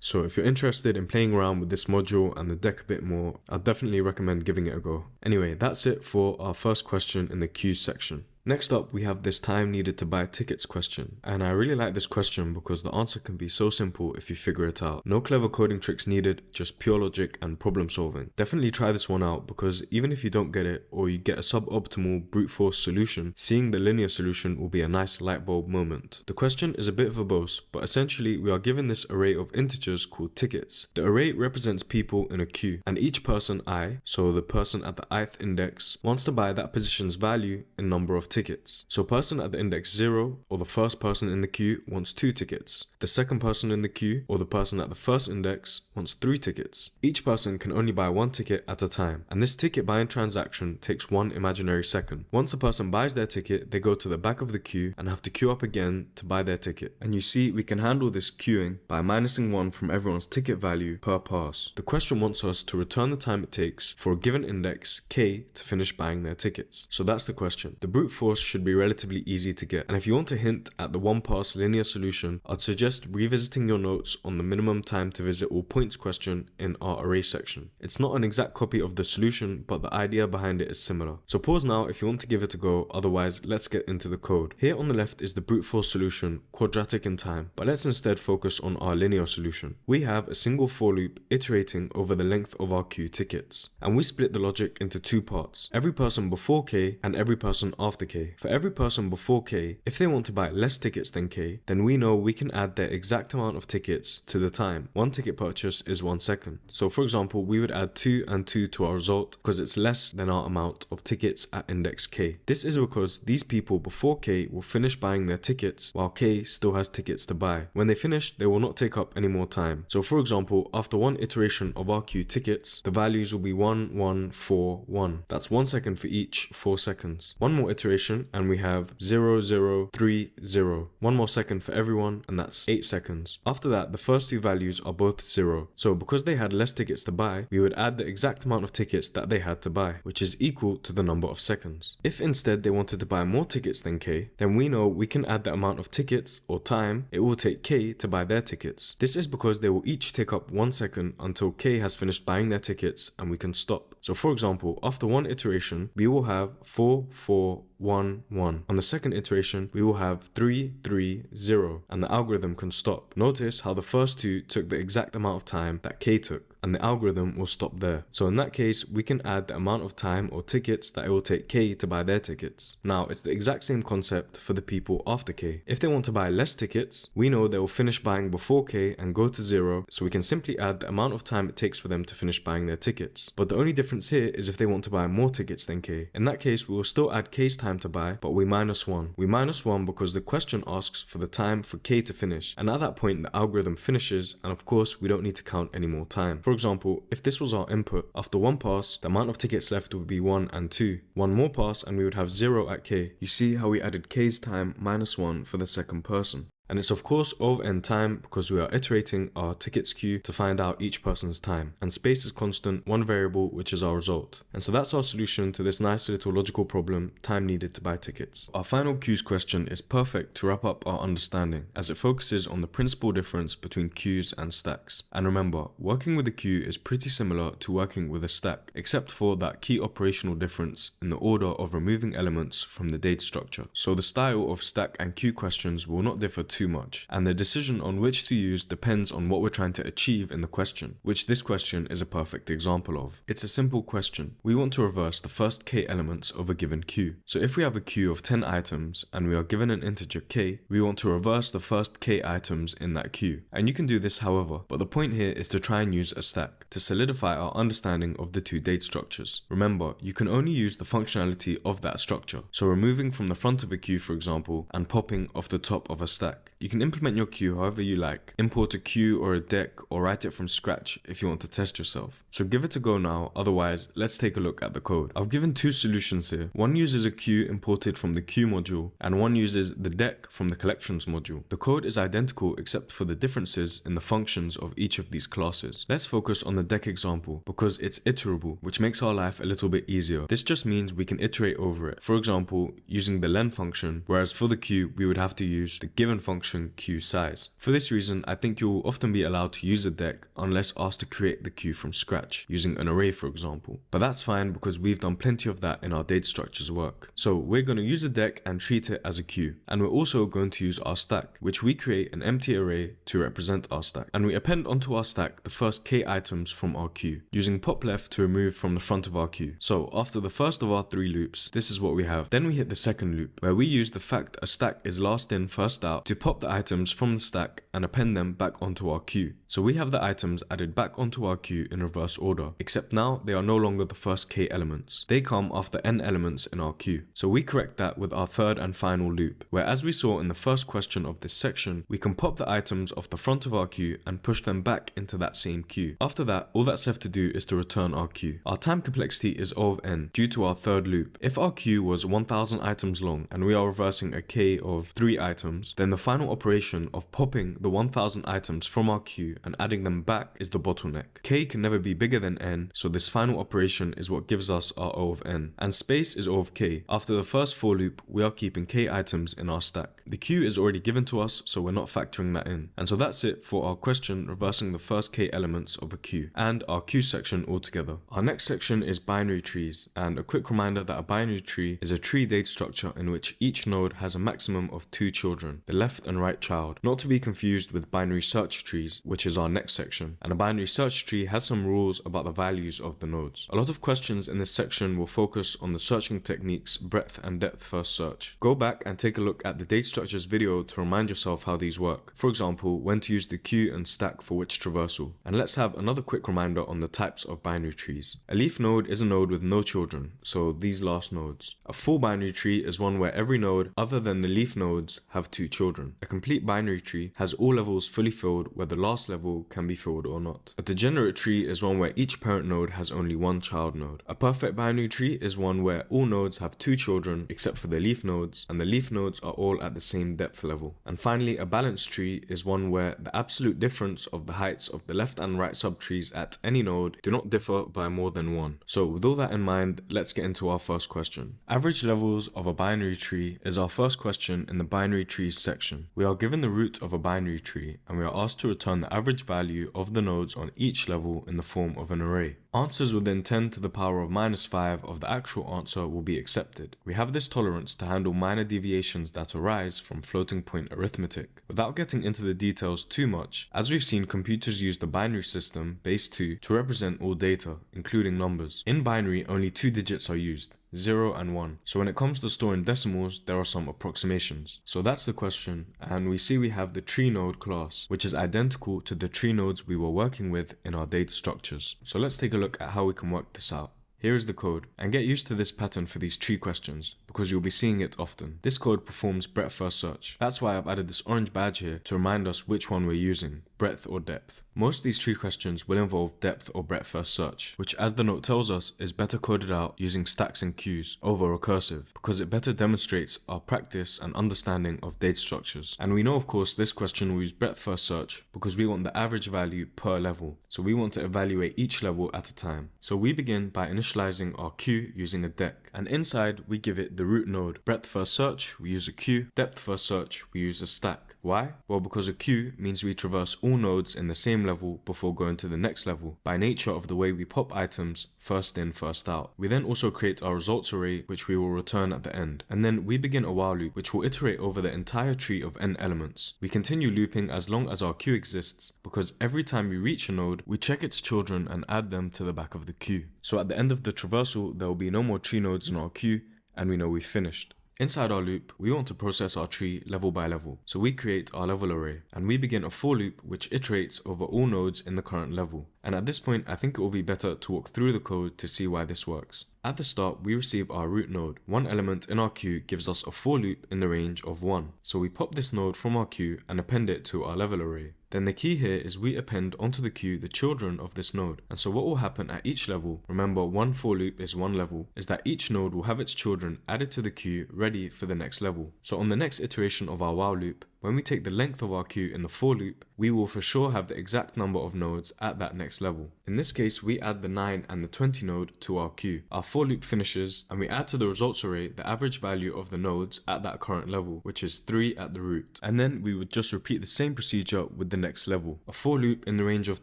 So if you're interested in playing around with this module and the deck a bit more, I'd definitely recommend giving it a go. Anyway, that's it for our first question in the queue section. Next up, we have this time needed to buy tickets question. And I really like this question because the answer can be so simple if you figure it out. No clever coding tricks needed, just pure logic and problem solving. Definitely try this one out because even if you don't get it or you get a suboptimal brute force solution, seeing the linear solution will be a nice light bulb moment. The question is a bit verbose, but essentially we are given this array of integers called tickets. The array represents people in a queue and each person I, so the person at the ith index, wants to buy that position's value in number of tickets. So person at the index 0, or the first person in the queue, wants 2 tickets. The second person in the queue, or the person at the first index, wants 3 tickets. Each person can only buy 1 ticket at a time, and this ticket buying transaction takes 1 imaginary second. Once the person buys their ticket, they go to the back of the queue and have to queue up again to buy their ticket. And you see, we can handle this queuing by minusing 1 from everyone's ticket value per pass. The question wants us to return the time it takes for a given index k to finish buying their tickets. So that's the question. The brute force should be relatively easy to get, and if you want to hint at the 1 pass linear solution, I'd suggest revisiting your notes on the minimum time to visit all points question in our array section. It's not an exact copy of the solution, but the idea behind it is similar. So pause now if you want to give it a go, otherwise let's get into the code. Here on the left is the brute force solution, quadratic in time, but let's instead focus on our linear solution. We have a single for loop iterating over the length of our queue tickets, and we split the logic into 2 parts, every person before k and every person after k. For every person before k, if they want to buy less tickets than k, then we know we can add their exact amount of tickets to the time. 1 ticket purchase is 1 second. So for example, we would add 2 and 2 to our result because it's less than our amount of tickets at index k. This is because these people before k will finish buying their tickets while k still has tickets to buy. When they finish, they will not take up any more time. So for example, after 1 iteration of our queue tickets, the values will be 1, 1, 4, 1. That's 1 second for each 4 seconds. 1 more iteration and we have 0, 0, 3, 0. 1 more second for everyone and that's 8 seconds. After that, the first 2 values are both 0. So because they had less tickets to buy, we would add the exact amount of tickets that they had to buy, which is equal to the number of seconds. If instead they wanted to buy more tickets than k, then we know we can add the amount of tickets or time it will take k to buy their tickets. This is because they will each take up 1 second until k has finished buying their tickets and we can stop. So for example, after 1 iteration, we will have 4, 4, 1, 1. On the second iteration, we will have 3, 3, 0, and the algorithm can stop. Notice how the first 2 took the exact amount of time that k took, and the algorithm will stop there. So in that case, we can add the amount of time or tickets that it will take k to buy their tickets. Now, it's the exact same concept for the people after k. If they want to buy less tickets, we know they will finish buying before k and go to 0, so we can simply add the amount of time it takes for them to finish buying their tickets. But the only difference here is if they want to buy more tickets than k. In that case, we will still add k's time to buy, but we minus 1. We minus 1 because the question asks for the time for k to finish, and at that point the algorithm finishes, and of course we don't need to count any more time. For example, if this was our input, after 1 pass, the amount of tickets left would be 1 and 2. 1 more pass and we would have 0 at k. You see how we added k's time minus 1 for the second person. And it's of course O of n time because we are iterating our tickets queue to find out each person's time. And space is constant, 1 variable, which is our result. And so that's our solution to this nice little logical problem, time needed to buy tickets. Our final queues question is perfect to wrap up our understanding, as it focuses on the principal difference between queues and stacks. And remember, working with a queue is pretty similar to working with a stack, except for that key operational difference in the order of removing elements from the data structure. So the style of stack and queue questions will not differ too much, and the decision on which to use depends on what we're trying to achieve in the question, which this question is a perfect example of. It's a simple question. We want to reverse the first k elements of a given queue. So if we have a queue of 10 items and we are given an integer k, we want to reverse the first k items in that queue. And you can do this however, but the point here is to try and use a stack to solidify our understanding of the 2 data structures. Remember, you can only use the functionality of that structure, so removing from the front of a queue for example, and popping off the top of a stack. You can implement your queue however you like, import a queue or a deck, or write it from scratch if you want to test yourself. So give it a go now, otherwise let's take a look at the code. I've given 2 solutions here. One uses a queue imported from the queue module, and one uses the deck from the collections module. The code is identical except for the differences in the functions of each of these classes. Let's focus on the deck example because it's iterable, which makes our life a little bit easier. This just means we can iterate over it, for example using the len function, whereas for the queue we would have to use the given function queue size. For this reason, I think you will often be allowed to use a deck unless asked to create the queue from scratch, using an array for example. But that's fine because we've done plenty of that in our data structures work. So we're going to use a deck and treat it as a queue. And we're also going to use our stack, which we create an empty array to represent our stack. And we append onto our stack the first k items from our queue, using pop left to remove from the front of our queue. So after the first of our 3 loops, this is what we have. Then we hit the second loop, where we use the fact a stack is last in first out to pop the items from the stack and append them back onto our queue. So we have the items added back onto our queue in reverse order, except now they are no longer the first k elements. They come after n elements in our queue. So we correct that with our third and final loop, where as we saw in the first question of this section, we can pop the items off the front of our queue and push them back into that same queue. After that, all that's left to do is to return our queue. Our time complexity is O of n due to our third loop. If our queue was 1000 items long and we are reversing a k of 3 items, then the final operation of popping the 1000 items from our queue and adding them back is the bottleneck. K can never be bigger than n, so this final operation is what gives us our O of n. And space is O of k. After the first for loop, we are keeping k items in our stack. The queue is already given to us, so we're not factoring that in. And so that's it for our question reversing the first k elements of a queue and our queue section altogether. Our next section is binary trees, and a quick reminder that a binary tree is a tree data structure in which each node has a maximum of 2 children, the left and right child, not to be confused with binary search trees, which is our next section. And a binary search tree has some rules about the values of the nodes. A lot of questions in this section will focus on the searching techniques breadth and depth first search. Go back and take a look at the data structures video to remind yourself how these work. For example, when to use the queue and stack for which traversal. And let's have another quick reminder on the types of binary trees. A leaf node is a node with no children, so these last nodes. A full binary tree is one where every node other than the leaf nodes have 2 children. A complete binary tree has all levels fully filled where the last level can be filled or not. A degenerate tree is one where each parent node has only 1 child node. A perfect binary tree is one where all nodes have 2 children except for the leaf nodes, and the leaf nodes are all at the same depth level. And finally, a balanced tree is one where the absolute difference of the heights of the left and right subtrees at any node do not differ by more than 1. So with all that in mind, let's get into our first question. Average levels of a binary tree is our first question in the binary trees section. We are given the root of a binary tree and we are asked to return the average value of the nodes on each level in the form of an array. Answers within 10 to the power of -5 of the actual answer will be accepted. We have this tolerance to handle minor deviations that arise from floating point arithmetic. Without getting into the details too much, as we've seen computers use the binary system base 2 to represent all data, including numbers. In binary, only 2 digits are used, 0 and 1. So when it comes to storing decimals, there are some approximations. So that's the question, and we see we have the tree node class, which is identical to the tree nodes we were working with in our data structures. So let's take a look at how we can work this out. Here is the code, and get used to this pattern for these tree questions, because you'll be seeing it often. This code performs breadth first search. That's why I've added this orange badge here to remind us which one we're using, breadth or depth. Most of these tree questions will involve depth or breadth first search, which as the note tells us is better coded out using stacks and queues over recursive, because it better demonstrates our practice and understanding of data structures. And we know of course this question will use breadth first search because we want the average value per level, so we want to evaluate each level at a time. So we begin by initializing our queue using a deck, and inside we give it the root node. Breadth first search, we use a queue. Depth first search, we use a stack. Why? Well, because a queue means we traverse all nodes in the same level before going to the next level, by nature of the way we pop items first in, first out. We then also create our results array, which we will return at the end. And then we begin a while loop, which will iterate over the entire tree of n elements. We continue looping as long as our queue exists, because every time we reach a node, we check its children and add them to the back of the queue. So at the end of the traversal, there will be no more tree nodes in our queue, and we know we've finished. Inside our loop, we want to process our tree level by level, so we create our level array, and we begin a for loop which iterates over all nodes in the current level. And at this point, I think it will be better to walk through the code to see why this works. At the start, we receive our root node. One element in our queue gives us a for loop in the range of 1. So we pop this node from our queue and append it to our level array. Then the key here is we append onto the queue the children of this node. And so what will happen at each level, remember one for loop is one level, is that each node will have its children added to the queue ready for the next level. So on the next iteration of our while loop, when we take the length of our queue in the for loop, we will for sure have the exact number of nodes at that next level. In this case, we add the 9 and the 20 node to our queue. Our for loop finishes, and we add to the results array the average value of the nodes at that current level, which is 3 at the root. And then we would just repeat the same procedure with the next level. A for loop in the range of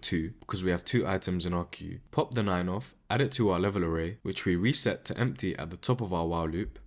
2, because we have 2 items in our queue. Pop the 9 off, add it to our level array, which we reset to empty at the top of our while loop.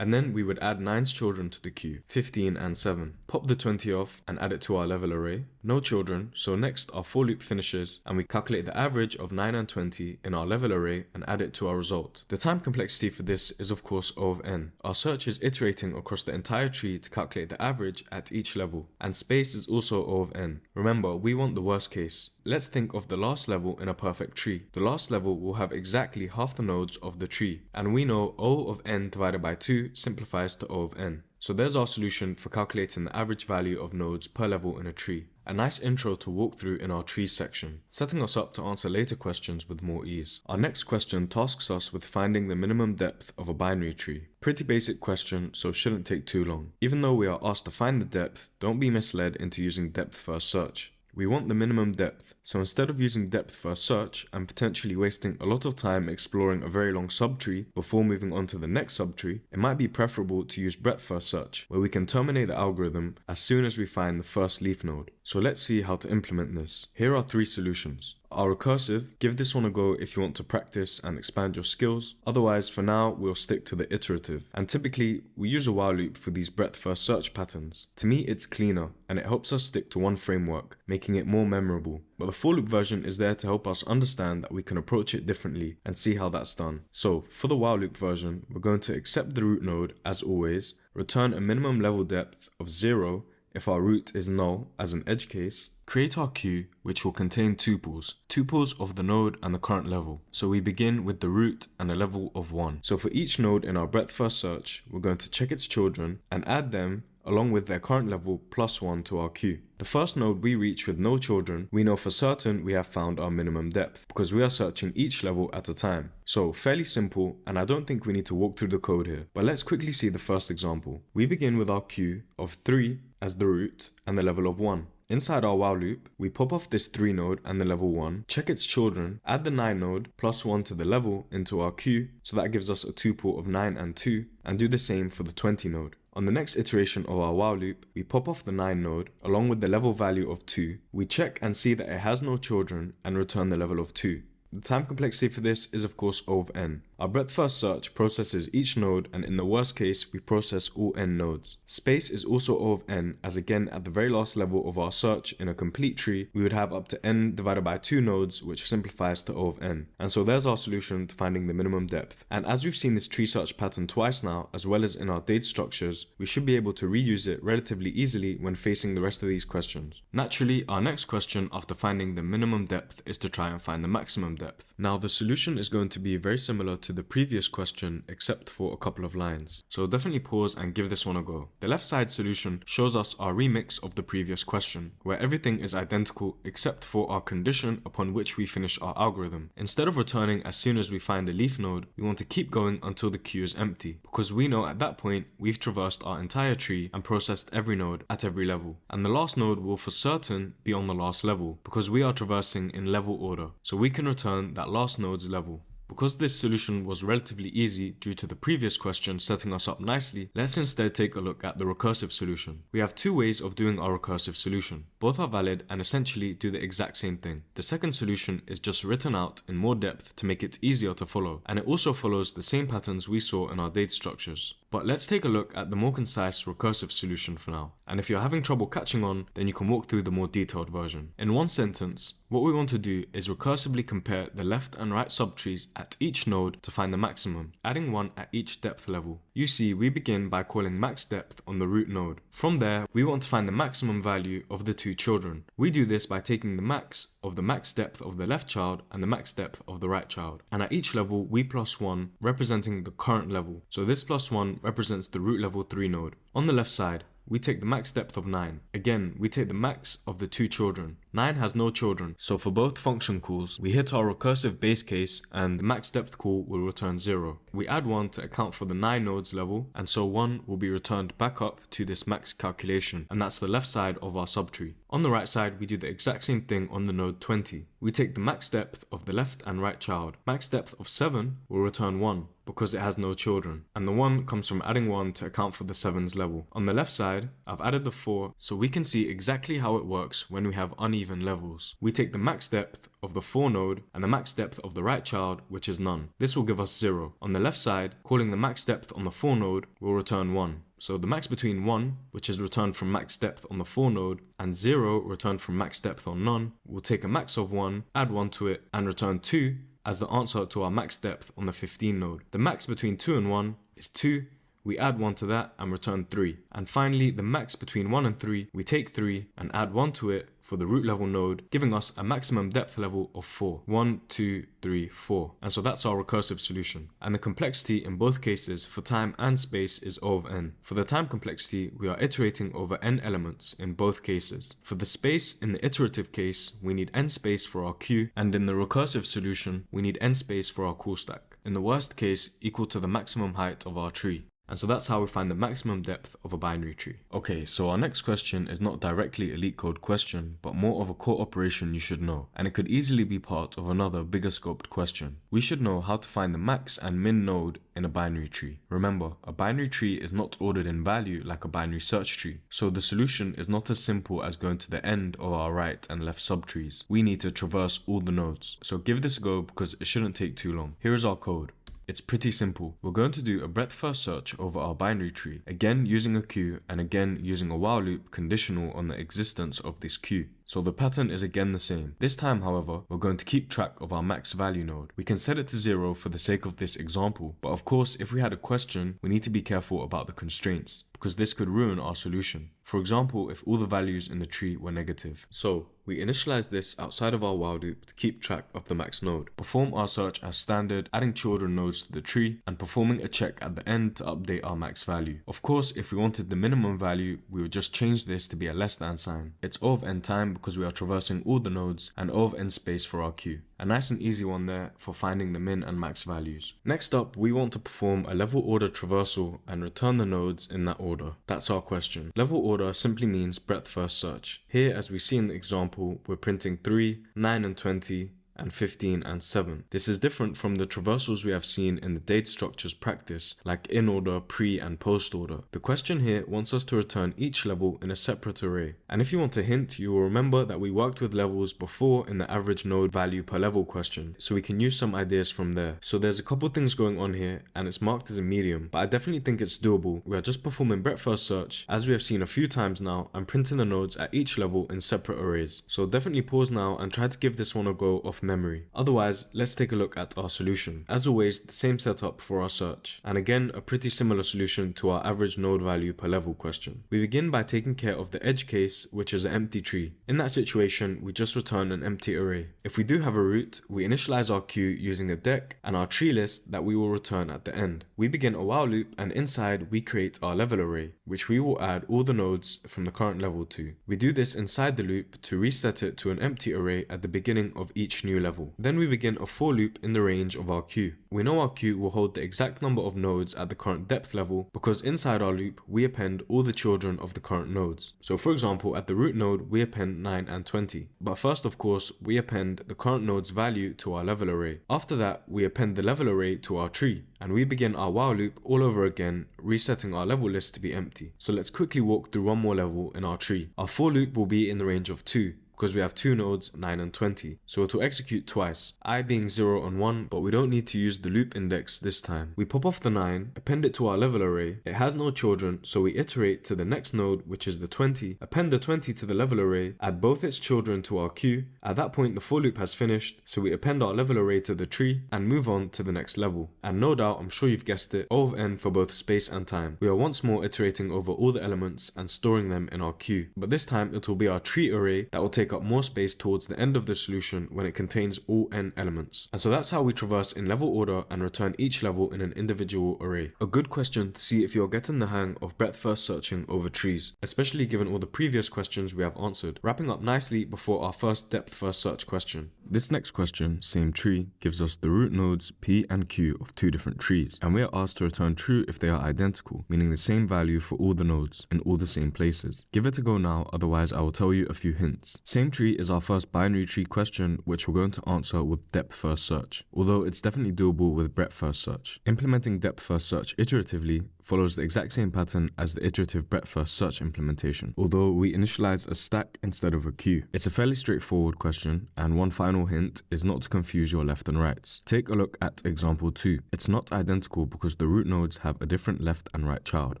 and then we would add 9's children to the queue, 15 and 7. Pop the 20 off and add it to our level array. No children, so next our for loop finishes and we calculate the average of 9 and 20 in our level array and add it to our result. The time complexity for this is of course O of n. Our search is iterating across the entire tree to calculate the average at each level, and space is also O of n. Remember, we want the worst case. Let's think of the last level in a perfect tree. The last level will have exactly half the nodes of the tree, and we know O of n divided by 2 simplifies to O of n. So there's our solution for calculating the average value of nodes per level in a tree. A nice intro to walk through in our trees section, setting us up to answer later questions with more ease. Our next question tasks us with finding the minimum depth of a binary tree. Pretty basic question, so shouldn't take too long. Even though we are asked to find the depth, don't be misled into using depth first search. We want the minimum depth, so instead of using depth first search and potentially wasting a lot of time exploring a very long subtree before moving on to the next subtree, it might be preferable to use breadth first search, where we can terminate the algorithm as soon as we find the first leaf node. So let's see how to implement this. Here are 3 solutions. Our recursive, give this one a go if you want to practice and expand your skills. Otherwise, for now, we'll stick to the iterative. And typically, we use a while loop for these breadth first search patterns. To me, it's cleaner, and it helps us stick to one framework, making it more memorable. But the for loop version is there to help us understand that we can approach it differently and see how that's done. So, for the while loop version, we're going to accept the root node as always, return a minimum level depth of 0 if our root is null as an edge case, create our queue which will contain tuples of the node and the current level. So we begin with the root and a level of 1. So for each node in our breadth first search, we're going to check its children and add them along with their current level plus 1 to our queue. The first node we reach with no children, we know for certain we have found our minimum depth because we are searching each level at a time. So fairly simple, and I don't think we need to walk through the code here, but let's quickly see the first example. We begin with our queue of 3 as the root and the level of 1. Inside our while loop, we pop off this 3 node and the level 1, check its children, add the 9 node plus 1 to the level into our queue, so that gives us a tuple of 9 and 2, and do the same for the 20 node. On the next iteration of our while loop, we pop off the 9 node along with the level value of 2, we check and see that it has no children and return the level of 2. The time complexity for this is of course O of n. Our breadth first search processes each node, and in the worst case we process all n nodes. Space is also O of n, as again at the very last level of our search in a complete tree we would have up to n divided by 2 nodes, which simplifies to O of n. And so there's our solution to finding the minimum depth. And as we've seen this tree search pattern twice now, as well as in our data structures, we should be able to reuse it relatively easily when facing the rest of these questions. Naturally, our next question after finding the minimum depth is to try and find the maximum depth. Now the solution is going to be very similar to the previous question except for a couple of lines, so definitely pause and give this one a go. The left side solution shows us our remix of the previous question, where everything is identical except for our condition upon which we finish our algorithm. Instead of returning as soon as we find a leaf node, we want to keep going until the queue is empty, because we know at that point we've traversed our entire tree and processed every node at every level, and the last node will for certain be on the last level because we are traversing in level order, so we can return that last node's level. Because this solution was relatively easy due to the previous question setting us up nicely, let's instead take a look at the recursive solution. We have 2 ways of doing our recursive solution. Both are valid and essentially do the exact same thing. The second solution is just written out in more depth to make it easier to follow, and it also follows the same patterns we saw in our data structures. But let's take a look at the more concise recursive solution for now. And if you're having trouble catching on, then you can walk through the more detailed version. In one sentence, what we want to do is recursively compare the left and right subtrees at each node to find the maximum, adding 1 at each depth level. You see, we begin by calling max depth on the root node. From there, we want to find the maximum value of the 2 children. We do this by taking the max of the max depth of the left child and the max depth of the right child. And at each level, we plus 1, representing the current level. So this plus 1 represents the root level 3 node. On the left side, we take the max depth of 9. Again, we take the max of the 2 children. 9 has no children, so for both function calls, we hit our recursive base case and the max depth call will return 0. We add 1 to account for the 9 nodes level, and so 1 will be returned back up to this max calculation, and that's the left side of our subtree. On the right side, we do the exact same thing on the node 20. We take the max depth of the left and right child. Max depth of 7 will return 1 because it has no children, and the 1 comes from adding 1 to account for the 7's level. On the left side, I've added the 4 so we can see exactly how it works when we have uneven uneven levels. We take the max depth of the for node and the max depth of the right child, which is none. This will give us 0. On the left side, calling the max depth on the for node will return 1. So the max between 1, which is returned from max depth on the for node, and 0, returned from max depth on none, will take a max of 1, add 1 to it, and return 2 as the answer to our max depth on the 15 node. The max between 2 and 1 is 2. We add 1 to that and return 3. And finally, the max between 1 and 3, we take 3 and add 1 to it for the root level node, giving us a maximum depth level of 4. 1, 2, 3, 4. And so that's our recursive solution. And the complexity in both cases for time and space is O of n. For the time complexity, we are iterating over n elements in both cases. For the space, in the iterative case, we need n space for our queue, and in the recursive solution, we need n space for our call stack. In the worst case, equal to the maximum height of our tree. And so that's how we find the maximum depth of a binary tree. Okay, so our next question is not directly a LeetCode question, but more of a core operation you should know. And it could easily be part of another bigger scoped question. We should know how to find the max and min node in a binary tree. Remember, a binary tree is not ordered in value like a binary search tree. So the solution is not as simple as going to the end of our right and left subtrees. We need to traverse all the nodes. So give this a go because it shouldn't take too long. Here is our code. It's pretty simple. We're going to do a breadth first search over our binary tree, again using a queue and again using a while loop conditional on the existence of this queue. So the pattern is again the same. This time, however, we're going to keep track of our max value node. We can set it to 0 for the sake of this example, but of course, if we had a question, we need to be careful about the constraints, because this could ruin our solution. For example, if all the values in the tree were negative. So we initialize this outside of our while loop to keep track of the max node. Perform our search as standard, adding children nodes to the tree, and performing a check at the end to update our max value. Of course, if we wanted the minimum value, we would just change this to be a less than sign. It's O of n time because we are traversing all the nodes, and O of n space for our queue. A nice and easy one there for finding the min and max values. Next up, we want to perform a level order traversal and return the nodes in that order. That's our question. Level order simply means breadth first search. Here, as we see in the example, we're printing 3, 9 and 20, and 15 and 7. This is different from the traversals we have seen in the data structures practice, like in order, pre and post order. The question here wants us to return each level in a separate array. And if you want a hint, you will remember that we worked with levels before in the average node value per level question, so we can use some ideas from there. So there's a couple things going on here, and it's marked as a medium, but I definitely think it's doable. We are just performing breadth first search, as we have seen a few times now, and printing the nodes at each level in separate arrays. So definitely pause now and try to give this one a go off memory. Otherwise, let's take a look at our solution. As always, the same setup for our search, and again a pretty similar solution to our average node value per level question. We begin by taking care of the edge case, which is an empty tree. In that situation, we just return an empty array. If we do have a root, we initialize our queue using a deck and our tree list that we will return at the end. We begin a while loop, and inside we create our level array, which we will add all the nodes from the current level to. We do this inside the loop to reset it to an empty array at the beginning of each new level. Then we begin a for loop in the range of our queue. We know our queue will hold the exact number of nodes at the current depth level because inside our loop we append all the children of the current nodes. So for example, at the root node we append 9 and 20. But first, of course, we append the current node's value to our level array. After that, we append the level array to our tree, and we begin our while loop all over again, resetting our level list to be empty. So let's quickly walk through one more level in our tree. Our for loop will be in the range of 2. Because we have two nodes, 9 and 20. So it will execute twice, I being 0 and 1, but we don't need to use the loop index this time. We pop off the 9, append it to our level array. It has no children, so we iterate to the next node, which is the 20, append the 20 to the level array, add both its children to our queue. At that point, the for loop has finished, so we append our level array to the tree and move on to the next level. And no doubt, I'm sure you've guessed it, O of n for both space and time. We are once more iterating over all the elements and storing them in our queue. But this time, it will be our tree array that will take up more space towards the end of the solution when it contains all n elements. And so that's how we traverse in level order and return each level in an individual array. A good question to see if you're getting the hang of breadth first searching over trees, especially given all the previous questions we have answered. Wrapping up nicely before our first depth first search question. This next question, same tree, gives us the root nodes P and Q of two different trees, and we are asked to return true if they are identical, meaning the same value for all the nodes in all the same places. Give it a go now, otherwise I will tell you a few hints. Same same tree is our first binary tree question, which we're going to answer with depth first search, although it's definitely doable with breadth first search. Implementing depth first search iteratively follows the exact same pattern as the iterative breadth first search implementation, although we initialize a stack instead of a queue. It's a fairly straightforward question, and one final hint is not to confuse your left and rights. Take a look at example 2. It's not identical because the root nodes have a different left and right child.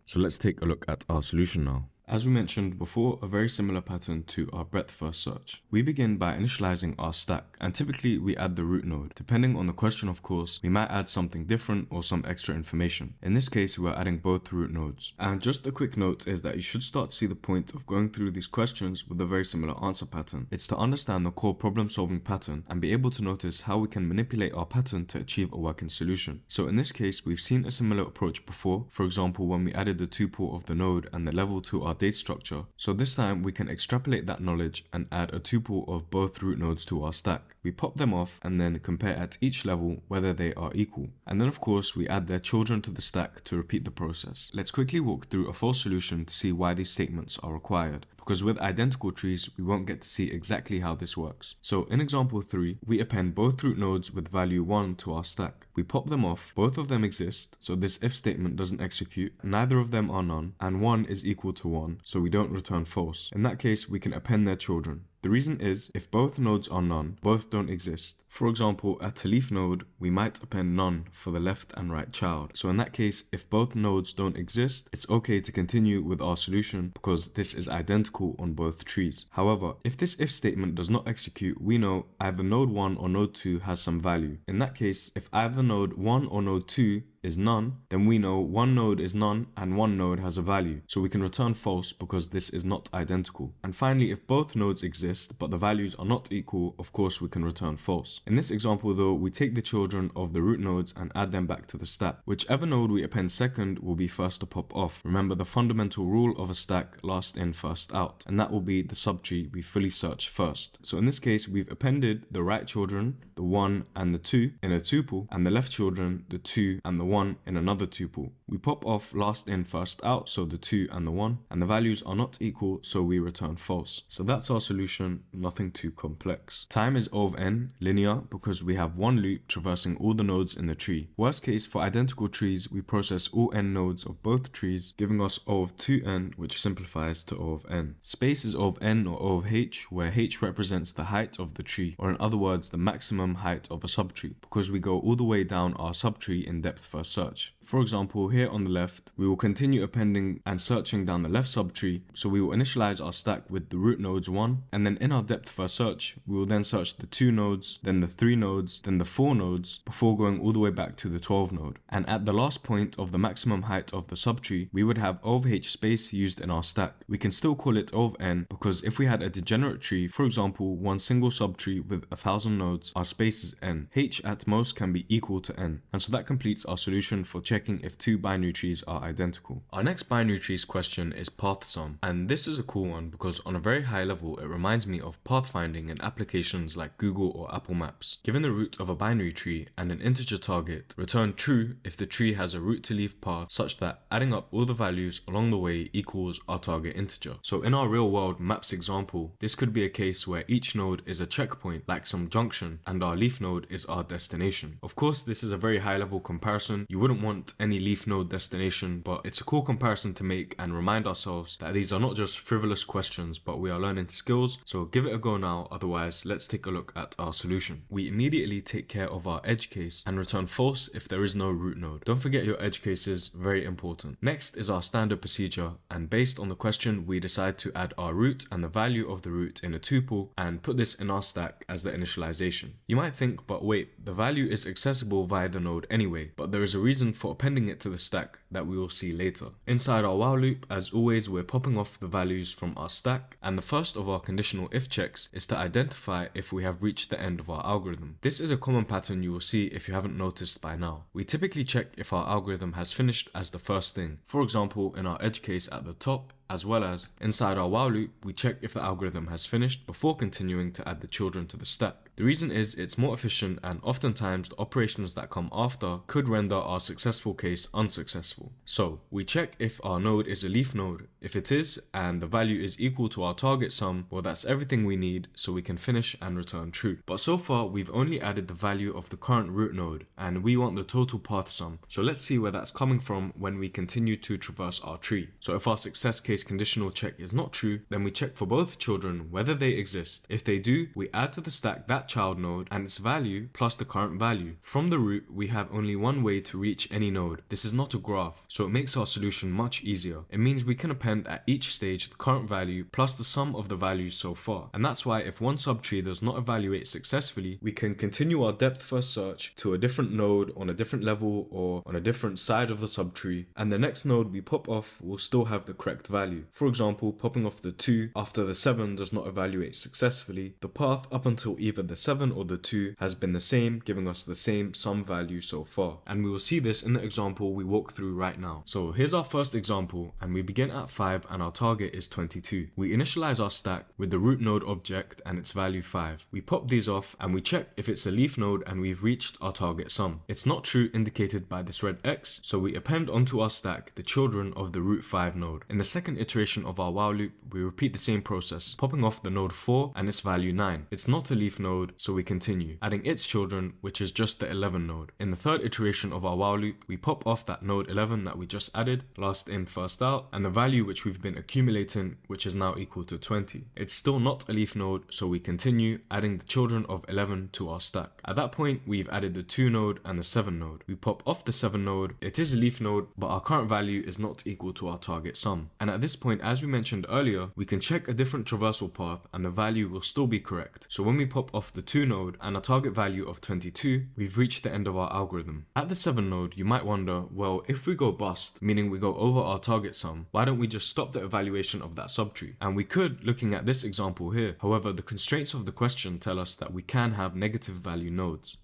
So let's take a look at our solution now. As we mentioned before, a very similar pattern to our breadth first search. We begin by initializing our stack, and typically we add the root node. Depending on the question, of course, we might add something different or some extra information. In this case, we are adding both root nodes. And just a quick note is that you should start to see the point of going through these questions with a very similar answer pattern. It's to understand the core problem solving pattern and be able to notice how we can manipulate our pattern to achieve a working solution. So in this case, we've seen a similar approach before. For example, when we added the tuple of the node and the level to our data structure. So this time we can extrapolate that knowledge and add a tuple of both root nodes to our stack. We pop them off and then compare at each level whether they are equal. And then of course we add their children to the stack to repeat the process. Let's quickly walk through a false solution to see why these statements are required, because with identical trees we won't get to see exactly how this works. So in example 3, we append both root nodes with value 1 to our stack. We pop them off, both of them exist, so this if statement doesn't execute, neither of them are none, and 1 is equal to 1, so we don't return false. In that case, we can append their children. The reason is, if both nodes are none, both don't exist. For example, at a leaf node, we might append none for the left and right child. So in that case, if both nodes don't exist, it's okay to continue with our solution because this is identical on both trees. However, if this if statement does not execute, we know either node 1 or node 2 has some value. In that case, if either node 1 or node 2 is none, then we know one node is none and one node has a value. So we can return false because this is not identical. And finally, if both nodes exist but the values are not equal, of course we can return false. In this example though, we take the children of the root nodes and add them back to the stack. Whichever node we append second will be first to pop off. Remember the fundamental rule of a stack, last in, first out. And that will be the subtree we fully search first. So in this case, we've appended the right children, the 1 and the 2 in a tuple, and the left children, the 2 and the 1 in another tuple. We pop off last in, first out, so the 2 and the 1, and the values are not equal, so we return false. So that's our solution, nothing too complex. Time is O of n, linear, because we have one loop traversing all the nodes in the tree. Worst case, for identical trees, we process all n nodes of both trees, giving us O of 2n, which simplifies to O of n. Space is O of n or O of h, where h represents the height of the tree, or in other words, the maximum height of a subtree, because we go all the way down our subtree in depth first search. For example, here on the left, we will continue appending and searching down the left subtree, so we will initialize our stack with the root nodes 1, and then in our depth first search, we will then search the 2 nodes, then the 3 nodes, then the 4 nodes, before going all the way back to the 12 node. And at the last point of the maximum height of the subtree, we would have O of h space used in our stack. We can still call it O of n, because if we had a degenerate tree, for example, one single subtree with 1,000 nodes, our space is n. H at most can be equal to n. And so that completes our solution for checking if two binary trees are identical. Our next binary trees question is path sum, and this is a cool one because on a very high level it reminds me of pathfinding in applications like Google or Apple Maps. Given the root of a binary tree and an integer target, return true if the tree has a root to leaf path such that adding up all the values along the way equals our target integer. So in our real world maps example, this could be a case where each node is a checkpoint like some junction and our leaf node is our destination. Of course, this is a very high level comparison. You wouldn't want any leaf node destination, but it's a cool comparison to make and remind ourselves that these are not just frivolous questions, but we are learning skills. So give it a go now, otherwise let's take a look at our solution. We immediately take care of our edge case and return false if there is no root node. Don't forget your edge cases, very important. Next is our standard procedure, and based on the question we decide to add our root and the value of the root in a tuple and put this in our stack as the initialization. You might think, but wait, the value is accessible via the node anyway, but there is a reason for appending it to the stack that we will see later. Inside our while loop, as always, we're popping off the values from our stack, and the first of our conditional if checks is to identify if we have reached the end of our algorithm. This is a common pattern you will see if you haven't noticed by now. We typically check if our algorithm has finished as the first thing. For example, in our edge case at the top, as well as inside our while loop, we check if the algorithm has finished before continuing to add the children to the stack. The reason is it's more efficient, and oftentimes the operations that come after could render our successful case unsuccessful. So we check if our node is a leaf node. If it is, and the value is equal to our target sum, well, that's everything we need, so we can finish and return true. But so far we've only added the value of the current root node, and we want the total path sum. So let's see where that's coming from when we continue to traverse our tree. So if our success case conditional check is not true, then we check for both children whether they exist. If they do, we add to the stack that child node and its value plus the current value. From the root, we have only one way to reach any node. This is not a graph, so it makes our solution much easier. It means we can append at each stage the current value plus the sum of the values so far. And that's why if one subtree does not evaluate successfully, we can continue our depth first search to a different node on a different level or on a different side of the subtree, and the next node we pop off will still have the correct value. For example, popping off the 2 after the 7 does not evaluate successfully, the path up until either the 7 or the 2 has been the same, giving us the same sum value so far. And we will see this in the example we walk through right now. So here's our first example, and we begin at 5 and our target is 22. We initialize our stack with the root node object and its value 5. We pop these off and we check if it's a leaf node and we've reached our target sum. It's not true, indicated by this red X, so we append onto our stack the children of the root 5 node. In the second iteration of our while loop, we repeat the same process, popping off the node 4 and its value 9. It's not a leaf node, so we continue, adding its children, which is just the 11 node. In the third iteration of our while loop, we pop off that node 11 that we just added, last in first out, and the value which we've been accumulating, which is now equal to 20. It's still not a leaf node, so we continue, adding the children of 11 to our stack. At that point, we've added the 2 node and the 7 node. We pop off the 7 node. It is a leaf node, but our current value is not equal to our target sum. And at this point, as we mentioned earlier, we can check a different traversal path and the value will still be correct. So when we pop off the 2 node and a target value of 22, we've reached the end of our algorithm. At the 7 node, you might wonder, well, if we go bust, meaning we go over our target sum, why don't we just stop the evaluation of that subtree? And we could, looking at this example here. However, the constraints of the question tell us that we can have negative value nodes.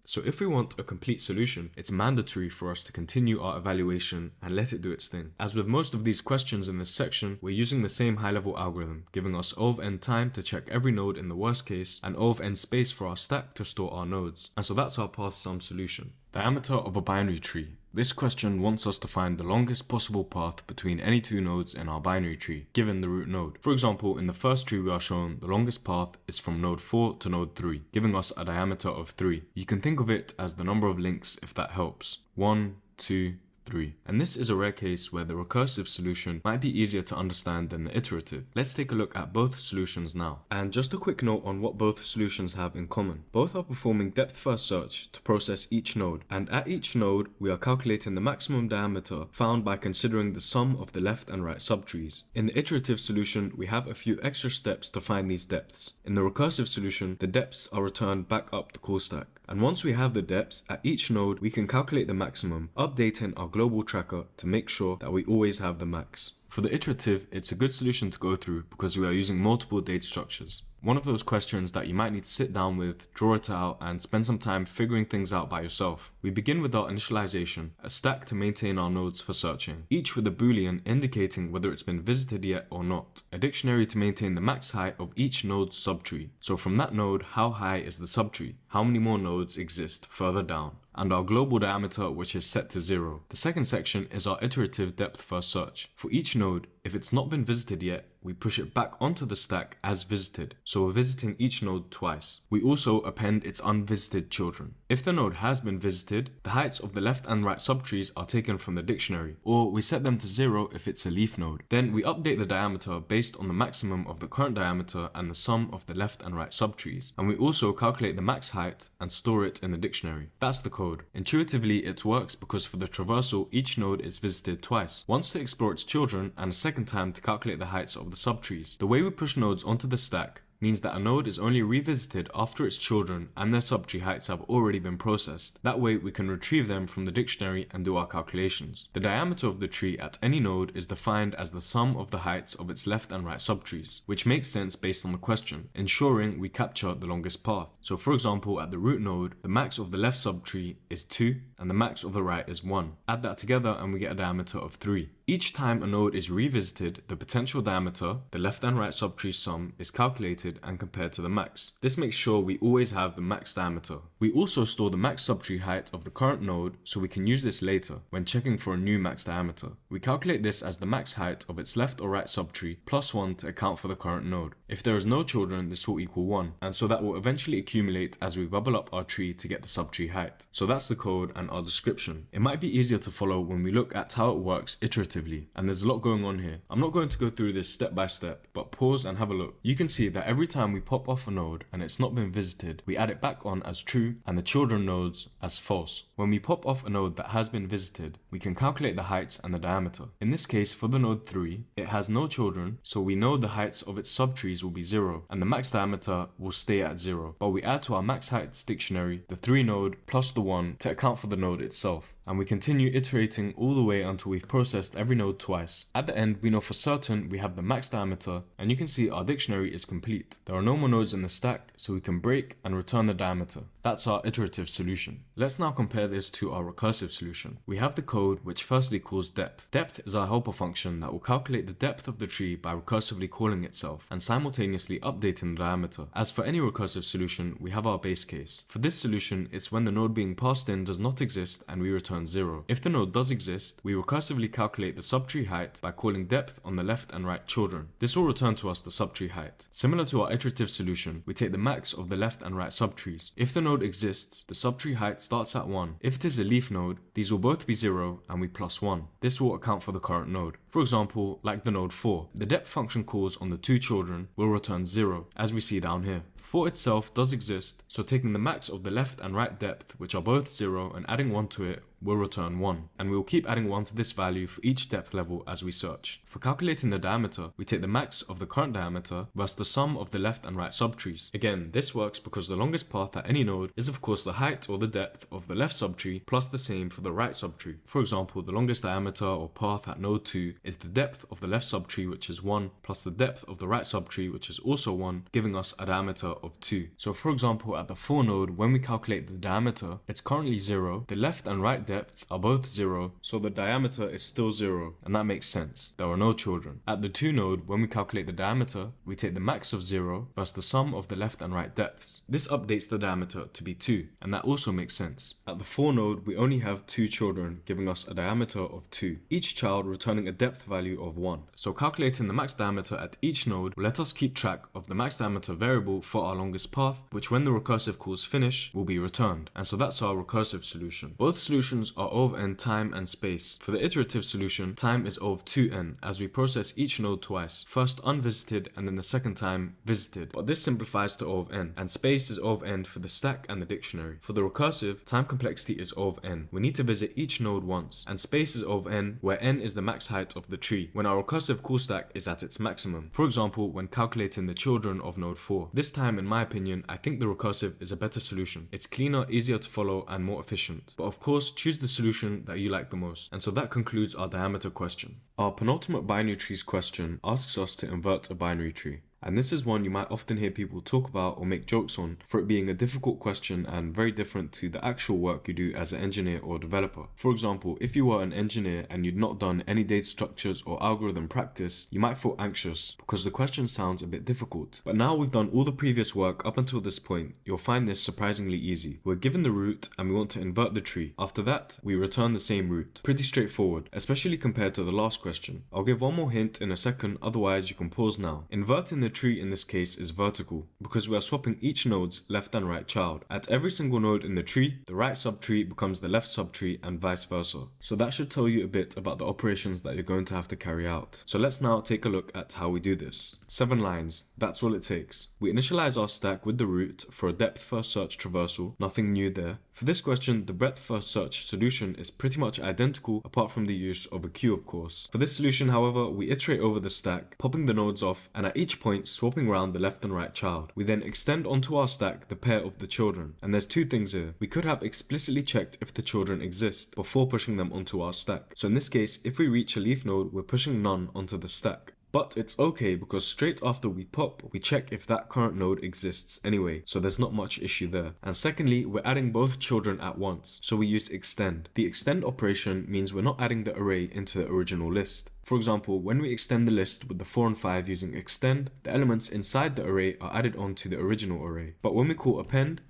So if we want a complete solution, it's mandatory for us to continue our evaluation and let it do its thing. As with most of these questions in this section, we're using the same high-level algorithm, giving us O of n time to check every node in the worst case, and O of n space for our stack to store our nodes. And so that's our path sum solution. Diameter of a binary tree. This question wants us to find the longest possible path between any 2 nodes in our binary tree, given the root node. For example, in the first tree we are shown, the longest path is from node 4 to node 3, giving us a diameter of 3. You can think of it as the number of links if that helps. 1, 2, 3. And this is a rare case where the recursive solution might be easier to understand than the iterative. Let's take a look at both solutions now. And just a quick note on what both solutions have in common. Both are performing depth first search to process each node, and at each node we are calculating the maximum diameter found by considering the sum of the left and right subtrees. In the iterative solution, we have a few extra steps to find these depths. In the recursive solution, the depths are returned back up the call stack. And once we have the depths at each node, we can calculate the maximum, updating our global tracker to make sure that we always have the max. For the iterative, it's a good solution to go through because we are using multiple data structures. One of those questions that you might need to sit down with, draw it out, and spend some time figuring things out by yourself. We begin with our initialization, a stack to maintain our nodes for searching, each with a boolean indicating whether it's been visited yet or not, a dictionary to maintain the max height of each node's subtree. So from that node, how high is the subtree? How many more nodes exist further down? And our global diameter, which is set to 0. The second section is our iterative depth first search. For each node, if it's not been visited yet, we push it back onto the stack as visited, so we're visiting each node twice. We also append its unvisited children. If the node has been visited, the heights of the left and right subtrees are taken from the dictionary, or we set them to 0 if it's a leaf node. Then we update the diameter based on the maximum of the current diameter and the sum of the left and right subtrees, and we also calculate the max height and store it in the dictionary. That's the code. Intuitively, it works because for the traversal, each node is visited twice, once to explore its children and a second time to calculate the heights of the subtrees. The way we push nodes onto the stack means that a node is only revisited after its children and their subtree heights have already been processed. That way we can retrieve them from the dictionary and do our calculations. The diameter of the tree at any node is defined as the sum of the heights of its left and right subtrees, which makes sense based on the question, ensuring we capture the longest path. So for example, at the root node, the max of the left subtree is 2 and the max of the right is 1. Add that together and we get a diameter of 3. Each time a node is revisited, the potential diameter, the left and right subtree sum, is calculated and compared to the max. This makes sure we always have the max diameter. We also store the max subtree height of the current node so we can use this later when checking for a new max diameter. We calculate this as the max height of its left or right subtree plus 1 to account for the current node. If there is no children, this will equal 1, and so that will eventually accumulate as we bubble up our tree to get the subtree height. So that's the code and our description. It might be easier to follow when we look at how it works iteratively, and there's a lot going on here. I'm not going to go through this step by step, but pause and have a look. You can see that every time we pop off a node and it's not been visited, we add it back on as true and the children nodes as false. When we pop off a node that has been visited, we can calculate the heights and the diameter. In this case, for the node 3, it has no children, so we know the heights of its subtrees will be 0 and the max diameter will stay at 0. But we add to our max heights dictionary the 3 node plus the 1 to account for the node itself. And we continue iterating all the way until we've processed every node twice. At the end, we know for certain we have the max diameter, and you can see our dictionary is complete. There are no more nodes in the stack, so we can break and return the diameter. That's our iterative solution. Let's now compare this to our recursive solution. We have the code which firstly calls depth. Depth is our helper function that will calculate the depth of the tree by recursively calling itself and simultaneously updating the diameter. As for any recursive solution, we have our base case. For this solution, it's when the node being passed in does not exist and we return 0. If the node does exist, we recursively calculate the subtree height by calling depth on the left and right children. This will return to us the subtree height. Similar to our iterative solution, we take the max of the left and right subtrees. If the node exists, the subtree height starts at 1. If it is a leaf node, these will both be 0 and we plus 1. This will account for the current node. For example, like the node 4, the depth function calls on the 2 children will return 0, as we see down here. 4 itself does exist, so taking the max of the left and right depth, which are both 0, and adding 1 to it will return 1, and we will keep adding 1 to this value for each depth level as we search. For calculating the diameter, we take the max of the current diameter versus the sum of the left and right subtrees. Again, this works because the longest path at any node is of course the height or the depth of the left subtree plus the same for the right subtree. For example, the longest diameter or path at node 2 is the depth of the left subtree, which is 1, plus the depth of the right subtree, which is also 1, giving us a diameter of 2. So for example, at the 4 node, when we calculate the diameter, it's currently 0, the left and right depth are both 0, so the diameter is still 0, and that makes sense. There are no children. At the 2 node, when we calculate the diameter, we take the max of 0 versus the sum of the left and right depths. This updates the diameter to be 2, and that also makes sense. At the 4 node, we only have 2 children, giving us a diameter of 2, each child returning a depth value of 1. So calculating the max diameter at each node will let us keep track of the max diameter variable for our longest path, which when the recursive calls finish will be returned. And so that's our recursive solution. Both solutions are O of n time and space. For the iterative solution, time is O of 2n as we process each node twice, first unvisited and then the second time visited. But this simplifies to O of n, and space is O of n for the stack and the dictionary. For the recursive, time complexity is O of n. We need to visit each node once, and space is O of n, where n is the max height of the tree, when our recursive call stack is at its maximum. For example, when calculating the children of node 4. This time, in my opinion, I think the recursive is a better solution. It's cleaner, easier to follow, and more efficient. But of course, choose the solution that you like the most. And so that concludes our diameter question. Our penultimate binary trees question asks us to invert a binary tree. And this is one you might often hear people talk about or make jokes on for it being a difficult question and very different to the actual work you do as an engineer or developer. For example, if you were an engineer and you'd not done any data structures or algorithm practice, you might feel anxious because the question sounds a bit difficult. But now we've done all the previous work up until this point, you'll find this surprisingly easy. We're given the root and we want to invert the tree. After that, we return the same root. Pretty straightforward, especially compared to the last question. I'll give one more hint in a second, otherwise you can pause now. Inverting the tree in this case is vertical because we are swapping each node's left and right child. At every single node in the tree, the right subtree becomes the left subtree and vice versa. So that should tell you a bit about the operations that you're going to have to carry out. So let's now take a look at how we do this. 7 lines, that's all it takes. We initialize our stack with the root for a depth first search traversal, nothing new there. For this question, the breadth first search solution is pretty much identical apart from the use of a queue of course. For this solution however, we iterate over the stack, popping the nodes off and at each point swapping around the left and right child. We then extend onto our stack the pair of the children. And there's 2 things here. We could have explicitly checked if the children exist before pushing them onto our stack. So in this case, if we reach a leaf node, we're pushing none onto the stack. But it's okay because straight after we pop, we check if that current node exists anyway, so there's not much issue there. And secondly, we're adding both children at once, so we use extend. The extend operation means we're not adding the array into the original list. For example, when we extend the list with the 4 and 5 using extend, the elements inside the array are added onto the original array. But when we call append,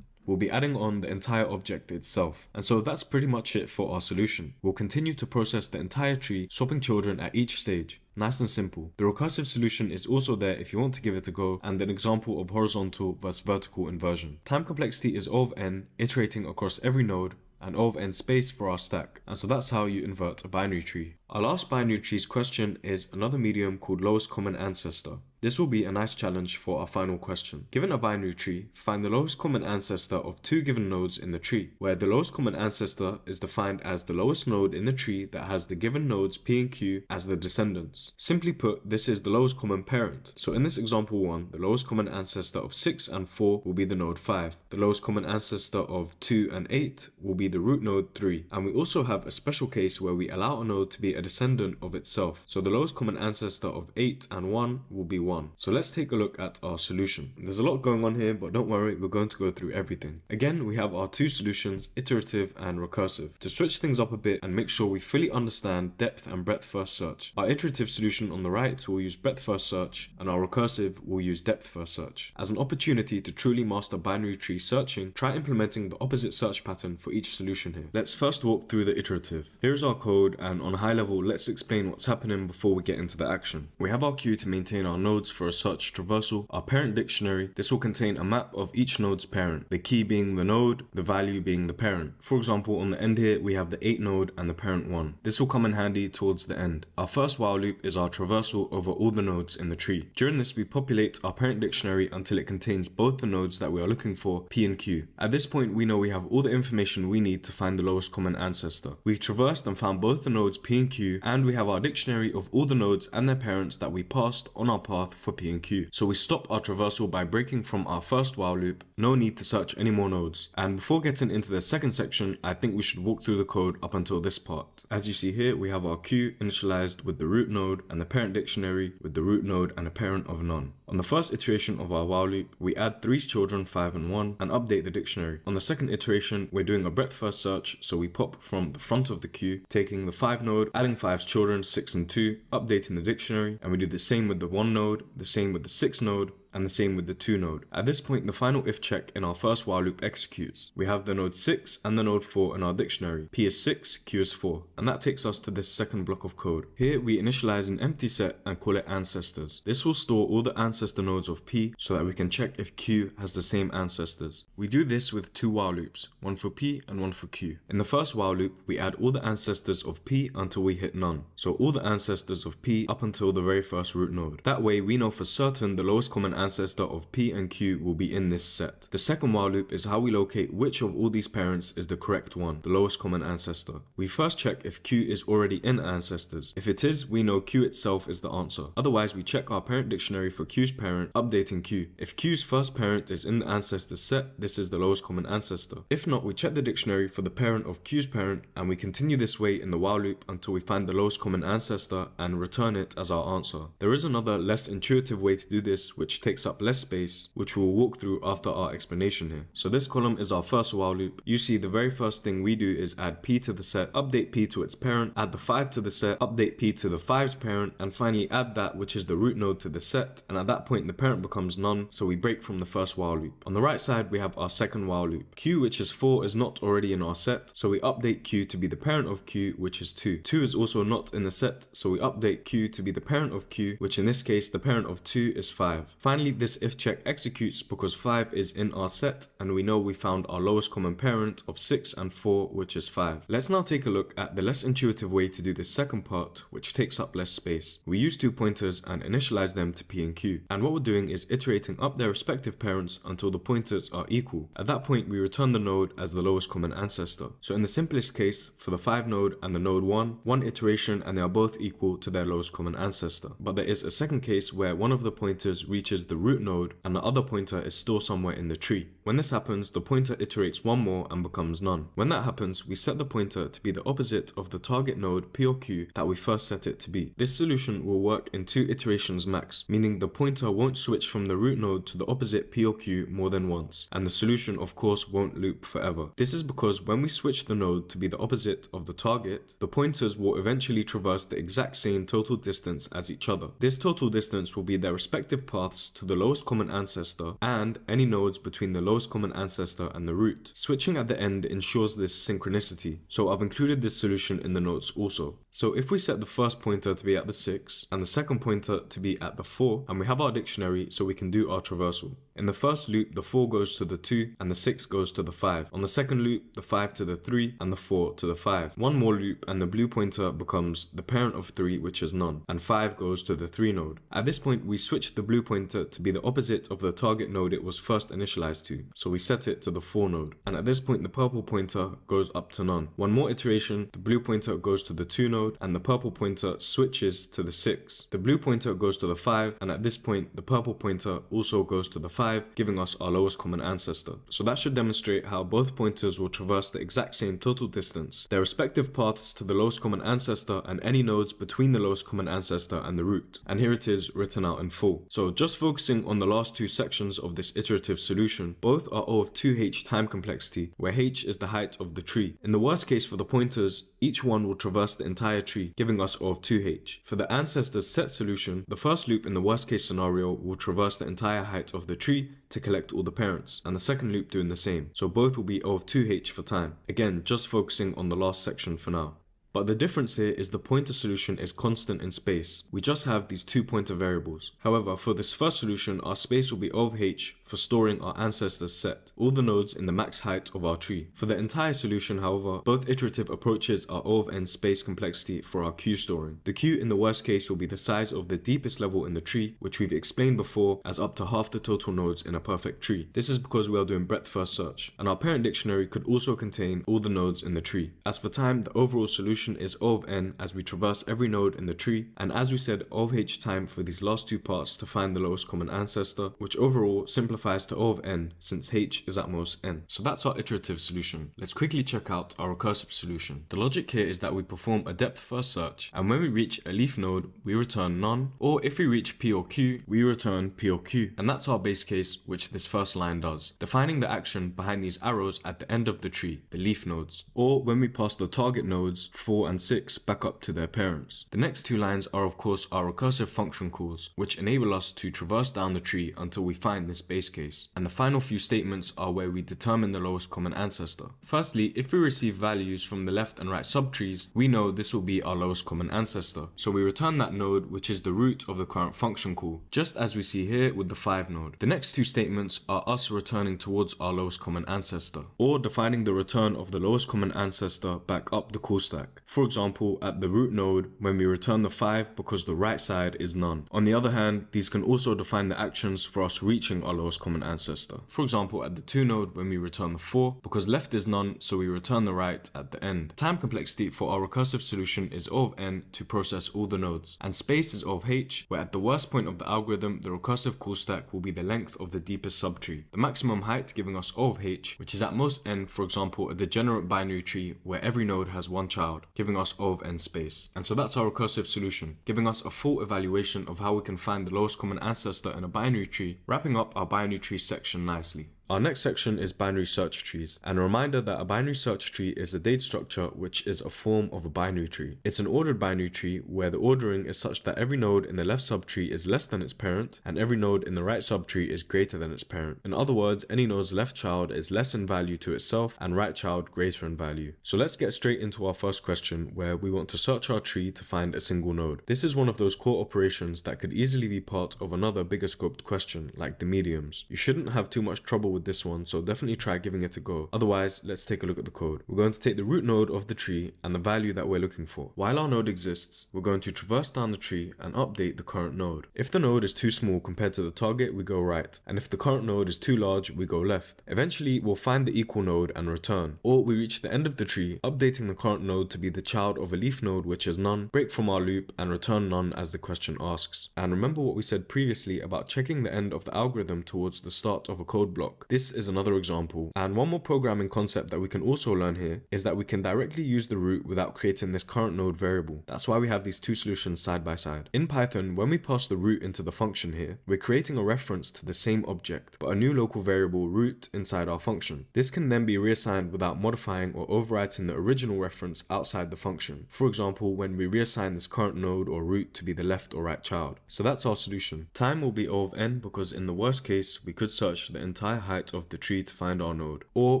we'll be adding on the entire object itself. And so that's pretty much it for our solution. We'll continue to process the entire tree, swapping children at each stage. Nice and simple. The recursive solution is also there if you want to give it a go, and an example of horizontal versus vertical inversion. Time complexity is O of n, iterating across every node, and O of n space for our stack. And so that's how you invert a binary tree. Our last binary trees question is another medium called lowest common ancestor. This will be a nice challenge for our final question. Given a binary tree, find the lowest common ancestor of two given nodes in the tree, where the lowest common ancestor is defined as the lowest node in the tree that has the given nodes P and Q as the descendants. Simply put, this is the lowest common parent. So in this example 1, the lowest common ancestor of 6 and 4 will be the node 5. The lowest common ancestor of 2 and 8 will be the root node 3. And we also have a special case where we allow a node to be a descendant of itself. So the lowest common ancestor of 8 and 1 will be 1. So let's take a look at our solution. There's a lot going on here, but don't worry, we're going to go through everything. Again, we have our two solutions, iterative and recursive. To switch things up a bit and make sure we fully understand depth and breadth first search, our iterative solution on the right will use breadth first search, and our recursive will use depth first search. As an opportunity to truly master binary tree searching, try implementing the opposite search pattern for each solution here. Let's first walk through the iterative. Here's our code, and on a high level, let's explain what's happening before we get into the action. We have our queue to maintain our nodes for a search traversal, our parent dictionary. This will contain a map of each node's parent, the key being the node, the value being the parent. For example, on the end here, we have the 8 node and the parent 1. This will come in handy towards the end. Our first while loop is our traversal over all the nodes in the tree. During this, we populate our parent dictionary until it contains both the nodes that we are looking for, P and Q. At this point, we know we have all the information we need to find the lowest common ancestor. We've traversed and found both the nodes P and Q, and we have our dictionary of all the nodes and their parents that we passed on our path for P and Q. So we stop our traversal by breaking from our first while loop. No need to search any more nodes. And before getting into the second section, I think we should walk through the code up until this part. As you see here, we have our queue initialized with the root node and the parent dictionary with the root node and a parent of none. On the first iteration of our while loop, we add 3's children 5 and 1 and update the dictionary. On the second iteration, we're doing a breadth first search, so we pop from the front of the queue, taking the 5 node, adding 5's children 6 and 2, updating the dictionary, and we do the same with the 1 node, the same with the 6 node, and the same with the 2 node. At this point, the final if check in our first while loop executes. We have the node 6 and the node 4 in our dictionary. P is 6, Q is 4, and that takes us to this second block of code. Here we initialize an empty set and call it ancestors. This will store all the ancestor nodes of P so that we can check if Q has the same ancestors. We do this with 2 while loops, one for P and one for Q. In the first while loop, we add all the ancestors of P until we hit none. So all the ancestors of P up until the very first root node. That way we know for certain the lowest common ancestor of P and Q will be in this set. The second while loop is how we locate which of all these parents is the correct one, the lowest common ancestor. We first check if Q is already in ancestors. If it is, we know Q itself is the answer. Otherwise, we check our parent dictionary for Q's parent, updating Q. If Q's first parent is in the ancestors set, this is the lowest common ancestor. If not, we check the dictionary for the parent of Q's parent, and we continue this way in the while loop until we find the lowest common ancestor and return it as our answer. There is another less intuitive way to do this, which takes up less space, which we'll walk through after our explanation here. So this column is our first while loop. You see the very first thing we do is add P to the set, update P to its parent, add the 5 to the set, update P to the 5's parent, and finally add that which is the root node to the set, and at that point the parent becomes none, so we break from the first while loop. On the right side we have our second while loop. Q, which is 4, is not already in our set, so we update Q to be the parent of Q, which is 2. 2 is also not in the set, so we update Q to be the parent of Q, which in this case the parent of 2 is 5. Finally, this if check executes because 5 is in our set, and we know we found our lowest common parent of 6 and 4, which is 5. Let's now take a look at the less intuitive way to do this second part, which takes up less space. We use 2 pointers and initialize them to P and Q, and what we're doing is iterating up their respective parents until the pointers are equal. At that point, we return the node as the lowest common ancestor. So in the simplest case, for the 5 node and the node 1, one iteration and they are both equal to their lowest common ancestor. But there is a second case where one of the pointers reaches is the root node and the other pointer is still somewhere in the tree. When this happens, the pointer iterates one more and becomes none. When that happens, we set the pointer to be the opposite of the target node P or Q that we first set it to be. This solution will work in 2 iterations max, meaning the pointer won't switch from the root node to the opposite P or Q more than once, and the solution of course won't loop forever. This is because when we switch the node to be the opposite of the target, the pointers will eventually traverse the exact same total distance as each other. This total distance will be their respective paths to the lowest common ancestor and any nodes between the lowest common ancestor and the root. Switching at the end ensures this synchronicity, so I've included this solution in the notes also. So if we set the first pointer to be at the 6 and the second pointer to be at the 4, and we have our dictionary so we can do our traversal. In the first loop, the 4 goes to the 2 and the 6 goes to the 5. On the second loop, the 5 to the 3 and the 4 to the 5. One more loop and the blue pointer becomes the parent of 3, which is none, and 5 goes to the 3 node. At this point, we switch the blue pointer to be the opposite of the target node it was first initialized to, so we set it to the 4 node. And at this point, the purple pointer goes up to none. One more iteration, the blue pointer goes to the 2 node and the purple pointer switches to the 6. The blue pointer goes to the 5, and at this point, the purple pointer also goes to the 5, giving us our lowest common ancestor. So that should demonstrate how both pointers will traverse the exact same total distance, their respective paths to the lowest common ancestor and any nodes between the lowest common ancestor and the root. And here it is written out in full. So just focusing on the last 2 sections of this iterative solution, both are O of 2h time complexity, where h is the height of the tree. In the worst case for the pointers, each one will traverse the entire tree, giving us O of 2h. For the ancestors set solution, the first loop in the worst case scenario will traverse the entire height of the tree to collect all the parents, and the second loop doing the same. So both will be O of 2h for time. Again, just focusing on the last section for now. But the difference here is the pointer solution is constant in space. We just have these 2 pointer variables. However, for this first solution, our space will be O of h for storing our ancestors set, all the nodes in the max height of our tree. For the entire solution, however, both iterative approaches are O of n space complexity for our queue storing. The queue in the worst case will be the size of the deepest level in the tree, which we've explained before as up to half the total nodes in a perfect tree. This is because we are doing breadth first search, and our parent dictionary could also contain all the nodes in the tree. As for time, the overall solution is O of n as we traverse every node in the tree, and as we said, O of h time for these last 2 parts to find the lowest common ancestor, which overall simplifies to O of n since h is at most n. So that's our iterative solution. Let's quickly check out our recursive solution. The logic here is that we perform a depth first search, and when we reach a leaf node, we return none, or if we reach P or Q, we return P or Q. And that's our base case, which this first line does, defining the action behind these arrows at the end of the tree, the leaf nodes, or when we pass the target nodes 4 and 6 back up to their parents. The next 2 lines are of course our recursive function calls, which enable us to traverse down the tree until we find this base case. And the final few statements are where we determine the lowest common ancestor. Firstly, if we receive values from the left and right subtrees, we know this will be our lowest common ancestor. So we return that node, which is the root of the current function call, just as we see here with the 5 node. The next 2 statements are us returning towards our lowest common ancestor, or defining the return of the lowest common ancestor back up the call stack. For example, at the root node, when we return the 5 because the right side is none. On the other hand, these can also define the actions for us reaching our lowest common ancestor. For example, at the 2 node, when we return the 4, because left is none, so we return the right at the end. Time complexity for our recursive solution is O of n to process all the nodes, and space is O of h, where at the worst point of the algorithm, the recursive call stack will be the length of the deepest subtree. The maximum height giving us O of h, which is at most n, for example, a degenerate binary tree where every node has 1 child, giving us O of n space. And so that's our recursive solution, giving us a full evaluation of how we can find the lowest common ancestor in a binary tree, wrapping up our binary tree section nicely. Our next section is binary search trees, and a reminder that a binary search tree is a data structure which is a form of a binary tree. It's an ordered binary tree where the ordering is such that every node in the left subtree is less than its parent, and every node in the right subtree is greater than its parent. In other words, any node's left child is less in value to itself, and right child greater in value. So let's get straight into our first question, where we want to search our tree to find a single node. This is one of those core operations that could easily be part of another bigger scoped question, like the mediums. You shouldn't have too much trouble with this one, so definitely try giving it a go. Otherwise, let's take a look at the code. We're going to take the root node of the tree and the value that we're looking for. While our node exists, we're going to traverse down the tree and update the current node. If the node is too small compared to the target, we go right, and if the current node is too large, we go left. Eventually, we'll find the equal node and return, or we reach the end of the tree, updating the current node to be the child of a leaf node which is none, break from our loop and return none as the question asks. And remember what we said previously about checking the end of the algorithm towards the start of a code block. This is another example. And one more programming concept that we can also learn here is that we can directly use the root without creating this current node variable. That's why we have these two solutions side by side. In Python, when we pass the root into the function here, we're creating a reference to the same object, but a new local variable root inside our function. This can then be reassigned without modifying or overwriting the original reference outside the function. For example, when we reassign this current node or root to be the left or right child. So that's our solution. Time will be O of n because in the worst case, we could search the entire height of the tree to find our node, or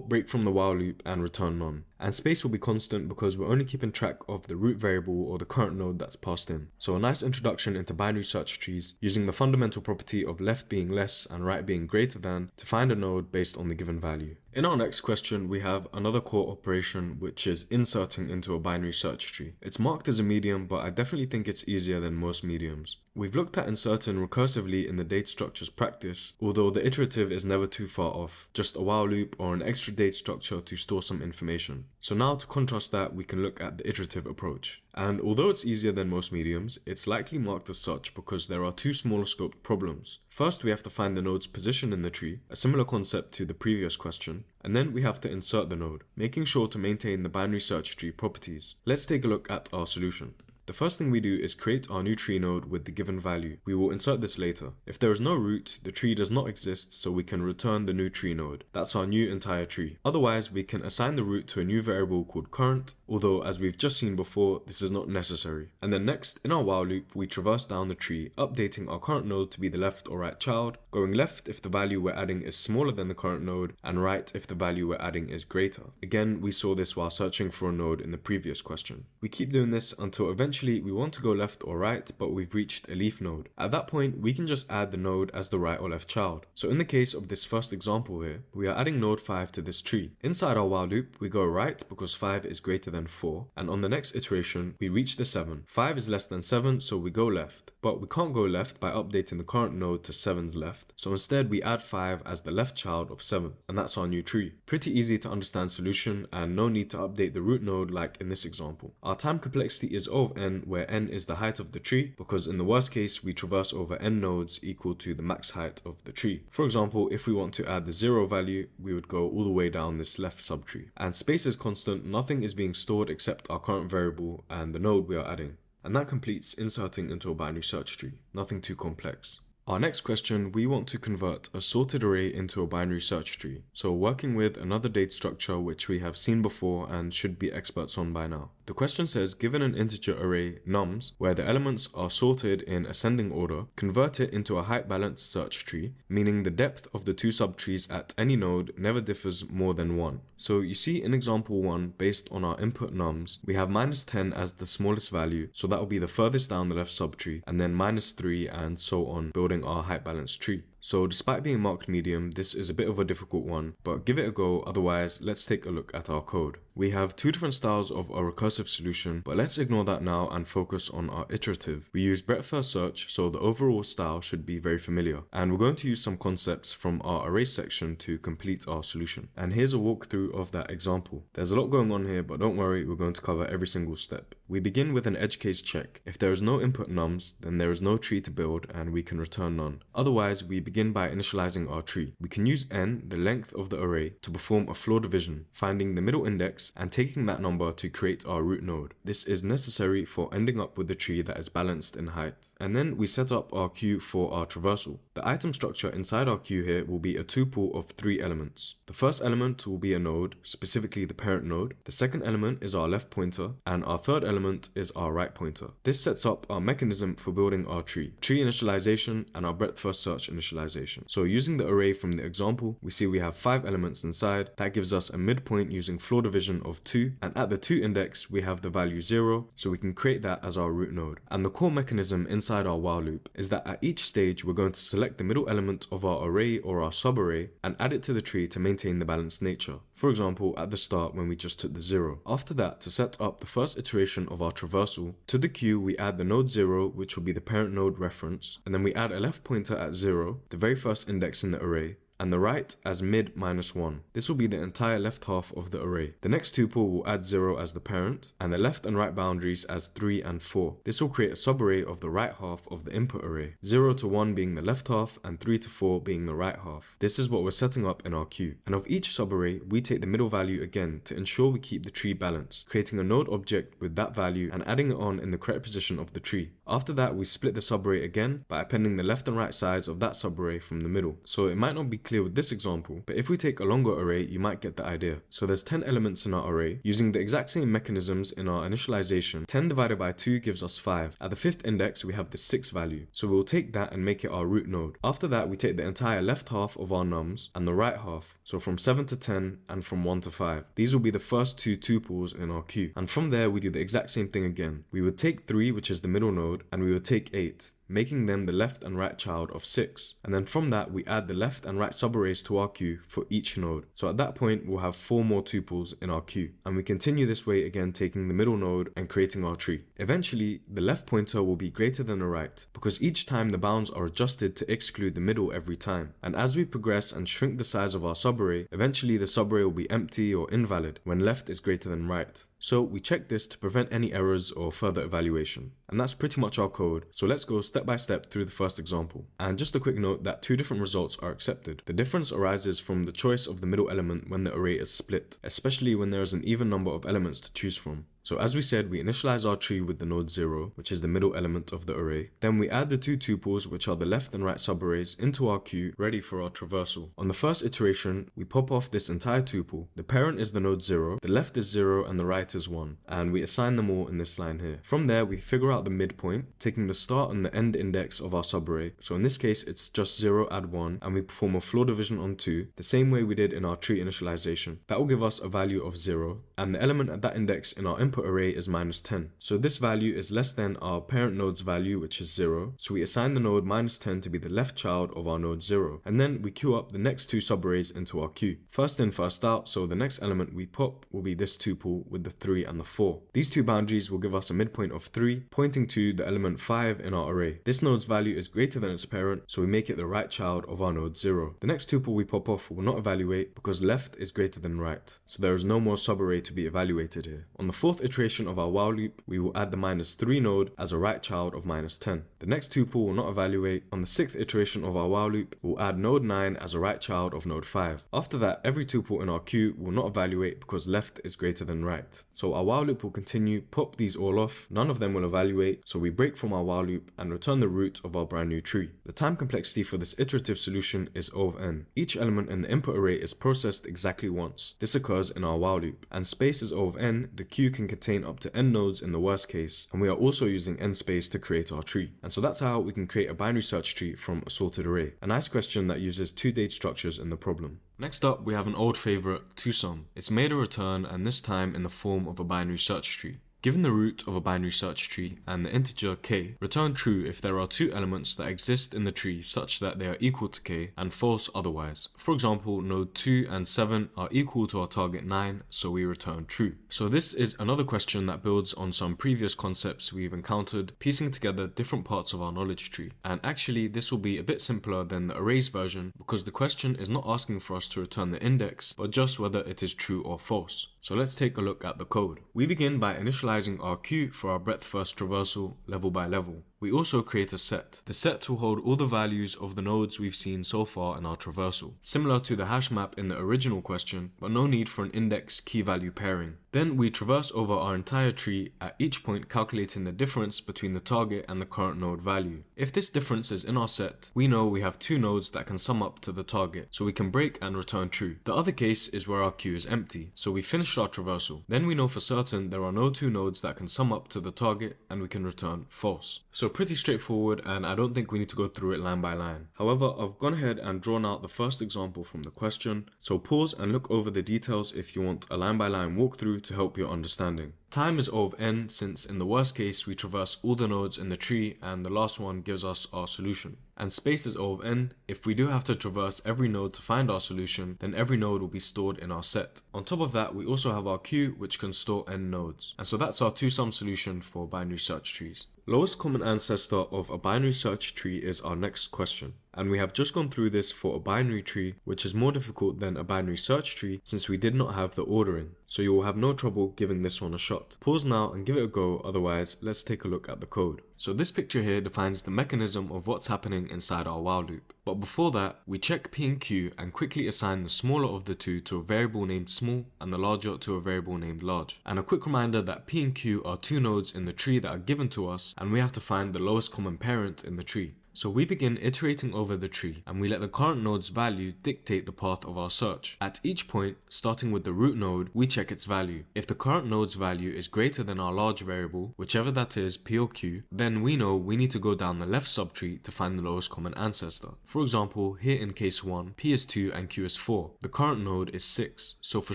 break from the while loop and return none. And space will be constant because we're only keeping track of the root variable or the current node that's passed in. So a nice introduction into binary search trees using the fundamental property of left being less and right being greater than to find a node based on the given value. In our next question, we have another core operation which is inserting into a binary search tree. It's marked as a medium, but I definitely think it's easier than most mediums. We've looked at inserting recursively in the date structures practice, although the iterative is never too far off, just a while loop or an extra date structure to store some information. So now to contrast that, we can look at the iterative approach. And although it's easier than most mediums, it's likely marked as such because there are two smaller scoped problems. First, we have to find the node's position in the tree, a similar concept to the previous question, and then we have to insert the node, making sure to maintain the binary search tree properties. Let's take a look at our solution. The first thing we do is create our new tree node with the given value. We will insert this later. If there is no root, the tree does not exist, so we can return the new tree node. That's our new entire tree. Otherwise, we can assign the root to a new variable called current, although as we've just seen before, this is not necessary. And then next, in our while loop, we traverse down the tree, updating our current node to be the left or right child, going left if the value we're adding is smaller than the current node, and right if the value we're adding is greater. Again, we saw this while searching for a node in the previous question. We keep doing this until eventually we want to go left or right, but we've reached a leaf node. At that point, we can just add the node as the right or left child. So in the case of this first example here, we are adding node 5 to this tree. Inside our while loop, we go right because 5 is greater than 4, and on the next iteration, we reach the 7. 5 is less than 7, so we go left. But we can't go left by updating the current node to 7's left, so instead we add 5 as the left child of 7, and that's our new tree. Pretty easy to understand solution, and no need to update the root node like in this example. Our time complexity is O of n, where n is the height of the tree, because in the worst case we traverse over n nodes equal to the max height of the tree. For example, if we want to add the 0 value, we would go all the way down this left subtree. And space is constant, nothing is being stored except our current variable and the node we are adding. And that completes inserting into a binary search tree. Nothing too complex. Our next question, we want to convert a sorted array into a binary search tree. So working with another date structure which we have seen before and should be experts on by now. The question says, given an integer array nums, where the elements are sorted in ascending order, convert it into a height balanced search tree, meaning the depth of the two subtrees at any node never differs more than 1. So you see in example 1, based on our input nums, we have -10 as the smallest value, so that will be the furthest down the left subtree, and then -3 and so on, building our height balanced tree. So despite being marked medium, this is a bit of a difficult one, but give it a go. Otherwise, let's take a look at our code. We have two different styles of our recursive solution, but let's ignore that now and focus on our iterative. We use breadth first search, so the overall style should be very familiar. And we're going to use some concepts from our array section to complete our solution. And here's a walkthrough of that example. There's a lot going on here, but don't worry, we're going to cover every single step. We begin with an edge case check. If there is no input nums, then there is no tree to build and we can return none. Otherwise, we begin by initializing our tree. We can use n, the length of the array, to perform a floor division, finding the middle index and taking that number to create our root node. This is necessary for ending up with a tree that is balanced in height. And then we set up our queue for our traversal. The item structure inside our queue here will be a tuple of 3 elements. The first element will be a node, specifically the parent node. The second element is our left pointer, and our third element is our right pointer. This sets up our mechanism for building our tree initialization and our breadth first search initialization. initialization. So using the array from the example, we see we have 5 elements inside. That gives us a midpoint using floor division of 2, and at the 2 index we have the value 0, so we can create that as our root node. And the core mechanism inside our while loop is that at each stage we're going to select the middle element of our array or our subarray and add it to the tree to maintain the balanced nature. For example, at the start when we just took the 0. After that, to set up the first iteration of our traversal, to the queue we add the node 0, which will be the parent node reference, and then we add a left pointer at 0, the very first index in the array, and the right as mid -1. This will be the entire left half of the array. The next tuple will add 0 as the parent, and the left and right boundaries as 3 and 4. This will create a subarray of the right half of the input array, 0 to 1 being the left half and 3 to 4 being the right half. This is what we're setting up in our queue. And of each subarray, we take the middle value again to ensure we keep the tree balanced, creating a node object with that value and adding it on in the correct position of the tree. After that, we split the subarray again by appending the left and right sides of that subarray from the middle. So it might not be clear with this example, but if we take a longer array, you might get the idea. So there's 10 elements in our array. Using the exact same mechanisms in our initialization, 10 divided by 2 gives us 5. At the 5th index, we have the 6 value. So we'll take that and make it our root node. After that, we take the entire left half of our nums and the right half. So from 7 to 10 and from 1 to 5. These will be the first 2 tuples in our queue. And from there, we do the exact same thing again. We would take 3, which is the middle node, and we would take 8. Making them the left and right child of 6. And then from that, we add the left and right subarrays to our queue for each node. So at that point, we'll have 4 more tuples in our queue. And we continue this way again, taking the middle node and creating our tree. Eventually, the left pointer will be greater than the right, because each time the bounds are adjusted to exclude the middle every time. And as we progress and shrink the size of our subarray, eventually the subarray will be empty or invalid when left is greater than right. So we check this to prevent any errors or further evaluation. And that's pretty much our code. So let's go step by step through the first example. And just a quick note that 2 different results are accepted. The difference arises from the choice of the middle element when the array is split, especially when there is an even number of elements to choose from. So as we said, we initialize our tree with the node 0, which is the middle element of the array. Then we add the 2 tuples, which are the left and right subarrays, into our queue, ready for our traversal. On the first iteration, we pop off this entire tuple. The parent is the node 0, the left is 0, and the right is 1. And we assign them all in this line here. From there, we figure out the midpoint, taking the start and the end index of our subarray. So in this case, it's just 0 add 1, and we perform a floor division on 2, the same way we did in our tree initialization. That will give us a value of 0, and the element at that index in our input array is -10. So this value is less than our parent node's value, which is 0. So we assign the node -10 to be the left child of our node 0. And then we queue up the next 2 subarrays into our queue. First in, first out, so the next element we pop will be this tuple with the 3 and the 4. These 2 boundaries will give us a midpoint of 3, pointing to the element 5 in our array. This node's value is greater than its parent, so we make it the right child of our node 0. The next tuple we pop off will not evaluate because left is greater than right. So there is no more subarray to be evaluated here. On the 4th iteration of our while loop, we will add the -3 node as a right child of -10. The next tuple will not evaluate. On the 6th iteration of our while loop, we'll add node 9 as a right child of node 5. After that, every tuple in our queue will not evaluate because left is greater than right. So our while loop will continue, pop these all off, none of them will evaluate, so we break from our while loop and return the root of our brand new tree. The time complexity for this iterative solution is O of n. Each element in the input array is processed exactly once. This occurs in our while loop. And space is O of n, the queue can contain up to n nodes in the worst case, and we are also using n space to create our tree. And so that's how we can create a binary search tree from a sorted array. A nice question that uses 2 date structures in the problem. Next up, we have an old favorite, toSum. It's made a return, and this time in the form of a binary search tree. Given the root of a binary search tree and the integer k, return true if there are 2 elements that exist in the tree such that they are equal to k, and false otherwise. For example, node 2 and 7 are equal to our target 9, so we return true. So this is another question that builds on some previous concepts we've encountered, piecing together different parts of our knowledge tree. And actually, this will be a bit simpler than the arrays version because the question is not asking for us to return the index, but just whether it is true or false. So let's take a look at the code. We begin by initializing our queue for our breadth first traversal level by level. We also create a set. The set will hold all the values of the nodes we've seen so far in our traversal, similar to the hash map in the original question, but no need for an index key value pairing. Then we traverse over our entire tree, at each point calculating the difference between the target and the current node value. If this difference is in our set, we know we have 2 nodes that can sum up to the target, so we can break and return true. The other case is where our queue is empty, so we finished our traversal. Then we know for certain there are no 2 nodes that can sum up to the target, and we can return false. So pretty straightforward, and I don't think we need to go through it line by line. However, I've gone ahead and drawn out the first example from the question, so pause and look over the details if you want a line by line walkthrough to help your understanding. Time is O of n, since in the worst case we traverse all the nodes in the tree and the last one gives us our solution. And space is O of n. If we do have to traverse every node to find our solution, then every node will be stored in our set. On top of that, we also have our queue, which can store n nodes. And so that's our two-sum solution for binary search trees. Lowest common ancestor of a binary search tree is our next question. And we have just gone through this for a binary tree, which is more difficult than a binary search tree since we did not have the ordering. So you will have no trouble giving this one a shot. Pause now and give it a go, otherwise let's take a look at the code. So this picture here defines the mechanism of what's happening inside our while loop. But before that, we check P and Q and quickly assign the smaller of the two to a variable named small and the larger to a variable named large. And a quick reminder that P and Q are two nodes in the tree that are given to us, and we have to find the lowest common parent in the tree. So we begin iterating over the tree and we let the current node's value dictate the path of our search. At each point, starting with the root node, we check its value. If the current node's value is greater than our large variable, whichever that is, P or Q, then we know we need to go down the left subtree to find the lowest common ancestor. For example, here in case 1, P is 2 and Q is 4. The current node is 6. So for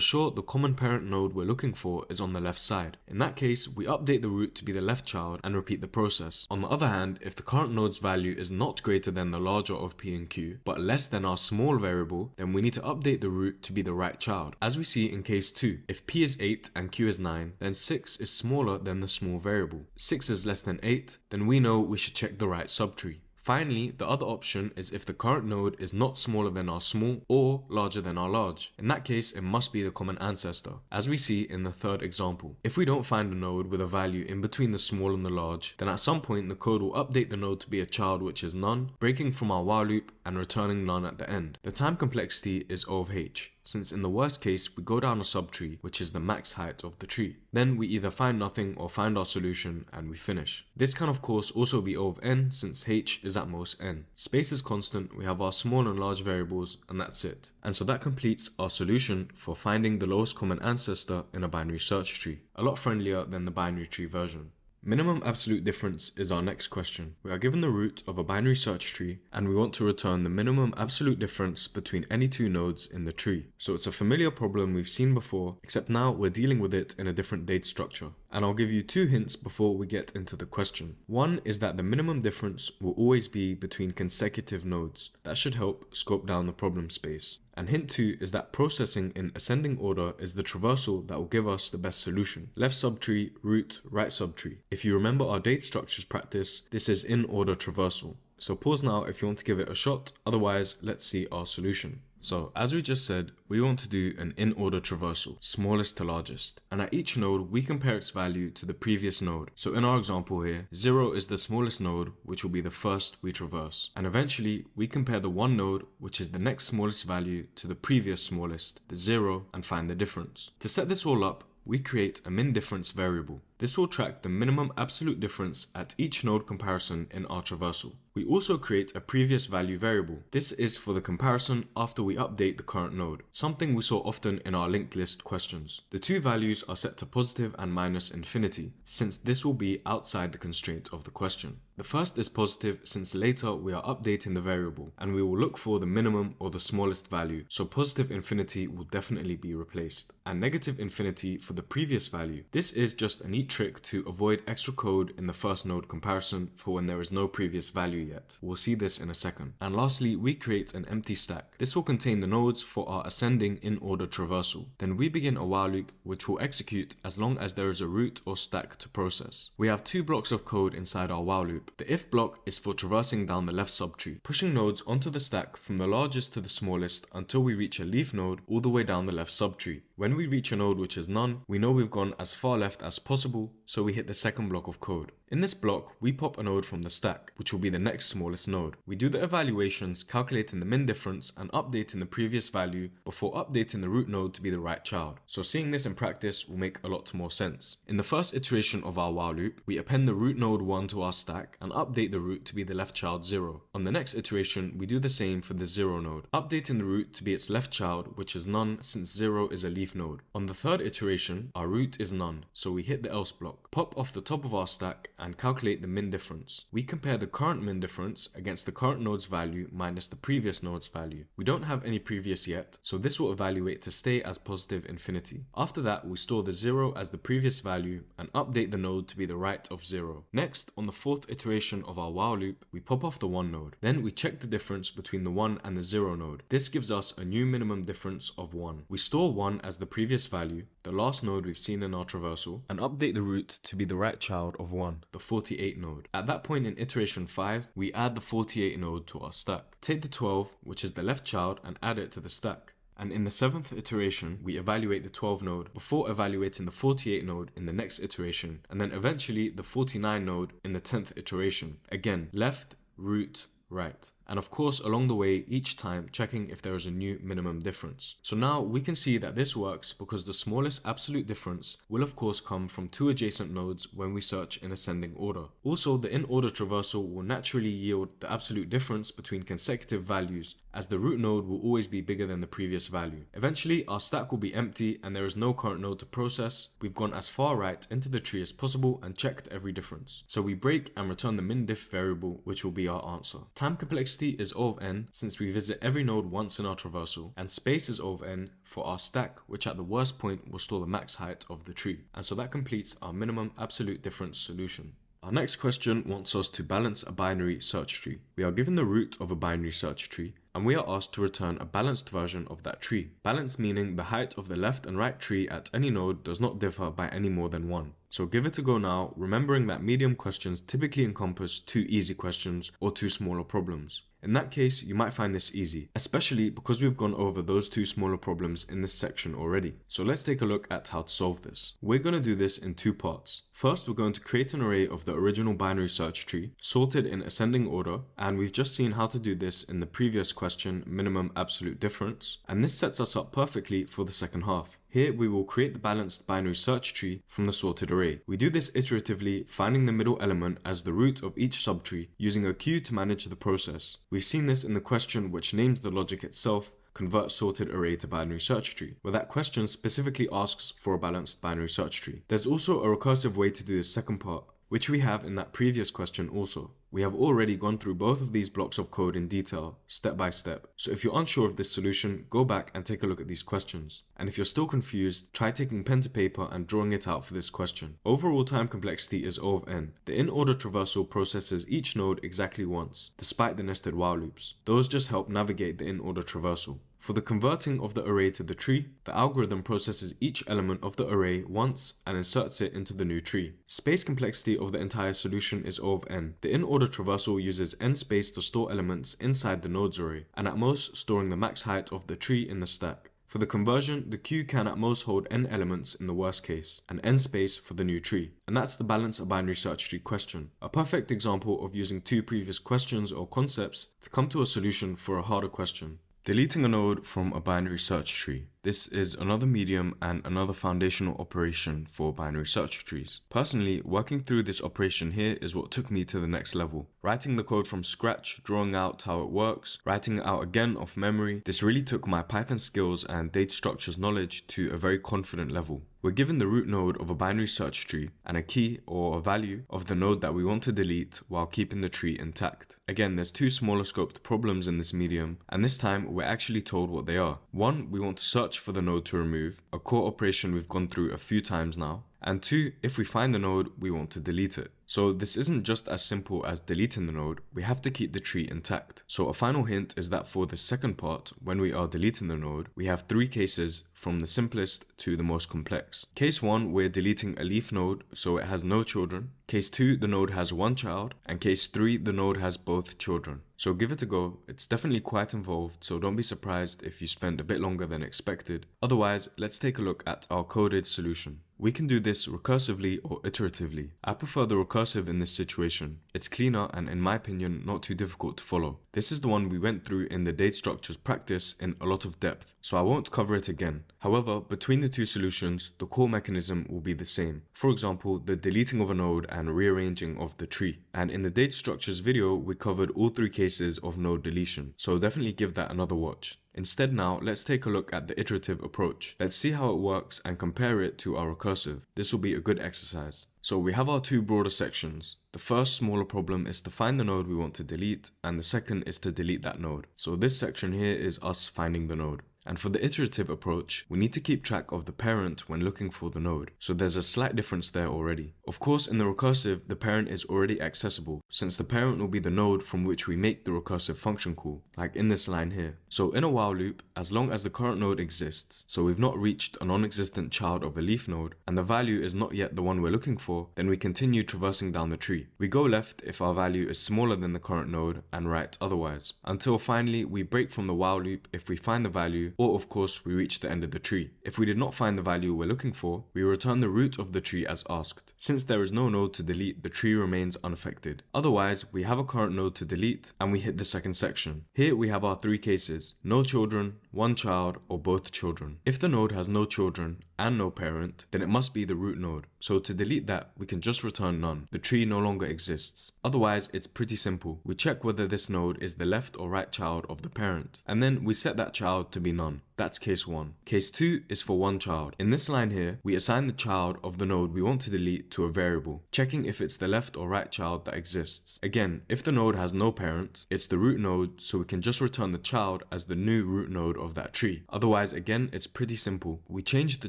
sure, the common parent node we're looking for is on the left side. In that case, we update the root to be the left child and repeat the process. On the other hand, if the current node's value is not greater than the larger of P and Q, but less than our small variable, then we need to update the root to be the right child. As we see in case 2, if P is 8 and Q is 9, then 6 is smaller than the small variable. 6 is less than 8, then we know we should check the right subtree. Finally, the other option is if the current node is not smaller than our small or larger than our large. In that case, it must be the common ancestor, as we see in the third example. If we don't find a node with a value in between the small and the large, then at some point the code will update the node to be a child which is none, breaking from our while loop and returning none at the end. The time complexity is O of h, since in the worst case we go down a subtree, which is the max height of the tree. Then we either find nothing or find our solution and we finish. This can of course also be O of n, since h is at most n. Space is constant, we have our small and large variables, and that's it. And so that completes our solution for finding the lowest common ancestor in a binary search tree. A lot friendlier than the binary tree version. Minimum absolute difference is our next question. We are given the root of a binary search tree and we want to return the minimum absolute difference between any two nodes in the tree. So it's a familiar problem we've seen before, except now we're dealing with it in a different date structure. And I'll give you two hints before we get into the question. One is that the minimum difference will always be between consecutive nodes. That should help scope down the problem space. And hint 2 is that processing in ascending order is the traversal that will give us the best solution. Left subtree, root, right subtree. If you remember our date structures practice, this is in order traversal. So pause now if you want to give it a shot, otherwise let's see our solution. So as we just said, we want to do an in-order traversal, smallest to largest. And at each node, we compare its value to the previous node. So in our example here, 0 is the smallest node, which will be the first we traverse. And eventually, we compare the one node, which is the next smallest value, to the previous smallest, the 0, and find the difference. To set this all up, we create a min difference variable. This will track the minimum absolute difference at each node comparison in our traversal. We also create a previous value variable. This is for the comparison after we update the current node, something we saw often in our linked list questions. The two values are set to positive and minus infinity, since this will be outside the constraint of the question. The first is positive since later we are updating the variable, and we will look for the minimum or the smallest value, so positive infinity will definitely be replaced. And negative infinity for the previous value. This is just a neat trick to avoid extra code in the first node comparison for when there is no previous value yet. We'll see this in a second. And lastly, we create an empty stack. This will contain the nodes for our ascending in order traversal. Then we begin a while loop which will execute as long as there is a root or stack to process. We have two blocks of code inside our while loop. The if block is for traversing down the left subtree, pushing nodes onto the stack from the largest to the smallest until we reach a leaf node all the way down the left subtree. When we reach a node which is none, we know we've gone as far left as possible, so we hit the second block of code. In this block, we pop a node from the stack, which will be the next smallest node. We do the evaluations, calculating the min difference and updating the previous value before updating the root node to be the right child. So seeing this in practice will make a lot more sense. In the first iteration of our while loop, we append the root node 1 to our stack and update the root to be the left child 0. On the next iteration, we do the same for the 0 node, updating the root to be its left child, which is none since 0 is a leaf node. On the third iteration, our root is none, so we hit the else block. Pop off the top of our stack and calculate the min difference. We compare the current min difference against the current node's value minus the previous node's value. We don't have any previous yet, so this will evaluate to stay as positive infinity. After that, we store the 0 as the previous value and update the node to be the right of 0. Next, on the fourth iteration of our while loop, we pop off the 1 node. Then we check the difference between the 1 and the 0 node. This gives us a new minimum difference of 1. We store 1 as the previous value, the last node we've seen in our traversal, and update the root to be the right child of 1, the 48 node. At that point in iteration 5, we add the 48 node to our stack. Take the 12, which is the left child, and add it to the stack. And in the 7th iteration, we evaluate the 12 node before evaluating the 48 node in the next iteration, and then eventually the 49 node in the 10th iteration. Again, left, root, right. And of course, along the way, each time checking if there is a new minimum difference. So now we can see that this works because the smallest absolute difference will of course come from two adjacent nodes when we search in ascending order. Also, the in-order traversal will naturally yield the absolute difference between consecutive values, as the root node will always be bigger than the previous value. Eventually, our stack will be empty and there is no current node to process. We've gone as far right into the tree as possible and checked every difference. So we break and return the min diff variable, which will be our answer. Time complexity is O of n since we visit every node once in our traversal, and space is O of n for our stack, which at the worst point will store the max height of the tree. And so that completes our minimum absolute difference solution. Our next question wants us to balance a binary search tree. We are given the root of a binary search tree, and we are asked to return a balanced version of that tree. Balance meaning the height of the left and right tree at any node does not differ by any more than 1. So give it a go now, remembering that medium questions typically encompass 2 easy questions or 2 smaller problems. In that case, you might find this easy, especially because we've gone over those 2 smaller problems in this section already. So let's take a look at how to solve this. We're going to do this in 2 parts. First, we're going to create an array of the original binary search tree, sorted in ascending order, and we've just seen how to do this in the previous question, minimum absolute difference, and this sets us up perfectly for the second half. Here we will create the balanced binary search tree from the sorted array. We do this iteratively, finding the middle element as the root of each subtree, using a queue to manage the process. We've seen this in the question which names the logic itself, convert sorted array to binary search tree, where that question specifically asks for a balanced binary search tree. There's also a recursive way to do the second part, which we have in that previous question also. We have already gone through both of these blocks of code in detail, step by step. So if you're unsure of this solution, go back and take a look at these questions. And if you're still confused, try taking pen to paper and drawing it out for this question. Overall time complexity is O of n. The in-order traversal processes each node exactly once, despite the nested while loops. Those just help navigate the in-order traversal. For the converting of the array to the tree, the algorithm processes each element of the array once and inserts it into the new tree. Space complexity of the entire solution is O of n. The in-order traversal uses n space to store elements inside the nodes array, and at most storing the max height of the tree in the stack. For the conversion, the queue can at most hold n elements in the worst case, and n space for the new tree. And that's the balance a binary search tree question. A perfect example of using 2 previous questions or concepts to come to a solution for a harder question. Deleting a node from a binary search tree. This is another medium and another foundational operation for binary search trees. Personally, working through this operation here is what took me to the next level. Writing the code from scratch, drawing out how it works, writing it out again off memory, this really took my Python skills and data structures knowledge to a very confident level. We're given the root node of a binary search tree and a key or a value of the node that we want to delete while keeping the tree intact. Again, there's 2 smaller scoped problems in this medium, and this time we're actually told what they are. One, we want to search for the node to remove, a core operation we've gone through a few times now. And 2, if we find the node, we want to delete it. So this isn't just as simple as deleting the node, we have to keep the tree intact. So a final hint is that for the second part, when we are deleting the node, we have 3 cases from the simplest to the most complex. Case 1, we're deleting a leaf node, so it has no children. Case 2, the node has 1 child. And case 3, the node has both children. So give it a go, it's definitely quite involved, so don't be surprised if you spend a bit longer than expected. Otherwise, let's take a look at our coded solution. We can do this recursively or iteratively. I prefer the recursive in this situation. It's cleaner and, in my opinion, not too difficult to follow. This is the one we went through in the data structures practice in a lot of depth, so I won't cover it again. However, between the 2 solutions, the core mechanism will be the same. For example, the deleting of a node and rearranging of the tree. And in the data structures video, we covered all 3 cases of node deletion, so definitely give that another watch. Instead now, let's take a look at the iterative approach. Let's see how it works and compare it to our recursive. This will be a good exercise. So we have our two broader sections. The first smaller problem is to find the node we want to delete, and the second is to delete that node. So this section here is us finding the node. And for the iterative approach, we need to keep track of the parent when looking for the node. So there's a slight difference there already. Of course, in the recursive, the parent is already accessible, since the parent will be the node from which we make the recursive function call, like in this line here. So in a while loop, as long as the current node exists, so we've not reached a non-existent child of a leaf node, and the value is not yet the one we're looking for, then we continue traversing down the tree. We go left if our value is smaller than the current node, and right otherwise, until finally we break from the while loop if we find the value, or of course we reach the end of the tree. If we did not find the value we're looking for, we return the root of the tree as asked. Since there is no node to delete, the tree remains unaffected. Otherwise, we have a current node to delete, and we hit the second section. Here we have our three cases: no children, one child, or both children. If the node has no children and no parent, then it must be the root node. So to delete that, we can just return none. The tree no longer exists. Otherwise, it's pretty simple. We check whether this node is the left or right child of the parent, and then we set that child to be none. That's case 1. Case 2 is for one child. In this line here, we assign the child of the node we want to delete to a variable, checking if it's the left or right child that exists. Again, if the node has no parent, it's the root node, so we can just return the child as the new root node of that tree. Otherwise, again, it's pretty simple. We change the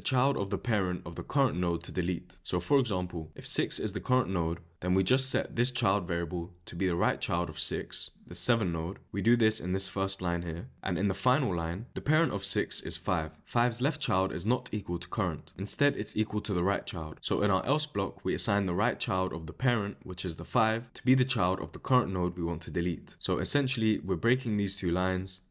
child of the parent of the current node to delete. So for example, if 6 is the current node, then we just set this child variable to be the right child of 6, the 7 node. We do this in this first line here, and in the final line, the parent of 6 is 5. 5's left child is not equal to current. Instead, it's equal to the right child. So in our else block, we assign the right child of the parent, which is the 5, to be the child of the current node we want to delete. So essentially, we're breaking these two lines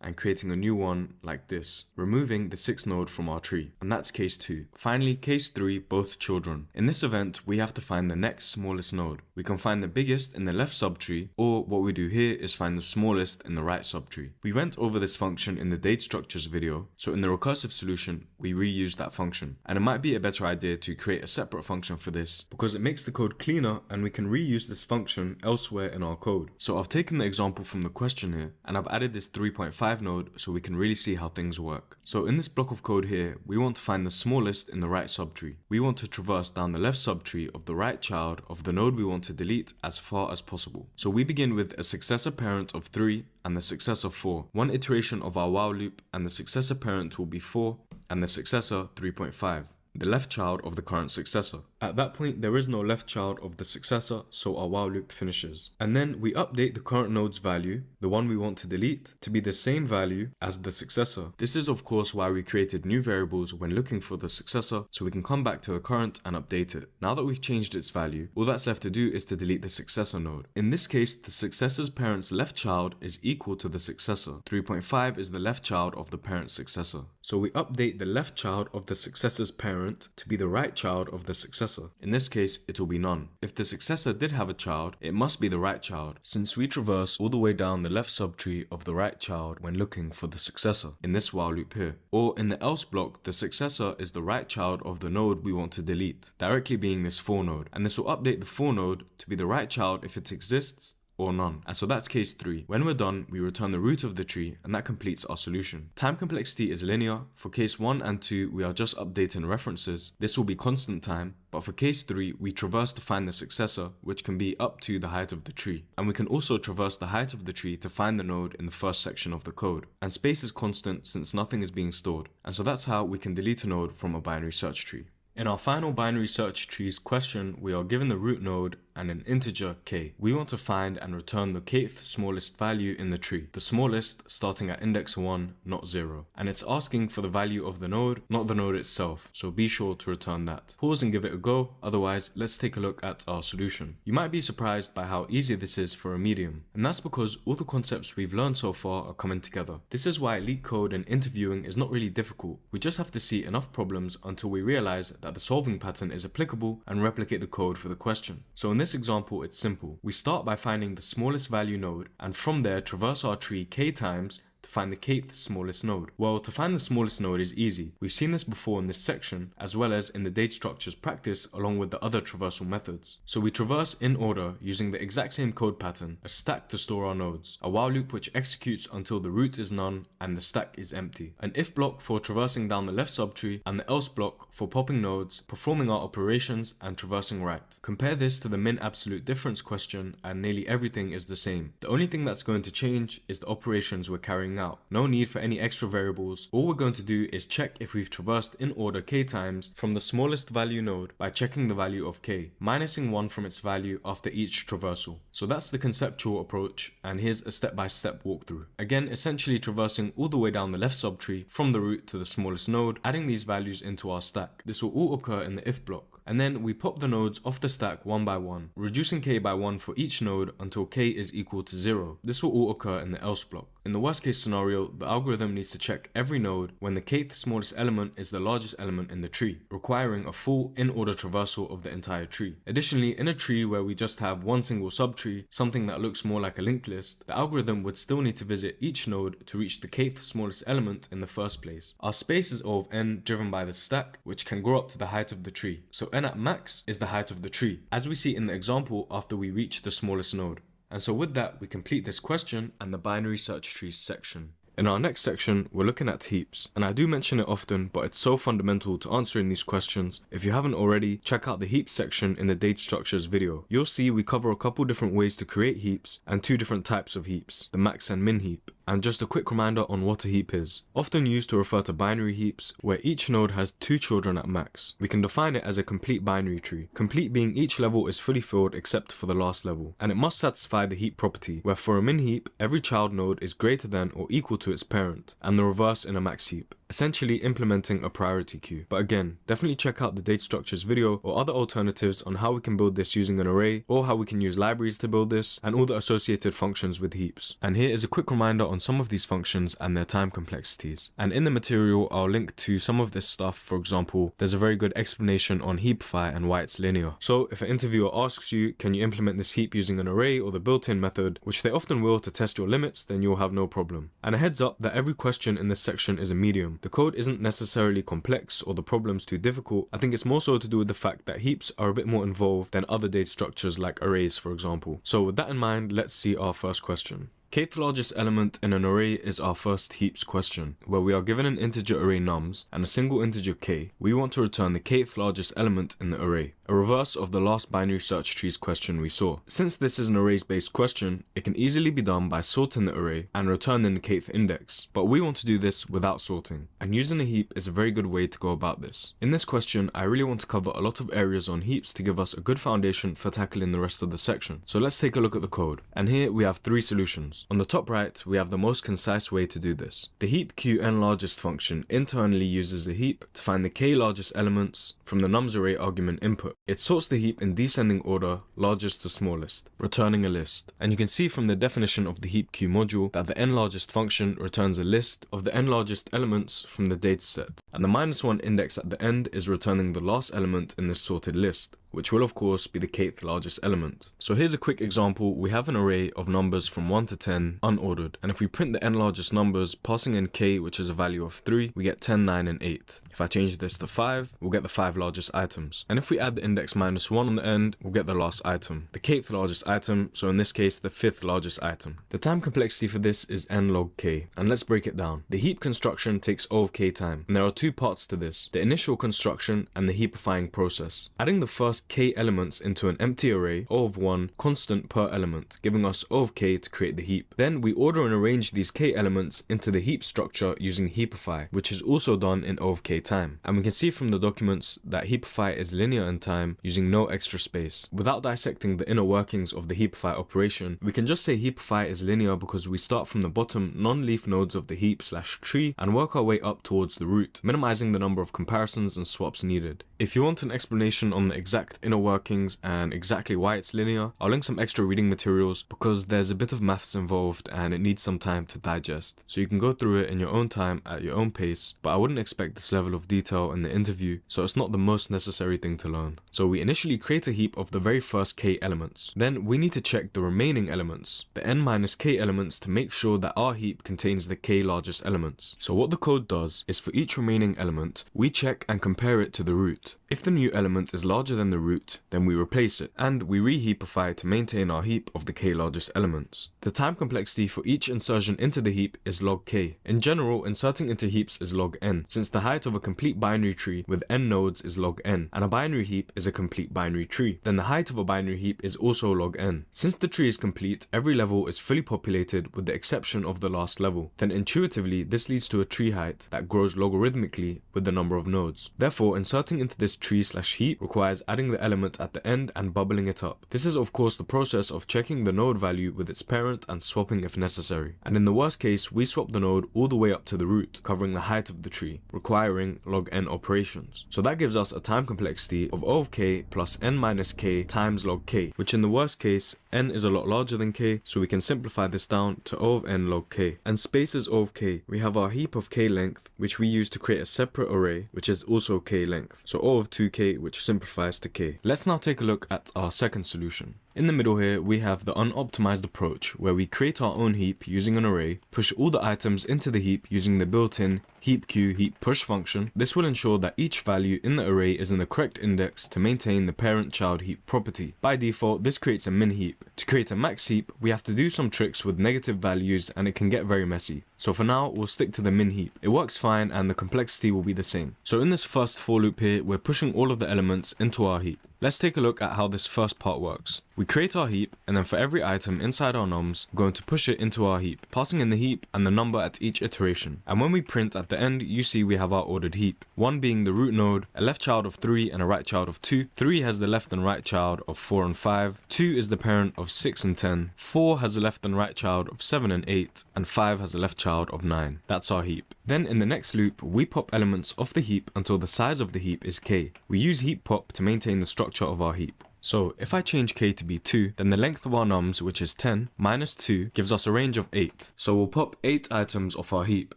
and creating a new one like this, removing the 6th node from our tree. And that's case 2. Finally, case 3, both children. In this event, we have to find the next smallest node. We can find the biggest in the left subtree, or what we do here is find the smallest in the right subtree. We went over this function in the data structures video, so in the recursive solution, we reuse that function. And it might be a better idea to create a separate function for this, because it makes the code cleaner and we can reuse this function elsewhere in our code. So I've taken the example from the question here, and I've added this 3.5 node so we can really see how things work. So in this block of code here, we want to find the smallest in the right subtree. We want to traverse down the left subtree of the right child of the node we want to delete as far as possible. So we begin with a successor parent of 3 and the successor 4. One iteration of our while loop, and the successor parent will be 4 and the successor 3.5. The left child of the current successor. At that point, there is no left child of the successor, so our while loop finishes. And then we update the current node's value, the one we want to delete, to be the same value as the successor. This is of course why we created new variables when looking for the successor, so we can come back to the current and update it. Now that we've changed its value, all that's left to do is to delete the successor node. In this case, the successor's parent's left child is equal to the successor. 3.5 is the left child of the parent's successor. So we update the left child of the successor's parent to be the right child of the successor. In this case, it will be none. If the successor did have a child, it must be the right child, since we traverse all the way down the left subtree of the right child when looking for the successor, in this while loop here. Or in the else block, the successor is the right child of the node we want to delete, directly being this 4 node, and this will update the 4 node to be the right child if it exists, or none. And so that's case 3. When we're done, we return the root of the tree, and that completes our solution. Time complexity is linear. For case 1 and 2, we are just updating references. This will be constant time, but for case 3, we traverse to find the successor, which can be up to the height of the tree. And we can also traverse the height of the tree to find the node in the first section of the code. And space is constant since nothing is being stored. And so that's how we can delete a node from a binary search tree. In our final binary search trees question, we are given the root node and an integer k. We want to find and return the kth smallest value in the tree, the smallest starting at index 1, not 0. And it's asking for the value of the node, not the node itself, so be sure to return that. Pause and give it a go, otherwise let's take a look at our solution. You might be surprised by how easy this is for a medium, and that's because all the concepts we've learned so far are coming together. This is why LeetCode and interviewing is not really difficult. We just have to see enough problems until we realize that the solving pattern is applicable and replicate the code for the question. So in this example, it's simple. We start by finding the smallest value node, and from there traverse our tree k times to find the kth smallest node? Well, to find the smallest node is easy. We've seen this before in this section, as well as in the data structures practice along with the other traversal methods. So we traverse in order using the exact same code pattern, a stack to store our nodes, a while loop which executes until the root is none and the stack is empty, an if block for traversing down the left subtree, and the else block for popping nodes, performing our operations, and traversing right. Compare this to the min absolute difference question and nearly everything is the same. The only thing that's going to change is the operations we're carrying out. No need for any extra variables. All we're going to do is check if we've traversed in order k times from the smallest value node by checking the value of k, minusing 1 from its value after each traversal. So that's the conceptual approach, and here's a step-by-step walkthrough. Again, essentially traversing all the way down the left subtree from the root to the smallest node, adding these values into our stack. This will all occur in the if block. And then we pop the nodes off the stack one by one, reducing k by 1 for each node until k is equal to 0. This will all occur in the else block. In the worst case scenario, the algorithm needs to check every node when the kth smallest element is the largest element in the tree, requiring a full in-order traversal of the entire tree. Additionally, in a tree where we just have one single subtree, something that looks more like a linked list, the algorithm would still need to visit each node to reach the kth smallest element in the first place. Our space is O of n driven by the stack, which can grow up to the height of the tree. So n at max is the height of the tree, as we see in the example after we reach the smallest node. And so with that, we complete this question and the binary search trees section. In our next section, we're looking at heaps, and I do mention it often, but it's so fundamental to answering these questions. If you haven't already, check out the heaps section in the data structures video. You'll see we cover a couple different ways to create heaps and two different types of heaps, the max and min heap. And just a quick reminder on what a heap is. Often used to refer to binary heaps, where each node has 2 children at max. We can define it as a complete binary tree, complete being each level is fully filled except for the last level. And it must satisfy the heap property, where for a min heap, every child node is greater than or equal to its parent, and the reverse in a max heap, essentially implementing a priority queue. But again, definitely check out the data structures video or other alternatives on how we can build this using an array, or how we can use libraries to build this, and all the associated functions with heaps. And here is a quick reminder on some of these functions and their time complexities. And in the material, I'll link to some of this stuff. For example, there's a very good explanation on heapify and why it's linear. So if an interviewer asks you, can you implement this heap using an array or the built-in method, which they often will to test your limits, then you'll have no problem. And a heads up that every question in this section is a medium. The code isn't necessarily complex or the problems too difficult. I think it's more so to do with the fact that heaps are a bit more involved than other data structures like arrays, for example. So with that in mind, let's see our first question. Kth largest element in an array is our first heaps question, where we are given an integer array nums and a single integer k. We want to return the kth largest element in the array, a reverse of the last binary search trees question we saw. Since this is an arrays based question, it can easily be done by sorting the array and returning the kth index, but we want to do this without sorting, and using a heap is a very good way to go about this. In this question, I really want to cover a lot of areas on heaps to give us a good foundation for tackling the rest of the section. So let's take a look at the code, and here we have 3 solutions. On the top right, we have the most concise way to do this. The heap qn_largest function internally uses a heap to find the k largest elements from the nums array argument input. It sorts the heap in descending order, largest to smallest, returning a list. And you can see from the definition of the heap q module that the n_largest function returns a list of the n_largest elements from the dataset. And the -1 index at the end is returning the last element in this sorted list, which will of course be the kth largest element. So here's a quick example. We have an array of numbers from 1 to 10 unordered, and if we print the n largest numbers passing in k, which is a value of 3, we get 10, 9 and 8. If I change this to 5, we'll get the 5 largest items, and if we add the index -1 on the end, we'll get the last item, the kth largest item, so in this case the 5th largest item. The time complexity for this is n log k, and let's break it down. The heap construction takes O of k time, and there are 2 parts to this, the initial construction and the heapifying process. Adding the first k elements into an empty array, O of 1, constant per element, giving us O of k to create the heap. Then we order and arrange these k elements into the heap structure using heapify, which is also done in O of k time. And we can see from the documents that heapify is linear in time using no extra space. Without dissecting the inner workings of the heapify operation, we can just say heapify is linear because we start from the bottom non-leaf nodes of the heap/tree and work our way up towards the root, minimizing the number of comparisons and swaps needed. If you want an explanation on the exact inner workings and exactly why it's linear, I'll link some extra reading materials because there's a bit of maths involved and it needs some time to digest. So you can go through it in your own time at your own pace, but I wouldn't expect this level of detail in the interview, so it's not the most necessary thing to learn. So we initially create a heap of the very first k elements. Then we need to check the remaining elements, the n minus k elements, to make sure that our heap contains the k largest elements. So what the code does is for each remaining element, we check and compare it to the root. If the new element is larger than the root, then we replace it, and we reheapify to maintain our heap of the k largest elements. The time complexity for each insertion into the heap is log k. In general, inserting into heaps is log n, since the height of a complete binary tree with n nodes is log n, and a binary heap is a complete binary tree. Then the height of a binary heap is also log n. Since the tree is complete, every level is fully populated with the exception of the last level. Then intuitively, this leads to a tree height that grows logarithmically with the number of nodes. Therefore, inserting into this tree/heap requires adding the element at the end and bubbling it up. This is of course the process of checking the node value with its parent and swapping if necessary. And in the worst case, we swap the node all the way up to the root, covering the height of the tree, requiring log n operations. So that gives us a time complexity of O of k plus n minus k times log k, which in the worst case, n is a lot larger than k, so we can simplify this down to O of n log k. And space is O of k. We have our heap of k length, which we use to create a separate array, which is also k length. So O of 2k, which simplifies to k. Let's now take a look at our second solution. In the middle here, we have the unoptimized approach, where we create our own heap using an array, push all the items into the heap using the built-in heap queue heap push function. This will ensure that each value in the array is in the correct index to maintain the parent-child heap property. By default, this creates a min heap. To create a max heap, we have to do some tricks with negative values and it can get very messy. So for now, we'll stick to the min heap. It works fine and the complexity will be the same. So in this first for loop here, we're pushing all of the elements into our heap. Let's take a look at how this first part works. We create our heap, and then for every item inside our nums, we're going to push it into our heap, passing in the heap and the number at each iteration. And when we print at the end, you see we have our ordered heap. 1 being the root node, a left child of 3 and a right child of 2. 3 has the left and right child of 4 and 5. 2 is the parent of 6 and 10. 4 has a left and right child of 7 and 8. And 5 has a left child of 9. That's our heap. Then in the next loop, we pop elements off the heap until the size of the heap is k. We use heap pop to maintain the structure of our heap. So if I change k to be 2, then the length of our nums, which is 10, minus 2, gives us a range of 8. So we'll pop 8 items off our heap.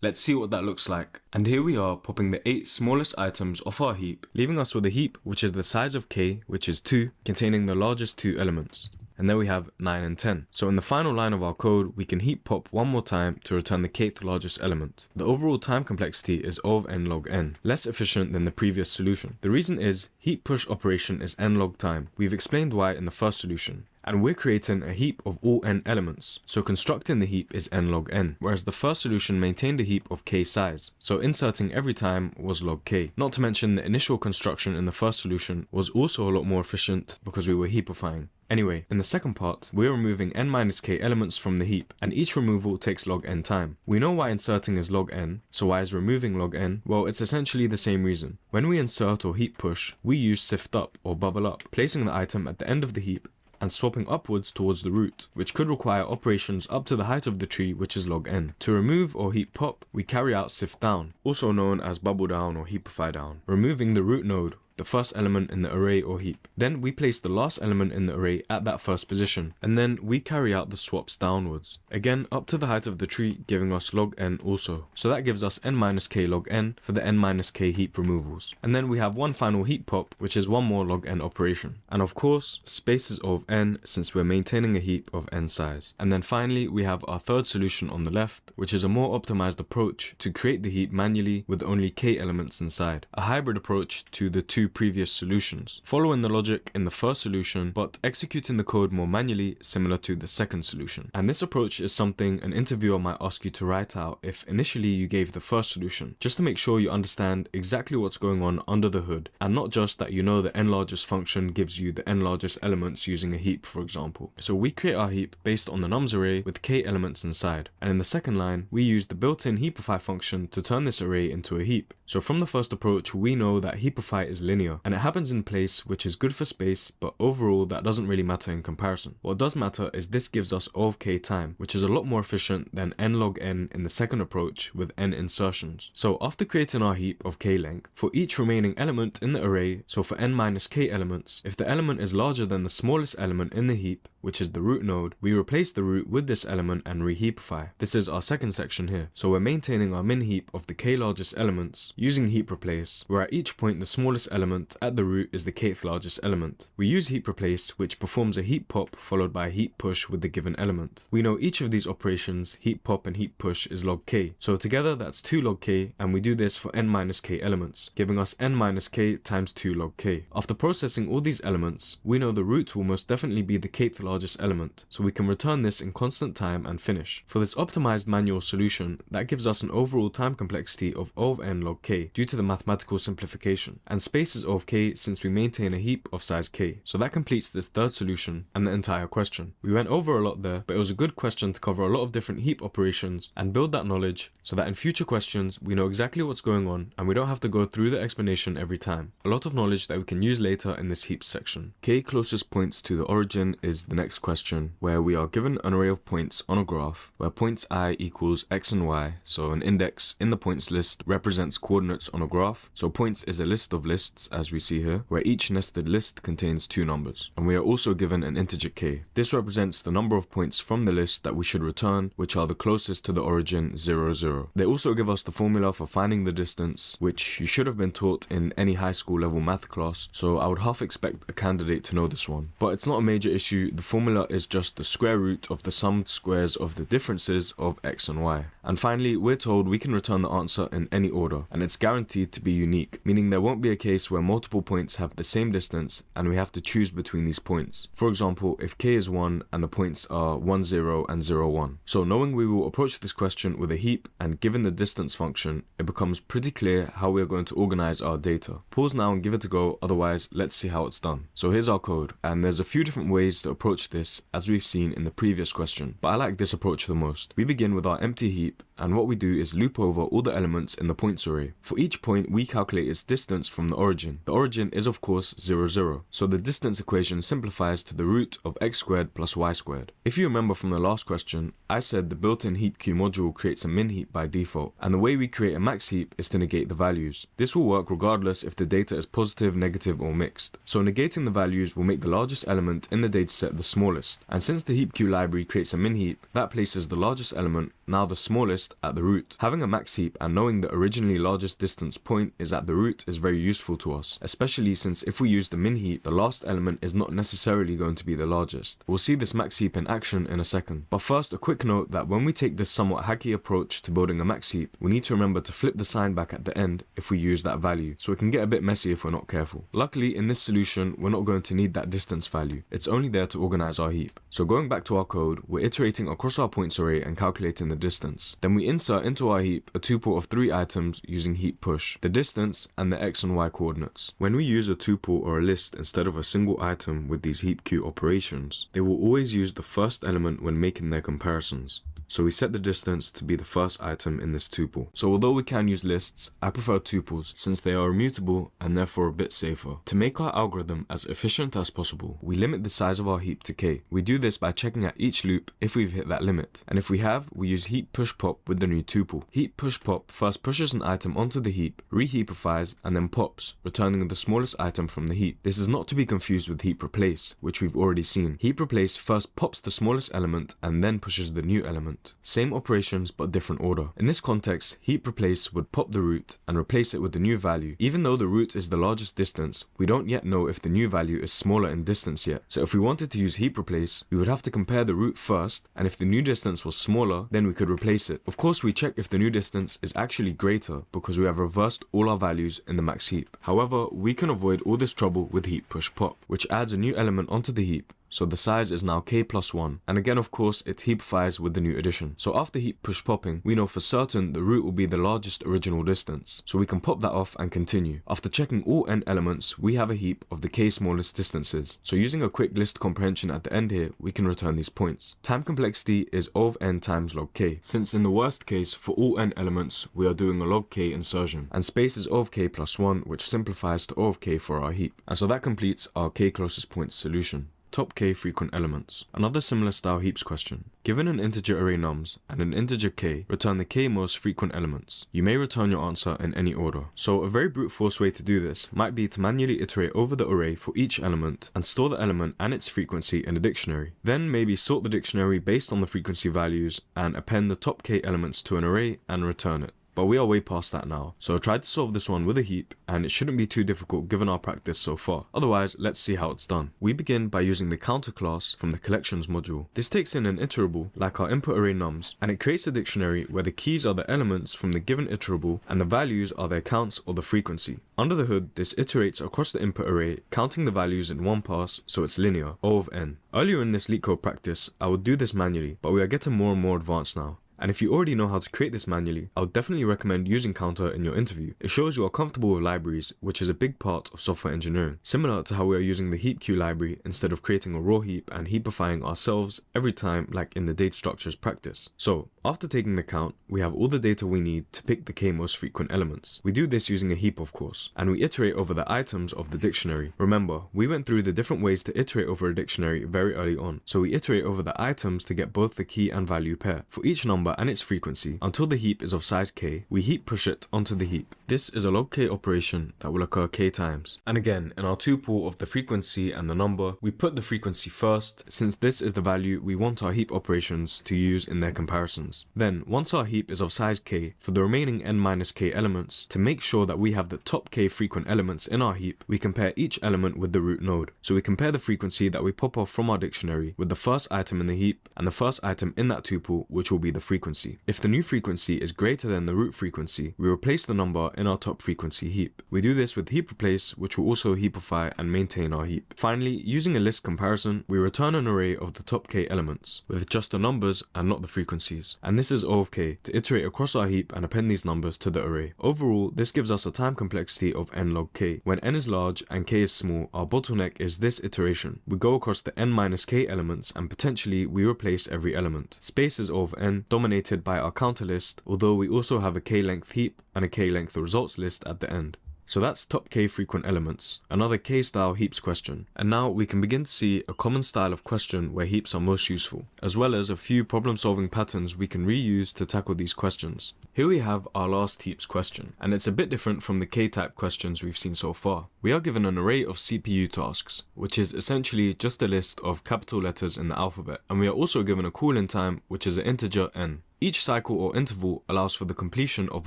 Let's see what that looks like. And here we are popping the 8 smallest items off our heap, leaving us with a heap which is the size of k, which is 2, containing the largest 2 elements. And then we have 9 and 10. So in the final line of our code, we can heap pop one more time to return the kth largest element. The overall time complexity is O of n log n, less efficient than the previous solution. The reason is heap push operation is n log time. We've explained why in the first solution. And we're creating a heap of all n elements, so constructing the heap is n log n, whereas the first solution maintained a heap of k size, so inserting every time was log k. Not to mention the initial construction in the first solution was also a lot more efficient because we were heapifying. Anyway, in the second part, we're removing n minus k elements from the heap, and each removal takes log n time. We know why inserting is log n, so why is removing log n? Well, it's essentially the same reason. When we insert or heap push, we use sift up or bubble up, placing the item at the end of the heap and swapping upwards towards the root, which could require operations up to the height of the tree, which is log n. To remove or heap pop, we carry out sift down, also known as bubble down or heapify down, removing the root node, the first element in the array or heap. Then we place the last element in the array at that first position, and then we carry out the swaps downwards, again up to the height of the tree, giving us log n also. So that gives us n minus k log n for the n minus k heap removals. And then we have one final heap pop, which is one more log n operation. And of course, space is O of n since we're maintaining a heap of n size. And then finally, we have our third solution on the left, which is a more optimized approach to create the heap manually with only k elements inside. A hybrid approach to the two previous solutions, following the logic in the first solution but executing the code more manually, similar to the second solution. And this approach is something an interviewer might ask you to write out if initially you gave the first solution, just to make sure you understand exactly what's going on under the hood, and not just that you know the n largest function gives you the n largest elements using a heap, for example. So we create our heap based on the nums array with k elements inside, and in the second line we use the built-in heapify function to turn this array into a heap. So from the first approach, we know that heapify is linear linear, and it happens in place, which is good for space, but overall that doesn't really matter in comparison. What does matter is this gives us O of k time, which is a lot more efficient than n log n in the second approach with n insertions. So after creating our heap of k length, for each remaining element in the array, so for n minus k elements, if the element is larger than the smallest element in the heap, which is the root node, we replace the root with this element and reheapify. This is our second section here. So we're maintaining our min heap of the k largest elements using heap replace, where at each point the smallest element at the root is the kth largest element. We use heap replace, which performs a heap pop followed by a heap push with the given element. We know each of these operations, heap pop and heap push, is log k. So together that's 2 log k, and we do this for n minus k elements, giving us n minus k times 2 log k. After processing all these elements, we know the root will most definitely be the kth largest element, so we can return this in constant time and finish. For this optimized manual solution, that gives us an overall time complexity of O of n log k due to the mathematical simplification, and space is O of k since we maintain a heap of size k. So that completes this third solution and the entire question. We went over a lot there, but it was a good question to cover a lot of different heap operations and build that knowledge so that in future questions we know exactly what's going on and we don't have to go through the explanation every time. A lot of knowledge that we can use later in this heaps section. K closest points to the origin is the next question, where we are given an array of points on a graph where points I equals x and y, so an index in the points list represents coordinates on a graph. So points is a list of lists, as we see here, where each nested list contains 2 numbers, and we are also given an integer k. This represents the number of points from the list that we should return, which are the closest to the origin 0, 0. They also give us the formula for finding the distance, which you should have been taught in any high school level math class, so I would half expect a candidate to know this one. But it's not a major issue. The formula is just the square root of the summed squares of the differences of x and y. And finally, we're told we can return the answer in any order, and it's guaranteed to be unique, meaning there won't be a case where multiple points have the same distance and we have to choose between these points. For example, if k is 1 and the points are 1, 0 and 0, 1. So knowing we will approach this question with a heap and given the distance function, it becomes pretty clear how we are going to organize our data. Pause now and give it a go, otherwise let's see how it's done. So here's our code, and there's a few different ways to approach this as we've seen in the previous question, but I like this approach the most. We begin with our empty heap, and what we do is loop over all the elements in the points array. For each point, we calculate its distance from the origin. The origin is of course 0, 0, so the distance equation simplifies to the root of x squared plus y squared. If you remember from the last question, I said the built-in heap queue module creates a min heap by default, and the way we create a max heap is to negate the values. This will work regardless if the data is positive, negative or mixed. So negating the values will make the largest element in the dataset the smallest, and since the heap queue library creates a min heap, that places the largest element, now the smallest, at the root. Having a max heap and knowing the originally largest distance point is at the root is very useful to us, especially since if we use the min heap, the last element is not necessarily going to be the largest. We'll see this max heap in action in a second. But first, a quick note that when we take this somewhat hacky approach to building a max heap, we need to remember to flip the sign back at the end if we use that value, so it can get a bit messy if we're not careful. Luckily, in this solution, we're not going to need that distance value. It's only there to organize our heap. So going back to our code, we're iterating across our points array and calculating the distance. Then we insert into our heap a tuple of 3 items using heap push, the distance and the x and y coordinates. When we use a tuple or a list instead of a single item with these heap queue operations, they will always use the first element when making their comparisons. So we set the distance to be the first item in this tuple. So although we can use lists, I prefer tuples since they are immutable and therefore a bit safer. To make our algorithm as efficient as possible, we limit the size of our heap to k. We do this by checking at each loop if we've hit that limit, and if we have, we use heap push pop with the new tuple. Heap push pop first pushes an item onto the heap, reheapifies, and then pops, returning the smallest item from the heap. This is not to be confused with heap replace, which we've already seen. Heap replace first pops the smallest element and then pushes the new element. Same operations but different order. In this context, heap replace would pop the root and replace it with the new value. Even though the root is the largest distance, we don't yet know if the new value is smaller in distance yet. So if we wanted to use heap replace, we would have to compare the root first, and if the new distance was smaller, then we could replace it. Of course, we check if the new distance is actually greater because we have reversed all our values in the max heap. However, we can avoid all this trouble with heap push pop, which adds a new element onto the heap, so the size is now k plus 1, and again of course it heapifies with the new addition. So after heap push popping, we know for certain the root will be the largest original distance, so we can pop that off and continue. After checking all n elements, we have a heap of the k smallest distances, so using a quick list comprehension at the end here, we can return these points. Time complexity is O of n times log k, since in the worst case for all n elements we are doing a log k insertion, and space is O of k plus 1, which simplifies to O of k for our heap, and so that completes our k closest points solution. Top k frequent elements. Another similar style heaps question. Given an integer array nums and an integer k, return the k most frequent elements. You may return your answer in any order. So a very brute force way to do this might be to manually iterate over the array for each element and store the element and its frequency in a dictionary. Then maybe sort the dictionary based on the frequency values and append the top k elements to an array and return it. But we are way past that now, so I tried to solve this one with a heap, and it shouldn't be too difficult given our practice so far. Otherwise, let's see how it's done. We begin by using the counter class from the collections module. This takes in an iterable, like our input array nums, and it creates a dictionary where the keys are the elements from the given iterable, and the values are their counts or the frequency. Under the hood, this iterates across the input array, counting the values in one pass, so it's linear, O of n. Earlier in this LeetCode practice, I would do this manually, but we are getting more and more advanced now. And if you already know how to create this manually, I would definitely recommend using counter in your interview. It shows you are comfortable with libraries, which is a big part of software engineering. Similar to how we are using the heap queue library instead of creating a raw heap and heapifying ourselves every time like in the data structures practice. So, after taking the count, we have all the data we need to pick the k most frequent elements. We do this using a heap of course, and we iterate over the items of the dictionary. Remember, we went through the different ways to iterate over a dictionary very early on, so we iterate over the items to get both the key and value pair. For each number and its frequency, until the heap is of size k, we heap push it onto the heap. This is a log k operation that will occur k times. And again, in our tuple of the frequency and the number, we put the frequency first, since this is the value we want our heap operations to use in their comparisons. Then, once our heap is of size k, for the remaining n minus k elements, to make sure that we have the top k frequent elements in our heap, we compare each element with the root node. So we compare the frequency that we pop off from our dictionary with the first item in the heap and the first item in that tuple, which will be the frequency. If the new frequency is greater than the root frequency, we replace the number in our top frequency heap. We do this with heap replace, which will also heapify and maintain our heap. Finally, using a list comparison, we return an array of the top k elements, with just the numbers and not the frequencies. And this is O of k, to iterate across our heap and append these numbers to the array. Overall, this gives us a time complexity of n log k. When n is large and k is small, our bottleneck is this iteration. We go across the n minus k elements and potentially we replace every element. Space is O of n, dominated by our counter list, although we also have a k-length heap and a k-length results list at the end. So that's top k frequent elements, another k-style heaps question. And now we can begin to see a common style of question where heaps are most useful, as well as a few problem-solving patterns we can reuse to tackle these questions. Here we have our last heaps question, and it's a bit different from the k-type questions we've seen so far. We are given an array of CPU tasks, which is essentially just a list of capital letters in the alphabet, and we are also given a cooling time, which is an integer n. Each cycle or interval allows for the completion of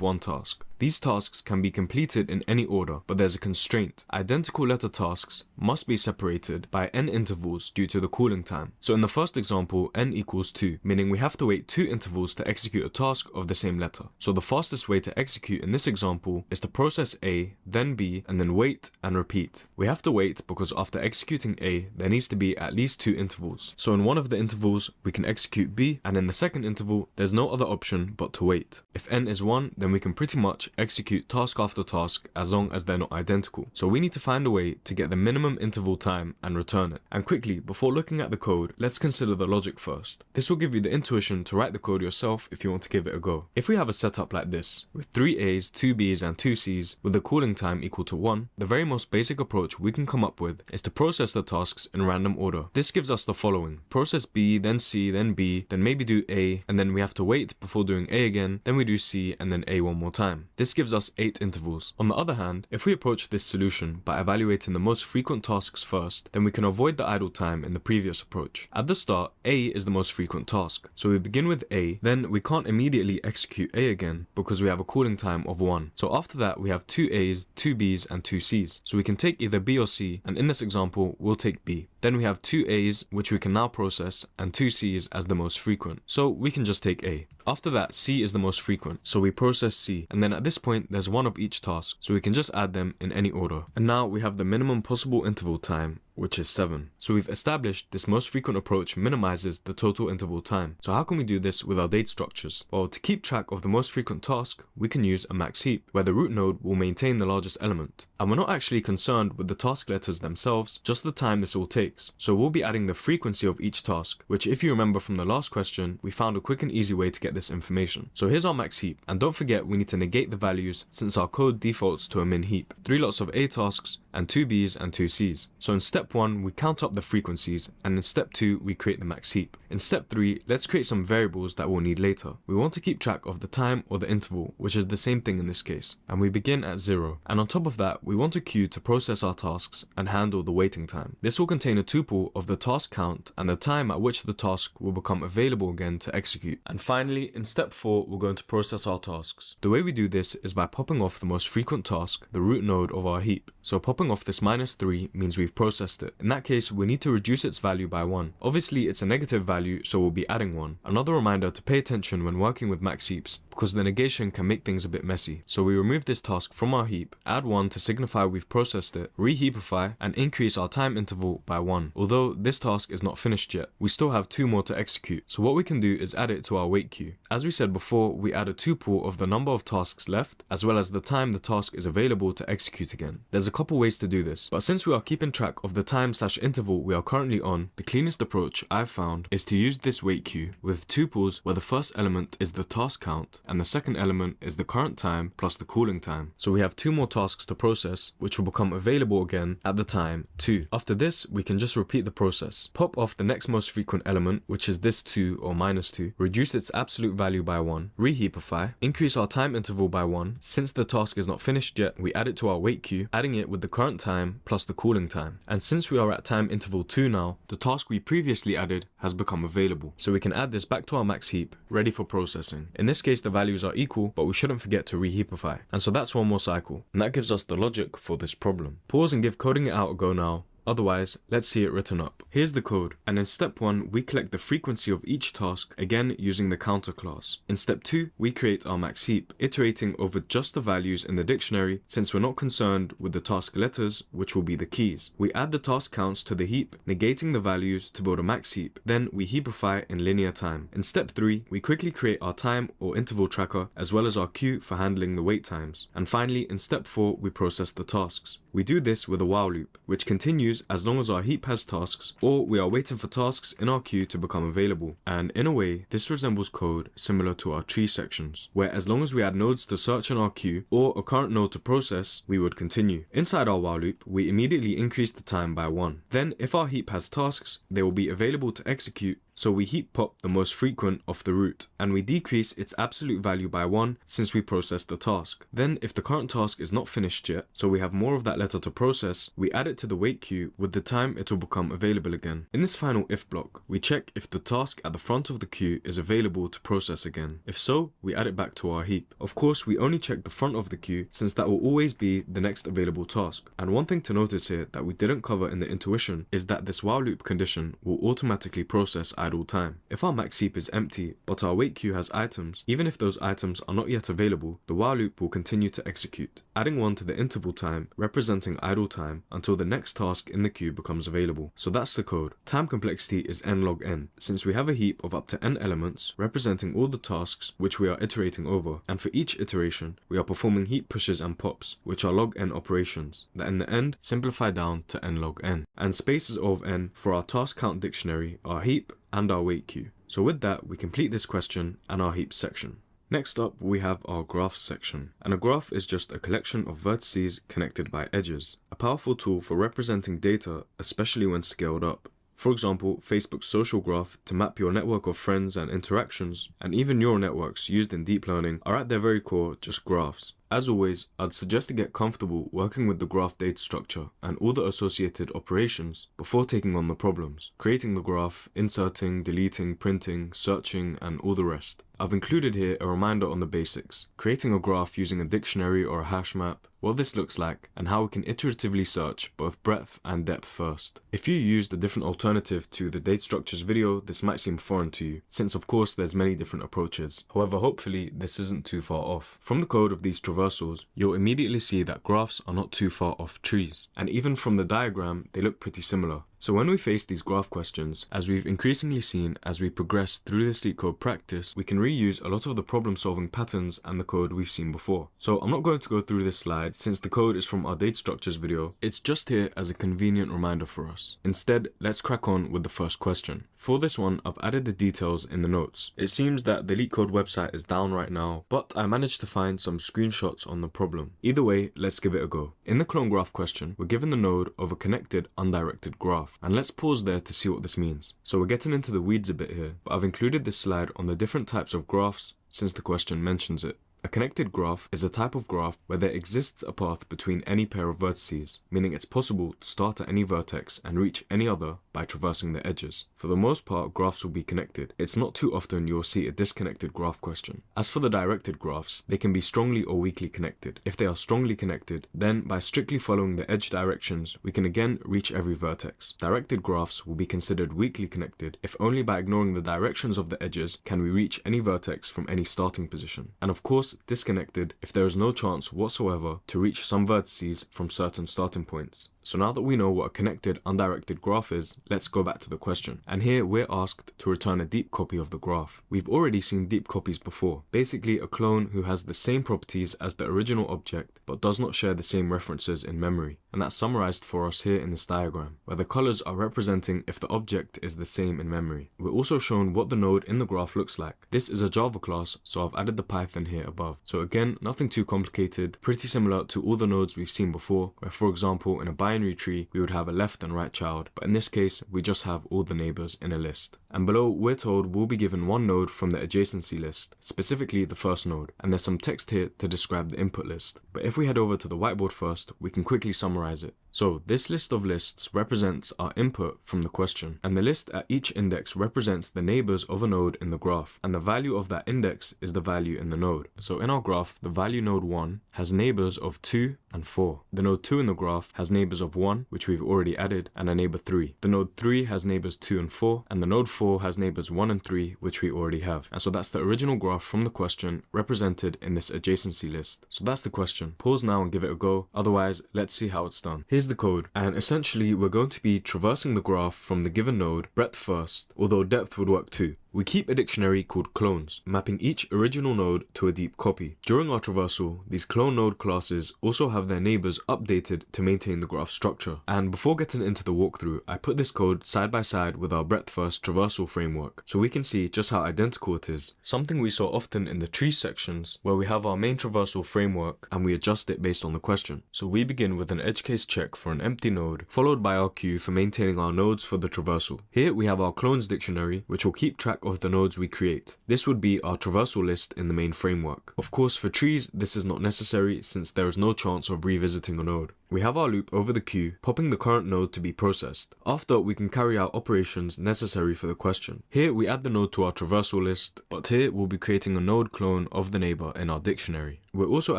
one task. These tasks can be completed in any order, but there's a constraint. Identical letter tasks must be separated by n intervals due to the cooling time. So in the first example, n equals 2, meaning we have to wait 2 intervals to execute a task of the same letter. So the fastest way to execute in this example is to process A, then B, and then wait and repeat. We have to wait because after executing A, there needs to be at least 2 intervals. So in one of the intervals, we can execute B, and in the second interval, there's no other option but to wait. If n is 1, then we can pretty much execute task after task as long as they're not identical. So we need to find a way to get the minimum interval time and return it. And quickly, before looking at the code, let's consider the logic first. This will give you the intuition to write the code yourself if you want to give it a go. If we have a setup like this, with 3 A's, 2 B's and 2 C's, with the cooling time equal to 1, the very most basic approach we can come up with is to process the tasks in random order. This gives us the following: process B, then C, then B, then maybe do A, and then we have to wait before doing A again, then we do C and then A one more time. This gives us 8 intervals. On the other hand, if we approach this solution by evaluating the most frequent tasks first, then we can avoid the idle time in the previous approach. At the start, A is the most frequent task, so we begin with A, then we can't immediately execute A again because we have a cooling time of 1. So after that, we have 2 A's, 2 B's and 2 C's. So we can take either B or C, and in this example, we'll take B. Then we have 2 A's, which we can now process, and 2 C's as the most frequent. So we can just take A. After that, C is the most frequent, so we process C, and then at this point there's one of each task, so we can just add them in any order. And now we have the minimum possible interval time, which is 7. So we've established this most frequent approach minimizes the total interval time. So how can we do this with our data structures? Well, to keep track of the most frequent task, we can use a max heap, where the root node will maintain the largest element. And we're not actually concerned with the task letters themselves, just the time this all takes. So we'll be adding the frequency of each task, which if you remember from the last question, we found a quick and easy way to get this information. So here's our max heap, and don't forget we need to negate the values since our code defaults to a min heap. 3 lots of A tasks, and 2 Bs and 2 Cs. So in step 1, we count up the frequencies, and in step 2, we create the max heap. In step 3, let's create some variables that we'll need later. We want to keep track of the time or the interval, which is the same thing in this case, and we begin at 0. And on top of that, we want a queue to process our tasks and handle the waiting time. This will contain a tuple of the task count and the time at which the task will become available again to execute. And finally, in step 4, we're going to process our tasks. The way we do this is by popping off the most frequent task, the root node of our heap. So popping off this -3 means we've processed it. In that case, we need to reduce its value by 1. Obviously, it's a negative value, so we'll be adding 1. Another reminder to pay attention when working with max heaps, because the negation can make things a bit messy. So we remove this task from our heap, add 1 to signify we've processed it, reheapify, and increase our time interval by 1. Although this task is not finished yet, we still have 2 more to execute. So what we can do is add it to our wait queue. As we said before, we add a tuple of the number of tasks left, as well as the time the task is available to execute again. There's a couple ways to do this, but since we are keeping track of the time/interval we are currently on, the cleanest approach I've found is to use this wait queue with tuples where the first element is the task count and the second element is the current time plus the cooling time. So we have 2 more tasks to process, which will become available again at the time 2. After this, we can just repeat the process. Pop off the next most frequent element, which is this 2 or -2, reduce its absolute value by 1, reheapify, increase our time interval by 1. Since the task is not finished yet, we add it to our wait queue, adding it with the current time plus the cooling time. And since we are at time interval 2 now, the task we previously added has become available. So we can add this back to our max heap, ready for processing. In this case, the values are equal, but we shouldn't forget to reheapify. And so that's one more cycle. And that gives us the logic for this problem. Pause and give coding it out a go now. Otherwise, let's see it written up. Here's the code, and in step 1, we collect the frequency of each task, again using the counter class. In step 2, we create our max heap, iterating over just the values in the dictionary, since we're not concerned with the task letters, which will be the keys. We add the task counts to the heap, negating the values to build a max heap, then we heapify in linear time. In step 3, we quickly create our time or interval tracker, as well as our queue for handling the wait times. And finally, in step 4, we process the tasks. We do this with a while loop, which continues as long as our heap has tasks, or we are waiting for tasks in our queue to become available. And in a way, this resembles code similar to our tree sections, where as long as we add nodes to search in our queue, or a current node to process, we would continue. Inside our while loop, we immediately increase the time by 1. Then, if our heap has tasks, they will be available to execute, so we heap pop the most frequent off the root, and we decrease its absolute value by 1 since we processed the task. Then if the current task is not finished yet, so we have more of that letter to process, we add it to the wait queue with the time it will become available again. In this final if block, we check if the task at the front of the queue is available to process again. If so, we add it back to our heap. Of course, we only check the front of the queue since that will always be the next available task. And one thing to notice here that we didn't cover in the intuition is that this while loop condition will automatically process idle time. If our max heap is empty, but our wait queue has items, even if those items are not yet available, the while loop will continue to execute, adding 1 to the interval time, representing idle time, until the next task in the queue becomes available. So that's the code. Time complexity is n log n, since we have a heap of up to n elements, representing all the tasks which we are iterating over, and for each iteration, we are performing heap pushes and pops, which are log n operations, that in the end simplify down to n log n. And spaces of n for our task count dictionary, our heap, and our wait queue. So with that, we complete this question and our heaps section. Next up, we have our graphs section, and a graph is just a collection of vertices connected by edges, a powerful tool for representing data, especially when scaled up. For example, Facebook's social graph to map your network of friends and interactions, and even neural networks used in deep learning are at their very core just graphs. As always, I'd suggest to get comfortable working with the graph data structure and all the associated operations before taking on the problems, creating the graph, inserting, deleting, printing, searching, and all the rest. I've included here a reminder on the basics, creating a graph using a dictionary or a hash map, what this looks like, and how we can iteratively search both breadth and depth first. If you used a different alternative to the data structures video, this might seem foreign to you, since of course there's many different approaches. However, hopefully this isn't too far off. From the code of these traversals, you'll immediately see that graphs are not too far off trees, and even from the diagram, they look pretty similar. So when we face these graph questions, as we've increasingly seen as we progress through this LeetCode practice, we can reuse a lot of the problem solving patterns and the code we've seen before. So I'm not going to go through this slide since the code is from our data structures video, it's just here as a convenient reminder for us. Instead, let's crack on with the first question. For this one, I've added the details in the notes. It seems that the LeetCode website is down right now, but I managed to find some screenshots on the problem. Either way, let's give it a go. In the clone graph question, we're given the node of a connected, undirected graph. And let's pause there to see what this means. So we're getting into the weeds a bit here, but I've included this slide on the different types of graphs since the question mentions it. A connected graph is a type of graph where there exists a path between any pair of vertices, meaning it's possible to start at any vertex and reach any other by traversing the edges. For the most part, graphs will be connected. It's not too often you'll see a disconnected graph question. As for the directed graphs, they can be strongly or weakly connected. If they are strongly connected, then by strictly following the edge directions, we can again reach every vertex. Directed graphs will be considered weakly connected if only by ignoring the directions of the edges can we reach any vertex from any starting position. And of course, disconnected if there is no chance whatsoever to reach some vertices from certain starting points. So now that we know what a connected undirected graph is, let's go back to the question. And here we're asked to return a deep copy of the graph. We've already seen deep copies before, basically a clone who has the same properties as the original object but does not share the same references in memory. And that's summarized for us here in this diagram, where the colors are representing if the object is the same in memory. We're also shown what the node in the graph looks like. This is a Java class, so I've added the Python here above. So again, nothing too complicated, pretty similar to all the nodes we've seen before, where for example in a binary tree we would have a left and right child, but in this case we just have all the neighbors in a list. And below we're told we'll be given one node from the adjacency list, specifically the first node, and there's some text here to describe the input list. But if we head over to the whiteboard first, we can quickly summarize it. So this list of lists represents our input from the question, and the list at each index represents the neighbors of a node in the graph, and the value of that index is the value in the node. So in our graph, the value node 1 has neighbors of 2 and 4. The node 2 in the graph has neighbors of 1, which we've already added, and a neighbor 3. The node 3 has neighbors 2 and 4, and the node 4 has neighbors 1 and 3, which we already have. And so that's the original graph from the question represented in this adjacency list. So that's the question. Pause now and give it a go, otherwise let's see how it's done. Here's the code, and essentially we're going to be traversing the graph from the given node, breadth first, although depth would work too. We keep a dictionary called clones, mapping each original node to a deep copy. During our traversal, these clone node classes also have their neighbors updated to maintain the graph structure. And before getting into the walkthrough, I put this code side by side with our breadth first traversal framework, so we can see just how identical it is. Something we saw often in the trees sections, where we have our main traversal framework and we adjust it based on the question. So we begin with an edge case check for an empty node, followed by our queue for maintaining our nodes for the traversal. Here we have our clones dictionary, which will keep track of the nodes we create. This would be our traversal list in the main framework. Of course, for trees, this is not necessary since there is no chance of revisiting a node. We have our loop over the queue, popping the current node to be processed. After, we can carry out operations necessary for the question. Here, we add the node to our traversal list, but here we'll be creating a node clone of the neighbor in our dictionary. We're also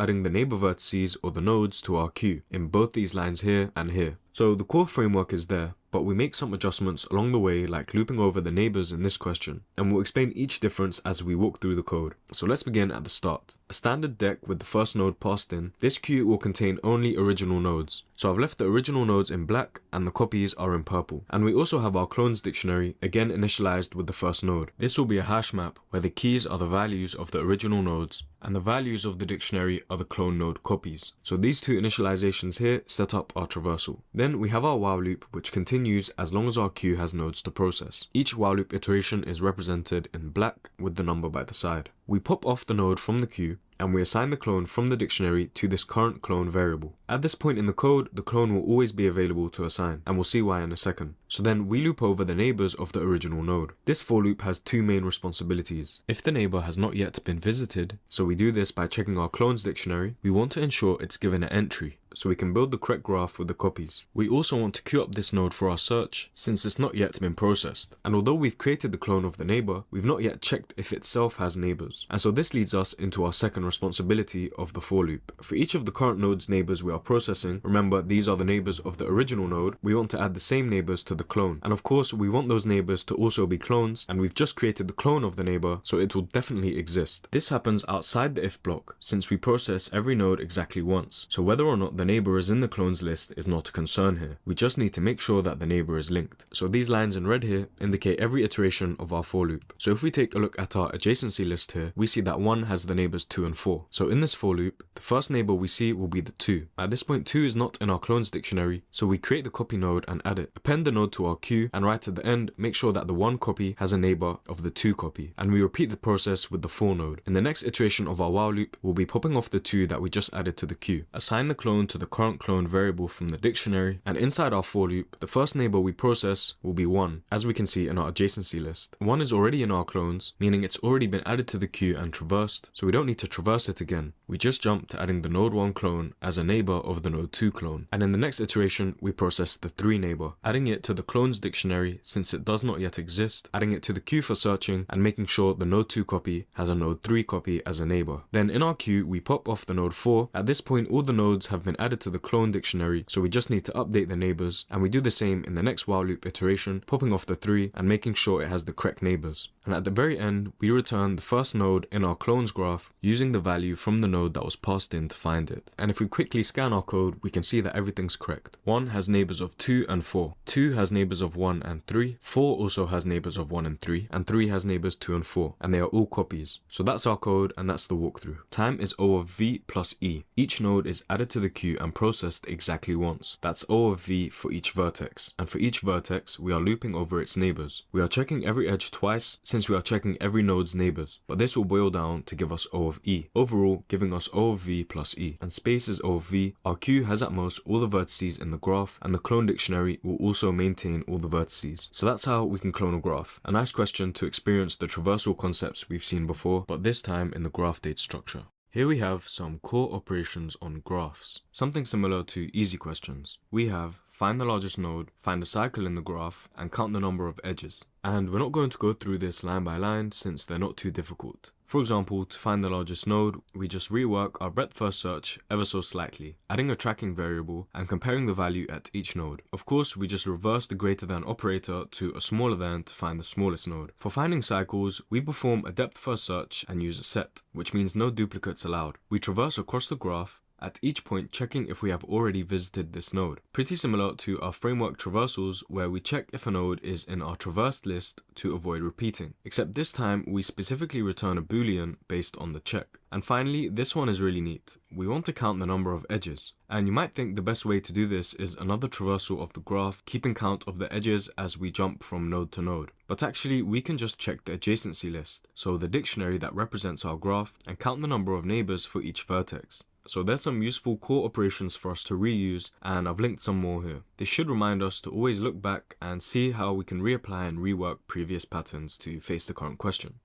adding the neighbor vertices or the nodes to our queue, in both these lines here and here. So the core framework is there, but we make some adjustments along the way, like looping over the neighbors in this question, and we'll explain each difference as we walk through the code. So let's begin at the start. A standard deck with the first node passed in. This queue will contain only original nodes. So I've left the original nodes in black and the copies are in purple. And we also have our clones dictionary, again initialized with the first node. This will be a hash map where the keys are the values of the original nodes and the values of the dictionary are the clone node copies. So these two initializations here set up our traversal. Then we have our while loop, which continues as long as our queue has nodes to process. Each while loop iteration is represented in black with the number by the side. We pop off the node from the queue and we assign the clone from the dictionary to this current clone variable. At this point in the code, the clone will always be available to assign, and we'll see why in a second. So then we loop over the neighbors of the original node. This for loop has two main responsibilities. If the neighbor has not yet been visited, so we do this by checking our clones dictionary, we want to ensure it's given an entry, so we can build the correct graph with the copies. We also want to queue up this node for our search, since it's not yet been processed. And although we've created the clone of the neighbor, we've not yet checked if itself has neighbors. And so this leads us into our second responsibility of the for loop. For each of the current node's neighbors we are processing, remember these are the neighbors of the original node, we want to add the same neighbors to the clone. And of course we want those neighbors to also be clones, and we've just created the clone of the neighbor, so it will definitely exist. This happens outside the if block, since we process every node exactly once. So whether or not the neighbor is in the clones list is not a concern here. We just need to make sure that the neighbor is linked. So these lines in red here indicate every iteration of our for loop. So if we take a look at our adjacency list here, we see that 1 has the neighbors 2 and 4. So in this for loop, the first neighbor we see will be the 2. At this point 2 is not in our clones dictionary, so we create the copy node and add it. Append the node to our queue, and right at the end make sure that the 1 copy has a neighbor of the 2 copy. And we repeat the process with the 4 node. In the next iteration of our while loop, we'll be popping off the 2 that we just added to the queue. Assign the clone to the current clone variable from the dictionary, and inside our for loop, the first neighbor we process will be 1, as we can see in our adjacency list. 1 is already in our clones, meaning it's already been added to the queue and traversed, so we don't need to traverse it again. We just jump to adding the node 1 clone as a neighbor of the node 2 clone. And in the next iteration, we process the 3 neighbor, adding it to the clones dictionary since it does not yet exist, adding it to the queue for searching, and making sure the node 2 copy has a node 3 copy as a neighbor. Then in our queue, we pop off the node 4. At this point, all the nodes have been added to the clone dictionary, so we just need to update the neighbors, and we do the same in the next while loop iteration, popping off the 3 and making sure it has the correct neighbors. And at the very end, we return the first node in our clones graph using the value from the node that was passed in to find it. And if we quickly scan our code, we can see that everything's correct. 1 has neighbors of 2 and 4. 2 has neighbors of 1 and 3. 4 also has neighbors of 1 and 3. And 3 has neighbors 2 and 4. And they are all copies. So that's our code, and that's the walkthrough. Time is O of V plus E. Each node is added to the queue and processed exactly once. That's O of V for each vertex. And for each vertex, we are looping over its neighbors. We are checking every edge twice since we are checking every node's neighbors. But this will boil down to give us O of E. Overall, giving us O of V plus E. And space is O of V. Our queue has at most all the vertices in the graph, and the clone dictionary will also maintain all the vertices. So that's how we can clone a graph. A nice question to experience the traversal concepts we've seen before, but this time in the graph date structure. Here we have some core operations on graphs, something similar to easy questions. We have find the largest node, find a cycle in the graph, and count the number of edges. And we're not going to go through this line by line since they're not too difficult. For example, to find the largest node, we just rework our breadth first search ever so slightly, adding a tracking variable and comparing the value at each node. Of course, we just reverse the greater than operator to a smaller than to find the smallest node. For finding cycles, we perform a depth first search and use a set, which means no duplicates allowed. We traverse across the graph, at each point checking if we have already visited this node. Pretty similar to our framework traversals where we check if a node is in our traversed list to avoid repeating. Except this time we specifically return a boolean based on the check. And finally, this one is really neat. We want to count the number of edges. And you might think the best way to do this is another traversal of the graph, keeping count of the edges as we jump from node to node. But actually, we can just check the adjacency list, so the dictionary that represents our graph, and count the number of neighbors for each vertex. So there's some useful core operations for us to reuse, and I've linked some more here. This should remind us to always look back and see how we can reapply and rework previous patterns to face the current question.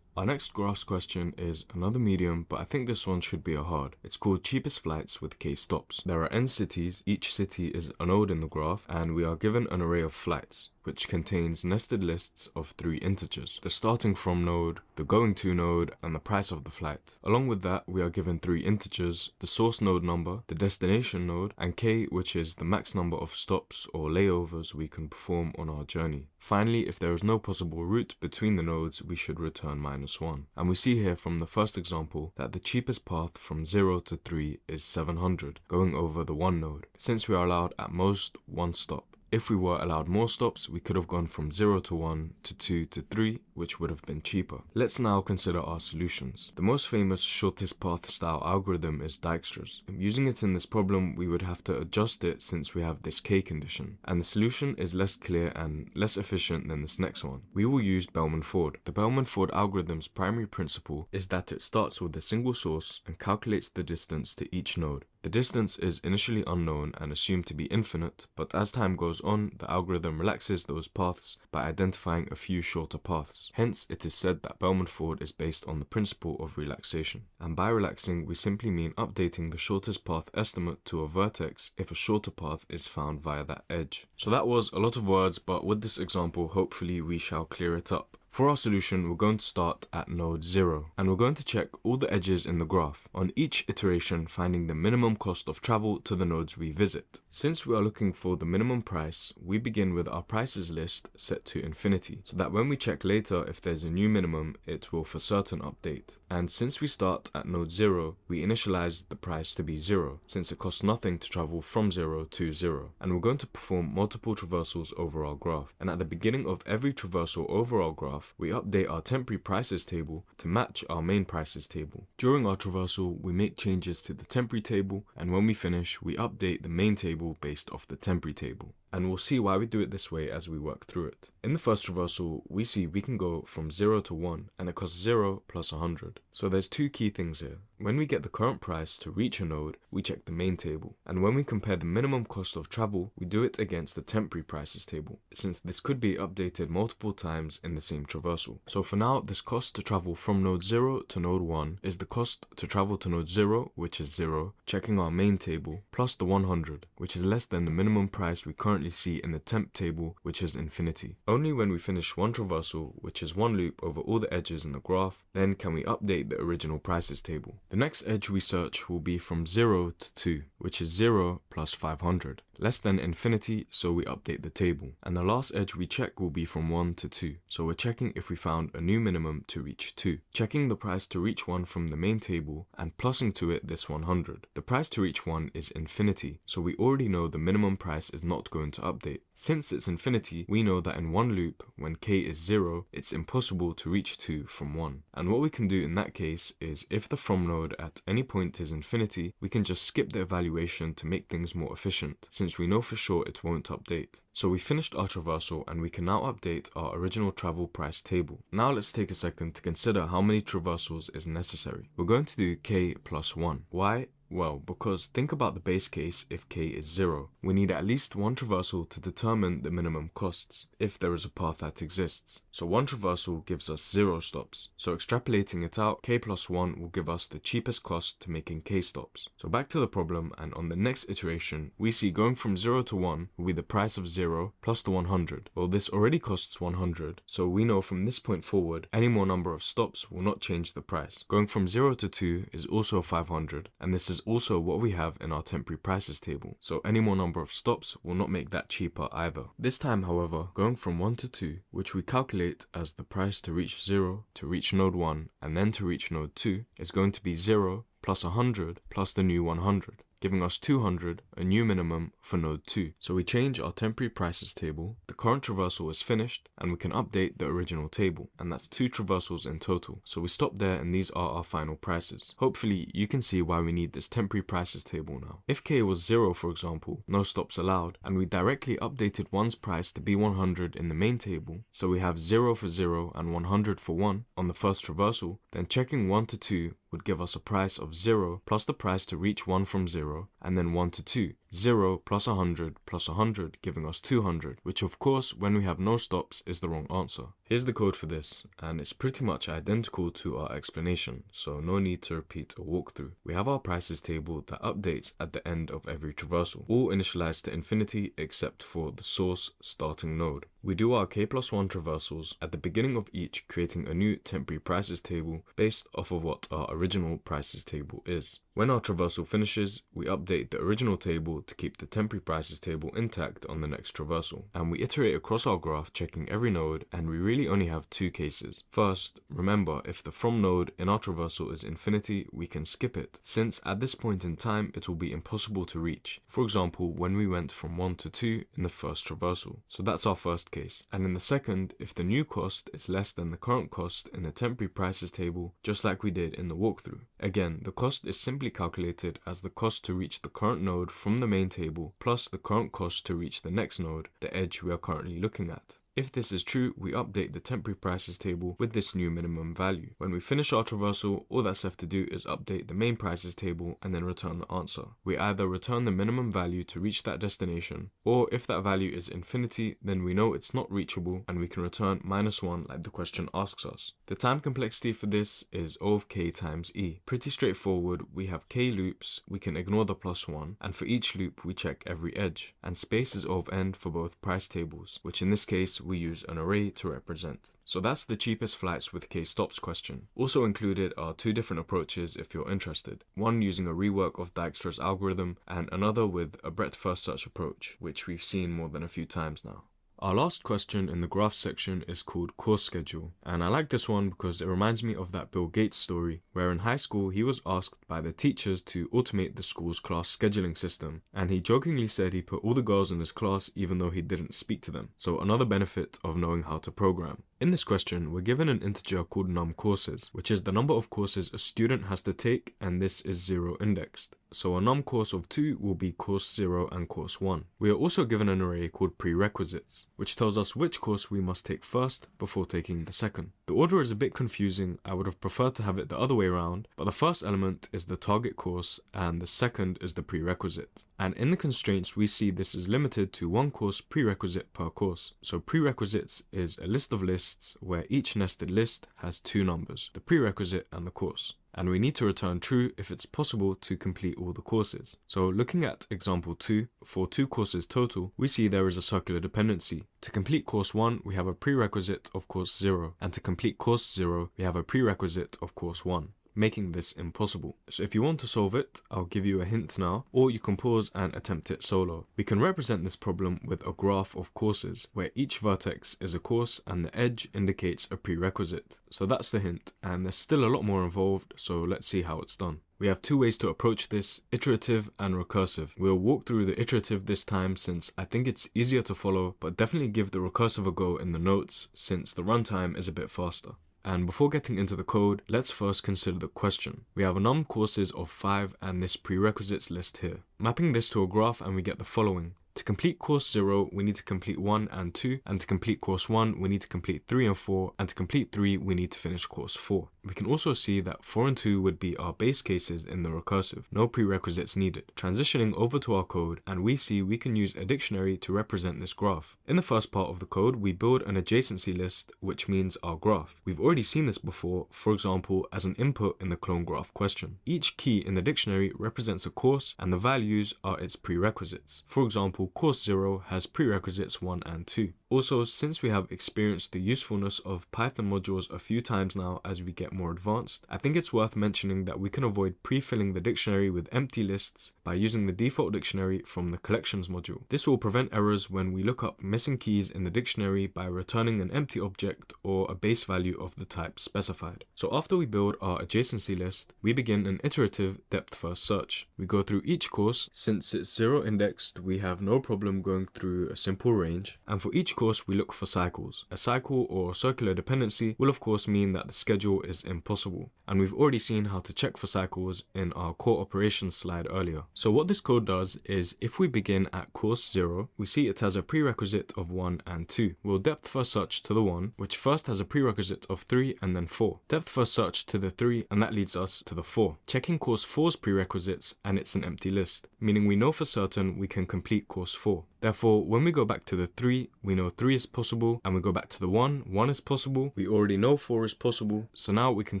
Our next graphs question is another medium, but I think this one should be a hard. It's called cheapest flights with k stops. There are n cities, each city is a node in the graph, and we are given an array of flights, which contains nested lists of 3 integers. The starting from node, the going to node, and the price of the flight. Along with that, we are given 3 integers, the source node number, the destination node, and k, which is the max number of stops or layovers we can perform on our journey. Finally, if there is no possible route between the nodes, we should return -1. And we see here from the first example that the cheapest path from 0 to 3 is 700, going over the 1 node, since we are allowed at most 1 stop. If we were allowed more stops, we could have gone from 0 to 1 to 2 to 3, which would have been cheaper. Let's now consider our solutions. The most famous shortest path style algorithm is Dijkstra's. Using it in this problem, we would have to adjust it since we have this k condition, and the solution is less clear and less efficient than this next one. We will use Bellman-Ford. The Bellman-Ford algorithm's primary principle is that it starts with a single source and calculates the distance to each node. The distance is initially unknown and assumed to be infinite, but as time goes on, the algorithm relaxes those paths by identifying a few shorter paths. Hence, it is said that Bellman-Ford is based on the principle of relaxation. And by relaxing, we simply mean updating the shortest path estimate to a vertex if a shorter path is found via that edge. So that was a lot of words, but with this example, hopefully we shall clear it up. For our solution, we're going to start at node 0, and we're going to check all the edges in the graph, on each iteration finding the minimum cost of travel to the nodes we visit. Since we are looking for the minimum price, we begin with our prices list set to infinity, so that when we check later if there's a new minimum, it will for certain update. And since we start at node 0, we initialize the price to be 0, since it costs nothing to travel from 0 to 0. And we're going to perform multiple traversals over our graph, and at the beginning of every traversal over our graph, we update our temporary prices table to match our main prices table. During our traversal, we make changes to the temporary table, and when we finish, we update the main table based off the temporary table. And we'll see why we do it this way as we work through it. In the first traversal, we see we can go from 0 to 1, and it costs 0 plus 100. So there's two key things here. When we get the current price to reach a node, we check the main table. And when we compare the minimum cost of travel, we do it against the temporary prices table, since this could be updated multiple times in the same traversal. So for now, this cost to travel from node 0 to node 1 is the cost to travel to node 0, which is 0, checking our main table, plus the 100, which is less than the minimum price we currently see in the temp table, which is infinity. Only when we finish one traversal, which is one loop over all the edges in the graph, then can we update the original prices table. The next edge we search will be from 0 to 2, which is 0 plus 500. Less than infinity, so we update the table. And the last edge we check will be from 1 to 2, so we're checking if we found a new minimum to reach 2. Checking the price to reach 1 from the main table and plussing to it this 100. The price to reach 1 is infinity, so we already know the minimum price is not going to update. Since it's infinity, we know that in one loop, when k is 0, it's impossible to reach 2 from 1. And what we can do in that case is, if the from node at any point is infinity, we can just skip the evaluation to make things more efficient, since we know for sure it won't update. So we finished our traversal and we can now update our original travel price table. Now let's take a second to consider how many traversals is necessary. We're going to do k plus 1. Why? Well, because think about the base case if k is 0. We need at least one traversal to determine the minimum costs, if there is a path that exists. So one traversal gives us 0 stops. So extrapolating it out, k plus 1 will give us the cheapest cost to making k stops. So back to the problem, and on the next iteration, we see going from 0 to 1 will be the price of 0 plus the 100. Well, this already costs 100, so we know from this point forward, any more number of stops will not change the price. Going from 0 to 2 is also 500, and this is also what we have in our temporary prices table, so any more number of stops will not make that cheaper either. This time, however, going from 1 to 2, which we calculate as the price to reach 0, to reach node 1, and then to reach node 2, is going to be 0 plus 100 plus the new 100. Giving us 200, a new minimum for node 2. So we change our temporary prices table, the current traversal is finished, and we can update the original table, and that's 2 traversals in total. So we stop there, and these are our final prices. Hopefully you can see why we need this temporary prices table now. If k was 0, for example, no stops allowed, and we directly updated 1's price to be 100 in the main table, so we have 0 for 0 and 100 for 1 on the first traversal, then checking 1 to 2 would give us a price of 0 plus the price to reach 1 from 0, and then 1 to 2. 0 plus 100 plus 100 giving us 200, which of course when we have no stops is the wrong answer. Here's the code for this, and it's pretty much identical to our explanation, so no need to repeat a walkthrough. We have our prices table that updates at the end of every traversal, all initialized to infinity except for the source starting node. We do our k plus 1 traversals at the beginning of each, creating a new temporary prices table based off of what our original prices table is. When our traversal finishes, we update the original table to keep the temporary prices table intact on the next traversal. And we iterate across our graph, checking every node, and we really only have two cases. First, remember, if the from node in our traversal is infinity, we can skip it, since at this point in time it will be impossible to reach. For example, when we went from 1 to 2 in the first traversal. So that's our first case. And in the second, if the new cost is less than the current cost in the temporary prices table, just like we did in the walkthrough. Again, the cost is simply calculated as the cost to reach the current node from the main table plus the current cost to reach the next node, the edge we are currently looking at. If this is true, we update the temporary prices table with this new minimum value. When we finish our traversal, all that's left to do is update the main prices table and then return the answer. We either return the minimum value to reach that destination, or if that value is infinity, then we know it's not reachable and we can return -1 like the question asks us. The time complexity for this is O of k times e. Pretty straightforward. We have k loops, we can ignore the +1, and for each loop we check every edge. And space is O of n for both price tables, which in this case we use an array to represent. So that's the cheapest flights with k-stops question. Also included are two different approaches if you're interested. One using a rework of Dijkstra's algorithm and another with a breadth first search approach, which we've seen more than a few times now. Our last question in the graph section is called course schedule, and I like this one because it reminds me of that Bill Gates story where in high school he was asked by the teachers to automate the school's class scheduling system, and he jokingly said he put all the girls in his class even though he didn't speak to them. So another benefit of knowing how to program. In this question, we're given an integer called num courses, which is the number of courses a student has to take, and this is 0 indexed. So a num course of 2 will be course 0 and course 1. We are also given an array called prerequisites, which tells us which course we must take first before taking the second. The order is a bit confusing. I would have preferred to have it the other way around, but the first element is the target course and the second is the prerequisite. And in the constraints we see this is limited to one course prerequisite per course. So prerequisites is a list of lists where each nested list has two numbers, the prerequisite and the course. And we need to return true if it's possible to complete all the courses. So looking at example 2, for 2 courses total, we see there is a circular dependency. To complete course 1, we have a prerequisite of course 0, and to complete course 0, we have a prerequisite of course 1, making this impossible. So if you want to solve it, I'll give you a hint now, or you can pause and attempt it solo. We can represent this problem with a graph of courses, where each vertex is a course and the edge indicates a prerequisite. So that's the hint, and there's still a lot more involved, so let's see how it's done. We have two ways to approach this, iterative and recursive. We'll walk through the iterative this time since I think it's easier to follow, but definitely give the recursive a go in the notes since the runtime is a bit faster. And before getting into the code, let's first consider the question. We have a num courses of 5 and this prerequisites list here. Mapping this to a graph and we get the following. To complete course 0, we need to complete 1 and 2, and to complete course 1, we need to complete 3 and 4, and to complete 3, we need to finish course 4. We can also see that 4 and 2 would be our base cases in the recursive, no prerequisites needed. Transitioning over to our code, and we see we can use a dictionary to represent this graph. In the first part of the code, we build an adjacency list, which means our graph. We've already seen this before, for example, as an input in the clone graph question. Each key in the dictionary represents a course, and the values are its prerequisites. For example, course 0 has prerequisites 1 and 2. Also, since we have experienced the usefulness of Python modules a few times now as we get more advanced, I think it's worth mentioning that we can avoid pre-filling the dictionary with empty lists by using the default dictionary from the collections module. This will prevent errors when we look up missing keys in the dictionary by returning an empty object or a base value of the type specified. So after we build our adjacency list, we begin an iterative depth-first search. We go through each course. Since it's 0 indexed, we have no problem going through a simple range, and for each course we look for cycles. A cycle or circular dependency will of course mean that the schedule is impossible, and we've already seen how to check for cycles in our core operations slide earlier. So what this code does is if we begin at course 0, we see it has a prerequisite of 1 and 2. We'll depth first search to the 1, which first has a prerequisite of 3 and then 4. Depth first search to the 3, and that leads us to the 4. Checking course 4's prerequisites, and it's an empty list, meaning we know for certain we can complete course 4. Therefore, when we go back to the 3, we know 3 is possible, and we go back to the 1 is possible. We already know 4 is possible, so now we can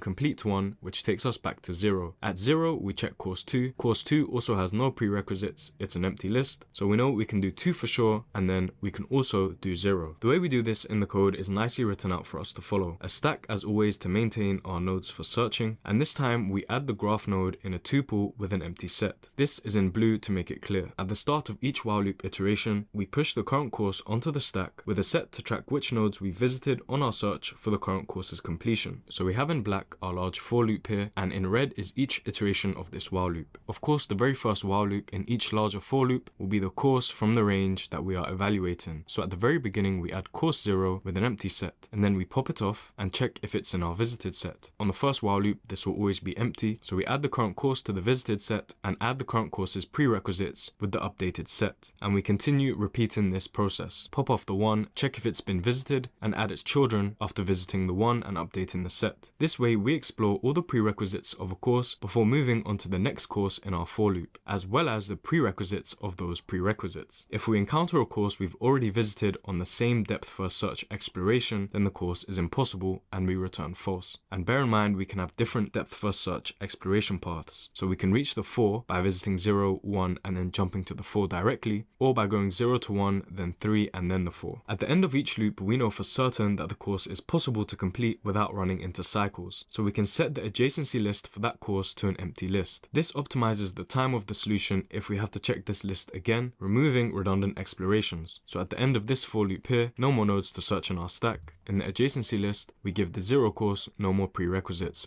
complete 1, which takes us back to 0. At 0, we check course 2. Course 2 also has no prerequisites, it's an empty list, so we know we can do 2 for sure, and then we can also do 0. The way we do this in the code is nicely written out for us to follow. A stack as always to maintain our nodes for searching, and this time we add the graph node in a tuple with an empty set. This is in blue to make it clear. At the start of each while loop iteration, we push the current course onto the stack with a set to track which nodes we visited on our search for the current course's completion. So we have in black our large for loop here, and in red is each iteration of this while loop. Of course, the very first while loop in each larger for loop will be the course from the range that we are evaluating. So at the very beginning we add course 0 with an empty set, and then we pop it off and check if it's in our visited set. On the first while loop this will always be empty, so we add the current course to the visited set and add the current course's prerequisites with the updated set. And we continue repeating this process. Pop off the 1, check if it's been visited, and add its children after visiting the 1 and updating the set. This way we explore all the prerequisites of a course before moving on to the next course in our for loop, as well as the prerequisites of those prerequisites. If we encounter a course we've already visited on the same depth first search exploration, then the course is impossible and we return false. And bear in mind we can have different depth first search exploration paths, so we can reach the 4 by visiting 0, 1 and then jumping to the 4 directly, or by going 0 to 1, then 3 and then the 4. At the end of each loop we know for certain that the course is possible to complete without running into cycles, so we can set the adjacency list for that course to an empty list. This optimizes the time of the solution if we have to check this list again, removing redundant explorations. So at the end of this for loop here, no more nodes to search in our stack. In the adjacency list, we give the 0 course no more prerequisites.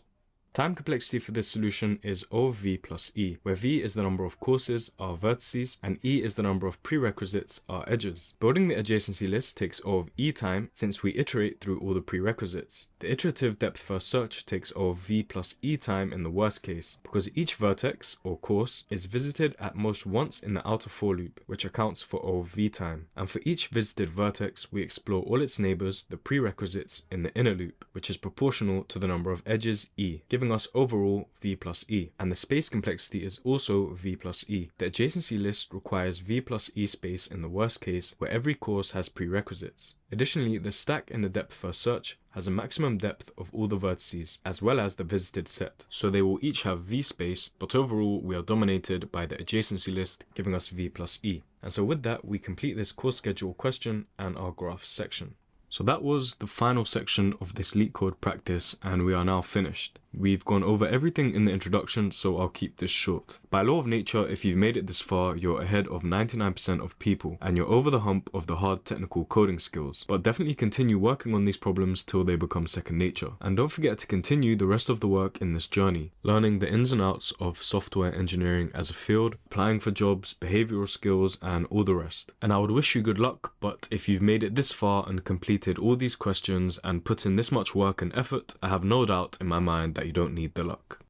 Time complexity for this solution is O of V plus E, where V is the number of courses, our vertices, and E is the number of prerequisites, our edges. Building the adjacency list takes O of E time since we iterate through all the prerequisites. The iterative depth first search takes O of V plus E time in the worst case, because each vertex, or course, is visited at most once in the outer for loop, which accounts for O of V time. And for each visited vertex, we explore all its neighbors, the prerequisites, in the inner loop, which is proportional to the number of edges, E, giving us overall V plus E, and the space complexity is also V plus E. The adjacency list requires V plus E space in the worst case, where every course has prerequisites. Additionally, the stack in the depth first search has a maximum depth of all the vertices, as well as the visited set, so they will each have V space, but overall we are dominated by the adjacency list, giving us V plus E. And so with that, we complete this course schedule question and our graphs section. So that was the final section of this LeetCode practice, and we are now finished. We've gone over everything in the introduction, so I'll keep this short. By law of nature, if you've made it this far, you're ahead of 99% of people, and you're over the hump of the hard technical coding skills. But definitely continue working on these problems till they become second nature. And don't forget to continue the rest of the work in this journey, learning the ins and outs of software engineering as a field, applying for jobs, behavioral skills, and all the rest. And I would wish you good luck, but if you've made it this far and completed all these questions and put in this much work and effort, I have no doubt in my mind that you don't need the luck.